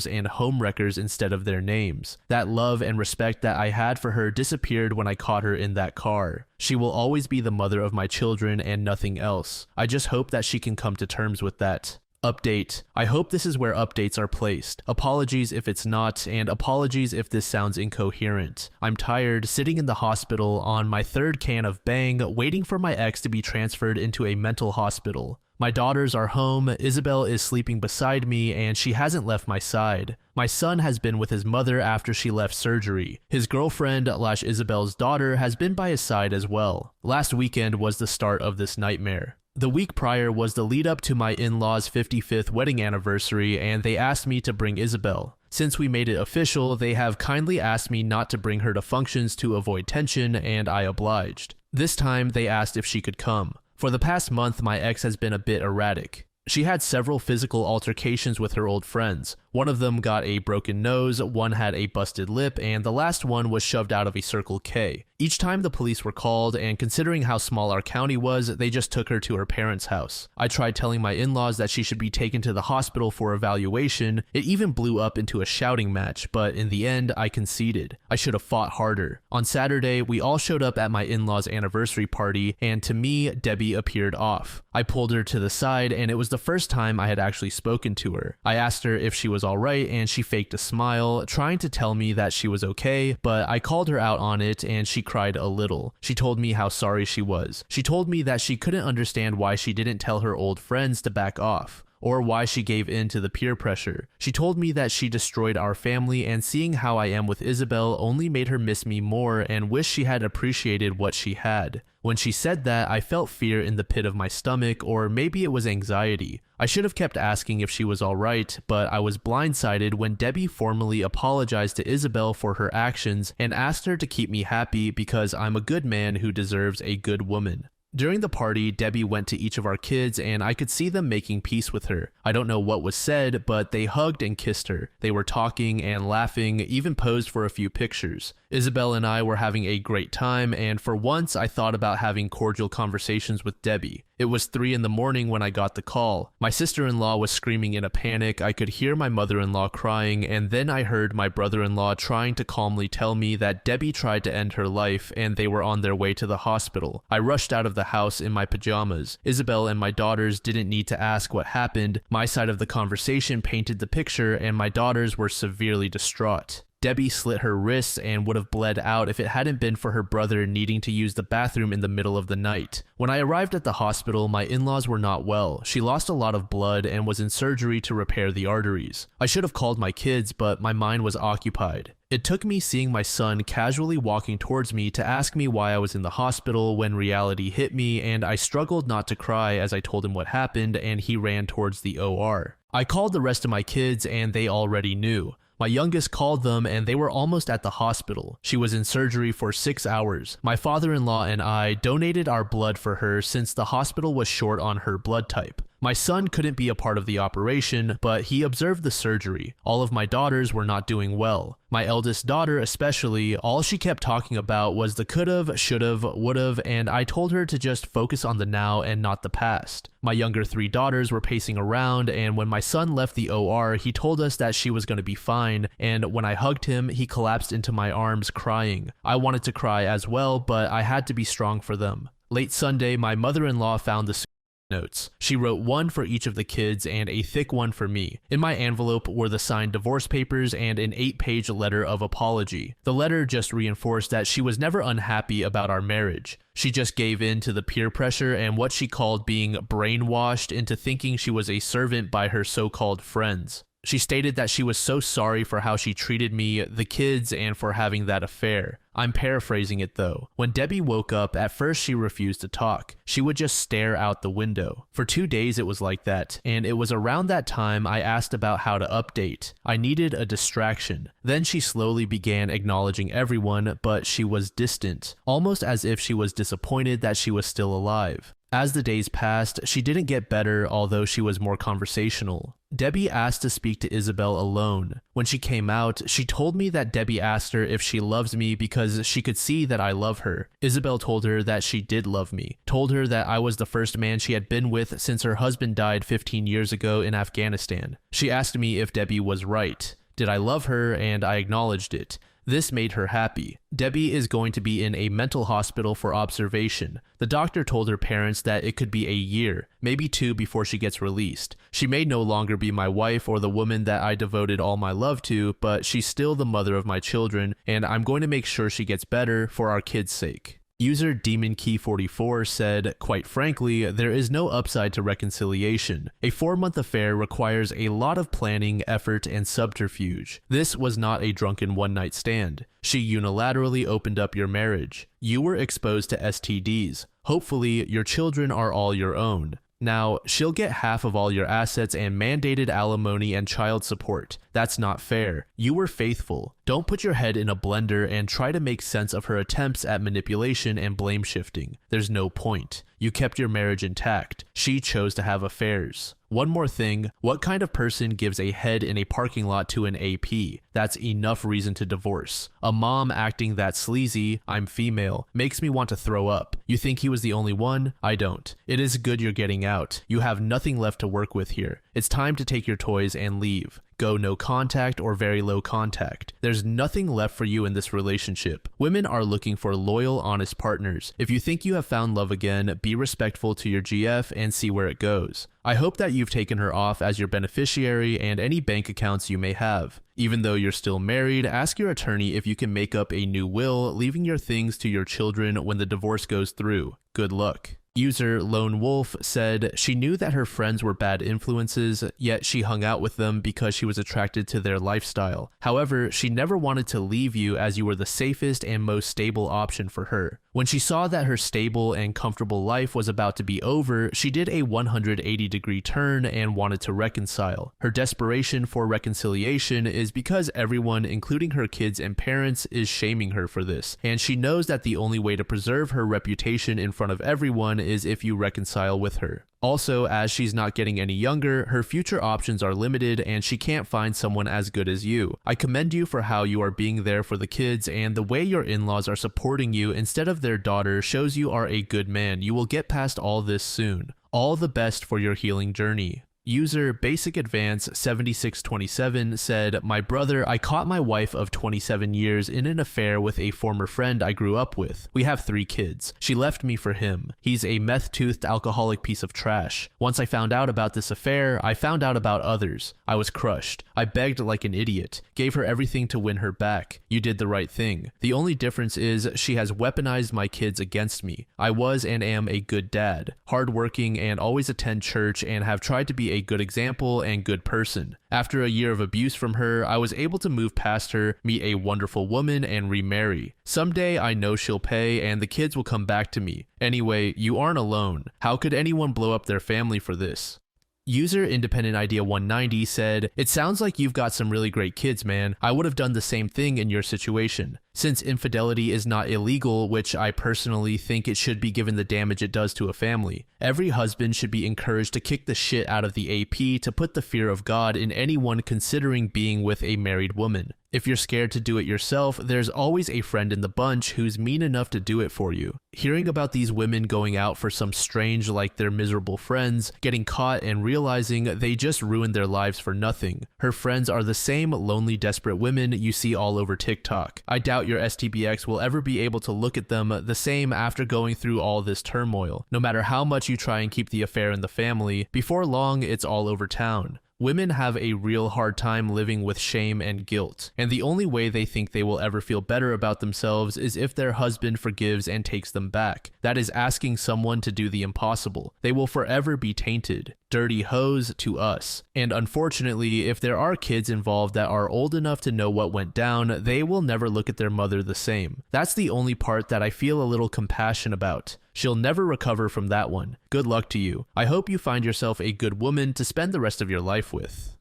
and homewreckers instead of their names. That love and respect that I had for her disappeared when I caught her in that car. She will always be the mother of my children and nothing else. I just hope that she can come to terms with that. Update. I hope this is where updates are placed. Apologies if it's not, and apologies if this sounds incoherent. I'm tired, sitting in the hospital on my 3rd can of Bang, waiting for my ex to be transferred into a mental hospital. My daughters are home, Isabel is sleeping beside me, and she hasn't left my side. My son has been with his mother after she left surgery. His girlfriend, Isabel's daughter, has been by his side as well. Last weekend was the start of this nightmare. The week prior was the lead up to my in-laws' 55th wedding anniversary, and they asked me to bring Isabel. Since we made it official, they have kindly asked me not to bring her to functions to avoid tension, and I obliged. This time, they asked if she could come. For the past month, my ex has been a bit erratic. She had several physical altercations with her old friends. One of them got a broken nose, one had a busted lip, and the last one was shoved out of a Circle K. Each time the police were called, and considering how small our county was, they just took her to her parents' house. I tried telling my in-laws that she should be taken to the hospital for evaluation. It even blew up into a shouting match, but in the end, I conceded. I should have fought harder. On Saturday, we all showed up at my in-laws' anniversary party, and to me, Debbie appeared off. I pulled her to the side, and it was the first time I had actually spoken to her. I asked her if she was alright, and she faked a smile, trying to tell me that she was okay, but I called her out on it, and she cried a little. She told me how sorry she was. She told me that she couldn't understand why she didn't tell her old friends to back off, or why she gave in to the peer pressure. She told me that she destroyed our family, and seeing how I am with Isabel only made her miss me more and wish she had appreciated what she had. When she said that, I felt fear in the pit of my stomach, or maybe it was anxiety. I should have kept asking if she was alright, but I was blindsided when Debbie formally apologized to Isabel for her actions and asked her to keep me happy because I'm a good man who deserves a good woman. During the party, Debbie went to each of our kids and I could see them making peace with her. I don't know what was said, but they hugged and kissed her. They were talking and laughing, even posed for a few pictures. Isabel and I were having a great time, and for once I thought about having cordial conversations with Debbie. It was 3 in the morning when I got the call. My sister-in-law was screaming in a panic, I could hear my mother-in-law crying, and then I heard my brother-in-law trying to calmly tell me that Debbie tried to end her life and they were on their way to the hospital. I rushed out of the house in my pajamas. Isabel and my daughters didn't need to ask what happened. My side of the conversation painted the picture, and my daughters were severely distraught. Debbie slit her wrists and would have bled out if it hadn't been for her brother needing to use the bathroom in the middle of the night. When I arrived at the hospital, my in-laws were not well. She lost a lot of blood and was in surgery to repair the arteries. I should have called my kids, but my mind was occupied. It took me seeing my son casually walking towards me to ask me why I was in the hospital when reality hit me, and I struggled not to cry as I told him what happened, and he ran towards the OR. I called the rest of my kids and they already knew. My youngest called them and they were almost at the hospital. She was in surgery for 6 hours. My father-in-law and I donated our blood for her since the hospital was short on her blood type. My son couldn't be a part of the operation, but he observed the surgery. All of my daughters were not doing well. My eldest daughter especially, all she kept talking about was the could've, should've, would've, and I told her to just focus on the now and not the past. My younger 3 daughters were pacing around, and when my son left the OR, he told us that she was going to be fine, and when I hugged him, he collapsed into my arms crying. I wanted to cry as well, but I had to be strong for them. Late Sunday, my mother-in-law found the notes. She wrote one for each of the kids and a thick one for me. In my envelope were the signed divorce papers and an 8-page letter of apology. The letter just reinforced that she was never unhappy about our marriage. She just gave in to the peer pressure and what she called being brainwashed into thinking she was a servant by her so-called friends. She stated that she was so sorry for how she treated me, the kids, and for having that affair. I'm paraphrasing it though. When Debbie woke up, at first she refused to talk. She would just stare out the window. For 2 days it was like that, and it was around that time I asked about how to update. I needed a distraction. Then she slowly began acknowledging everyone, but she was distant, almost as if she was disappointed that she was still alive. As the days passed, she didn't get better, although she was more conversational. Debbie asked to speak to Isabel alone. When she came out, she told me that Debbie asked her if she loves me because she could see that I love her. Isabel told her that she did love me, told her that I was the first man she had been with since her husband died 15 years ago in Afghanistan. She asked me if Debbie was right. Did I love her? And I acknowledged it. This made her happy. Debbie is going to be in a mental hospital for observation. The doctor told her parents that it could be a year, maybe 2 before she gets released. She may no longer be my wife or the woman that I devoted all my love to, but she's still the mother of my children, and I'm going to make sure she gets better for our kids' sake. User DemonKey44 said, quite frankly, there is no upside to reconciliation. A 4-month affair requires a lot of planning, effort, and subterfuge. This was not a drunken one-night stand. She unilaterally opened up your marriage. You were exposed to STDs. Hopefully, your children are all your own. Now, she'll get half of all your assets and mandated alimony and child support. That's not fair. You were faithful. Don't put your head in a blender and try to make sense of her attempts at manipulation and blame shifting. There's no point. You kept your marriage intact. She chose to have affairs. One more thing, what kind of person gives a head in a parking lot to an AP? That's enough reason to divorce. A mom acting that sleazy, I'm female, makes me want to throw up. You think he was the only one? I don't. It is good you're getting out. You have nothing left to work with here. It's time to take your toys and leave. Go no contact or very low contact. There's nothing left for you in this relationship. Women are looking for loyal, honest partners. If you think you have found love again, be respectful to your GF and see where it goes. I hope that you've taken her off as your beneficiary and any bank accounts you may have. Even though you're still married, ask your attorney if you can make up a new will, leaving your things to your children when the divorce goes through. Good luck. User Lone Wolf said she knew that her friends were bad influences, yet she hung out with them because she was attracted to their lifestyle. However, she never wanted to leave you as you were the safest and most stable option for her. When she saw that her stable and comfortable life was about to be over, she did a 180-degree turn and wanted to reconcile. Her desperation for reconciliation is because everyone, including her kids and parents, is shaming her for this, and she knows that the only way to preserve her reputation in front of everyone is if you reconcile with her. Also, as she's not getting any younger, her future options are limited and she can't find someone as good as you. I commend you for how you are being there for the kids, and the way your in-laws are supporting you instead of their daughter shows you are a good man. You will get past all this soon. All the best for your healing journey. User Basic Advance 7627 said, my brother, I caught my wife of 27 years in an affair with a former friend I grew up with. We have 3 kids. She left me for him. He's a meth-toothed alcoholic piece of trash. Once I found out about this affair, I found out about others. I was crushed. I begged like an idiot. Gave her everything to win her back. You did the right thing. The only difference is she has weaponized my kids against me. I was and am a good dad, hardworking and always attend church and have tried to be a good example and good person. After a year of abuse from her, I was able to move past her, meet a wonderful woman, and remarry. Someday I know she'll pay and the kids will come back to me. Anyway, you aren't alone. How could anyone blow up their family for this? User Independent Idea 190 said, "It sounds like you've got some really great kids, man. I would have done the same thing in your situation. Since infidelity is not illegal, which I personally think it should be given the damage it does to a family, every husband should be encouraged to kick the shit out of the AP to put the fear of God in anyone considering being with a married woman. If you're scared to do it yourself, there's always a friend in the bunch who's mean enough to do it for you." Hearing about these women going out for some strange like their miserable friends, getting caught and realizing they just ruined their lives for nothing. Her friends are the same lonely, desperate women you see all over TikTok. I doubt your STBX will ever be able to look at them the same after going through all this turmoil. No matter how much you try and keep the affair in the family, before long it's all over town. Women have a real hard time living with shame and guilt, and the only way they think they will ever feel better about themselves is if their husband forgives and takes them back. That is asking someone to do the impossible. They will forever be tainted. Dirty hoes to us. And unfortunately, if there are kids involved that are old enough to know what went down, they will never look at their mother the same. That's the only part that I feel a little compassion about. She'll never recover from that one. Good luck to you. I hope you find yourself a good woman to spend the rest of your life with.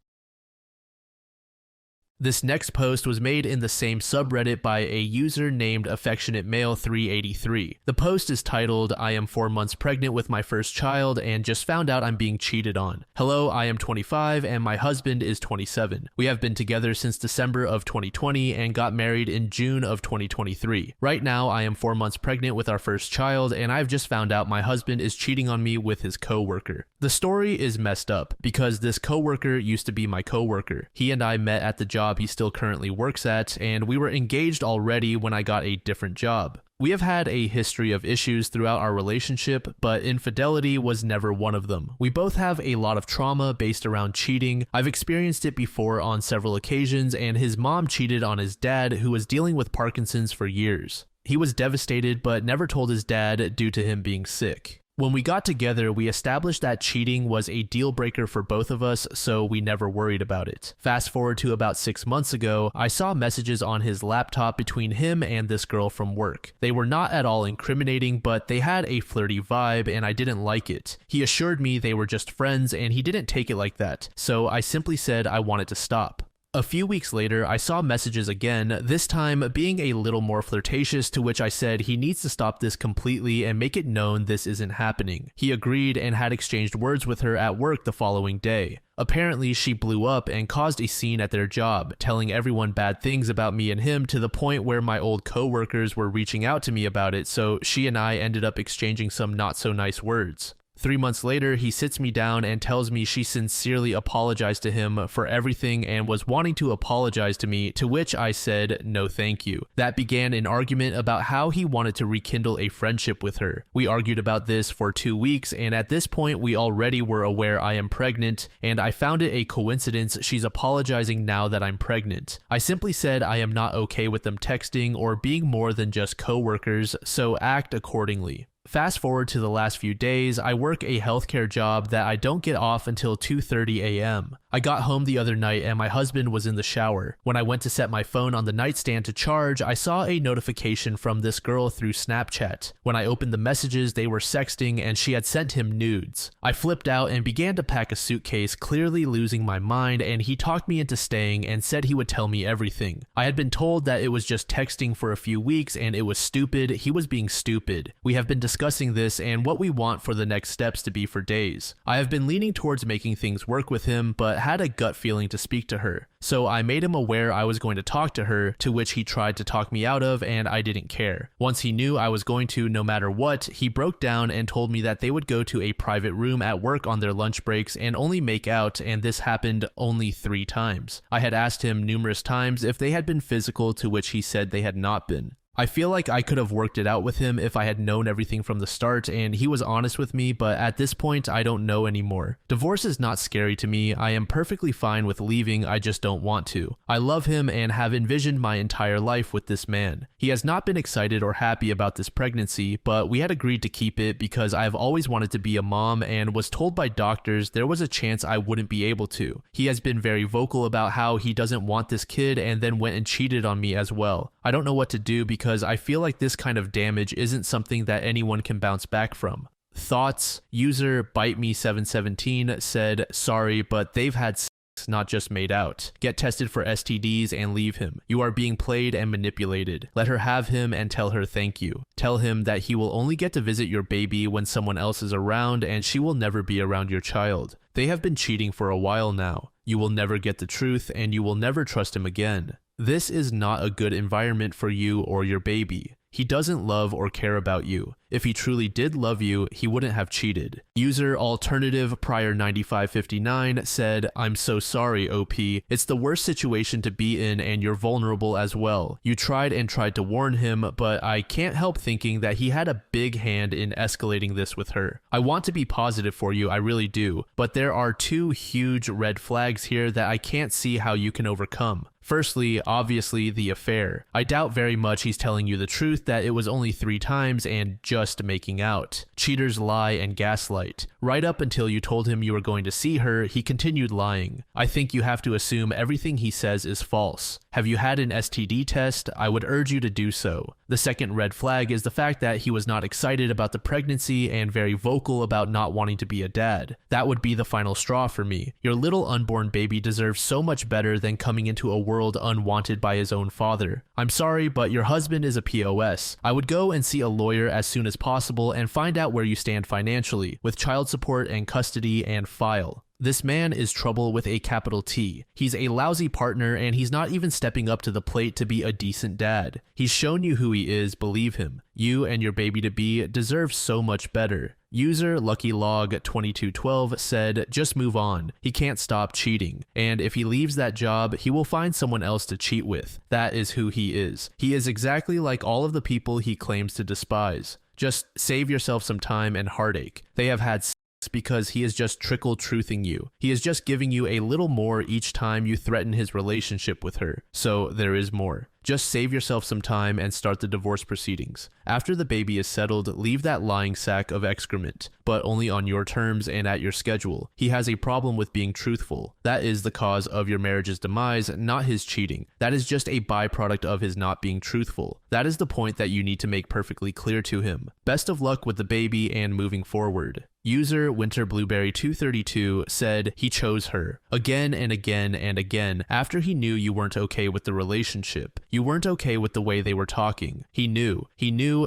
This next post was made in the same subreddit by a user named Affectionate Male 383. The post is titled, "I am 4 months pregnant with my first child and just found out I'm being cheated on. Hello, I am 25 and my husband is 27. We have been together since December of 2020 and got married in June of 2023. Right now, I am 4 months pregnant with our first child and I've just found out my husband is cheating on me with his coworker. The story is messed up because this coworker used to be my coworker. He and I met at the job he still currently works at, and we were engaged already when I got a different job. We have had a history of issues throughout our relationship, but infidelity was never one of them. We both have a lot of trauma based around cheating. I've experienced it before on several occasions, and his mom cheated on his dad, who was dealing with Parkinson's for years. He was devastated, but never told his dad due to him being sick. When we got together, we established that cheating was a deal breaker for both of us, so we never worried about it. Fast forward to about 6 months ago, I saw messages on his laptop between him and this girl from work. They were not at all incriminating, but they had a flirty vibe and I didn't like it. He assured me they were just friends and he didn't take it like that, so I simply said I wanted to stop. A few weeks later, I saw messages again, this time being a little more flirtatious, to which I said he needs to stop this completely and make it known this isn't happening. He agreed and had exchanged words with her at work the following day. Apparently, she blew up and caused a scene at their job, telling everyone bad things about me and him to the point where my old coworkers were reaching out to me about it, so she and I ended up exchanging some not so nice words. 3 months later, he sits me down and tells me she sincerely apologized to him for everything and was wanting to apologize to me, to which I said, no thank you. That began an argument about how he wanted to rekindle a friendship with her. We argued about this for 2 weeks, and at this point we already were aware I am pregnant, and I found it a coincidence she's apologizing now that I'm pregnant. I simply said I am not okay with them texting or being more than just co-workers, so act accordingly. Fast forward to the last few days, I work a healthcare job that I don't get off until 2:30 a.m. I got home the other night and my husband was in the shower. When I went to set my phone on the nightstand to charge, I saw a notification from this girl through Snapchat. When I opened the messages, they were sexting and she had sent him nudes. I flipped out and began to pack a suitcase, clearly losing my mind, and he talked me into staying and said he would tell me everything. I had been told that it was just texting for a few weeks and it was stupid. He was being stupid. We have been discussing this and what we want for the next steps to be for days. I have been leaning towards making things work with him, but had a gut feeling to speak to her. So I made him aware I was going to talk to her, to which he tried to talk me out of, and I didn't care. Once he knew I was going to no matter what, he broke down and told me that they would go to a private room at work on their lunch breaks and only make out, and this happened only 3 times. I had asked him numerous times if they had been physical, to which he said they had not been. I feel like I could have worked it out with him if I had known everything from the start and he was honest with me, but at this point I don't know anymore. Divorce is not scary to me. I am perfectly fine with leaving, I just don't want to. I love him and have envisioned my entire life with this man. He has not been excited or happy about this pregnancy, but we had agreed to keep it because I have always wanted to be a mom and was told by doctors there was a chance I wouldn't be able to. He has been very vocal about how he doesn't want this kid and then went and cheated on me as well. I don't know what to do because I feel like this kind of damage isn't something that anyone can bounce back from. Thoughts? User BiteMe717 said, sorry, but they've had sex, not just made out. Get tested for STDs and leave him. You are being played and manipulated. Let her have him and tell her thank you. Tell him that he will only get to visit your baby when someone else is around and she will never be around your child. They have been cheating for a while now. You will never get the truth and you will never trust him again. This is not a good environment for you or your baby. He doesn't love or care about you. If he truly did love you, he wouldn't have cheated. User Alternative Prior 9559 said, I'm so sorry, OP. It's the worst situation to be in and you're vulnerable as well. You tried and tried to warn him, but I can't help thinking that he had a big hand in escalating this with her. I want to be positive for you, I really do, but there are two huge red flags here that I can't see how you can overcome. Firstly, obviously, the affair. I doubt very much he's telling you the truth that it was only 3 times and just making out. Cheaters lie and gaslight. Right up until you told him you were going to see her, he continued lying. I think you have to assume everything he says is false. Have you had an STD test? I would urge you to do so. The second red flag is the fact that he was not excited about the pregnancy and very vocal about not wanting to be a dad. That would be the final straw for me. Your little unborn baby deserves so much better than coming into a world unwanted by his own father. I'm sorry, but your husband is a POS. I would go and see a lawyer as soon as possible and find out where you stand financially, with child support and custody, and file. This man is trouble with a capital T. He's a lousy partner and he's not even stepping up to the plate to be a decent dad. He's shown you who he is, believe him. You and your baby-to-be deserve so much better. User LuckyLog2212 said, just move on. He can't stop cheating. And if he leaves that job, he will find someone else to cheat with. That is who he is. He is exactly like all of the people he claims to despise. Just save yourself some time and heartache. They have had because he is just trickle-truthing you. He is just giving you a little more each time you threaten his relationship with her. So there is more. Just save yourself some time and start the divorce proceedings. After the baby is settled, leave that lying sack of excrement, but only on your terms and at your schedule. He has a problem with being truthful. That is the cause of your marriage's demise, not his cheating. That is just a byproduct of his not being truthful. That is the point that you need to make perfectly clear to him. Best of luck with the baby and moving forward. User WinterBlueberry232 said he chose her again and again and again after he knew you weren't okay with the relationship. You weren't okay with the way they were talking. He knew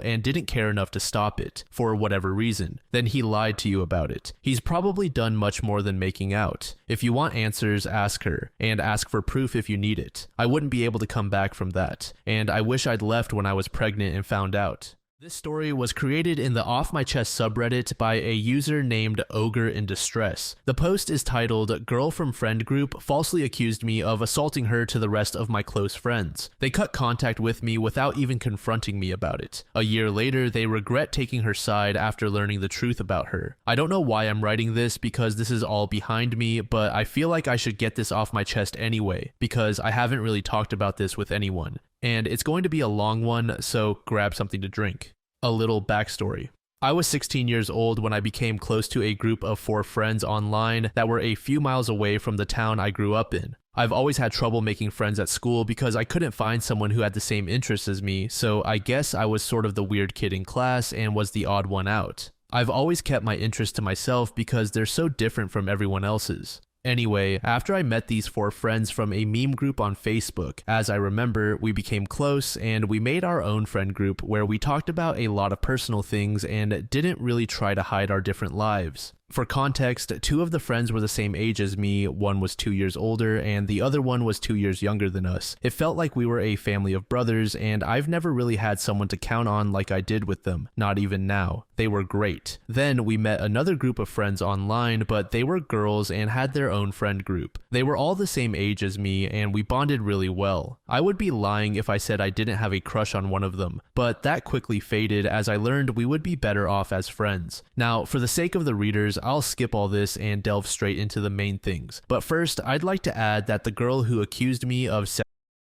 and didn't care enough to stop it, for whatever reason. Then he lied to you about it. He's probably done much more than making out. If you want answers, ask her, and ask for proof if you need it. I wouldn't be able to come back from that, and I wish I'd left when I was pregnant and found out. This story was created in the Off My Chest subreddit by a user named Ogre in Distress. The post is titled, Girl from Friend Group falsely accused me of assaulting her to the rest of my close friends. They cut contact with me without even confronting me about it. A year later, they regret taking her side after learning the truth about her. I don't know why I'm writing this because this is all behind me, but I feel like I should get this off my chest anyway, because I haven't really talked about this with anyone. And it's going to be a long one, so grab something to drink. A little backstory. I was 16 years old when I became close to a group of 4 friends online that were a few miles away from the town I grew up in. I've always had trouble making friends at school because I couldn't find someone who had the same interests as me, so I guess I was sort of the weird kid in class and was the odd one out. I've always kept my interests to myself because they're so different from everyone else's. Anyway, after I met these 4 friends from a meme group on Facebook, as I remember, we became close and we made our own friend group where we talked about a lot of personal things and didn't really try to hide our different lives. For context, 2 of the friends were the same age as me, one was 2 years older, and the other one was 2 years younger than us. It felt like we were a family of brothers, and I've never really had someone to count on like I did with them, not even now. They were great. Then we met another group of friends online, but they were girls and had their own friend group. They were all the same age as me, and we bonded really well. I would be lying if I said I didn't have a crush on one of them, but that quickly faded as I learned we would be better off as friends. Now, for the sake of the readers, I'll skip all this and delve straight into the main things. But first, I'd like to add that the girl who accused me of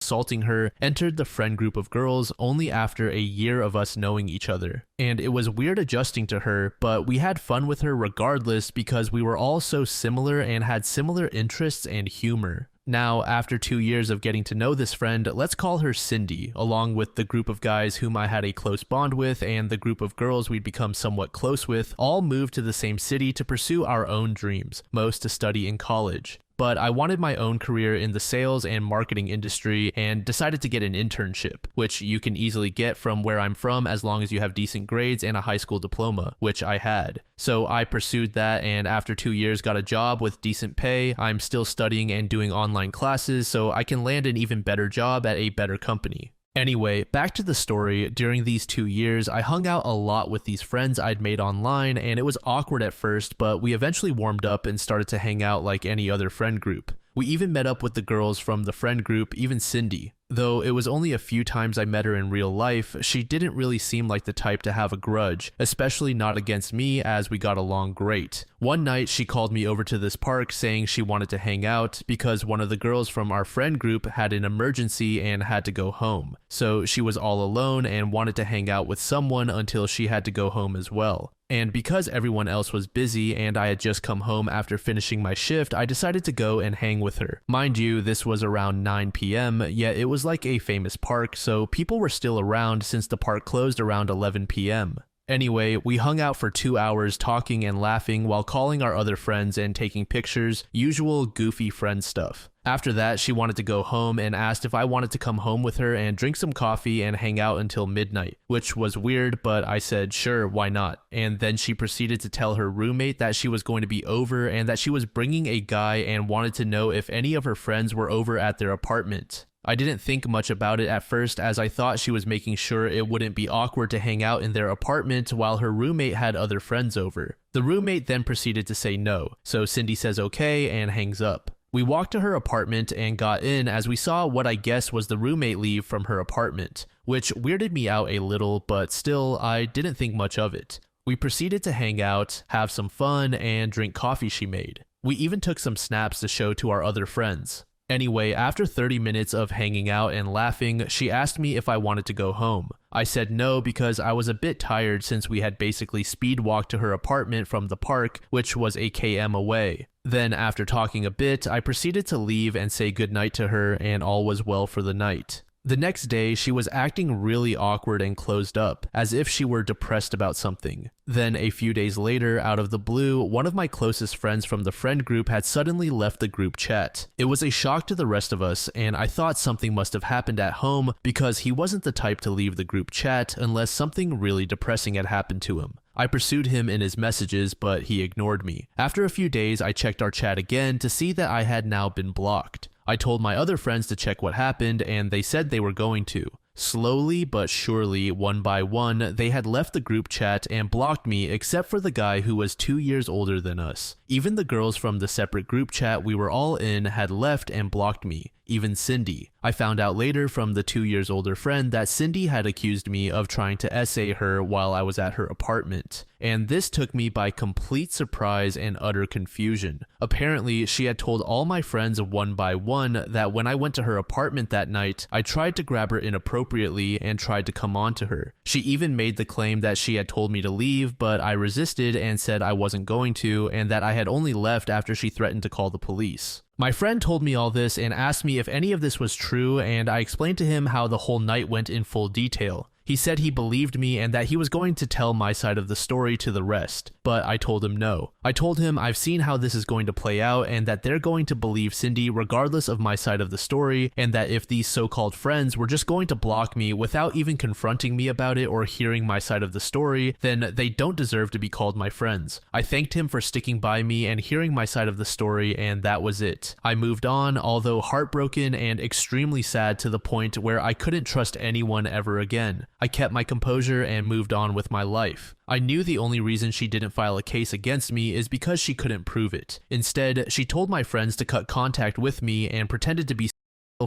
assaulting her entered the friend group of girls only after a year of us knowing each other. And it was weird adjusting to her, but we had fun with her regardless because we were all so similar and had similar interests and humor. Now, after 2 years of getting to know this friend, let's call her Cindy, along with the group of guys whom I had a close bond with and the group of girls we'd become somewhat close with, all moved to the same city to pursue our own dreams, most to study in college. But I wanted my own career in the sales and marketing industry and decided to get an internship, which you can easily get from where I'm from as long as you have decent grades and a high school diploma, which I had. So I pursued that, and after 2 years got a job with decent pay. I'm still studying and doing online classes so I can land an even better job at a better company. Anyway, back to the story. During these 2 years, I hung out a lot with these friends I'd made online, and it was awkward at first, but we eventually warmed up and started to hang out like any other friend group. We even met up with the girls from the friend group, even Cindy. Though it was only a few times I met her in real life, she didn't really seem like the type to have a grudge, especially not against me, as we got along great. One night she called me over to this park saying she wanted to hang out because one of the girls from our friend group had an emergency and had to go home. So she was all alone and wanted to hang out with someone until she had to go home as well. And because everyone else was busy and I had just come home after finishing my shift, I decided to go and hang with her. Mind you, this was around 9 p.m., yet it was like a famous park, so people were still around since the park closed around 11 p.m. Anyway, we hung out for 2 hours talking and laughing while calling our other friends and taking pictures, usual goofy friend stuff. After that, she wanted to go home and asked if I wanted to come home with her and drink some coffee and hang out until midnight, which was weird, but I said, sure, why not? And then she proceeded to tell her roommate that she was going to be over and that she was bringing a guy and wanted to know if any of her friends were over at their apartment. I didn't think much about it at first, as I thought she was making sure it wouldn't be awkward to hang out in their apartment while her roommate had other friends over. The roommate then proceeded to say no, so Cindy says okay and hangs up. We walked to her apartment and got in as we saw what I guess was the roommate leave from her apartment, which weirded me out a little, but still, I didn't think much of it. We proceeded to hang out, have some fun, and drink coffee she made. We even took some snaps to show to our other friends. Anyway, after 30 minutes of hanging out and laughing, she asked me if I wanted to go home. I said no because I was a bit tired since we had basically speed walked to her apartment from the park, which was a km away. Then after talking a bit, I proceeded to leave and say goodnight to her, and all was well for the night. The next day, she was acting really awkward and closed up, as if she were depressed about something. Then a few days later, out of the blue, one of my closest friends from the friend group had suddenly left the group chat. It was a shock to the rest of us, and I thought something must have happened at home because he wasn't the type to leave the group chat unless something really depressing had happened to him. I pursued him in his messages, but he ignored me. After a few days, I checked our chat again to see that I had now been blocked. I told my other friends to check what happened, and they said they were going to. Slowly but surely, one by one, they had left the group chat and blocked me except for the guy who was 2 years older than us. Even the girls from the separate group chat we were all in had left and blocked me, even Cindy. I found out later from the 2 years older friend that Cindy had accused me of trying to essay her while I was at her apartment. And this took me by complete surprise and utter confusion. Apparently, she had told all my friends one by one that when I went to her apartment that night, I tried to grab her inappropriately and tried to come on to her. She even made the claim that she had told me to leave, but I resisted and said I wasn't going to, and that I had only left after she threatened to call the police. My friend told me all this and asked me if any of this was true, and I explained to him how the whole night went in full detail. He said he believed me and that he was going to tell my side of the story to the rest, but I told him no. I told him I've seen how this is going to play out and that they're going to believe Cindy regardless of my side of the story, and that if these so-called friends were just going to block me without even confronting me about it or hearing my side of the story, then they don't deserve to be called my friends. I thanked him for sticking by me and hearing my side of the story, and that was it. I moved on, although heartbroken and extremely sad to the point where I couldn't trust anyone ever again. I kept my composure and moved on with my life. I knew the only reason she didn't file a case against me is because she couldn't prove it. Instead, she told my friends to cut contact with me and pretended to be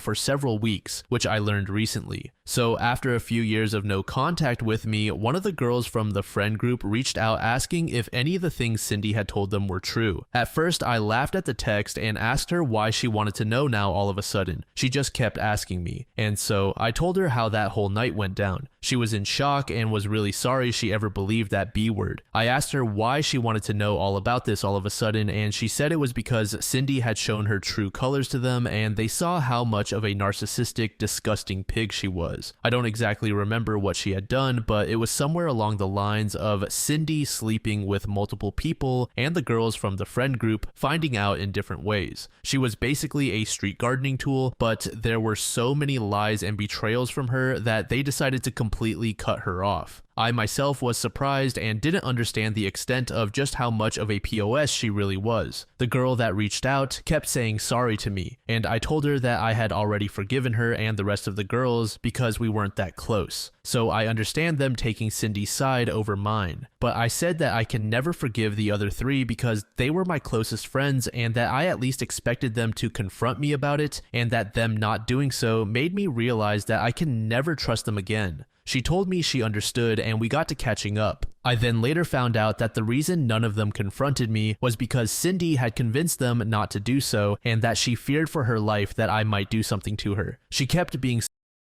for several weeks, which I learned recently. So after a few years of no contact with me, one of the girls from the friend group reached out asking if any of the things Cindy had told them were true. At first, I laughed at the text and asked her why she wanted to know now all of a sudden. She just kept asking me, and so I told her how that whole night went down. She was in shock and was really sorry she ever believed that B word. I asked her why she wanted to know all about this all of a sudden, and she said it was because Cindy had shown her true colors to them and they saw how much of a narcissistic, disgusting pig she was. I don't exactly remember what she had done, but it was somewhere along the lines of Cindy sleeping with multiple people and the girls from the friend group finding out in different ways. She was basically a street gardening tool, but there were so many lies and betrayals from her that they decided to completely cut her off. I myself was surprised and didn't understand the extent of just how much of a POS she really was. The girl that reached out kept saying sorry to me, and I told her that I had already forgiven her and the rest of the girls because we weren't that close. So I understand them taking Cindy's side over mine. But I said that I can never forgive the other three because they were my closest friends and that I at least expected them to confront me about it, and that them not doing so made me realize that I can never trust them again. She told me she understood and we got to catching up. I then later found out that the reason none of them confronted me was because Cindy had convinced them not to do so and that she feared for her life that I might do something to her. She kept being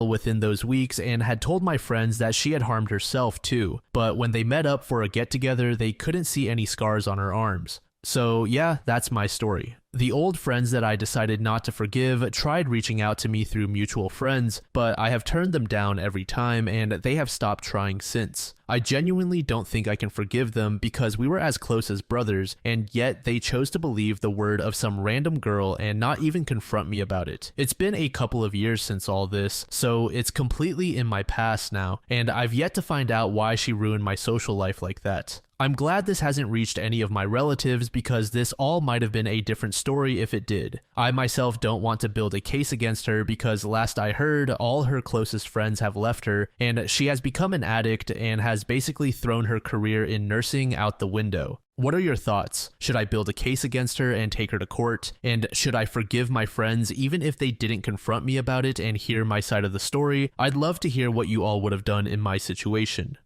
within those weeks and had told my friends that she had harmed herself too, but when they met up for a get-together, they couldn't see any scars on her arms. So yeah, that's my story. The old friends that I decided not to forgive tried reaching out to me through mutual friends, but I have turned them down every time and they have stopped trying since. I genuinely don't think I can forgive them because we were as close as brothers, and yet they chose to believe the word of some random girl and not even confront me about it. It's been a couple of years since all this, so it's completely in my past now, and I've yet to find out why she ruined my social life like that. I'm glad this hasn't reached any of my relatives because this all might have been a different story if it did. I myself don't want to build a case against her because last I heard, all her closest friends have left her and she has become an addict and has basically thrown her career in nursing out the window. What are your thoughts? Should I build a case against her and take her to court? And should I forgive my friends even if they didn't confront me about it and hear my side of the story? I'd love to hear what you all would have done in my situation.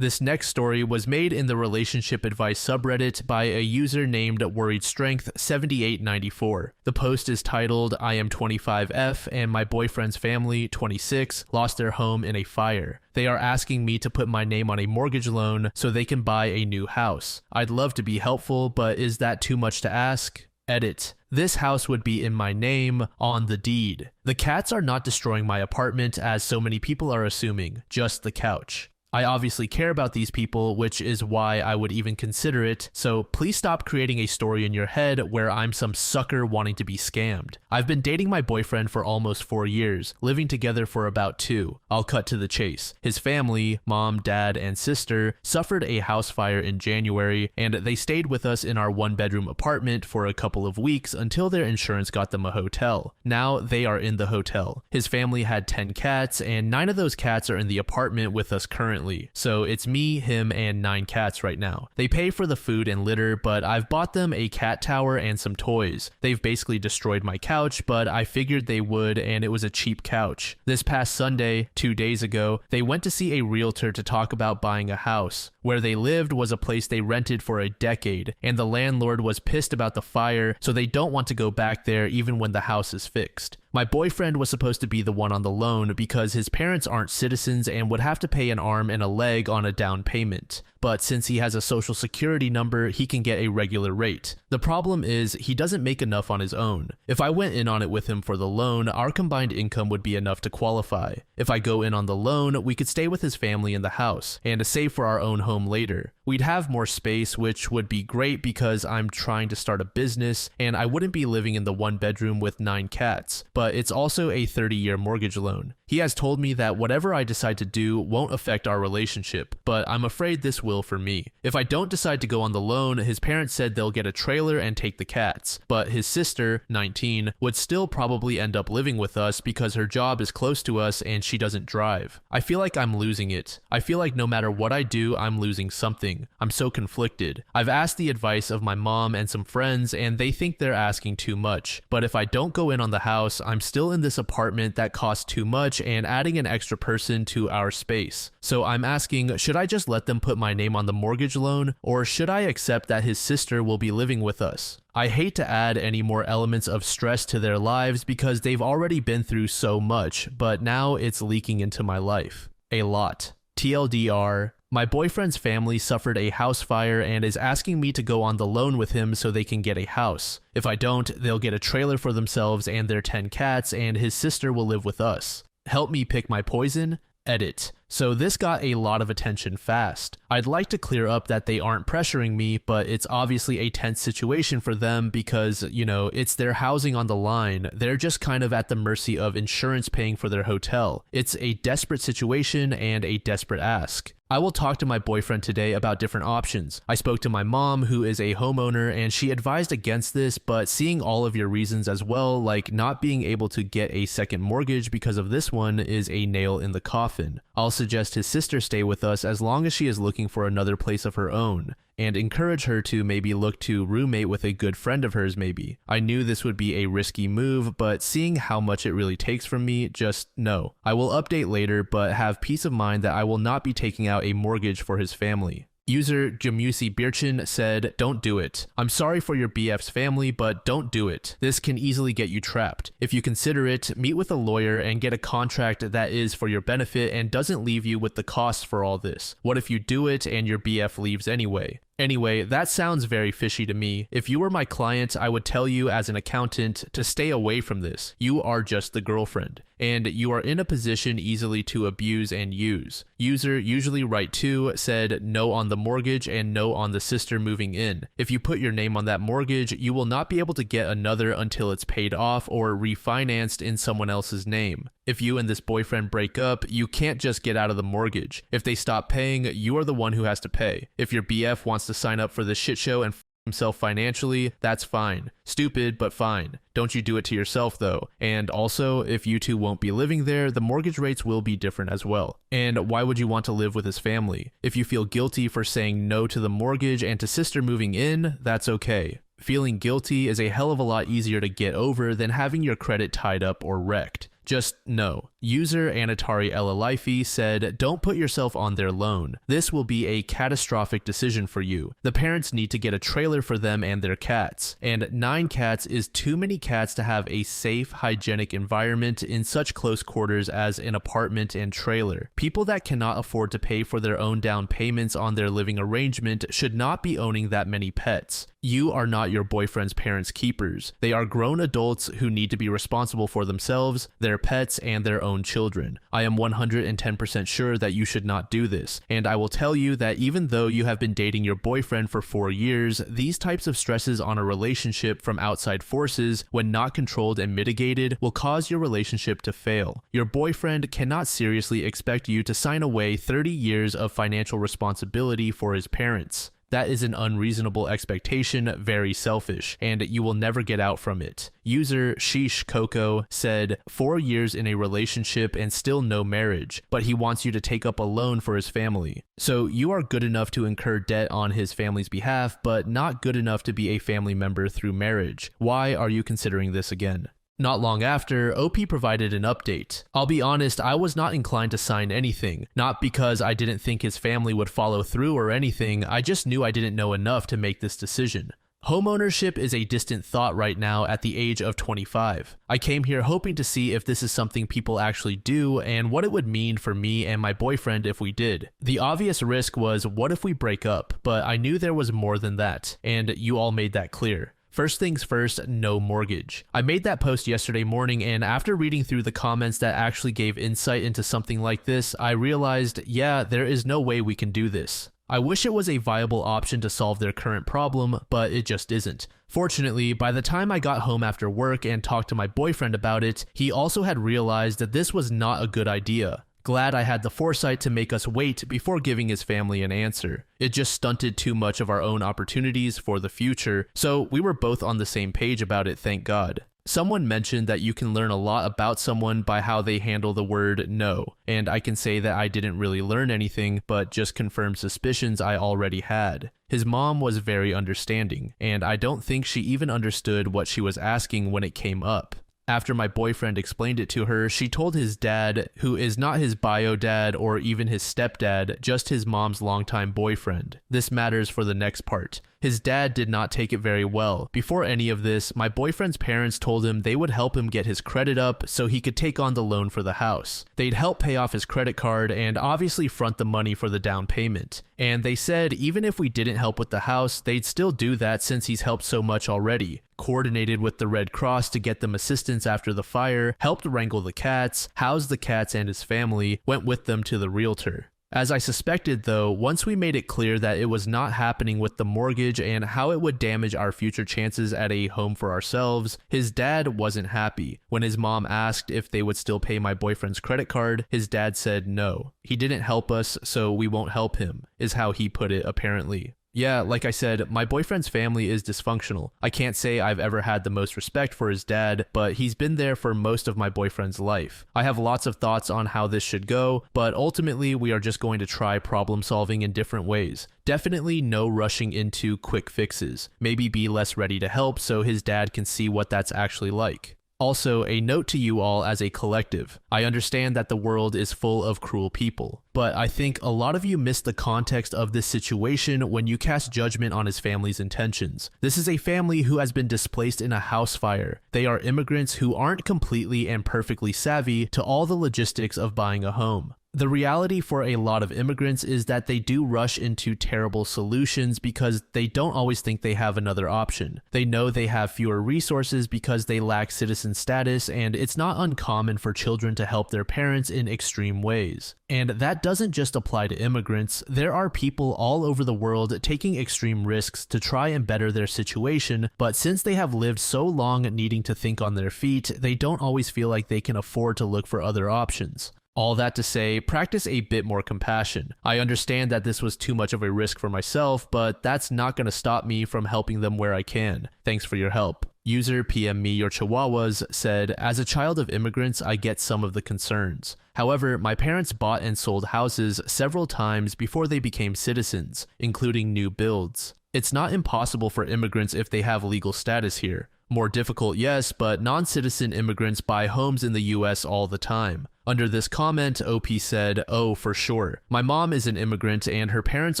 This next story was made in the relationship advice subreddit by a user named WorriedStrength7894. The post is titled, I am 25F and my boyfriend's family, 26, lost their home in a fire. They are asking me to put my name on a mortgage loan so they can buy a new house. I'd love to be helpful, but is that too much to ask? Edit. This house would be in my name on the deed. The cats are not destroying my apartment as so many people are assuming, just the couch. I obviously care about these people, which is why I would even consider it, so please stop creating a story in your head where I'm some sucker wanting to be scammed. I've been dating my boyfriend for almost 4 years, living together for about 2. I'll cut to the chase. His family, mom, dad, and sister, suffered a house fire in January, and they stayed with us in our 1-bedroom apartment for a couple of weeks until their insurance got them a hotel. Now they are in the hotel. His family had 10 cats, and 9 of those cats are in the apartment with us currently. So it's me, him, and 9 cats right now. They pay for the food and litter, but I've bought them a cat tower and some toys. They've basically destroyed my couch, but I figured they would, and it was a cheap couch. This past Sunday, 2 days ago, they went to see a realtor to talk about buying a house. Where they lived was a place they rented for a decade, and the landlord was pissed about the fire, so they don't want to go back there even when the house is fixed. My boyfriend was supposed to be the one on the loan because his parents aren't citizens and would have to pay an arm and a leg on a down payment. But since he has a social security number, he can get a regular rate. The problem is he doesn't make enough on his own. If I went in on it with him for the loan, our combined income would be enough to qualify. If I go in on the loan, we could stay with his family in the house and save for our own home later. We'd have more space, which would be great because I'm trying to start a business and I wouldn't be living in the 1-bedroom with 9 cats, but it's also a 30-year mortgage loan. He has told me that whatever I decide to do won't affect our relationship, but I'm afraid this will for me. If I don't decide to go on the loan, his parents said they'll get a trailer and take the cats, but his sister, 19, would still probably end up living with us because her job is close to us and she doesn't drive. I feel like I'm losing it. I feel like no matter what I do, I'm losing something. I'm so conflicted. I've asked the advice of my mom and some friends and they think they're asking too much, but if I don't go in on the house, I'm still in this apartment that costs too much and adding an extra person to our space. So I'm asking, should I just let them put my name on the mortgage loan, or should I accept that his sister will be living with us? I hate to add any more elements of stress to their lives because they've already been through so much, but now it's leaking into my life. A lot. TLDR, my boyfriend's family suffered a house fire and is asking me to go on the loan with him so they can get a house. If I don't, they'll get a trailer for themselves and their 10 cats, and his sister will live with us. Help me pick my poison? Edit. So this got a lot of attention fast. I'd like to clear up that they aren't pressuring me, but it's obviously a tense situation for them because, it's their housing on the line. They're just kind of at the mercy of insurance paying for their hotel. It's a desperate situation and a desperate ask. I will talk to my boyfriend today about different options. I spoke to my mom, who is a homeowner, and she advised against this, but seeing all of your reasons as well, like not being able to get a second mortgage because of this one, is a nail in the coffin. I'll suggest his sister stay with us as long as she is looking for another place of her own, and encourage her to maybe look to roommate with a good friend of hers maybe. I knew this would be a risky move, but seeing how much it really takes from me, just no. I will update later, but have peace of mind that I will not be taking out a mortgage for his family. User Jamusi Birchin said, don't do it. I'm sorry for your BF's family, but don't do it. This can easily get you trapped. If you consider it, meet with a lawyer and get a contract that is for your benefit and doesn't leave you with the costs for all this. What if you do it and your BF leaves anyway? Anyway, that sounds very fishy to me. If you were my client, I would tell you as an accountant to stay away from this. You are just the girlfriend, and you are in a position easily to abuse and use. User usually right to said no on the mortgage and no on the sister moving in. If you put your name on that mortgage, you will not be able to get another until it's paid off or refinanced in someone else's name. If you and this boyfriend break up, you can't just get out of the mortgage. If they stop paying, you are the one who has to pay. If your BF wants to sign up for this shit show and himself financially, that's fine. Stupid, but fine. Don't you do it to yourself though. And also, if you two won't be living there, the mortgage rates will be different as well. And why would you want to live with his family? If you feel guilty for saying no to the mortgage and to sister moving in, that's okay. Feeling guilty is a hell of a lot easier to get over than having your credit tied up or wrecked. Just no. User Anatari Elalifi said, don't put yourself on their loan. This will be a catastrophic decision for you. The parents need to get a trailer for them and their cats. And 9 cats is too many cats to have a safe, hygienic environment in such close quarters as an apartment and trailer. People that cannot afford to pay for their own down payments on their living arrangement should not be owning that many pets. You are not your boyfriend's parents' keepers. They are grown adults who need to be responsible for themselves, their pets, and their own children. I am 110% sure that you should not do this, and I will tell you that even though you have been dating your boyfriend for 4 years, these types of stresses on a relationship from outside forces, when not controlled and mitigated, will cause your relationship to fail. Your boyfriend cannot seriously expect you to sign away 30 years of financial responsibility for his parents. That is an unreasonable expectation, very selfish, and you will never get out from it. User Sheesh Coco said, 4 years in a relationship and still no marriage, but he wants you to take up a loan for his family. So you are good enough to incur debt on his family's behalf, but not good enough to be a family member through marriage. Why are you considering this again? Not long after, OP provided an update. I'll be honest, I was not inclined to sign anything. Not because I didn't think his family would follow through or anything, I just knew I didn't know enough to make this decision. Homeownership is a distant thought right now at the age of 25. I came here hoping to see if this is something people actually do and what it would mean for me and my boyfriend if we did. The obvious risk was, what if we break up? But I knew there was more than that, and you all made that clear. First things first, no mortgage. I made that post yesterday morning, and after reading through the comments that actually gave insight into something like this, I realized, yeah, there is no way we can do this. I wish it was a viable option to solve their current problem, but it just isn't. Fortunately, by the time I got home after work and talked to my boyfriend about it, he also had realized that this was not a good idea. Glad I had the foresight to make us wait before giving his family an answer. It just stunted too much of our own opportunities for the future, so we were both on the same page about it, thank God. Someone mentioned that you can learn a lot about someone by how they handle the word no, and I can say that I didn't really learn anything, but just confirmed suspicions I already had. His mom was very understanding, and I don't think she even understood what she was asking when it came up. After my boyfriend explained it to her, she told his dad, who is not his bio dad or even his stepdad, just his mom's longtime boyfriend. This matters for the next part. His dad did not take it very well. Before any of this, my boyfriend's parents told him they would help him get his credit up so he could take on the loan for the house. They'd help pay off his credit card and obviously front the money for the down payment. And they said even if we didn't help with the house, they'd still do that since he's helped so much already. Coordinated with the Red Cross to get them assistance after the fire, helped wrangle the cats, housed the cats and his family, went with them to the realtor. As I suspected though, once we made it clear that it was not happening with the mortgage and how it would damage our future chances at a home for ourselves, his dad wasn't happy. When his mom asked if they would still pay my boyfriend's credit card, his dad said no. He didn't help us, so we won't help him, is how he put it apparently. Yeah, like I said, my boyfriend's family is dysfunctional. I can't say I've ever had the most respect for his dad, but he's been there for most of my boyfriend's life. I have lots of thoughts on how this should go, but ultimately we are just going to try problem solving in different ways. Definitely no rushing into quick fixes. Maybe be less ready to help so his dad can see what that's actually like. Also, a note to you all as a collective. I understand that the world is full of cruel people, but I think a lot of you miss the context of this situation when you cast judgment on his family's intentions. This is a family who has been displaced in a house fire. They are immigrants who aren't completely and perfectly savvy to all the logistics of buying a home. The reality for a lot of immigrants is that they do rush into terrible solutions because they don't always think they have another option. They know they have fewer resources because they lack citizen status, and it's not uncommon for children to help their parents in extreme ways. And that doesn't just apply to immigrants. There are people all over the world taking extreme risks to try and better their situation, but since they have lived so long needing to think on their feet, they don't always feel like they can afford to look for other options. All that to say, practice a bit more compassion. I understand that this was too much of a risk for myself, but that's not going to stop me from helping them where I can. Thanks for your help. User PM Me Your Chihuahuas said, as a child of immigrants, I get some of the concerns. However, my parents bought and sold houses several times before they became citizens, including new builds. It's not impossible for immigrants if they have legal status here. More difficult, yes, but non-citizen immigrants buy homes in the US all the time. Under this comment, OP said, oh, for sure. My mom is an immigrant and her parents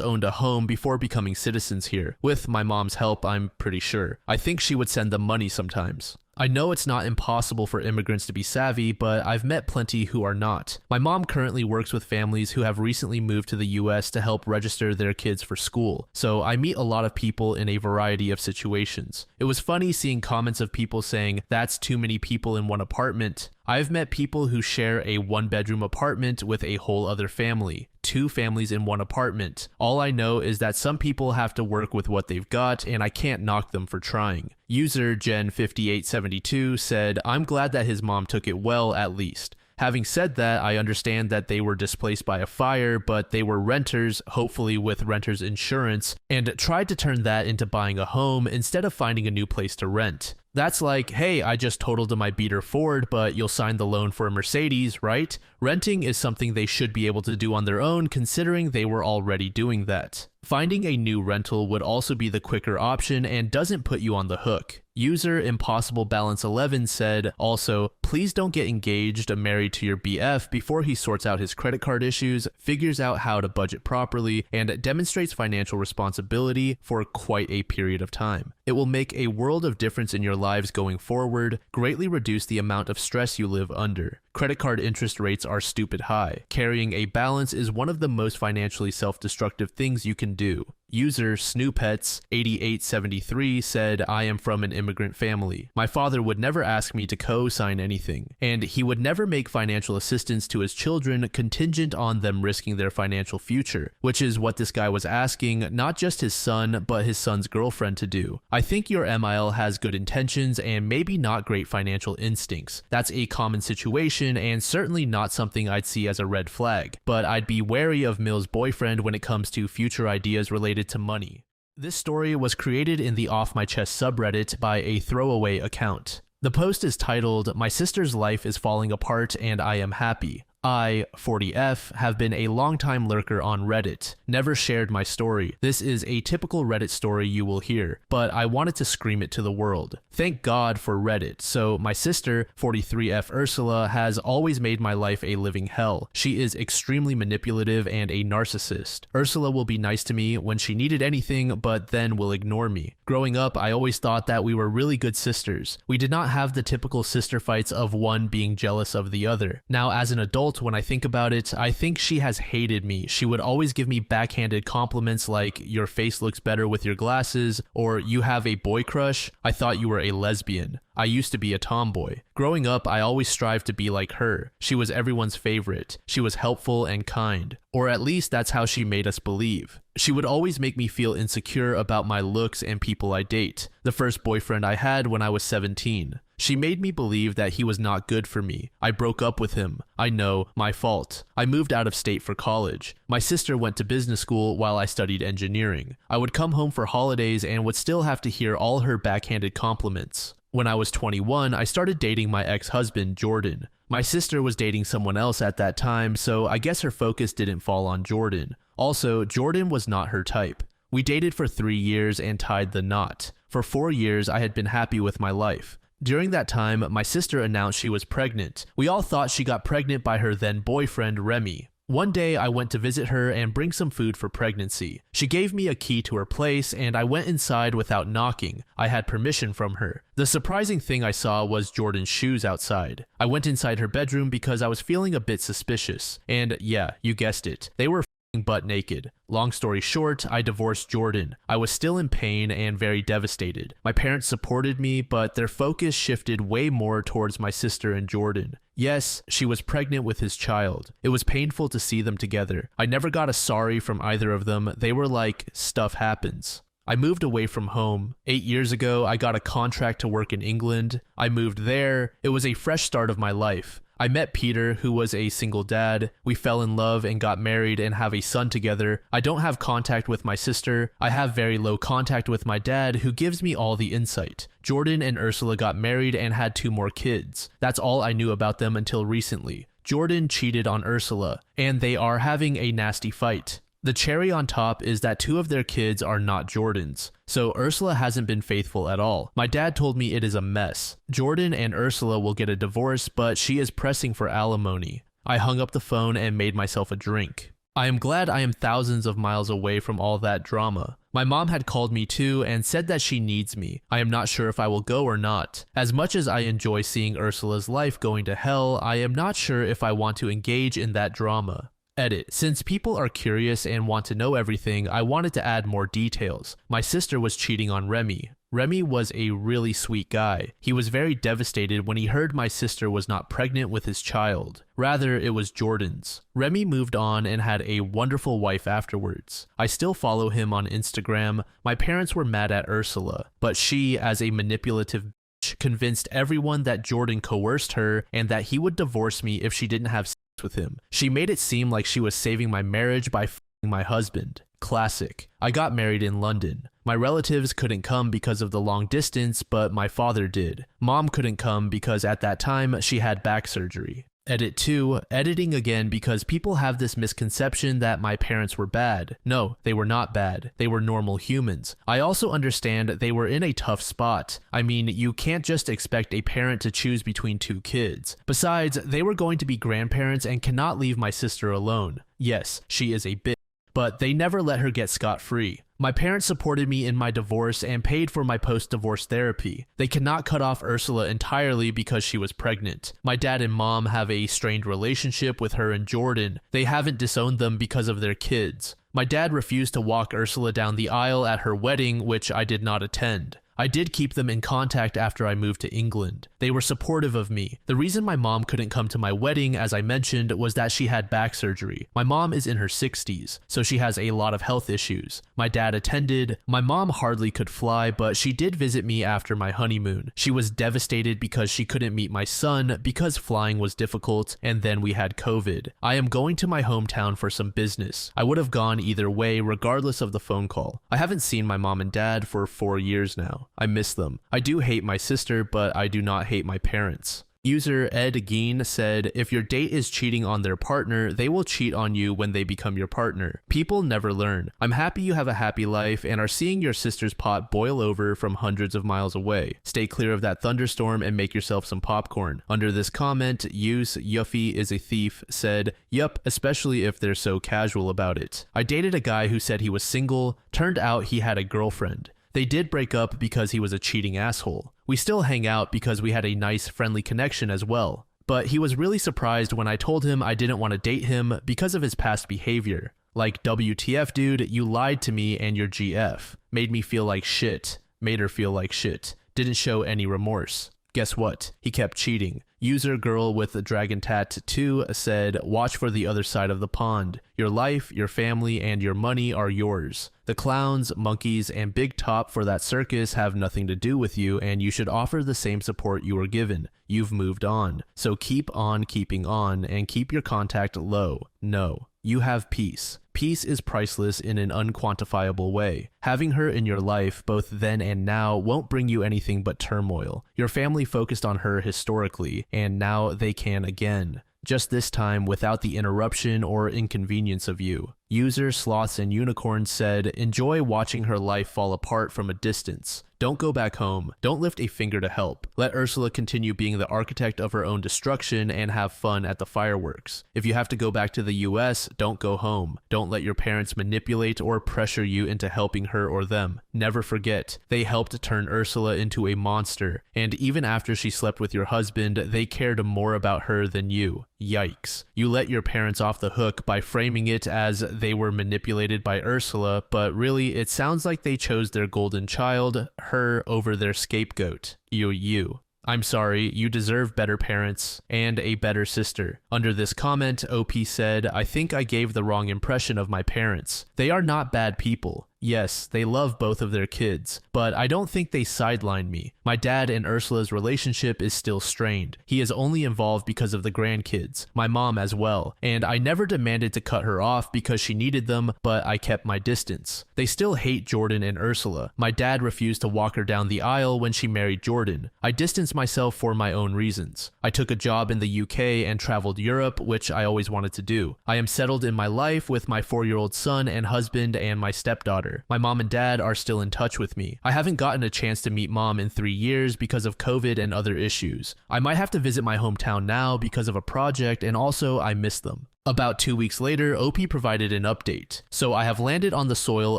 owned a home before becoming citizens here. With my mom's help, I'm pretty sure. I think she would send them money sometimes. I know it's not impossible for immigrants to be savvy, but I've met plenty who are not. My mom currently works with families who have recently moved to the US to help register their kids for school, so I meet a lot of people in a variety of situations. It was funny seeing comments of people saying, that's too many people in one apartment. I've met people who share a one-bedroom apartment with a whole other family. 2 families in one apartment. All I know is that some people have to work with what they've got, and I can't knock them for trying. User Gen5872 said, I'm glad that his mom took it well at least. Having said that, I understand that they were displaced by a fire, but they were renters, hopefully with renter's insurance, and tried to turn that into buying a home instead of finding a new place to rent. That's like, hey, I just totaled my beater Ford, but you'll sign the loan for a Mercedes, right? Renting is something they should be able to do on their own, considering they were already doing that. Finding a new rental would also be the quicker option and doesn't put you on the hook. User Impossible Balance 11 said, also, please don't get engaged or married to your BF before he sorts out his credit card issues, figures out how to budget properly, and demonstrates financial responsibility for quite a period of time. It will make a world of difference in your lives going forward, greatly reduce the amount of stress you live under. Credit card interest rates are stupid high. Carrying a balance is one of the most financially self-destructive things you can do. User Snoopets8873 said, I am from an immigrant family. My father would never ask me to co-sign anything, and he would never make financial assistance to his children contingent on them risking their financial future, which is what this guy was asking not just his son, but his son's girlfriend to do. I think your MIL has good intentions and maybe not great financial instincts. That's a common situation and certainly not something I'd see as a red flag, but I'd be wary of Mill's boyfriend when it comes to future ideas related to money. This story was created in the Off My Chest subreddit by a throwaway account. The post is titled, My Sister's Life is Falling Apart and I Am Happy. I, 40F, have been a longtime lurker on Reddit, never shared my story. This is a typical Reddit story you will hear, but I wanted to scream it to the world. Thank God for Reddit. So my sister, 43F Ursula, has always made my life a living hell. She is extremely manipulative and a narcissist. Ursula will be nice to me when she needed anything, but then will ignore me. Growing up, I always thought that we were really good sisters. We did not have the typical sister fights of one being jealous of the other. Now, as an adult, when I think about it, I think she has hated me. She would always give me backhanded compliments like, "Your face looks better with your glasses," or "You have a boy crush? I thought you were a lesbian. I used to be a tomboy." Growing up, I always strived to be like her. She was everyone's favorite. She was helpful and kind. Or at least that's how she made us believe. She would always make me feel insecure about my looks and people I date. The first boyfriend I had when I was 17. She made me believe that he was not good for me. I broke up with him. I know, my fault. I moved out of state for college. My sister went to business school while I studied engineering. I would come home for holidays and would still have to hear all her backhanded compliments. When I was 21, I started dating my ex-husband, Jordan. My sister was dating someone else at that time, so I guess her focus didn't fall on Jordan. Also, Jordan was not her type. We dated for 3 years and tied the knot. For 4 years, I had been happy with my life. During that time, my sister announced she was pregnant. We all thought she got pregnant by her then boyfriend, Remy. One day, I went to visit her and bring some food for pregnancy. She gave me a key to her place, and I went inside without knocking. I had permission from her. The surprising thing I saw was Jordan's shoes outside. I went inside her bedroom because I was feeling a bit suspicious. And yeah, you guessed it. They were butt naked. Long story short, I divorced Jordan. I was still in pain and very devastated. My parents supported me, but their focus shifted way more towards my sister and Jordan. Yes, she was pregnant with his child. It was painful to see them together. I never got a sorry from either of them. They were like, stuff happens. I moved away from home. 8 years ago, I got a contract to work in England. I moved there. It was a fresh start of my life. I met Peter, who was a single dad. We fell in love and got married and have a son together. I don't have contact with my sister. I have very low contact with my dad, who gives me all the insight. Jordan and Ursula got married and had 2 more kids. That's all I knew about them until recently. Jordan cheated on Ursula, and they are having a nasty fight. The cherry on top is that 2 of their kids are not Jordan's, so Ursula hasn't been faithful at all. My dad told me it is a mess. Jordan and Ursula will get a divorce, but she is pressing for alimony. I hung up the phone and made myself a drink. I am glad I am thousands of miles away from all that drama. My mom had called me too and said that she needs me. I am not sure if I will go or not. As much as I enjoy seeing Ursula's life going to hell, I am not sure if I want to engage in that drama. Edit. Since people are curious and want to know everything, I wanted to add more details. My sister was cheating on Remy. Remy was a really sweet guy. He was very devastated when he heard my sister was not pregnant with his child. Rather, it was Jordan's. Remy moved on and had a wonderful wife afterwards. I still follow him on Instagram. My parents were mad at Ursula, but she, as a manipulative bitch, convinced everyone that Jordan coerced her and that he would divorce me if she didn't have with him. She made it seem like she was saving my marriage by f***ing my husband. Classic. I got married in London. My relatives couldn't come because of the long distance, but my father did. Mom couldn't come because at that time she had back surgery. Edit 2, editing again because people have this misconception that my parents were bad. No, they were not bad. They were normal humans. I also understand they were in a tough spot. I mean, you can't just expect a parent to choose between 2 kids. Besides, they were going to be grandparents and cannot leave my sister alone. Yes, she is a bitch, but they never let her get scot-free. My parents supported me in my divorce and paid for my post-divorce therapy. They cannot cut off Ursula entirely because she was pregnant. My dad and mom have a strained relationship with her and Jordan. They haven't disowned them because of their kids. My dad refused to walk Ursula down the aisle at her wedding, which I did not attend. I did keep them in contact after I moved to England. They were supportive of me. The reason my mom couldn't come to my wedding, as I mentioned, was that she had back surgery. My mom is in her 60s, so she has a lot of health issues. My dad attended. My mom hardly could fly, but she did visit me after my honeymoon. She was devastated because she couldn't meet my son because flying was difficult, and then we had COVID. I am going to my hometown for some business. I would have gone either way regardless of the phone call. I haven't seen my mom and dad for 4 years now. I miss them. I do hate my sister, but I do not hate my parents. User Ed Geen said, if your date is cheating on their partner, they will cheat on you when they become your partner. People never learn. I'm happy you have a happy life and are seeing your sister's pot boil over from hundreds of miles away. Stay clear of that thunderstorm and make yourself some popcorn. Under this comment, Use Yuffie is a thief said, yup, especially if they're so casual about it. I dated a guy who said he was single, turned out he had a girlfriend. They did break up because he was a cheating asshole. We still hang out because we had a nice, friendly connection as well. But he was really surprised when I told him I didn't want to date him because of his past behavior. Like, WTF dude, you lied to me and your GF. Made me feel like shit. Made her feel like shit. Didn't show any remorse. Guess what? He kept cheating. User Girl with a Dragon Tattoo said, watch for the other side of the pond. Your life, your family, and your money are yours. The clowns, monkeys, and big top for that circus have nothing to do with you, and you should offer the same support you were given. You've moved on. So keep on keeping on, and keep your contact low. No. You have peace. Peace is priceless in an unquantifiable way. Having her in your life, both then and now, won't bring you anything but turmoil. Your family focused on her historically, and now they can again. Just this time without the interruption or inconvenience of you. User Sloths and Unicorns said, enjoy watching her life fall apart from a distance. Don't go back home. Don't lift a finger to help. Let Ursula continue being the architect of her own destruction and have fun at the fireworks. If you have to go back to the US, don't go home. Don't let your parents manipulate or pressure you into helping her or them. Never forget, they helped turn Ursula into a monster, and even after she slept with your husband, they cared more about her than you. Yikes. You let your parents off the hook by framing it as they were manipulated by Ursula, but really it sounds like they chose their golden child, her, over their scapegoat. You. I'm sorry, you deserve better parents and a better sister. Under this comment, OP said, I think I gave the wrong impression of my parents. They are not bad people. Yes, they love both of their kids, but I don't think they sidelined me. My dad and Ursula's relationship is still strained. He is only involved because of the grandkids, my mom as well, and I never demanded to cut her off because she needed them, but I kept my distance. They still hate Jordan and Ursula. My dad refused to walk her down the aisle when she married Jordan. I distanced myself for my own reasons. I took a job in the UK and traveled Europe, which I always wanted to do. I am settled in my life with my 4-year-old son and husband and my stepdaughter. My mom and dad are still in touch with me. I haven't gotten a chance to meet mom in 3 years because of COVID and other issues. I might have to visit my hometown now because of a project, and also I miss them. About 2 weeks later, OP provided an update. So I have landed on the soil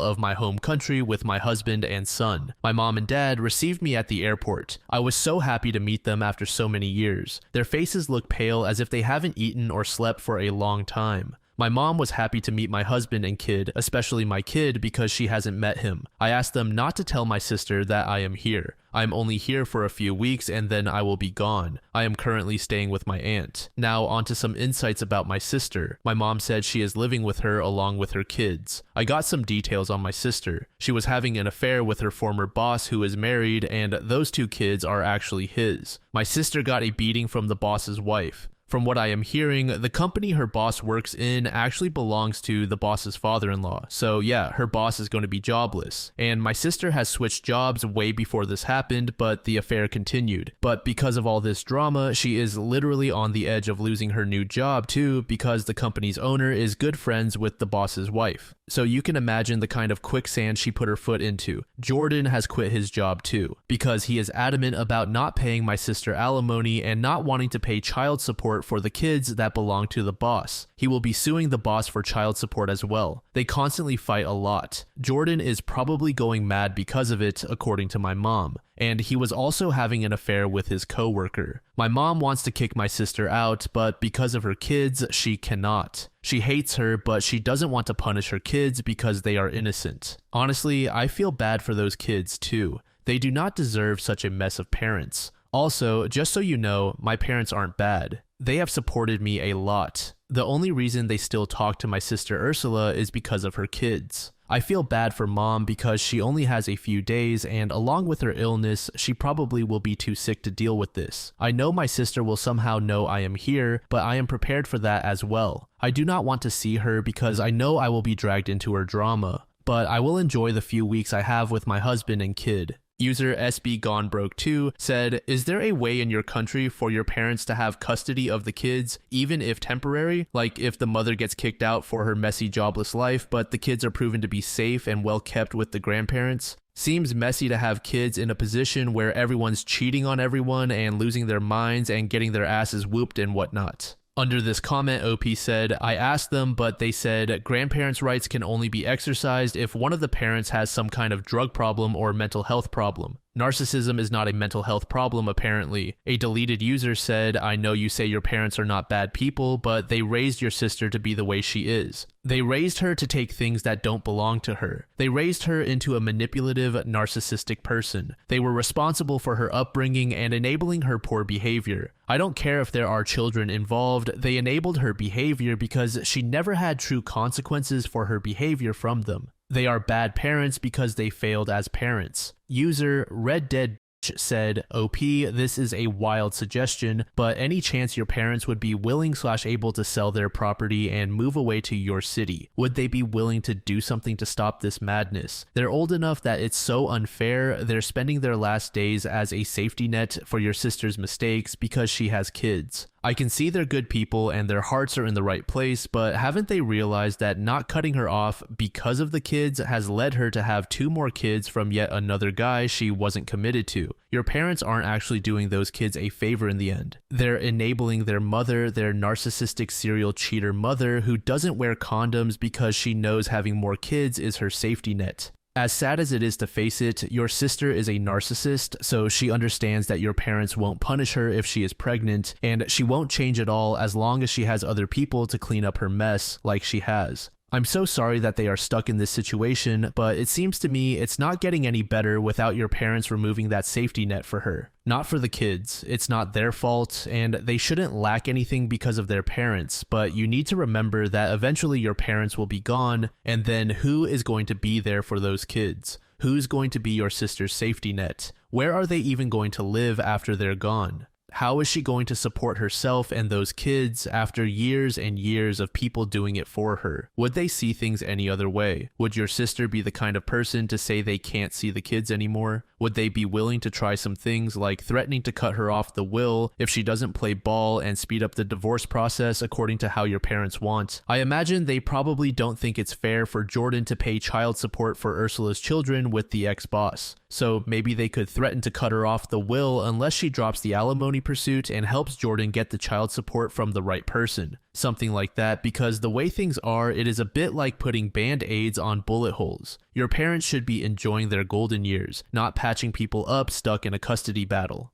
of my home country with my husband and son. My mom and dad received me at the airport. I was so happy to meet them after so many years. Their faces look pale as if they haven't eaten or slept for a long time. My mom was happy to meet my husband and kid, especially my kid, because she hasn't met him. I asked them not to tell my sister that I am here. I am only here for a few weeks and then I will be gone. I am currently staying with my aunt. Now onto some insights about my sister. My mom said she is living with her along with her kids. I got some details on my sister. She was having an affair with her former boss who is married, and those 2 kids are actually his. My sister got a beating from the boss's wife. From what I am hearing, the company her boss works in actually belongs to the boss's father-in-law. So yeah, her boss is going to be jobless. And my sister has switched jobs way before this happened, but the affair continued. But because of all this drama, she is literally on the edge of losing her new job too, because the company's owner is good friends with the boss's wife. So you can imagine the kind of quicksand she put her foot into. Jordan has quit his job too, because he is adamant about not paying my sister alimony and not wanting to pay child support for the kids that belong to the boss. He will be suing the boss for child support as well. They constantly fight a lot. Jordan is probably going mad because of it, according to my mom. And he was also having an affair with his co-worker. My mom wants to kick my sister out, but because of her kids, she cannot. She hates her, but she doesn't want to punish her kids because they are innocent. Honestly, I feel bad for those kids too. They do not deserve such a mess of parents. Also, just so you know, my parents aren't bad. They have supported me a lot. The only reason they still talk to my sister Ursula is because of her kids. I feel bad for mom because she only has a few days, and along with her illness, she probably will be too sick to deal with this. I know my sister will somehow know I am here, but I am prepared for that as well. I do not want to see her because I know I will be dragged into her drama, but I will enjoy the few weeks I have with my husband and kid. User SB Gone Broke 2 said, "Is there a way in your country for your parents to have custody of the kids, even if temporary? Like if the mother gets kicked out for her messy jobless life, but the kids are proven to be safe and well kept with the grandparents? Seems messy to have kids in a position where everyone's cheating on everyone and losing their minds and getting their asses whooped and whatnot." Under this comment, OP said, "I asked them, but they said grandparents' rights can only be exercised if one of the parents has some kind of drug problem or mental health problem. Narcissism is not a mental health problem, apparently." A deleted user said, "I know you say your parents are not bad people, but they raised your sister to be the way she is. They raised her to take things that don't belong to her. They raised her into a manipulative, narcissistic person. They were responsible for her upbringing and enabling her poor behavior. I don't care if there are children involved, they enabled her behavior because she never had true consequences for her behavior from them. They are bad parents because they failed as parents." User Red Dead said, "OP, this is a wild suggestion, but any chance your parents would be willing/able to sell their property and move away to your city? Would they be willing to do something to stop this madness? They're old enough that it's so unfair. They're spending their last days as a safety net for your sister's mistakes because she has kids. I can see they're good people and their hearts are in the right place, but haven't they realized that not cutting her off because of the kids has led her to have 2 more kids from yet another guy she wasn't committed to? Your parents aren't actually doing those kids a favor in the end. They're enabling their mother, their narcissistic serial cheater mother who doesn't wear condoms because she knows having more kids is her safety net. As sad as it is to face it, your sister is a narcissist, so she understands that your parents won't punish her if she is pregnant, and she won't change at all as long as she has other people to clean up her mess like she has. I'm so sorry that they are stuck in this situation, but it seems to me it's not getting any better without your parents removing that safety net for her. Not for the kids, it's not their fault, and they shouldn't lack anything because of their parents, but you need to remember that eventually your parents will be gone, and then who is going to be there for those kids? Who's going to be your sister's safety net? Where are they even going to live after they're gone? How is she going to support herself and those kids after years and years of people doing it for her? Would they see things any other way? Would your sister be the kind of person to say they can't see the kids anymore? Would they be willing to try some things like threatening to cut her off the will if she doesn't play ball and speed up the divorce process according to how your parents want? I imagine they probably don't think it's fair for Jordan to pay child support for Ursula's children with the ex-boss. So maybe they could threaten to cut her off the will unless she drops the alimony pursuit and helps Jordan get the child support from the right person. Something like that, because the way things are, it is a bit like putting band-aids on bullet holes. Your parents should be enjoying their golden years, not patching people up stuck in a custody battle.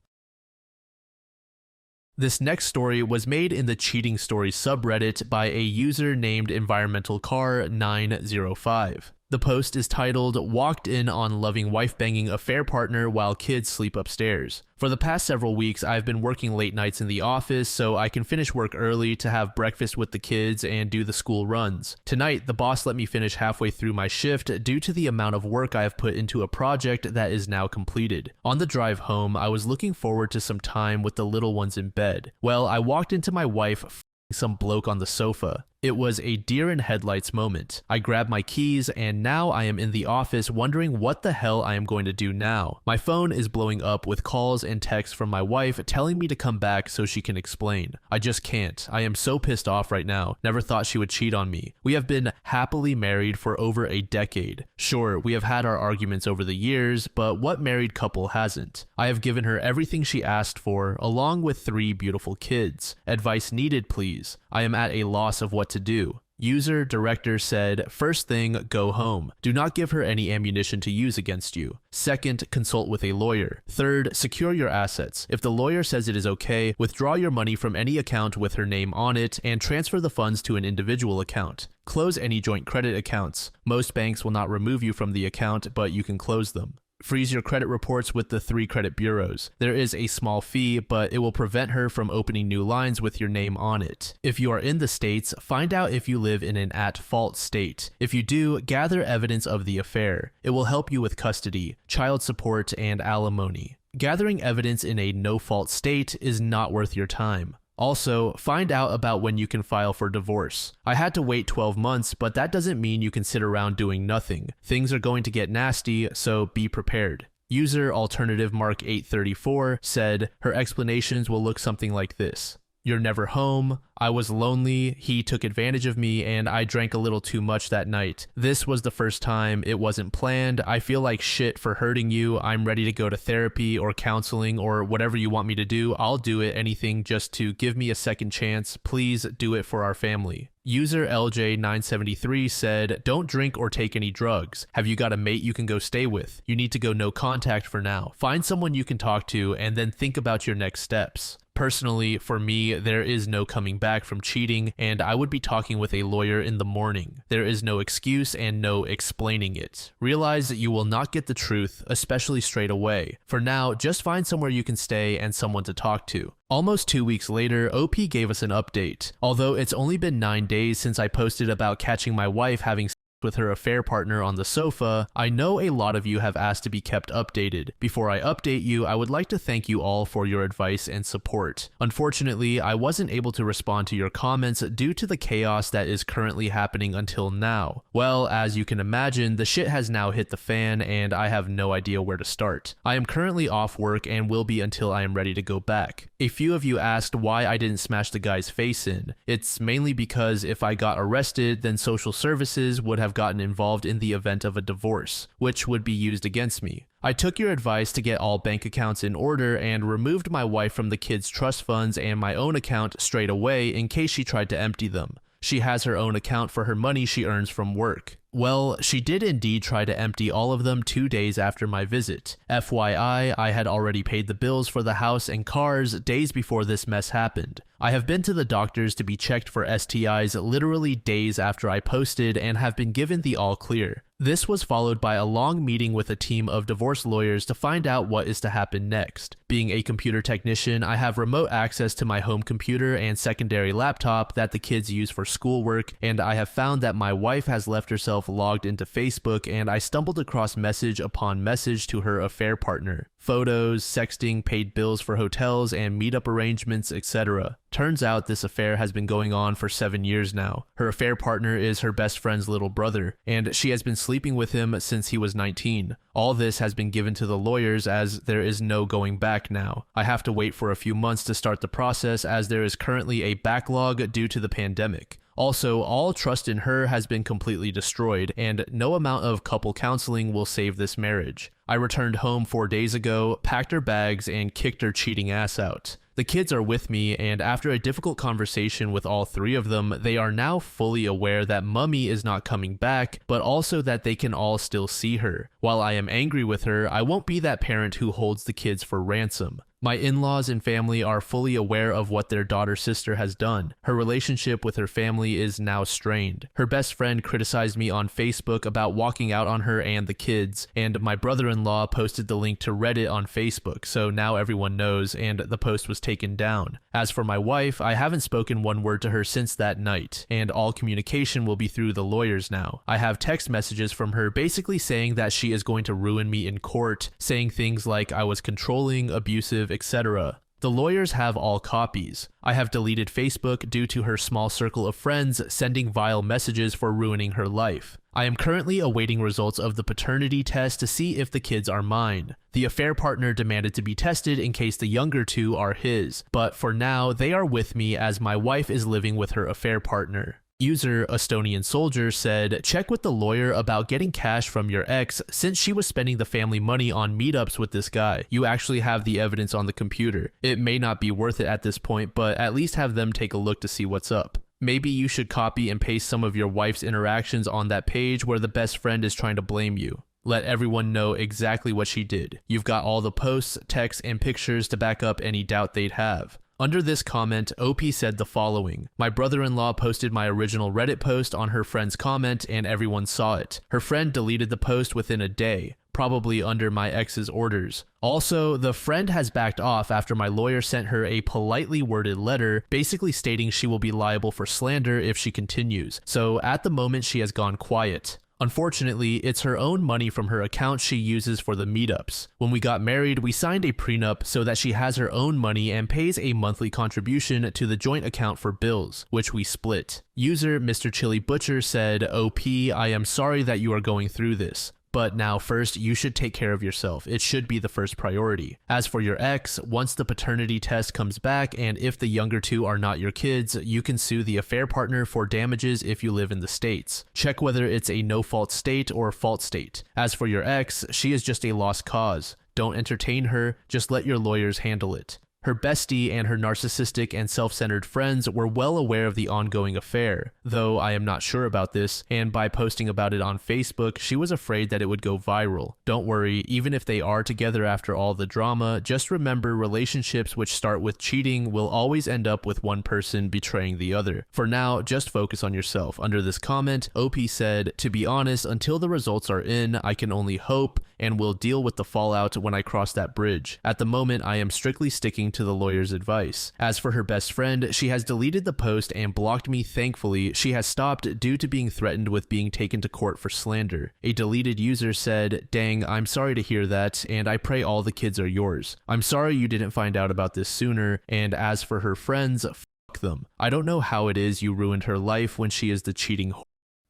This next story was made in the Cheating Stories subreddit by a user named EnvironmentalCar905. The post is titled, "Walked in on loving wife banging affair partner while kids sleep upstairs. For the past several weeks, I've been working late nights in the office so I can finish work early to have breakfast with the kids and do the school runs. Tonight, the boss let me finish halfway through my shift due to the amount of work I have put into a project that is now completed. On the drive home, I was looking forward to some time with the little ones in bed. Well, I walked into my wife some bloke on the sofa. It was a deer in headlights moment. I grabbed my keys and now I am in the office wondering what the hell I am going to do now. My phone is blowing up with calls and texts from my wife telling me to come back so she can explain. I just can't. I am so pissed off right now. Never thought she would cheat on me. We have been happily married for over a decade. Sure, we have had our arguments over the years, but what married couple hasn't? I have given her everything she asked for, along with 3 beautiful kids. Advice needed, please. I am at a loss of what to do." User Director said, "First thing, go home. Do not give her any ammunition to use against you. Second, consult with a lawyer. Third, secure your assets. If the lawyer says it is okay, withdraw your money from any account with her name on it and transfer the funds to an individual account. Close any joint credit accounts. Most banks will not remove you from the account, but you can close them. Freeze your credit reports with the 3 credit bureaus. There is a small fee, but it will prevent her from opening new lines with your name on it. If you are in the States, find out if you live in an at-fault state. If you do, gather evidence of the affair. It will help you with custody, child support, and alimony. Gathering evidence in a no-fault state is not worth your time. Also, find out about when you can file for divorce. I had to wait 12 months, but that doesn't mean you can sit around doing nothing. Things are going to get nasty, so be prepared." User alternative Mark 834 said her explanations will look something like this. You're never home. I was lonely, he took advantage of me, and I drank a little too much that night. This was the first time, it wasn't planned. I feel like shit for hurting you. I'm ready to go to therapy or counseling or whatever you want me to do. I'll do it, anything just to give me a second chance. Please do it for our family. User LJ973 said, don't drink or take any drugs. Have you got a mate you can go stay with? You need to go no contact for now. Find someone you can talk to and then think about your next steps. Personally, for me, there is no coming back from cheating, and I would be talking with a lawyer in the morning. There is no excuse and no explaining it. Realize that you will not get the truth, especially straight away. For now, just find somewhere you can stay and someone to talk to. Almost 2 weeks later, OP gave us an update. Although it's only been 9 days since I posted about catching my wife having with her affair partner on the sofa, I know a lot of you have asked to be kept updated. Before I update you, I would like to thank you all for your advice and support. Unfortunately, I wasn't able to respond to your comments due to the chaos that is currently happening until now. Well, as you can imagine, the shit has now hit the fan and I have no idea where to start. I am currently off work and will be until I am ready to go back. A few of you asked why I didn't smash the guy's face in. It's mainly because if I got arrested, then social services would have gotten involved in the event of a divorce, which would be used against me. I took your advice to get all bank accounts in order and removed my wife from the kids' trust funds and my own account straight away in case she tried to empty them. She has her own account for her money she earns from work. Well, she did indeed try to empty all of them 2 days after my visit. FYI, I had already paid the bills for the house and cars days before this mess happened. I have been to the doctors to be checked for STIs literally days after I posted and have been given the all clear. This was followed by a long meeting with a team of divorce lawyers to find out what is to happen next. Being a computer technician, I have remote access to my home computer and secondary laptop that the kids use for schoolwork, and I have found that my wife has left herself logged into Facebook, and I stumbled across message upon message to her affair partner. Photos, sexting, paid bills for hotels and meetup arrangements, etc. Turns out this affair has been going on for 7 years now. Her affair partner is her best friend's little brother, and she has been sleeping with him since he was 19. All this has been given to the lawyers as there is no going back now. I have to wait for a few months to start the process as there is currently a backlog due to the pandemic. Also, all trust in her has been completely destroyed, and no amount of couple counseling will save this marriage. I returned home 4 days ago, packed her bags, and kicked her cheating ass out. The kids are with me, and after a difficult conversation with all 3 of them, they are now fully aware that Mummy is not coming back, but also that they can all still see her. While I am angry with her, I won't be that parent who holds the kids for ransom. My in-laws and family are fully aware of what their daughter's sister has done. Her relationship with her family is now strained. Her best friend criticized me on Facebook about walking out on her and the kids, and my brother-in-law posted the link to Reddit on Facebook, so now everyone knows, and the post was taken down. As for my wife, I haven't spoken one word to her since that night, and all communication will be through the lawyers now. I have text messages from her basically saying that she is going to ruin me in court, saying things like I was controlling, abusive, etc. The lawyers have all copies. I have deleted Facebook due to her small circle of friends sending vile messages for ruining her life. I am currently awaiting results of the paternity test to see if the kids are mine. The affair partner demanded to be tested in case the younger 2 are his, but for now they are with me as my wife is living with her affair partner. User Estonian Soldier said, check with the lawyer about getting cash from your ex since she was spending the family money on meetups with this guy. You actually have the evidence on the computer. It may not be worth it at this point, but at least have them take a look to see what's up. Maybe you should copy and paste some of your wife's interactions on that page where the best friend is trying to blame you. Let everyone know exactly what she did. You've got all the posts, texts, and pictures to back up any doubt they'd have. Under this comment, OP said the following. My brother-in-law posted my original Reddit post on her friend's comment and everyone saw it. Her friend deleted the post within a day, probably under my ex's orders. Also, the friend has backed off after my lawyer sent her a politely worded letter basically stating she will be liable for slander if she continues, so at the moment she has gone quiet. Unfortunately, it's her own money from her account she uses for the meetups. When we got married, we signed a prenup so that she has her own money and pays a monthly contribution to the joint account for bills, which we split. User Mr. Chili Butcher said, OP, I am sorry that you are going through this. But now first, you should take care of yourself. It should be the first priority. As for your ex, once the paternity test comes back and if the younger two are not your kids, you can sue the affair partner for damages if you live in the States. Check whether it's a no-fault state or fault state. As for your ex, she is just a lost cause. Don't entertain her, just let your lawyers handle it. Her bestie and her narcissistic and self-centered friends were well aware of the ongoing affair, though I am not sure about this, and by posting about it on Facebook, she was afraid that it would go viral. Don't worry, even if they are together after all the drama, just remember relationships which start with cheating will always end up with one person betraying the other. For now, just focus on yourself. Under this comment, OP said, "To be honest, until the results are in, I can only hope and will deal with the fallout when I cross that bridge. At the moment, I am strictly sticking to the lawyer's advice." As for her best friend, she has deleted the post and blocked me. Thankfully, she has stopped due to being threatened with being taken to court for slander. A deleted user said, "Dang, I'm sorry to hear that, and I pray all the kids are yours. I'm sorry you didn't find out about this sooner, and as for her friends, fuck them. I don't know how it is you ruined her life when she is the cheating whore.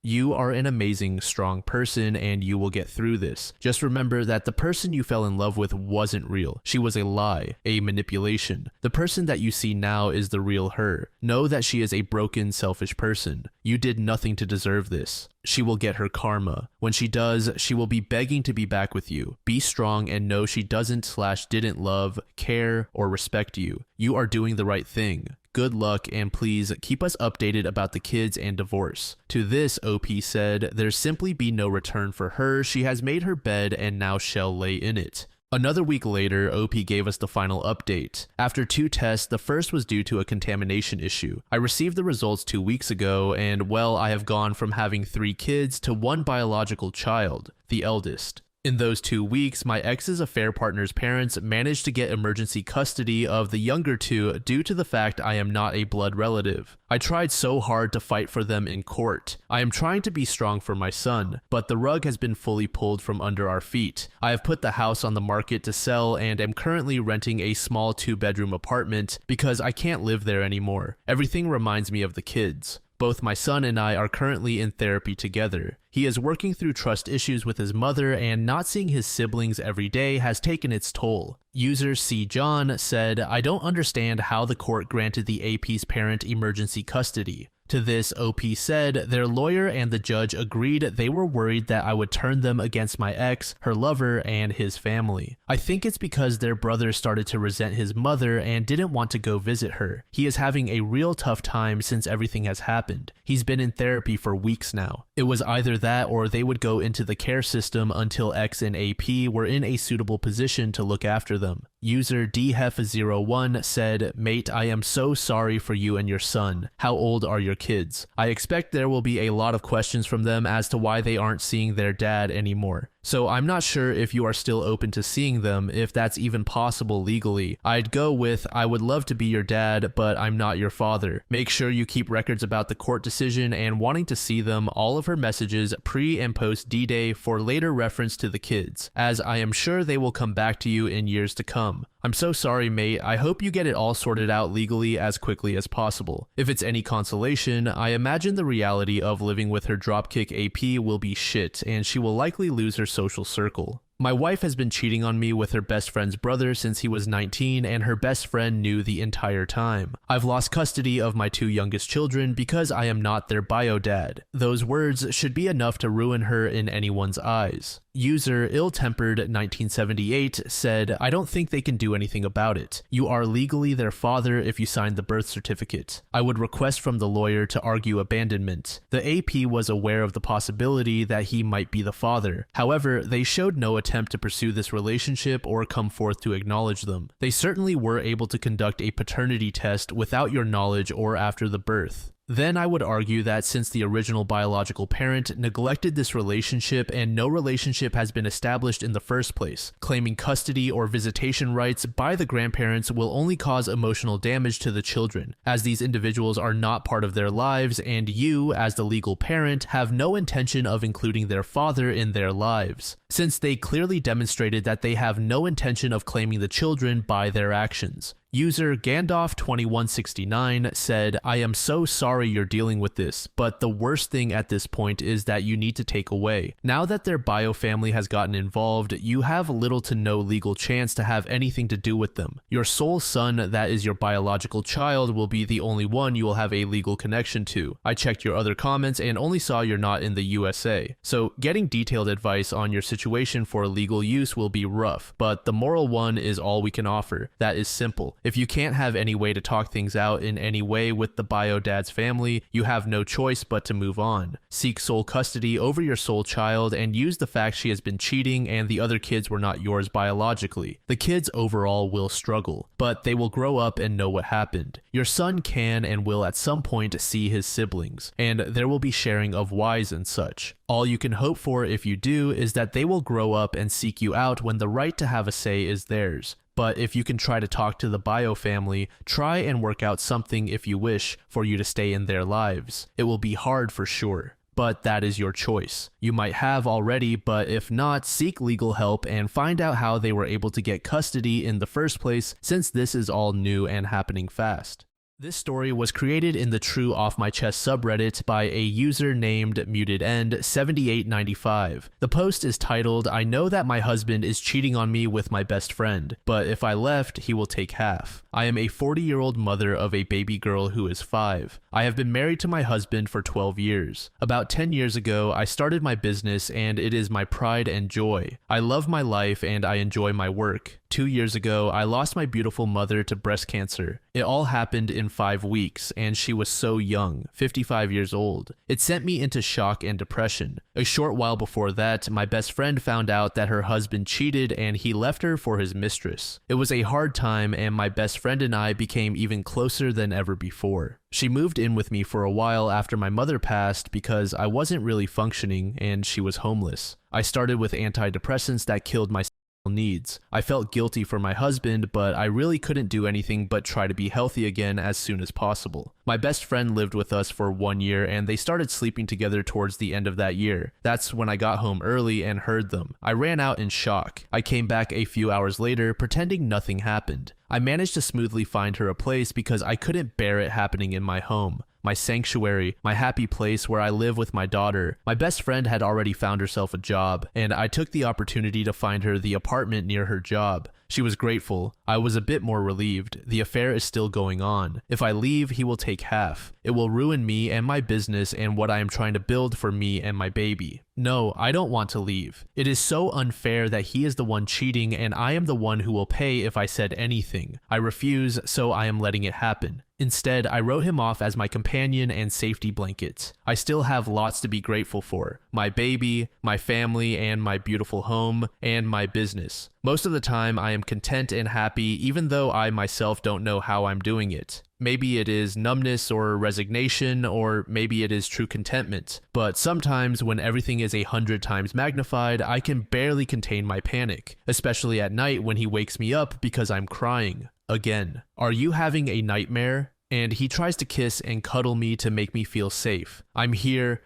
You are an amazing, strong person, and you will get through this. Just remember that the person you fell in love with wasn't real. She was a lie, a manipulation. The person that you see now is the real her. Know that she is a broken, selfish person. You did nothing to deserve this. She will get her karma. When she does, she will be begging to be back with you. Be strong and know she doesn't/didn't love, care, or respect you. You are doing the right thing. Good luck, and please keep us updated about the kids and divorce." To this, OP said, "There's simply be no return for her. She has made her bed and now shall lay in it." Another week later, OP gave us the final update. After 2 tests, the first was due to a contamination issue. I received the results 2 weeks ago, and well, I have gone from having 3 kids to 1 biological child, the eldest. In those 2 weeks, my ex's affair partner's parents managed to get emergency custody of the younger 2 due to the fact I am not a blood relative. I tried so hard to fight for them in court. I am trying to be strong for my son, but the rug has been fully pulled from under our feet. I have put the house on the market to sell and am currently renting a small 2-bedroom apartment because I can't live there anymore. Everything reminds me of the kids. Both my son and I are currently in therapy together. He is working through trust issues with his mother, and not seeing his siblings every day has taken its toll. User C. John said, "I don't understand how the court granted the AP's parent emergency custody." To this, OP said their lawyer and the judge agreed they were worried that I would turn them against my ex, her lover, and his family. I think it's because their brother started to resent his mother and didn't want to go visit her. He is having a real tough time since everything has happened. He's been in therapy for weeks now. It was either that or they would go into the care system until X and AP were in a suitable position to look after them. User DHEF01 said, "Mate, I am so sorry for you and your son. How old are your kids? I expect there will be a lot of questions from them as to why they aren't seeing their dad anymore. So I'm not sure if you are still open to seeing them, if that's even possible legally. I'd go with, I would love to be your dad, but I'm not your father. Make sure you keep records about the court decision and wanting to see them, all of her messages pre and post D-Day for later reference to the kids, as I am sure they will come back to you in years to come. I'm so sorry, mate. I hope you get it all sorted out legally as quickly as possible. If it's any consolation, I imagine the reality of living with her dropkick AP will be shit, and she will likely lose her social circle. My wife has been cheating on me with her best friend's brother since he was 19, and her best friend knew the entire time. I've lost custody of my 2 youngest children because I am not their bio dad. Those words should be enough to ruin her in anyone's eyes." User Ill-Tempered 1978 said, "I don't think they can do anything about it. You are legally their father if you signed the birth certificate. I would request from the lawyer to argue abandonment. The AP was aware of the possibility that he might be the father. However, they showed no attempt to pursue this relationship or come forth to acknowledge them. They certainly were able to conduct a paternity test without your knowledge or after the birth. Then I would argue that since the original biological parent neglected this relationship and no relationship has been established in the first place, claiming custody or visitation rights by the grandparents will only cause emotional damage to the children, as these individuals are not part of their lives and you, as the legal parent, have no intention of including their father in their lives, since they clearly demonstrated that they have no intention of claiming the children by their actions. User Gandalf2169 said, I am so sorry you're dealing with this, but the worst thing at this point is that you need to take away. Now that their bio family has gotten involved, you have little to no legal chance to have anything to do with them. Your sole son, that is your biological child, will be the only one you will have a legal connection to. I checked your other comments and only saw you're not in the USA. So getting detailed advice on your situation for legal use will be rough, but the moral one is all we can offer. That is simple. If you can't have any way to talk things out in any way with the bio dad's family, you have no choice but to move on. Seek sole custody over your sole child and use the fact she has been cheating and the other kids were not yours biologically. The kids overall will struggle, but they will grow up and know what happened. Your son can and will at some point see his siblings, and there will be sharing of wives and such. All you can hope for if you do is that they will grow up and seek you out when the right to have a say is theirs. But if you can try to talk to the bio family, try and work out something if you wish for you to stay in their lives. It will be hard for sure, but that is your choice. You might have already, but if not, seek legal help and find out how they were able to get custody in the first place, since this is all new and happening fast. This story was created in the True Off My Chest subreddit by a user named MutedEnd7895. The post is titled, I know that my husband is cheating on me with my best friend, but if I left, he will take half. I am a 40-year-old mother of a baby girl who is 5. I have been married to my husband for 12 years. About 10 years ago, I started my business and it is my pride and joy. I love my life and I enjoy my work. 2 years ago, I lost my beautiful mother to breast cancer. It all happened in 5 weeks, and she was so young, 55 years old. It sent me into shock and depression. A short while before that, my best friend found out that her husband cheated and he left her for his mistress. It was a hard time, and my best friend and I became even closer than ever before. She moved in with me for a while after my mother passed because I wasn't really functioning and she was homeless. I started with antidepressants that killed my needs. I felt guilty for my husband, but I really couldn't do anything but try to be healthy again as soon as possible. My best friend lived with us for 1 year and they started sleeping together towards the end of that year. That's when I got home early and heard them. I ran out in shock. I came back a few hours later pretending nothing happened. I managed to smoothly find her a place because I couldn't bear it happening in my home. My sanctuary, my happy place where I live with my daughter. My best friend had already found herself a job, and I took the opportunity to find her the apartment near her job. She was grateful. I was a bit more relieved. The affair is still going on. If I leave, he will take half. It will ruin me and my business and what I am trying to build for me and my baby. No, I don't want to leave. It is so unfair that he is the one cheating and I am the one who will pay if I said anything. I refuse, so I am letting it happen. Instead, I wrote him off as my companion and safety blanket. I still have lots to be grateful for. My baby, my family, and my beautiful home, and my business. Most of the time, I am content and happy even though I myself don't know how I'm doing it. Maybe it is numbness or resignation, or maybe it is true contentment. But sometimes when everything is 100 times magnified, I can barely contain my panic, especially at night when he wakes me up because I'm crying. Again, are you having a nightmare? And he tries to kiss and cuddle me to make me feel safe. I'm here,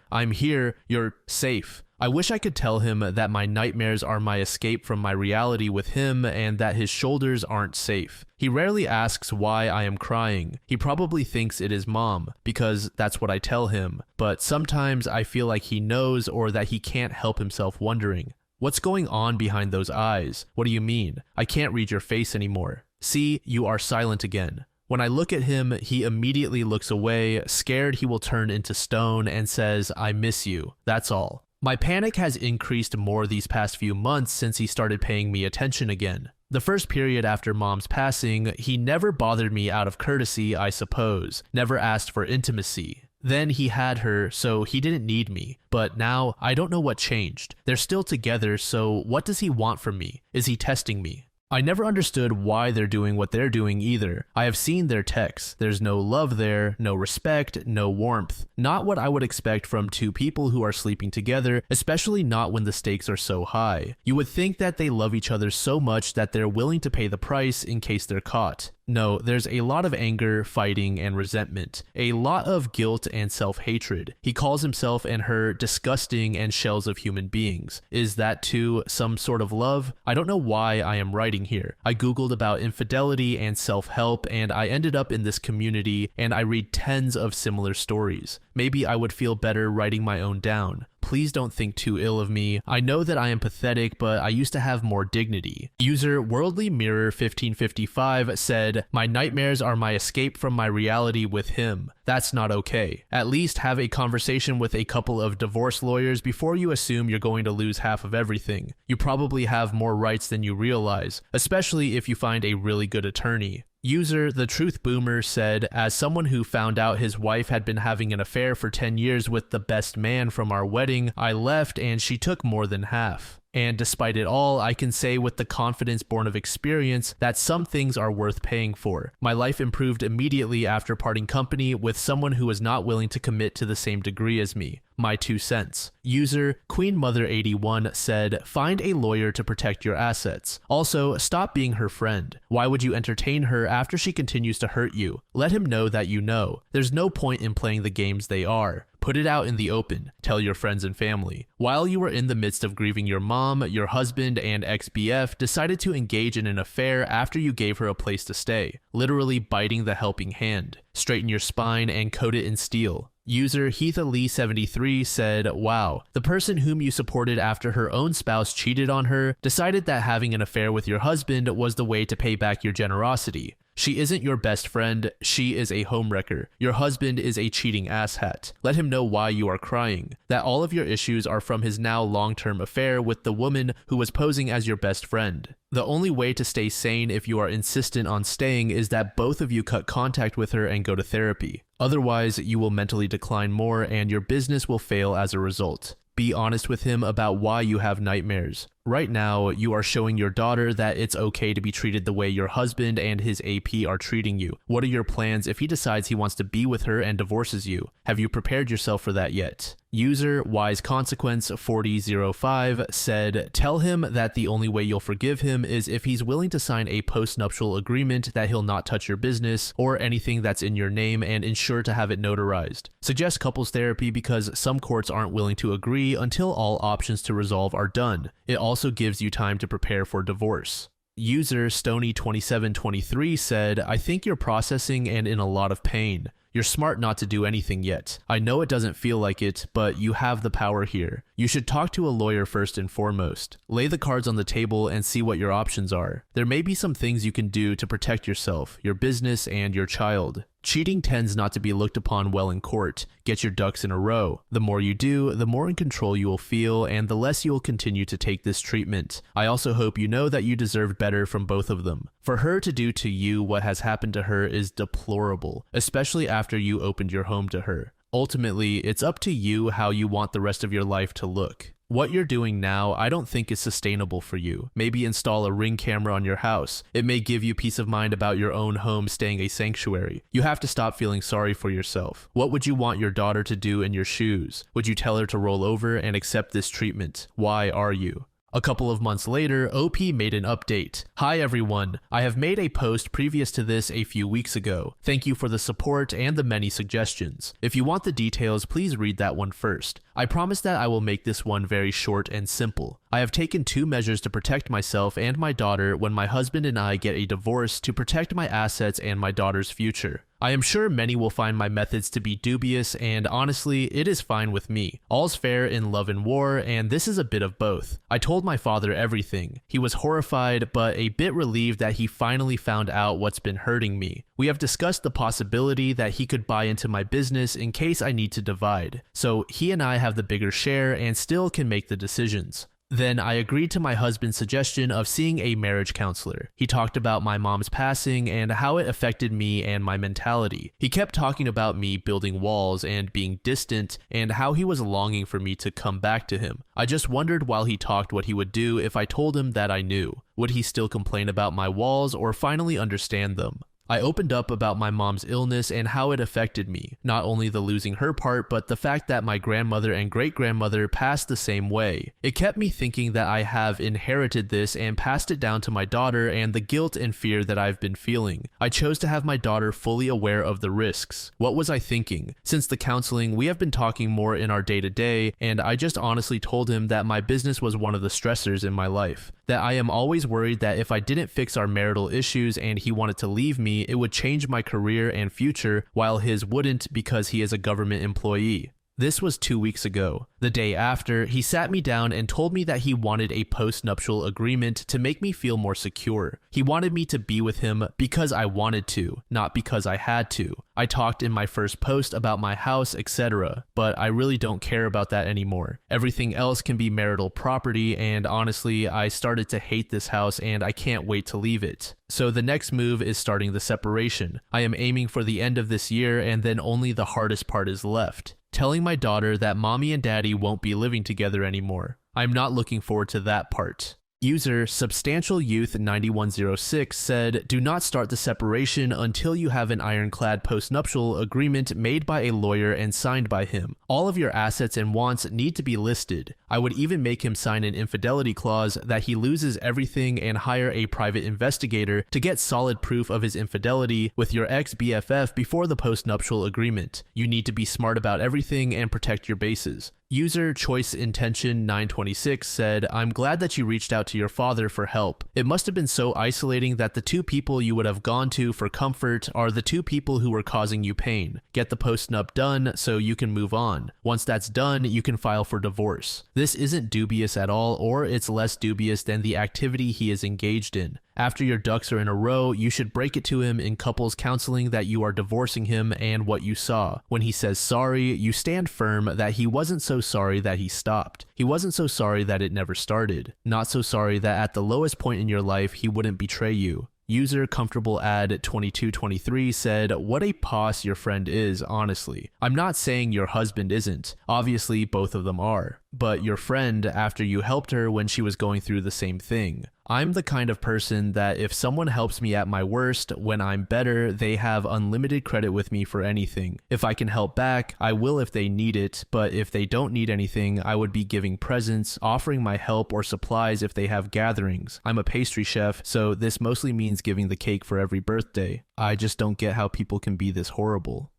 you're safe. I wish I could tell him that my nightmares are my escape from my reality with him and that his shoulders aren't safe. He rarely asks why I am crying. He probably thinks it is mom, because that's what I tell him. But sometimes I feel like he knows or that he can't help himself wondering. What's going on behind those eyes? What do you mean? I can't read your face anymore. See, you are silent again. When I look at him, he immediately looks away, scared he will turn into stone, and says, I miss you. That's all. My panic has increased more these past few months since he started paying me attention again. The first period after mom's passing, he never bothered me out of courtesy, I suppose, never asked for intimacy. Then he had her, so he didn't need me. But now, I don't know what changed. They're still together, so what does he want from me? Is he testing me? I never understood why they're doing what they're doing either. I have seen their texts. There's no love there, no respect, no warmth. Not what I would expect from two people who are sleeping together, especially not when the stakes are so high. You would think that they love each other so much that they're willing to pay the price in case they're caught. No, there's a lot of anger, fighting, and resentment. A lot of guilt and self-hatred. He calls himself and her disgusting and shells of human beings. Is that too some sort of love? I don't know why I am writing here. I googled about infidelity and self-help, and I ended up in this community, and I read tens of similar stories. Maybe I would feel better writing my own down. Please don't think too ill of me. I know that I am pathetic, but I used to have more dignity. User Worldly Mirror 1555 said, "My nightmares are my escape from my reality with him. That's not okay. At least have a conversation with a couple of divorce lawyers before you assume you're going to lose half of everything. You probably have more rights than you realize, especially if you find a really good attorney." User The Truth Boomer said, "As someone who found out his wife had been having an affair for 10 years with the best man from our wedding, I left and she took more than half. And despite it all, I can say with the confidence born of experience that some things are worth paying for. My life improved immediately after parting company with someone who was not willing to commit to the same degree as me. My 2 cents. User Queen Mother 81 said, "Find a lawyer to protect your assets. Also, stop being her friend. Why would you entertain her after she continues to hurt you? Let him know that you know. There's no point in playing the games they are. Put it out in the open. Tell your friends and family." While you were in the midst of grieving your mom, your husband and ex-BF decided to engage in an affair after you gave her a place to stay, literally biting the helping hand. Straighten your spine and coat it in steel. User Heatha Lee 73 said, "Wow, the person whom you supported after her own spouse cheated on her decided that having an affair with your husband was the way to pay back your generosity. She isn't your best friend, she is a homewrecker. Your husband is a cheating asshat. Let him know why you are crying. That all of your issues are from his now long-term affair with the woman who was posing as your best friend. The only way to stay sane if you are insistent on staying is that both of you cut contact with her and go to therapy. Otherwise, you will mentally decline more and your business will fail as a result. Be honest with him about why you have nightmares. Right now, you are showing your daughter that it's okay to be treated the way your husband and his AP are treating you. What are your plans if he decides he wants to be with her and divorces you? Have you prepared yourself for that yet?" User Wise Consequence 4005 said, "Tell him that the only way you'll forgive him is if he's willing to sign a post-nuptial agreement that he'll not touch your business or anything that's in your name and ensure to have it notarized. Suggest couples therapy because some courts aren't willing to agree until all options to resolve are done. It also gives you time to prepare for divorce." User Stony2723 said, "I think you're processing and in a lot of pain. You're smart not to do anything yet. I know it doesn't feel like it, but you have the power here. You should talk to a lawyer first and foremost. Lay the cards on the table and see what your options are. There may be some things you can do to protect yourself, your business, and your child. Cheating tends not to be looked upon well in court. Get your ducks in a row. The more you do, the more in control you will feel, and the less you will continue to take this treatment. I also hope you know that you deserve better from both of them. For her to do to you what has happened to her is deplorable, especially after you opened your home to her. Ultimately, it's up to you how you want the rest of your life to look. What you're doing now, I don't think is sustainable for you. Maybe install a Ring camera on your house. It may give you peace of mind about your own home staying a sanctuary. You have to stop feeling sorry for yourself. What would you want your daughter to do in your shoes? Would you tell her to roll over and accept this treatment? Why are you?" A couple of months later, OP made an update. "Hi everyone, I have made a post previous to this a few weeks ago. Thank you for the support and the many suggestions. If you want the details, please read that one first. I promise that I will make this one very short and simple. I have taken 2 measures to protect myself and my daughter when my husband and I get a divorce to protect my assets and my daughter's future. I am sure many will find my methods to be dubious, and honestly, it is fine with me. All's fair in love and war, and this is a bit of both. I told my father everything. He was horrified, but a bit relieved that he finally found out what's been hurting me. We have discussed the possibility that he could buy into my business in case I need to divide. So he and I have the bigger share and still can make the decisions. Then I agreed to my husband's suggestion of seeing a marriage counselor. He talked about my mom's passing and how it affected me and my mentality. He kept talking about me building walls and being distant and how he was longing for me to come back to him. I just wondered while he talked what he would do if I told him that I knew. Would he still complain about my walls or finally understand them? I opened up about my mom's illness and how it affected me, not only the losing her part, but the fact that my grandmother and great-grandmother passed the same way. It kept me thinking that I have inherited this and passed it down to my daughter, and the guilt and fear that I've been feeling. I chose to have my daughter fully aware of the risks. What was I thinking? Since the counseling, we have been talking more in our day-to-day, and I just honestly told him that my business was one of the stressors in my life. That I am always worried that if I didn't fix our marital issues and he wanted to leave me, it would change my career and future, while his wouldn't because he is a government employee. This was 2 weeks ago. The day after, he sat me down and told me that he wanted a post-nuptial agreement to make me feel more secure. He wanted me to be with him because I wanted to, not because I had to. I talked in my first post about my house, etc., but I really don't care about that anymore. Everything else can be marital property, and honestly, I started to hate this house and I can't wait to leave it. So the next move is starting the separation. I am aiming for the end of this year, and then only the hardest part is left. Telling my daughter that mommy and daddy won't be living together anymore. I'm not looking forward to that part. User Substantial Youth 9106 said, "Do not start the separation until you have an ironclad postnuptial agreement made by a lawyer and signed by him. All of your assets and wants need to be listed. I would even make him sign an infidelity clause that he loses everything and hire a private investigator to get solid proof of his infidelity with your ex-BFF before the postnuptial agreement. You need to be smart about everything and protect your bases." User Choice Intention 926 said, "I'm glad that you reached out to your father for help. It must have been so isolating that the two people you would have gone to for comfort are the two people who were causing you pain. Get the postnup done so you can move on. Once that's done, you can file for divorce. This isn't dubious at all, or it's less dubious than the activity he is engaged in. After your ducks are in a row, you should break it to him in couples counseling that you are divorcing him and what you saw. When he says sorry, you stand firm that he wasn't so sorry that he stopped. He wasn't so sorry that it never started. Not so sorry that at the lowest point in your life, he wouldn't betray you." User Comfortable Ad 2223 said, "What a poss your friend is, honestly. I'm not saying your husband isn't. Obviously, both of them are. But your friend after you helped her when she was going through the same thing. I'm the kind of person that if someone helps me at my worst, when I'm better, they have unlimited credit with me for anything. If I can help back, I will if they need it, but if they don't need anything, I would be giving presents, offering my help or supplies if they have gatherings. I'm a pastry chef, so this mostly means giving the cake for every birthday. I just don't get how people can be this horrible."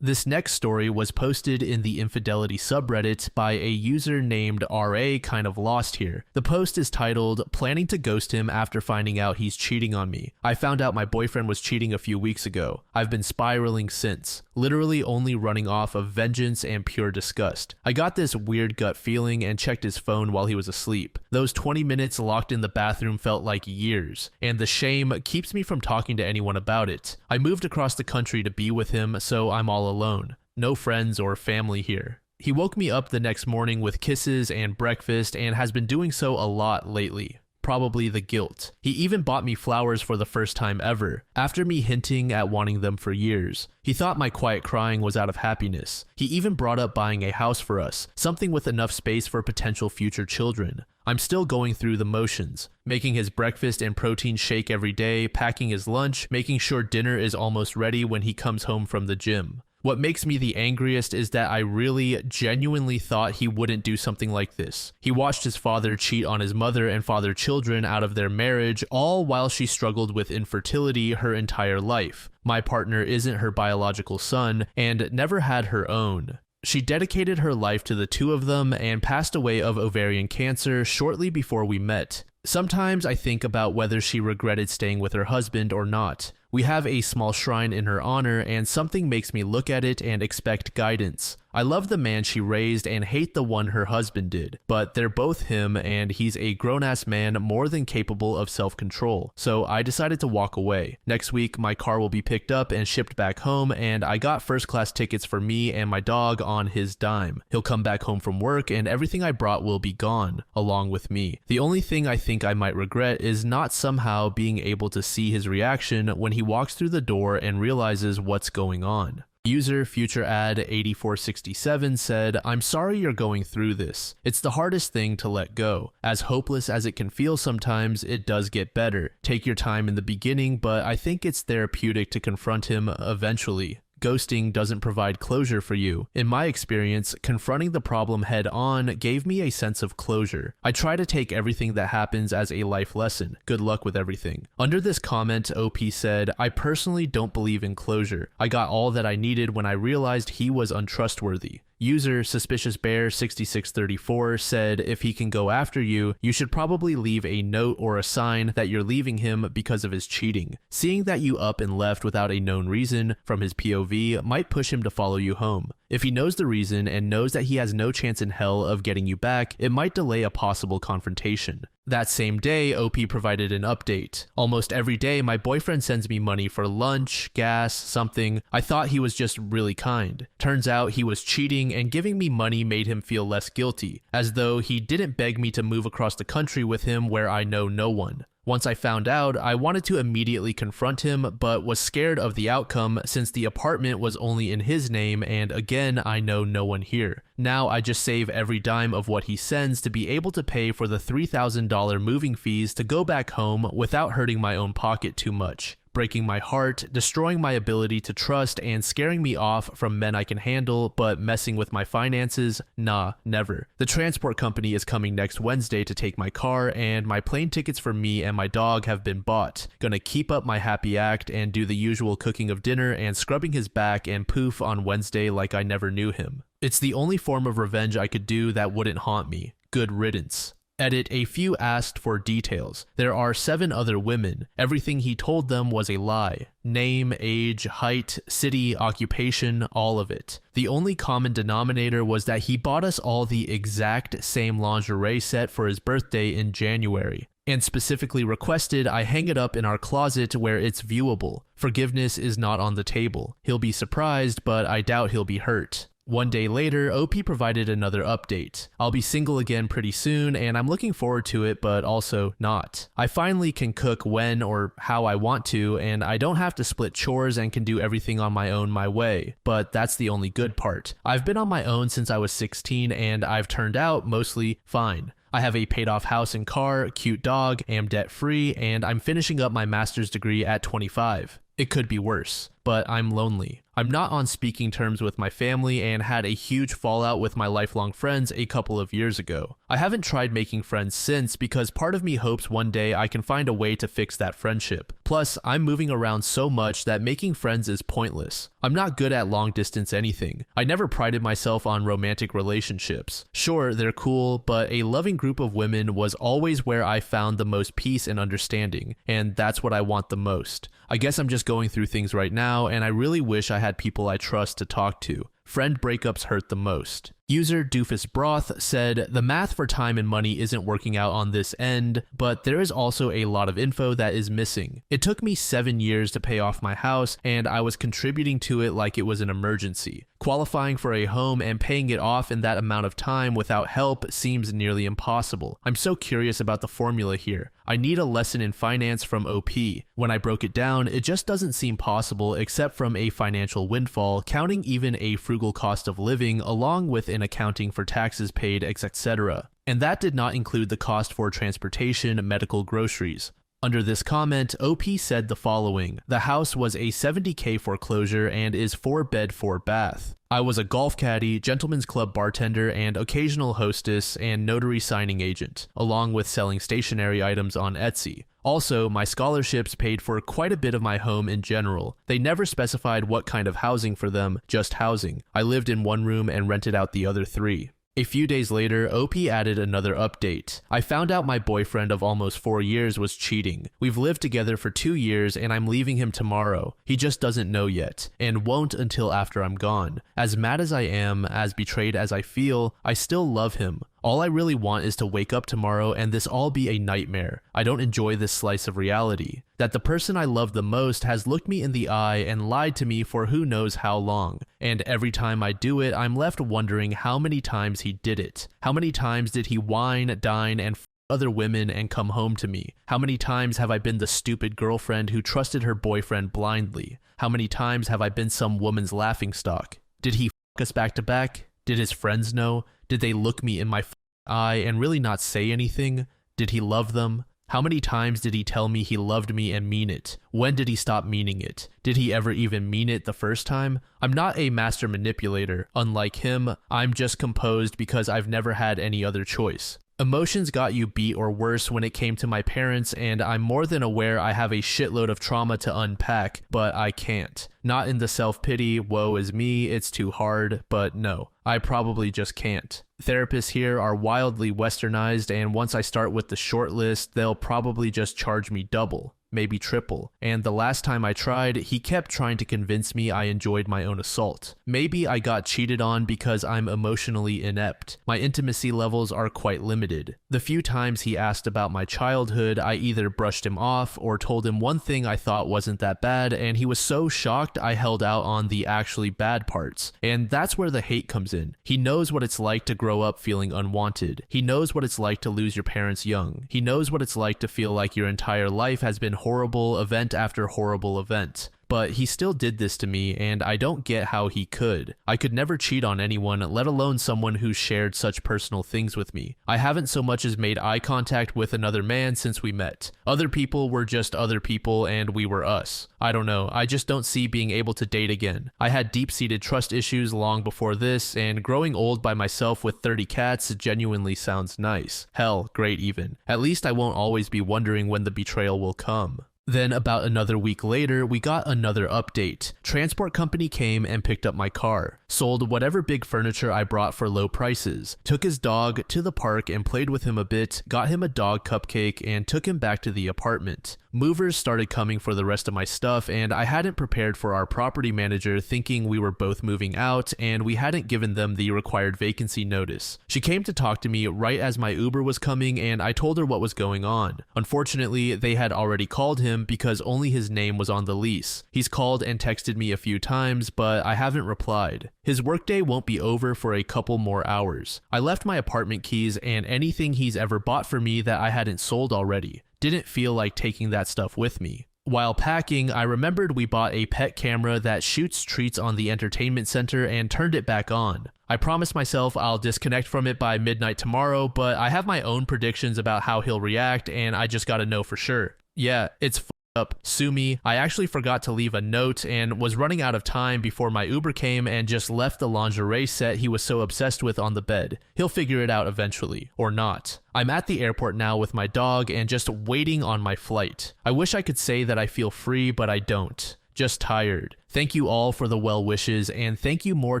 This next story was posted in the infidelity subreddit by a user named RA Kind of Lost Here. The post is titled, "Planning to ghost him after finding out he's cheating on me. I found out my boyfriend was cheating a few weeks ago. I've been spiraling since, literally only running off of vengeance and pure disgust. I got this weird gut feeling and checked his phone while he was asleep. Those 20 minutes locked in the bathroom felt like years, and the shame keeps me from talking to anyone about it. I moved across the country to be with him, so I'm all alone. No friends or family here. He woke me up the next morning with kisses and breakfast and has been doing so a lot lately. Probably the guilt. He even bought me flowers for the first time ever, after me hinting at wanting them for years. He thought my quiet crying was out of happiness. He even brought up buying a house for us, something with enough space for potential future children. I'm still going through the motions, making his breakfast and protein shake every day, packing his lunch, making sure dinner is almost ready when he comes home from the gym. What makes me the angriest is that I really, genuinely thought he wouldn't do something like this. He watched his father cheat on his mother and father children out of their marriage, all while she struggled with infertility her entire life. My partner isn't her biological son, and never had her own. She dedicated her life to the two of them and passed away of ovarian cancer shortly before we met. Sometimes I think about whether she regretted staying with her husband or not. We have a small shrine in her honor, and something makes me look at it and expect guidance. I love the man she raised and hate the one her husband did, but they're both him, and he's a grown-ass man more than capable of self-control, so I decided to walk away. Next week, my car will be picked up and shipped back home, and I got first-class tickets for me and my dog on his dime. He'll come back home from work, and everything I brought will be gone, along with me. The only thing I think I might regret is not somehow being able to see his reaction when he walks through the door and realizes what's going on." User FutureAd8467 said, I'm sorry you're going through this. It's the hardest thing to let go. As hopeless as it can feel sometimes, it does get better. Take your time in the beginning, but I think it's therapeutic to confront him eventually. Ghosting doesn't provide closure for you. In my experience, confronting the problem head on gave me a sense of closure. I try to take everything that happens as a life lesson. Good luck with everything. Under this comment, OP said, I personally don't believe in closure. I got all that I needed when I realized he was untrustworthy. User SuspiciousBear6634 said, if he can go after you, you should probably leave a note or a sign that you're leaving him because of his cheating. Seeing that you up and left without a known reason from his POV might push him to follow you home. If he knows the reason and knows that he has no chance in hell of getting you back, it might delay a possible confrontation. That same day, OP provided an update. Almost every day, my boyfriend sends me money for lunch, gas, something. I thought he was just really kind. Turns out he was cheating, and giving me money made him feel less guilty, as though he didn't beg me to move across the country with him where I know no one. Once I found out, I wanted to immediately confront him, but was scared of the outcome since the apartment was only in his name and again, I know no one here. Now I just save every dime of what he sends to be able to pay for the $3,000 moving fees to go back home without hurting my own pocket too much. Breaking my heart, destroying my ability to trust, and scaring me off from men I can handle, but messing with my finances? Nah, never. The transport company is coming next Wednesday to take my car, and my plane tickets for me and my dog have been bought. Gonna keep up my happy act and do the usual cooking of dinner and scrubbing his back and poof on Wednesday like I never knew him. It's the only form of revenge I could do that wouldn't haunt me. Good riddance. Edit, a few asked for details. There are 7 other women. Everything he told them was a lie. Name, age, height, city, occupation, all of it. The only common denominator was that he bought us all the exact same lingerie set for his birthday in January, and specifically requested I hang it up in our closet where it's viewable. Forgiveness is not on the table. He'll be surprised, but I doubt he'll be hurt. One day later, OP provided another update. I'll be single again pretty soon, and I'm looking forward to it, but also not. I finally can cook when or how I want to, and I don't have to split chores and can do everything on my own my way. But that's the only good part. I've been on my own since I was 16, and I've turned out mostly fine. I have a paid-off house and car, cute dog, am debt-free, and I'm finishing up my master's degree at 25. It could be worse, but I'm lonely. I'm not on speaking terms with my family and had a huge fallout with my lifelong friends a couple of years ago. I haven't tried making friends since because part of me hopes one day I can find a way to fix that friendship. Plus, I'm moving around so much that making friends is pointless. I'm not good at long distance anything. I never prided myself on romantic relationships. Sure, they're cool, but a loving group of women was always where I found the most peace and understanding, and that's what I want the most. I guess I'm just going through things right now, and I really wish I had people I trust to talk to. Friend breakups hurt the most. User Doofus Broth said, the math for time and money isn't working out on this end, but there is also a lot of info that is missing. It took me 7 years to pay off my house, and I was contributing to it like it was an emergency. Qualifying for a home and paying it off in that amount of time without help seems nearly impossible. I'm so curious about the formula here. I need a lesson in finance from OP. When I broke it down, it just doesn't seem possible except from a financial windfall, counting even a frugal cost of living along with an accounting for taxes paid, etc. And that did not include the cost for transportation, medical, groceries. Under this comment, OP said the following: the house was a $70K foreclosure and is 4-bed, 4-bath. I was a golf caddy, gentleman's club bartender, and occasional hostess and notary signing agent, along with selling stationery items on Etsy. Also, my scholarships paid for quite a bit of my home in general. They never specified what kind of housing for them, just housing. I lived in one room and rented out the other 3. A few days later, OP added another update. I found out my boyfriend of almost 4 years was cheating. We've lived together for 2 years and I'm leaving him tomorrow. He just doesn't know yet, and won't until after I'm gone. As mad as I am, as betrayed as I feel, I still love him. All I really want is to wake up tomorrow and this all be a nightmare. I don't enjoy this slice of reality. That the person I love the most has looked me in the eye and lied to me for who knows how long. And every time I do it, I'm left wondering how many times he did it. How many times did he wine, dine, and other women and come home to me? How many times have I been the stupid girlfriend who trusted her boyfriend blindly? How many times have I been some woman's laughingstock? Did he fuck us back to back? Did his friends know? Did they look me in my eye and really not say anything? Did he love them? How many times did he tell me he loved me and mean it? When did he stop meaning it? Did he ever even mean it the first time? I'm not a master manipulator. Unlike him, I'm just composed because I've never had any other choice. Emotions got you beat or worse when it came to my parents, and I'm more than aware I have a shitload of trauma to unpack, but I can't. Not in the self-pity, woe is me, it's too hard, but no, I probably just can't. Therapists here are wildly westernized, and once I start with the short list, they'll probably just charge me double, maybe triple. And the last time I tried, he kept trying to convince me I enjoyed my own assault. Maybe I got cheated on because I'm emotionally inept. My intimacy levels are quite limited. The few times he asked about my childhood, I either brushed him off or told him one thing I thought wasn't that bad, and he was so shocked I held out on the actually bad parts. And that's where the hate comes in. He knows what it's like to grow up feeling unwanted. He knows what it's like to lose your parents young. He knows what it's like to feel like your entire life has been horrible event after horrible event. But he still did this to me, and I don't get how he could. I could never cheat on anyone, let alone someone who shared such personal things with me. I haven't so much as made eye contact with another man since we met. Other people were just other people, and we were us. I don't know, I just don't see being able to date again. I had deep-seated trust issues long before this, and growing old by myself with 30 cats genuinely sounds nice. Hell, great even. At least I won't always be wondering when the betrayal will come. Then about another week later, we got another update. Transport company came and picked up my car, sold whatever big furniture I brought for low prices, took his dog to the park and played with him a bit, got him a dog cupcake, and took him back to the apartment. Movers started coming for the rest of my stuff, and I hadn't prepared for our property manager, thinking we were both moving out and we hadn't given them the required vacancy notice. She came to talk to me right as my Uber was coming, and I told her what was going on. Unfortunately, they had already called him because only his name was on the lease. He's called and texted me a few times, but I haven't replied. His workday won't be over for a couple more hours. I left my apartment keys and anything he's ever bought for me that I hadn't sold already. Didn't feel like taking that stuff with me. While packing, I remembered we bought a pet camera that shoots treats on the entertainment center and turned it back on. I promised myself I'll disconnect from it by midnight tomorrow, but I have my own predictions about how he'll react, and I just gotta know for sure. Yeah, it's up. Sue me. I actually forgot to leave a note and was running out of time before my Uber came and just left the lingerie set he was so obsessed with on the bed. He'll figure it out eventually, or not. I'm at the airport now with my dog and just waiting on my flight. I wish I could say that I feel free, but I don't. Just tired. Thank you all for the well wishes, and thank you more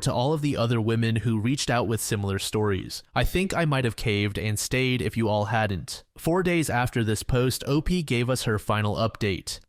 to all of the other women who reached out with similar stories. I think I might have caved and stayed if you all hadn't. 4 days after this post, OP gave us her final update.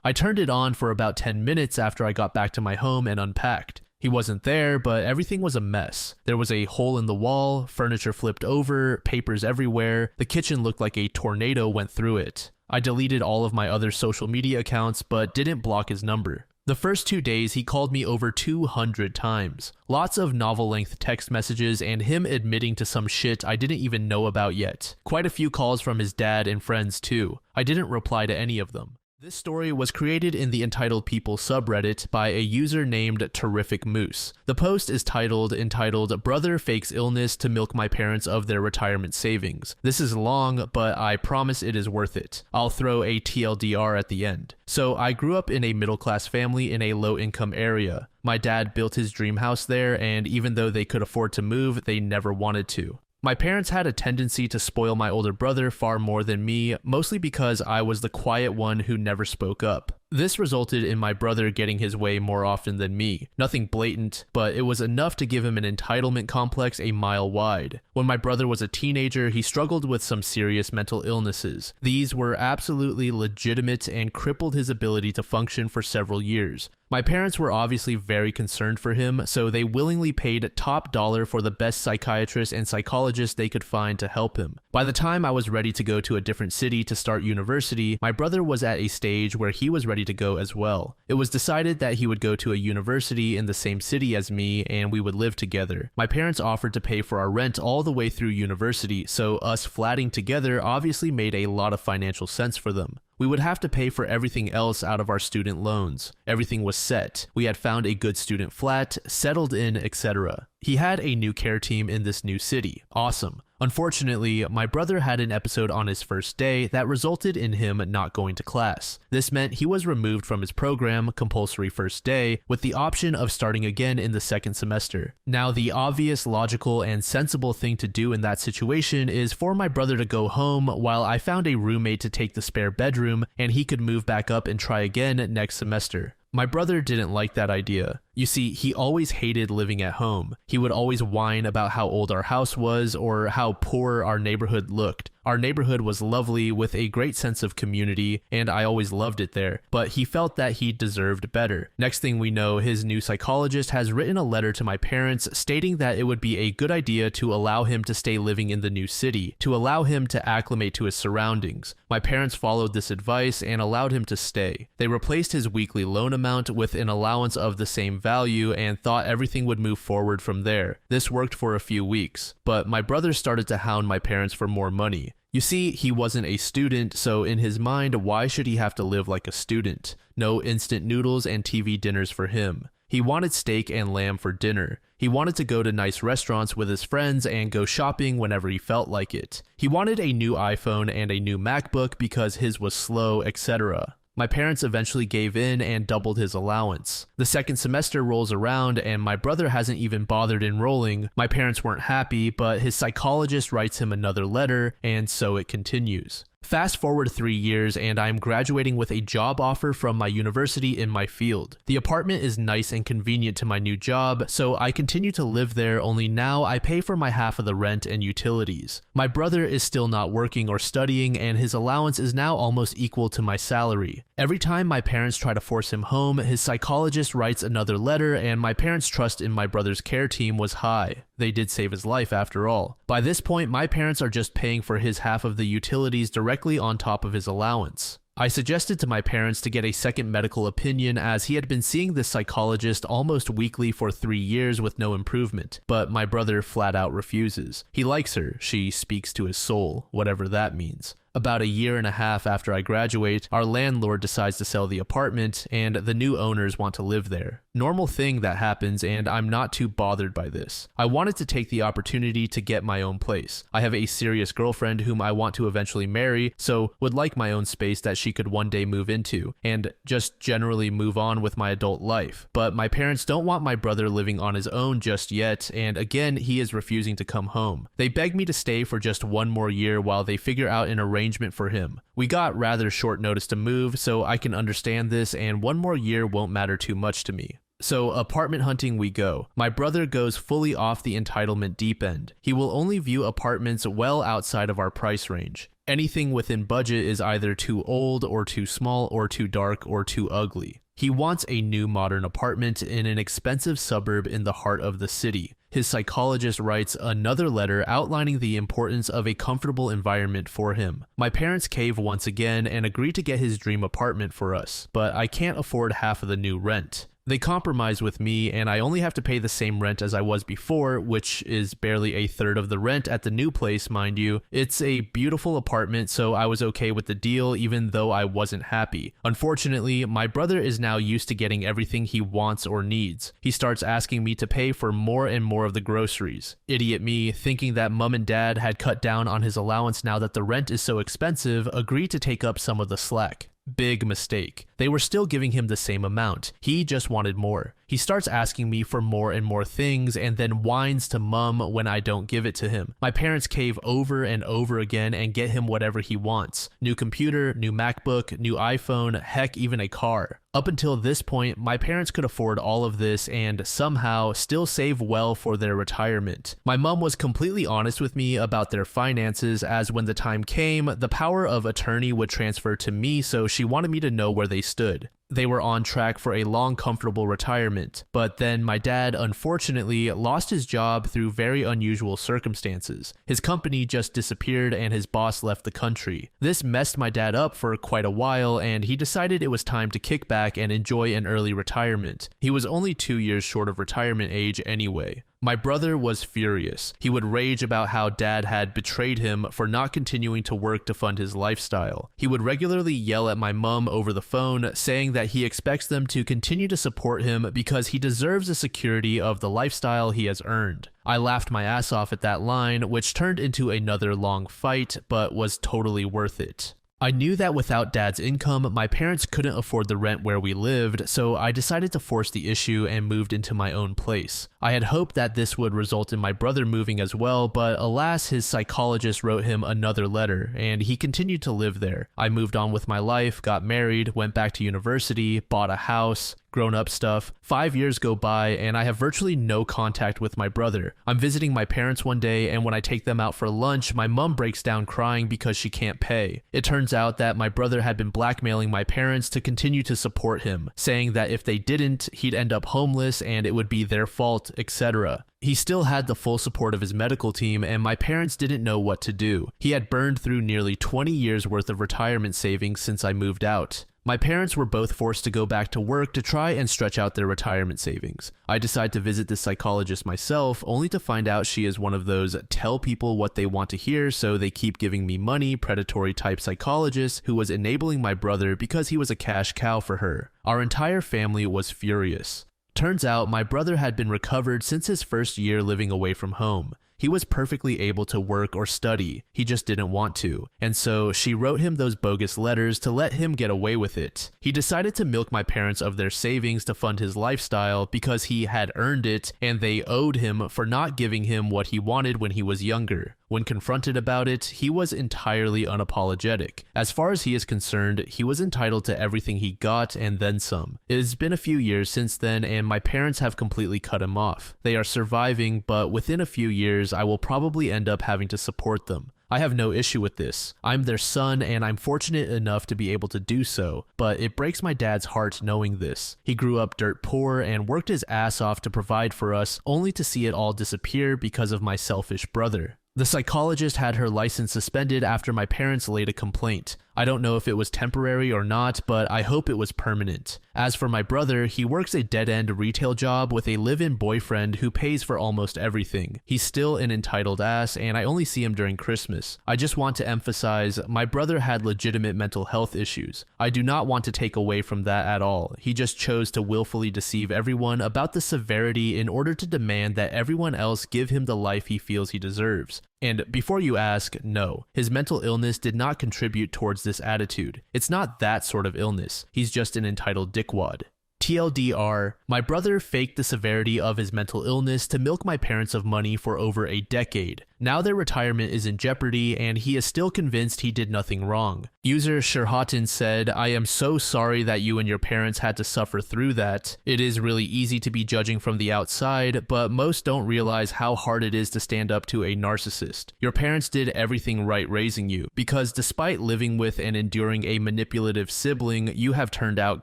I turned it on for about 10 minutes after I got back to my home and unpacked. He wasn't there, but everything was a mess. There was a hole in the wall, furniture flipped over, papers everywhere. The kitchen looked like a tornado went through it. I deleted all of my other social media accounts, but didn't block his number. The first 2 days, he called me over 200 times. Lots of novel-length text messages and him admitting to some shit I didn't even know about yet. Quite a few calls from his dad and friends too. I didn't reply to any of them. This story was created in the Entitled People subreddit by a user named Terrific Moose. The post is entitled Brother Fakes Illness to Milk My Parents of Their Retirement Savings. This is long, but I promise it is worth it. I'll throw a TLDR at the end. So I grew up in a middle-class family in a low-income area. My dad built his dream house there, and even though they could afford to move, they never wanted to. My parents had a tendency to spoil my older brother far more than me, mostly because I was the quiet one who never spoke up. This resulted in my brother getting his way more often than me. Nothing blatant, but it was enough to give him an entitlement complex a mile wide. When my brother was a teenager, he struggled with some serious mental illnesses. These were absolutely legitimate and crippled his ability to function for several years. My parents were obviously very concerned for him, so they willingly paid top dollar for the best psychiatrist and psychologist they could find to help him. By the time I was ready to go to a different city to start university, my brother was at a stage where he was ready to go as well. It was decided that he would go to a university in the same city as me and we would live together. My parents offered to pay for our rent all the way through university, so us flatting together obviously made a lot of financial sense for them. We would have to pay for everything else out of our student loans. Everything was set. We had found a good student flat, settled in, etc. He had a new care team in this new city. Awesome. Unfortunately, my brother had an episode on his first day that resulted in him not going to class. This meant he was removed from his program, compulsory first day, with the option of starting again in the second semester. Now, the obvious, logical, and sensible thing to do in that situation is for my brother to go home while I found a roommate to take the spare bedroom and he could move back up and try again next semester. My brother didn't like that idea. You see, he always hated living at home. He would always whine about how old our house was or how poor our neighborhood looked. Our neighborhood was lovely with a great sense of community, and I always loved it there, but he felt that he deserved better. Next thing we know, his new psychologist has written a letter to my parents stating that it would be a good idea to allow him to stay living in the new city, to allow him to acclimate to his surroundings. My parents followed this advice and allowed him to stay. They replaced his weekly loan amount with an allowance of the same value and thought everything would move forward from there. This worked for a few weeks, but my brother started to hound my parents for more money. You see, he wasn't a student, so in his mind, why should he have to live like a student? No instant noodles and TV dinners for him. He wanted steak and lamb for dinner. He wanted to go to nice restaurants with his friends and go shopping whenever he felt like it. He wanted a new iPhone and a new MacBook because his was slow, etc. My parents eventually gave in and doubled his allowance. The second semester rolls around and my brother hasn't even bothered enrolling. My parents weren't happy, but his psychologist writes him another letter, and so it continues. Fast forward 3 years and I'm graduating with a job offer from my university in my field. The apartment is nice and convenient to my new job, so I continue to live there, only now I pay for my half of the rent and utilities. My brother is still not working or studying and his allowance is now almost equal to my salary. Every time my parents try to force him home, his psychologist writes another letter and my parents' trust in my brother's care team was high. They did save his life after all. By this point, my parents are just paying for his half of the utilities directly on top of his allowance. I suggested to my parents to get a second medical opinion as he had been seeing this psychologist almost weekly for 3 years with no improvement, but my brother flat out refuses. He likes her, she speaks to his soul, whatever that means. About a year and a half after I graduate, our landlord decides to sell the apartment and the new owners want to live there. Normal thing that happens and I'm not too bothered by this. I wanted to take the opportunity to get my own place. I have a serious girlfriend whom I want to eventually marry, so would like my own space that she could one day move into and just generally move on with my adult life. But my parents don't want my brother living on his own just yet, and again, he is refusing to come home. They beg me to stay for just 1 more year while they figure out an arrangement for him. We got rather short notice to move, so I can understand this, and 1 more year won't matter too much to me. So apartment hunting we go. My brother goes fully off the entitlement deep end. He will only view apartments well outside of our price range. Anything within budget is either too old or too small or too dark or too ugly. He wants a new modern apartment in an expensive suburb in the heart of the city. His psychologist writes another letter outlining the importance of a comfortable environment for him. My parents cave once again and agree to get his dream apartment for us, but I can't afford half of the new rent. They compromise with me and I only have to pay the same rent as I was before, which is barely a third of the rent at the new place, mind you. It's a beautiful apartment, so I was okay with the deal even though I wasn't happy. Unfortunately, my brother is now used to getting everything he wants or needs. He starts asking me to pay for more and more of the groceries. Idiot me, thinking that mom and dad had cut down on his allowance now that the rent is so expensive, agreed to take up some of the slack. Big mistake. They were still giving him the same amount. He just wanted more. He starts asking me for more and more things and then whines to mum when I don't give it to him. My parents cave over and over again and get him whatever he wants. New computer, new MacBook, new iPhone, heck, even a car. Up until this point, my parents could afford all of this and somehow still save well for their retirement. My mum was completely honest with me about their finances, as when the time came, the power of attorney would transfer to me, so she wanted me to know where they stood. They were on track for a long, comfortable retirement, but then my dad unfortunately lost his job through very unusual circumstances. His company just disappeared and his boss left the country. This messed my dad up for quite a while, and he decided it was time to kick back and enjoy an early retirement. He was only 2 years short of retirement age anyway. My brother was furious. He would rage about how dad had betrayed him for not continuing to work to fund his lifestyle. He would regularly yell at my mom over the phone, saying that he expects them to continue to support him because he deserves the security of the lifestyle he has earned. I laughed my ass off at that line, which turned into another long fight, but was totally worth it. I knew that without dad's income, my parents couldn't afford the rent where we lived, so I decided to force the issue and moved into my own place. I had hoped that this would result in my brother moving as well, but alas, his psychologist wrote him another letter, and he continued to live there. I moved on with my life, got married, went back to university, bought a house, grown-up stuff. 5 years go by, and I have virtually no contact with my brother. I'm visiting my parents one day, and when I take them out for lunch, my mom breaks down crying because she can't pay. It turns out that my brother had been blackmailing my parents to continue to support him, saying that if they didn't, he'd end up homeless and it would be their fault, etc. He still had the full support of his medical team, and my parents didn't know what to do. He had burned through nearly 20 years worth of retirement savings since I moved out. My parents were both forced to go back to work to try and stretch out their retirement savings. I decided to visit this psychologist myself, only to find out she is one of those tell people what they want to hear so they keep giving me money predatory type psychologists who was enabling my brother because he was a cash cow for her. Our entire family was furious. Turns out my brother had been recovered since his first year living away from home. He was perfectly able to work or study, he just didn't want to, and so she wrote him those bogus letters to let him get away with it. He decided to milk my parents of their savings to fund his lifestyle because he had earned it and they owed him for not giving him what he wanted when he was younger. When confronted about it, he was entirely unapologetic. As far as he is concerned, he was entitled to everything he got and then some. It has been a few years since then, and my parents have completely cut him off. They are surviving, but within a few years, I will probably end up having to support them. I have no issue with this. I'm their son and I'm fortunate enough to be able to do so, but it breaks my dad's heart knowing this. He grew up dirt poor and worked his ass off to provide for us, only to see it all disappear because of my selfish brother. The psychologist had her license suspended after my parents laid a complaint. I don't know if it was temporary or not, but I hope it was permanent. As for my brother, he works a dead-end retail job with a live-in boyfriend who pays for almost everything. He's still an entitled ass, and I only see him during Christmas. I just want to emphasize, my brother had legitimate mental health issues. I do not want to take away from that at all. He just chose to willfully deceive everyone about the severity in order to demand that everyone else give him the life he feels he deserves. And before you ask, no, his mental illness did not contribute towards this attitude. It's not that sort of illness. He's just an entitled dickwad. TLDR, my brother faked the severity of his mental illness to milk my parents of money for over a decade. Now their retirement is in jeopardy and he is still convinced he did nothing wrong. User Sherhatin said, I am so sorry that you and your parents had to suffer through that. It is really easy to be judging from the outside, but most don't realize how hard it is to stand up to a narcissist. Your parents did everything right raising you, because despite living with and enduring a manipulative sibling, you have turned out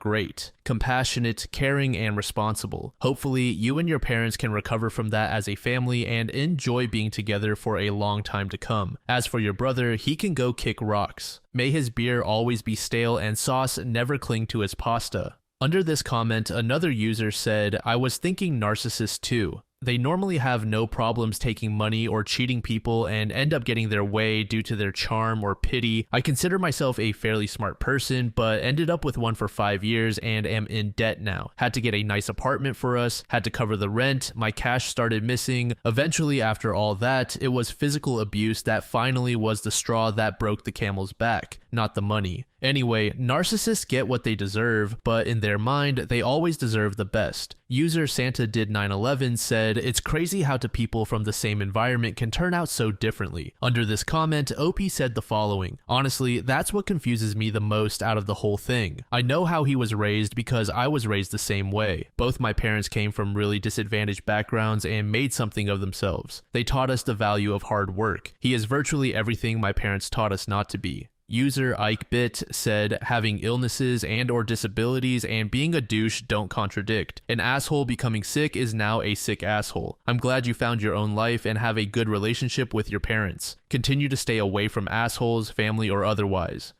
great. Compassionate, caring, and responsible. Hopefully, you and your parents can recover from that as a family and enjoy being together for a long time to come. As for your brother, he can go kick rocks. May his beer always be stale and sauce never cling to his pasta. Under this comment, another user said, I was thinking narcissist too. They normally have no problems taking money or cheating people and end up getting their way due to their charm or pity. I consider myself a fairly smart person, but ended up with one for 5 years and am in debt now. Had to get a nice apartment for us, had to cover the rent, my cash started missing. Eventually, after all that, it was physical abuse that finally was the straw that broke the camel's back, not the money. Anyway, narcissists get what they deserve, but in their mind, they always deserve the best. User Santa did 911 said, it's crazy how two people from the same environment can turn out so differently. Under this comment, OP said the following, honestly, that's what confuses me the most out of the whole thing. I know how he was raised because I was raised the same way. Both my parents came from really disadvantaged backgrounds and made something of themselves. They taught us the value of hard work. He is virtually everything my parents taught us not to be. User IkeBit said, having illnesses and or disabilities and being a douche don't contradict. An asshole becoming sick is now a sick asshole. I'm glad you found your own life and have a good relationship with your parents. Continue to stay away from assholes, family or otherwise.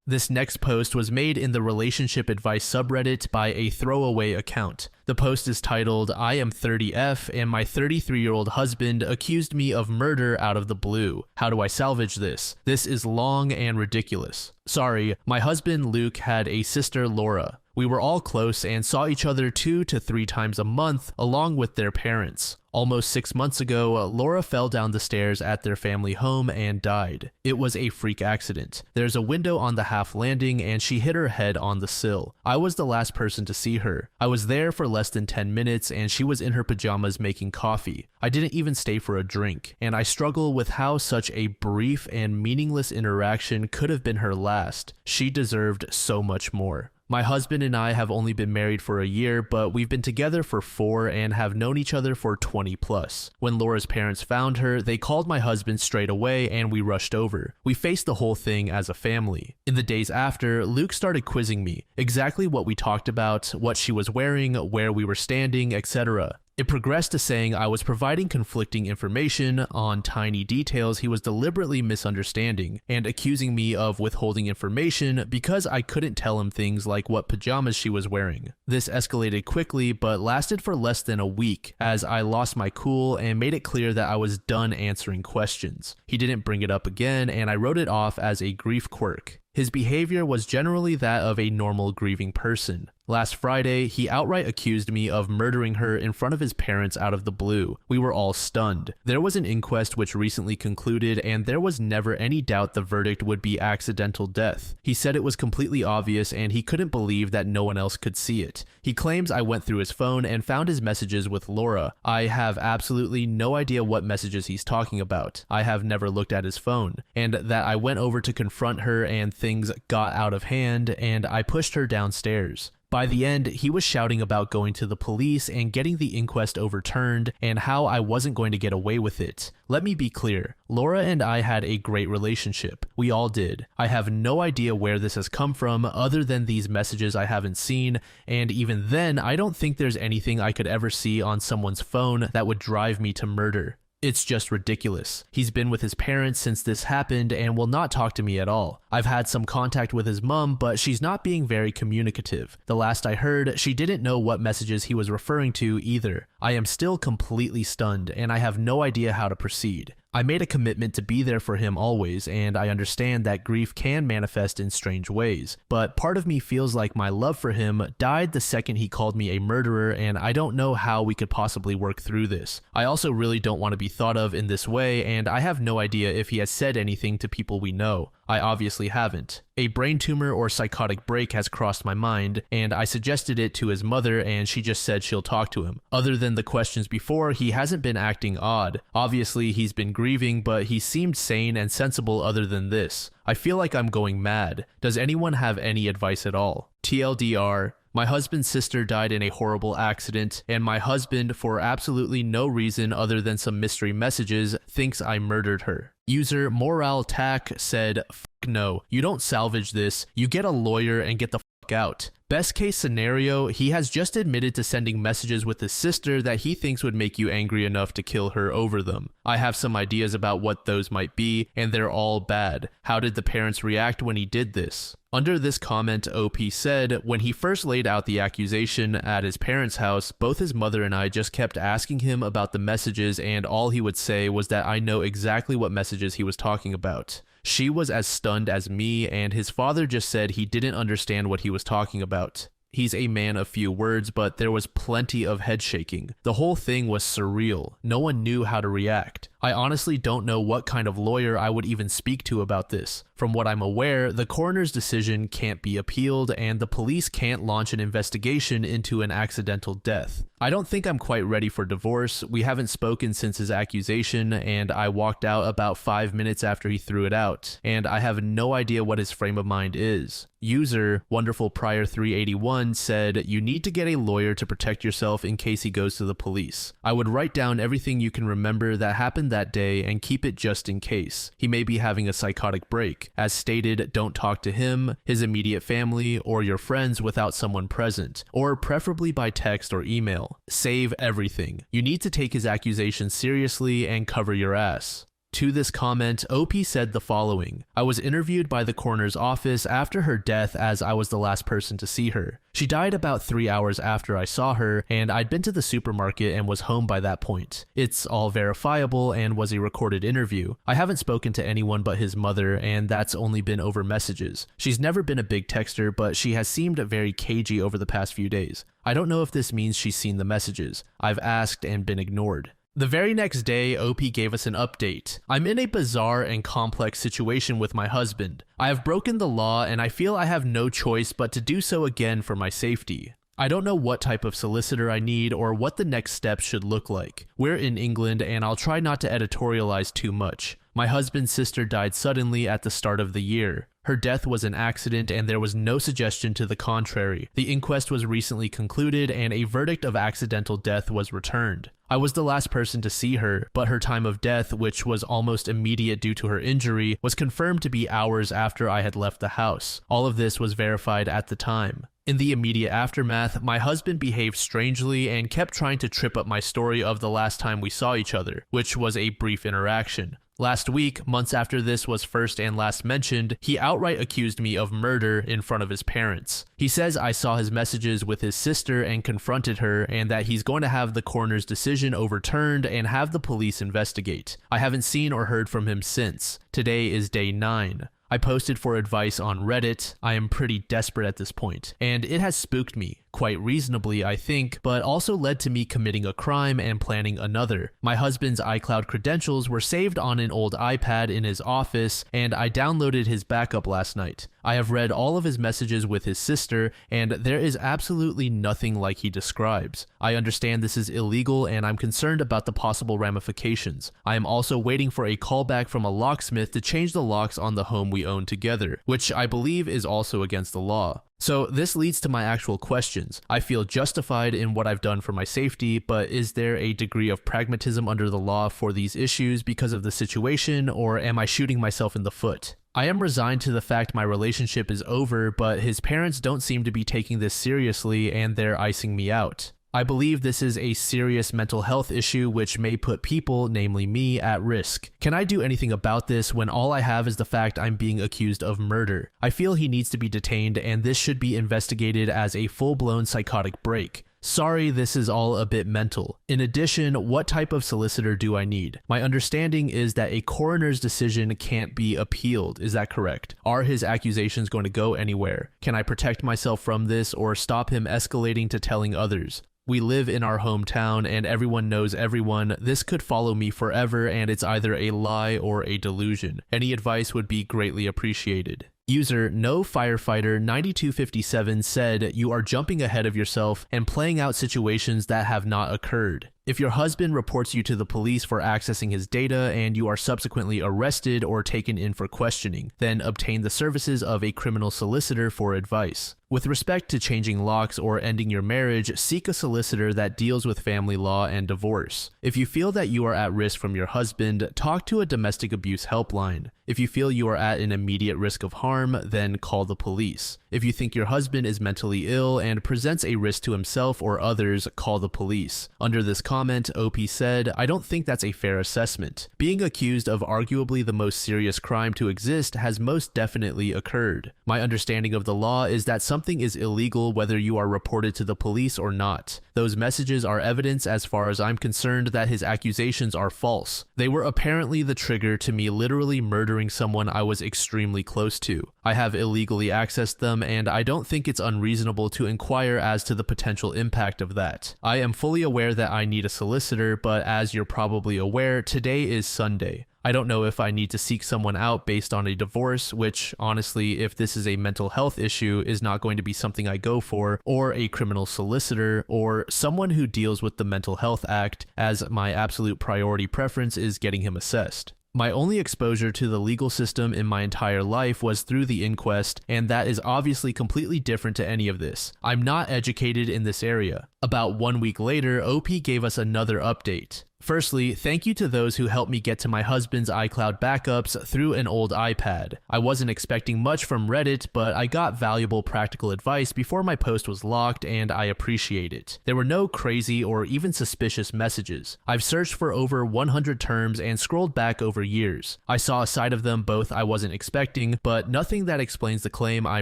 This next post was made in the relationship advice subreddit by a throwaway account. The post is titled, I am 30F and my 33-year-old husband accused me of murder out of the blue. How do I salvage this? This is long and ridiculous. Sorry, my husband Luke had a sister Laura. We were all close and saw each other 2 to 3 times a month along with their parents. Almost 6 months ago, Laura fell down the stairs at their family home and died. It was a freak accident. There's a window on the half landing and she hit her head on the sill. I was the last person to see her. I was there for less than 10 minutes and she was in her pajamas making coffee. I didn't even stay for a drink, and I struggle with how such a brief and meaningless interaction could have been her last. She deserved so much more. My husband and I have only been married for a year, but we've been together for 4 and have known each other for 20 plus. When Laura's parents found her, they called my husband straight away and we rushed over. We faced the whole thing as a family. In the days after, Luke started quizzing me, exactly what we talked about, what she was wearing, where we were standing, etc. It progressed to saying I was providing conflicting information on tiny details he was deliberately misunderstanding, and accusing me of withholding information because I couldn't tell him things like what pajamas she was wearing. This escalated quickly but lasted for less than a week as I lost my cool and made it clear that I was done answering questions. He didn't bring it up again and I wrote it off as a grief quirk. His behavior was generally that of a normal grieving person. Last Friday, he outright accused me of murdering her in front of his parents out of the blue. We were all stunned. There was an inquest which recently concluded, and there was never any doubt the verdict would be accidental death. He said it was completely obvious and he couldn't believe that no one else could see it. He claims I went through his phone and found his messages with Laura. I have absolutely no idea what messages he's talking about. I have never looked at his phone, and that I went over to confront her and things got out of hand and I pushed her downstairs. By the end, he was shouting about going to the police and getting the inquest overturned and how I wasn't going to get away with it. Let me be clear, Laura and I had a great relationship. We all did. I have no idea where this has come from other than these messages I haven't seen, and even then, I don't think there's anything I could ever see on someone's phone that would drive me to murder. It's just ridiculous. He's been with his parents since this happened and will not talk to me at all. I've had some contact with his mom, but she's not being very communicative. The last I heard, she didn't know what messages he was referring to either. I am still completely stunned and I have no idea how to proceed. I made a commitment to be there for him always, and I understand that grief can manifest in strange ways, but part of me feels like my love for him died the second he called me a murderer, and I don't know how we could possibly work through this. I also really don't want to be thought of in this way, and I have no idea if he has said anything to people we know. I obviously haven't. A brain tumor or psychotic break has crossed my mind, and I suggested it to his mother and she just said she'll talk to him. Other than the questions before, he hasn't been acting odd. Obviously, he's been grieving, but he seemed sane and sensible other than this. I feel like I'm going mad. Does anyone have any advice at all? TLDR, my husband's sister died in a horrible accident, and my husband, for absolutely no reason other than some mystery messages, thinks I murdered her. User MoralTac said, "F no, you don't salvage this, you get a lawyer and get the f out." Best case scenario, he has just admitted to sending messages with his sister that he thinks would make you angry enough to kill her over them. I have some ideas about what those might be, and they're all bad. How did the parents react when he did this? Under this comment, OP said, when he first laid out the accusation at his parents' house, both his mother and I just kept asking him about the messages, and all he would say was that I know exactly what messages he was talking about. She was as stunned as me, and his father just said he didn't understand what he was talking about. He's a man of few words, but there was plenty of head shaking. The whole thing was surreal. No one knew how to react. I honestly don't know what kind of lawyer I would even speak to about this. From what I'm aware, the coroner's decision can't be appealed and the police can't launch an investigation into an accidental death. I don't think I'm quite ready for divorce. We haven't spoken since his accusation, and I walked out about 5 minutes after he threw it out, and I have no idea what his frame of mind is. User WonderfulPrior381 said, "You need to get a lawyer to protect yourself in case he goes to the police. I would write down everything you can remember that happened him that day and keep it just in case. He may be having a psychotic break. As stated, don't talk to him, his immediate family, or your friends without someone present, or preferably by text or email. Save everything. You need to take his accusations seriously and cover your ass. To this comment, OP said the following: I was interviewed by the coroner's office after her death as I was the last person to see her. She died about 3 hours after I saw her, and I'd been to the supermarket and was home by that point. It's all verifiable and was a recorded interview. I haven't spoken to anyone but his mother, and that's only been over messages. She's never been a big texter, but she has seemed very cagey over the past few days. I don't know if this means she's seen the messages. I've asked and been ignored. The very next day, OP gave us an update. I'm in a bizarre and complex situation with my husband. I have broken the law and I feel I have no choice but to do so again for my safety. I don't know what type of solicitor I need or what the next steps should look like. We're in England and I'll try not to editorialize too much. My husband's sister died suddenly at the start of the year. Her death was an accident and there was no suggestion to the contrary. The inquest was recently concluded and a verdict of accidental death was returned. I was the last person to see her, but her time of death, which was almost immediate due to her injury, was confirmed to be hours after I had left the house. All of this was verified at the time. In the immediate aftermath, my husband behaved strangely and kept trying to trip up my story of the last time we saw each other, which was a brief interaction. Last week, months after this was first and last mentioned, he outright accused me of murder in front of his parents. He says I saw his messages with his sister and confronted her, and that he's going to have the coroner's decision overturned and have the police investigate. I haven't seen or heard from him since. Today is day 9. I posted for advice on Reddit. I am pretty desperate at this point, and it has spooked me, quite reasonably I think, but also led to me committing a crime and planning another. My husband's iCloud credentials were saved on an old iPad in his office, and I downloaded his backup last night. I have read all of his messages with his sister, and there is absolutely nothing like he describes. I understand this is illegal, and I'm concerned about the possible ramifications. I am also waiting for a callback from a locksmith to change the locks on the home we own together, which I believe is also against the law. So this leads to my actual questions. I feel justified in what I've done for my safety, but is there a degree of pragmatism under the law for these issues because of the situation, or am I shooting myself in the foot? I am resigned to the fact my relationship is over, but his parents don't seem to be taking this seriously and they're icing me out. I believe this is a serious mental health issue which may put people, namely me, at risk. Can I do anything about this when all I have is the fact I'm being accused of murder? I feel he needs to be detained and this should be investigated as a full-blown psychotic break. Sorry, this is all a bit mental. In addition, what type of solicitor do I need? My understanding is that a coroner's decision can't be appealed. Is that correct? Are his accusations going to go anywhere? Can I protect myself from this or stop him escalating to telling others? We live in our hometown and everyone knows everyone. This could follow me forever and it's either a lie or a delusion. Any advice would be greatly appreciated. User No Firefighter 9257 said, "You are jumping ahead of yourself and playing out situations that have not occurred. If your husband reports you to the police for accessing his data and you are subsequently arrested or taken in for questioning, then obtain the services of a criminal solicitor for advice. With respect to changing locks or ending your marriage, seek a solicitor that deals with family law and divorce. If you feel that you are at risk from your husband, talk to a domestic abuse helpline. If you feel you are at an immediate risk of harm, then call the police. If you think your husband is mentally ill and presents a risk to himself or others, call the police." Under this comment, OP said, "I don't think that's a fair assessment. Being accused of arguably the most serious crime to exist has most definitely occurred. My understanding of the law is that something is illegal whether you are reported to the police or not. Those messages are evidence as far as I'm concerned that his accusations are false. They were apparently the trigger to me literally murdering someone I was extremely close to. I have illegally accessed them and I don't think it's unreasonable to inquire as to the potential impact of that. I am fully aware that I need a solicitor, but as you're probably aware, today is Sunday. I don't know if I need to seek someone out based on a divorce, which honestly, if this is a mental health issue, is not going to be something I go for, or a criminal solicitor, or someone who deals with the Mental Health Act, as my absolute priority preference is getting him assessed. My only exposure to the legal system in my entire life was through the inquest, and that is obviously completely different to any of this. I'm not educated in this area. About 1 week later, OP gave us another update. Firstly, thank you to those who helped me get to my husband's iCloud backups through an old iPad. I wasn't expecting much from Reddit, but I got valuable practical advice before my post was locked, and I appreciate it. There were no crazy or even suspicious messages. I've searched for over 100 terms and scrolled back over years. I saw a side of them both I wasn't expecting, but nothing that explains the claim I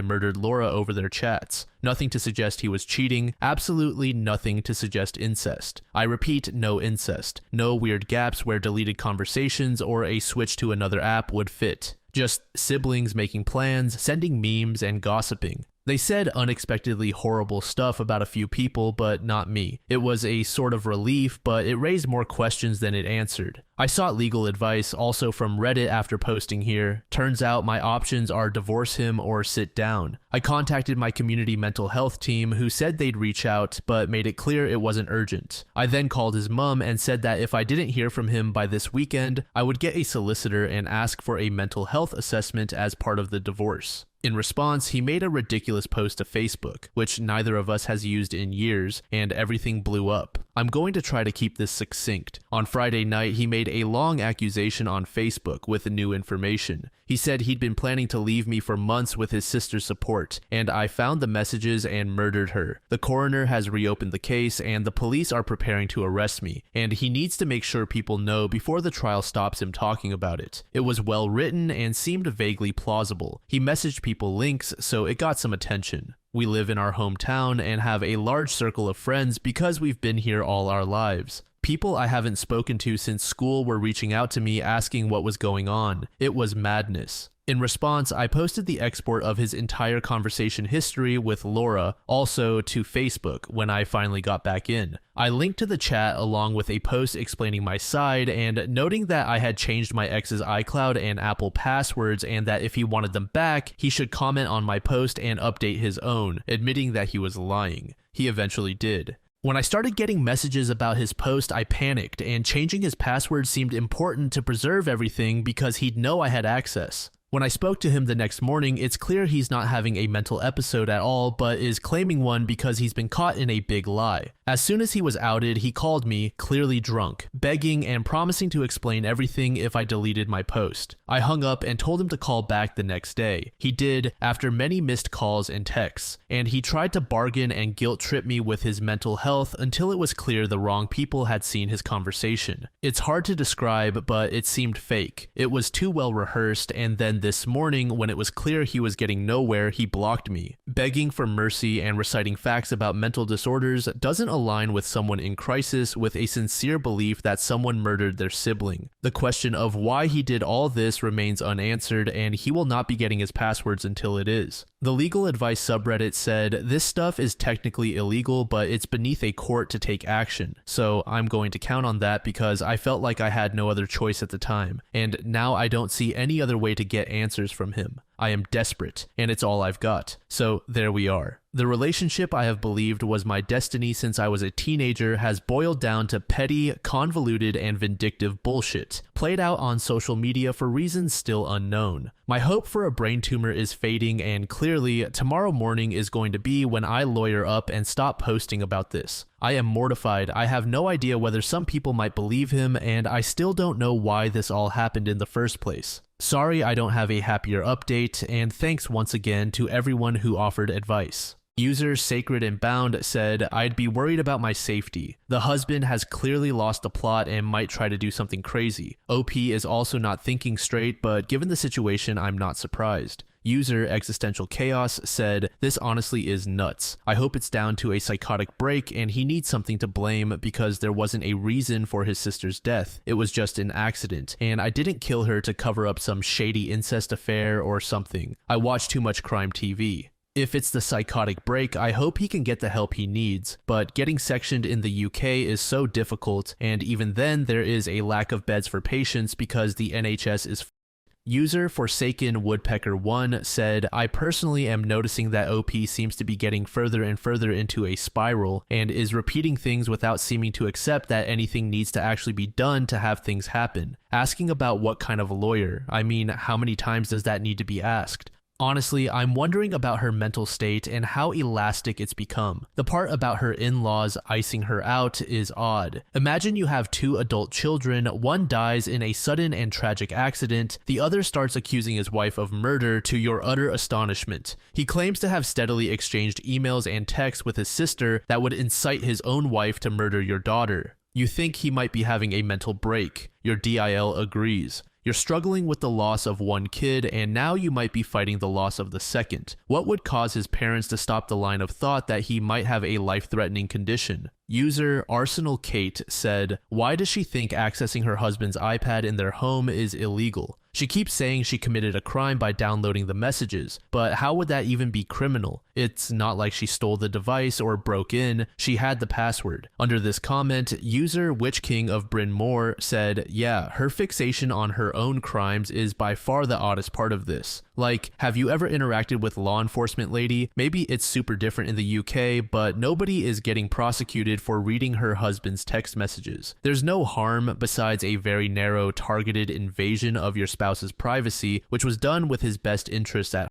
murdered Laura over their chats. Nothing to suggest he was cheating, absolutely nothing to suggest incest. I repeat, no incest. No weird gaps where deleted conversations or a switch to another app would fit. Just siblings making plans, sending memes, and gossiping. They said unexpectedly horrible stuff about a few people, but not me. It was a sort of relief, but it raised more questions than it answered. I sought legal advice also from Reddit after posting here. Turns out my options are divorce him or sit down. I contacted my community mental health team who said they'd reach out, but made it clear it wasn't urgent. I then called his mom and said that if I didn't hear from him by this weekend, I would get a solicitor and ask for a mental health assessment as part of the divorce. In response, he made a ridiculous post to Facebook, which neither of us has used in years, and everything blew up. I'm going to try to keep this succinct. On Friday night, he made a long accusation on Facebook with new information. He said he'd been planning to leave me for months with his sister's support, and I found the messages and murdered her. The coroner has reopened the case, and the police are preparing to arrest me, and he needs to make sure people know before the trial stops him talking about it. It was well written and seemed vaguely plausible. He messaged people links, so it got some attention. We live in our hometown and have a large circle of friends because we've been here all our lives. People I haven't spoken to since school were reaching out to me asking what was going on. It was madness. In response, I posted the export of his entire conversation history with Laura, also to Facebook when I finally got back in. I linked to the chat along with a post explaining my side and noting that I had changed my ex's iCloud and Apple passwords and that if he wanted them back, he should comment on my post and update his own, admitting that he was lying. He eventually did. When I started getting messages about his post, I panicked, and changing his password seemed important to preserve everything because he'd know I had access. When I spoke to him the next morning, it's clear he's not having a mental episode at all, but is claiming one because he's been caught in a big lie. As soon as he was outed, he called me, clearly drunk, begging and promising to explain everything if I deleted my post. I hung up and told him to call back the next day. He did, after many missed calls and texts, and he tried to bargain and guilt-trip me with his mental health until it was clear the wrong people had seen his conversation. It's hard to describe, but it seemed fake. It was too well rehearsed, and then this morning, when it was clear he was getting nowhere, he blocked me. Begging for mercy and reciting facts about mental disorders doesn't align with someone in crisis with a sincere belief that someone murdered their sibling. The question of why he did all this remains unanswered, and he will not be getting his passwords until it is. The legal advice subreddit said, this stuff is technically illegal, but it's beneath a court to take action. So I'm going to count on that because I felt like I had no other choice at the time, and now I don't see any other way to get answers from him. I am desperate, and it's all I've got. So there we are. The relationship I have believed was my destiny since I was a teenager has boiled down to petty, convoluted, and vindictive bullshit, played out on social media for reasons still unknown. My hope for a brain tumor is fading, and clearly, tomorrow morning is going to be when I lawyer up and stop posting about this. I am mortified. I have no idea whether some people might believe him, and I still don't know why this all happened in the first place. Sorry I don't have a happier update, and thanks once again to everyone who offered advice. User Sacred and Bound said, I'd be worried about my safety. The husband has clearly lost the plot and might try to do something crazy. OP is also not thinking straight, but given the situation, I'm not surprised. User Existential Chaos said, this honestly is nuts. I hope it's down to a psychotic break and he needs something to blame because there wasn't a reason for his sister's death. It was just an accident, and I didn't kill her to cover up some shady incest affair or something. I watch too much crime TV. If it's the psychotic break, I hope he can get the help he needs, but getting sectioned in the UK is so difficult, and even then there is a lack of beds for patients because the NHS is User Forsaken Woodpecker 1 said, I personally am noticing that OP seems to be getting further and further into a spiral and is repeating things without seeming to accept that anything needs to actually be done to have things happen. Asking about what kind of lawyer, I mean, how many times does that need to be asked? Honestly, I'm wondering about her mental state and how elastic it's become. The part about her in-laws icing her out is odd. Imagine you have 2 adult children, one dies in a sudden and tragic accident, the other starts accusing his wife of murder to your utter astonishment. He claims to have steadily exchanged emails and texts with his sister that would incite his own wife to murder your daughter. You think he might be having a mental break. Your DIL agrees. You're struggling with the loss of one kid, and now you might be fighting the loss of the second. What would cause his parents to stop the line of thought that he might have a life-threatening condition? User Arsenal Kate said, "Why does she think accessing her husband's iPad in their home is illegal? She keeps saying she committed a crime by downloading the messages, but how would that even be criminal? It's not like she stole the device or broke in, she had the password." Under this comment, user Witch King of Bryn Mawr said, "Yeah, her fixation on her own crimes is by far the oddest part of this. Like, have you ever interacted with law enforcement lady? Maybe it's super different in the UK, but nobody is getting prosecuted for reading her husband's text messages. There's no harm besides a very narrow, targeted invasion of your spouse's privacy, which was done with his best interests at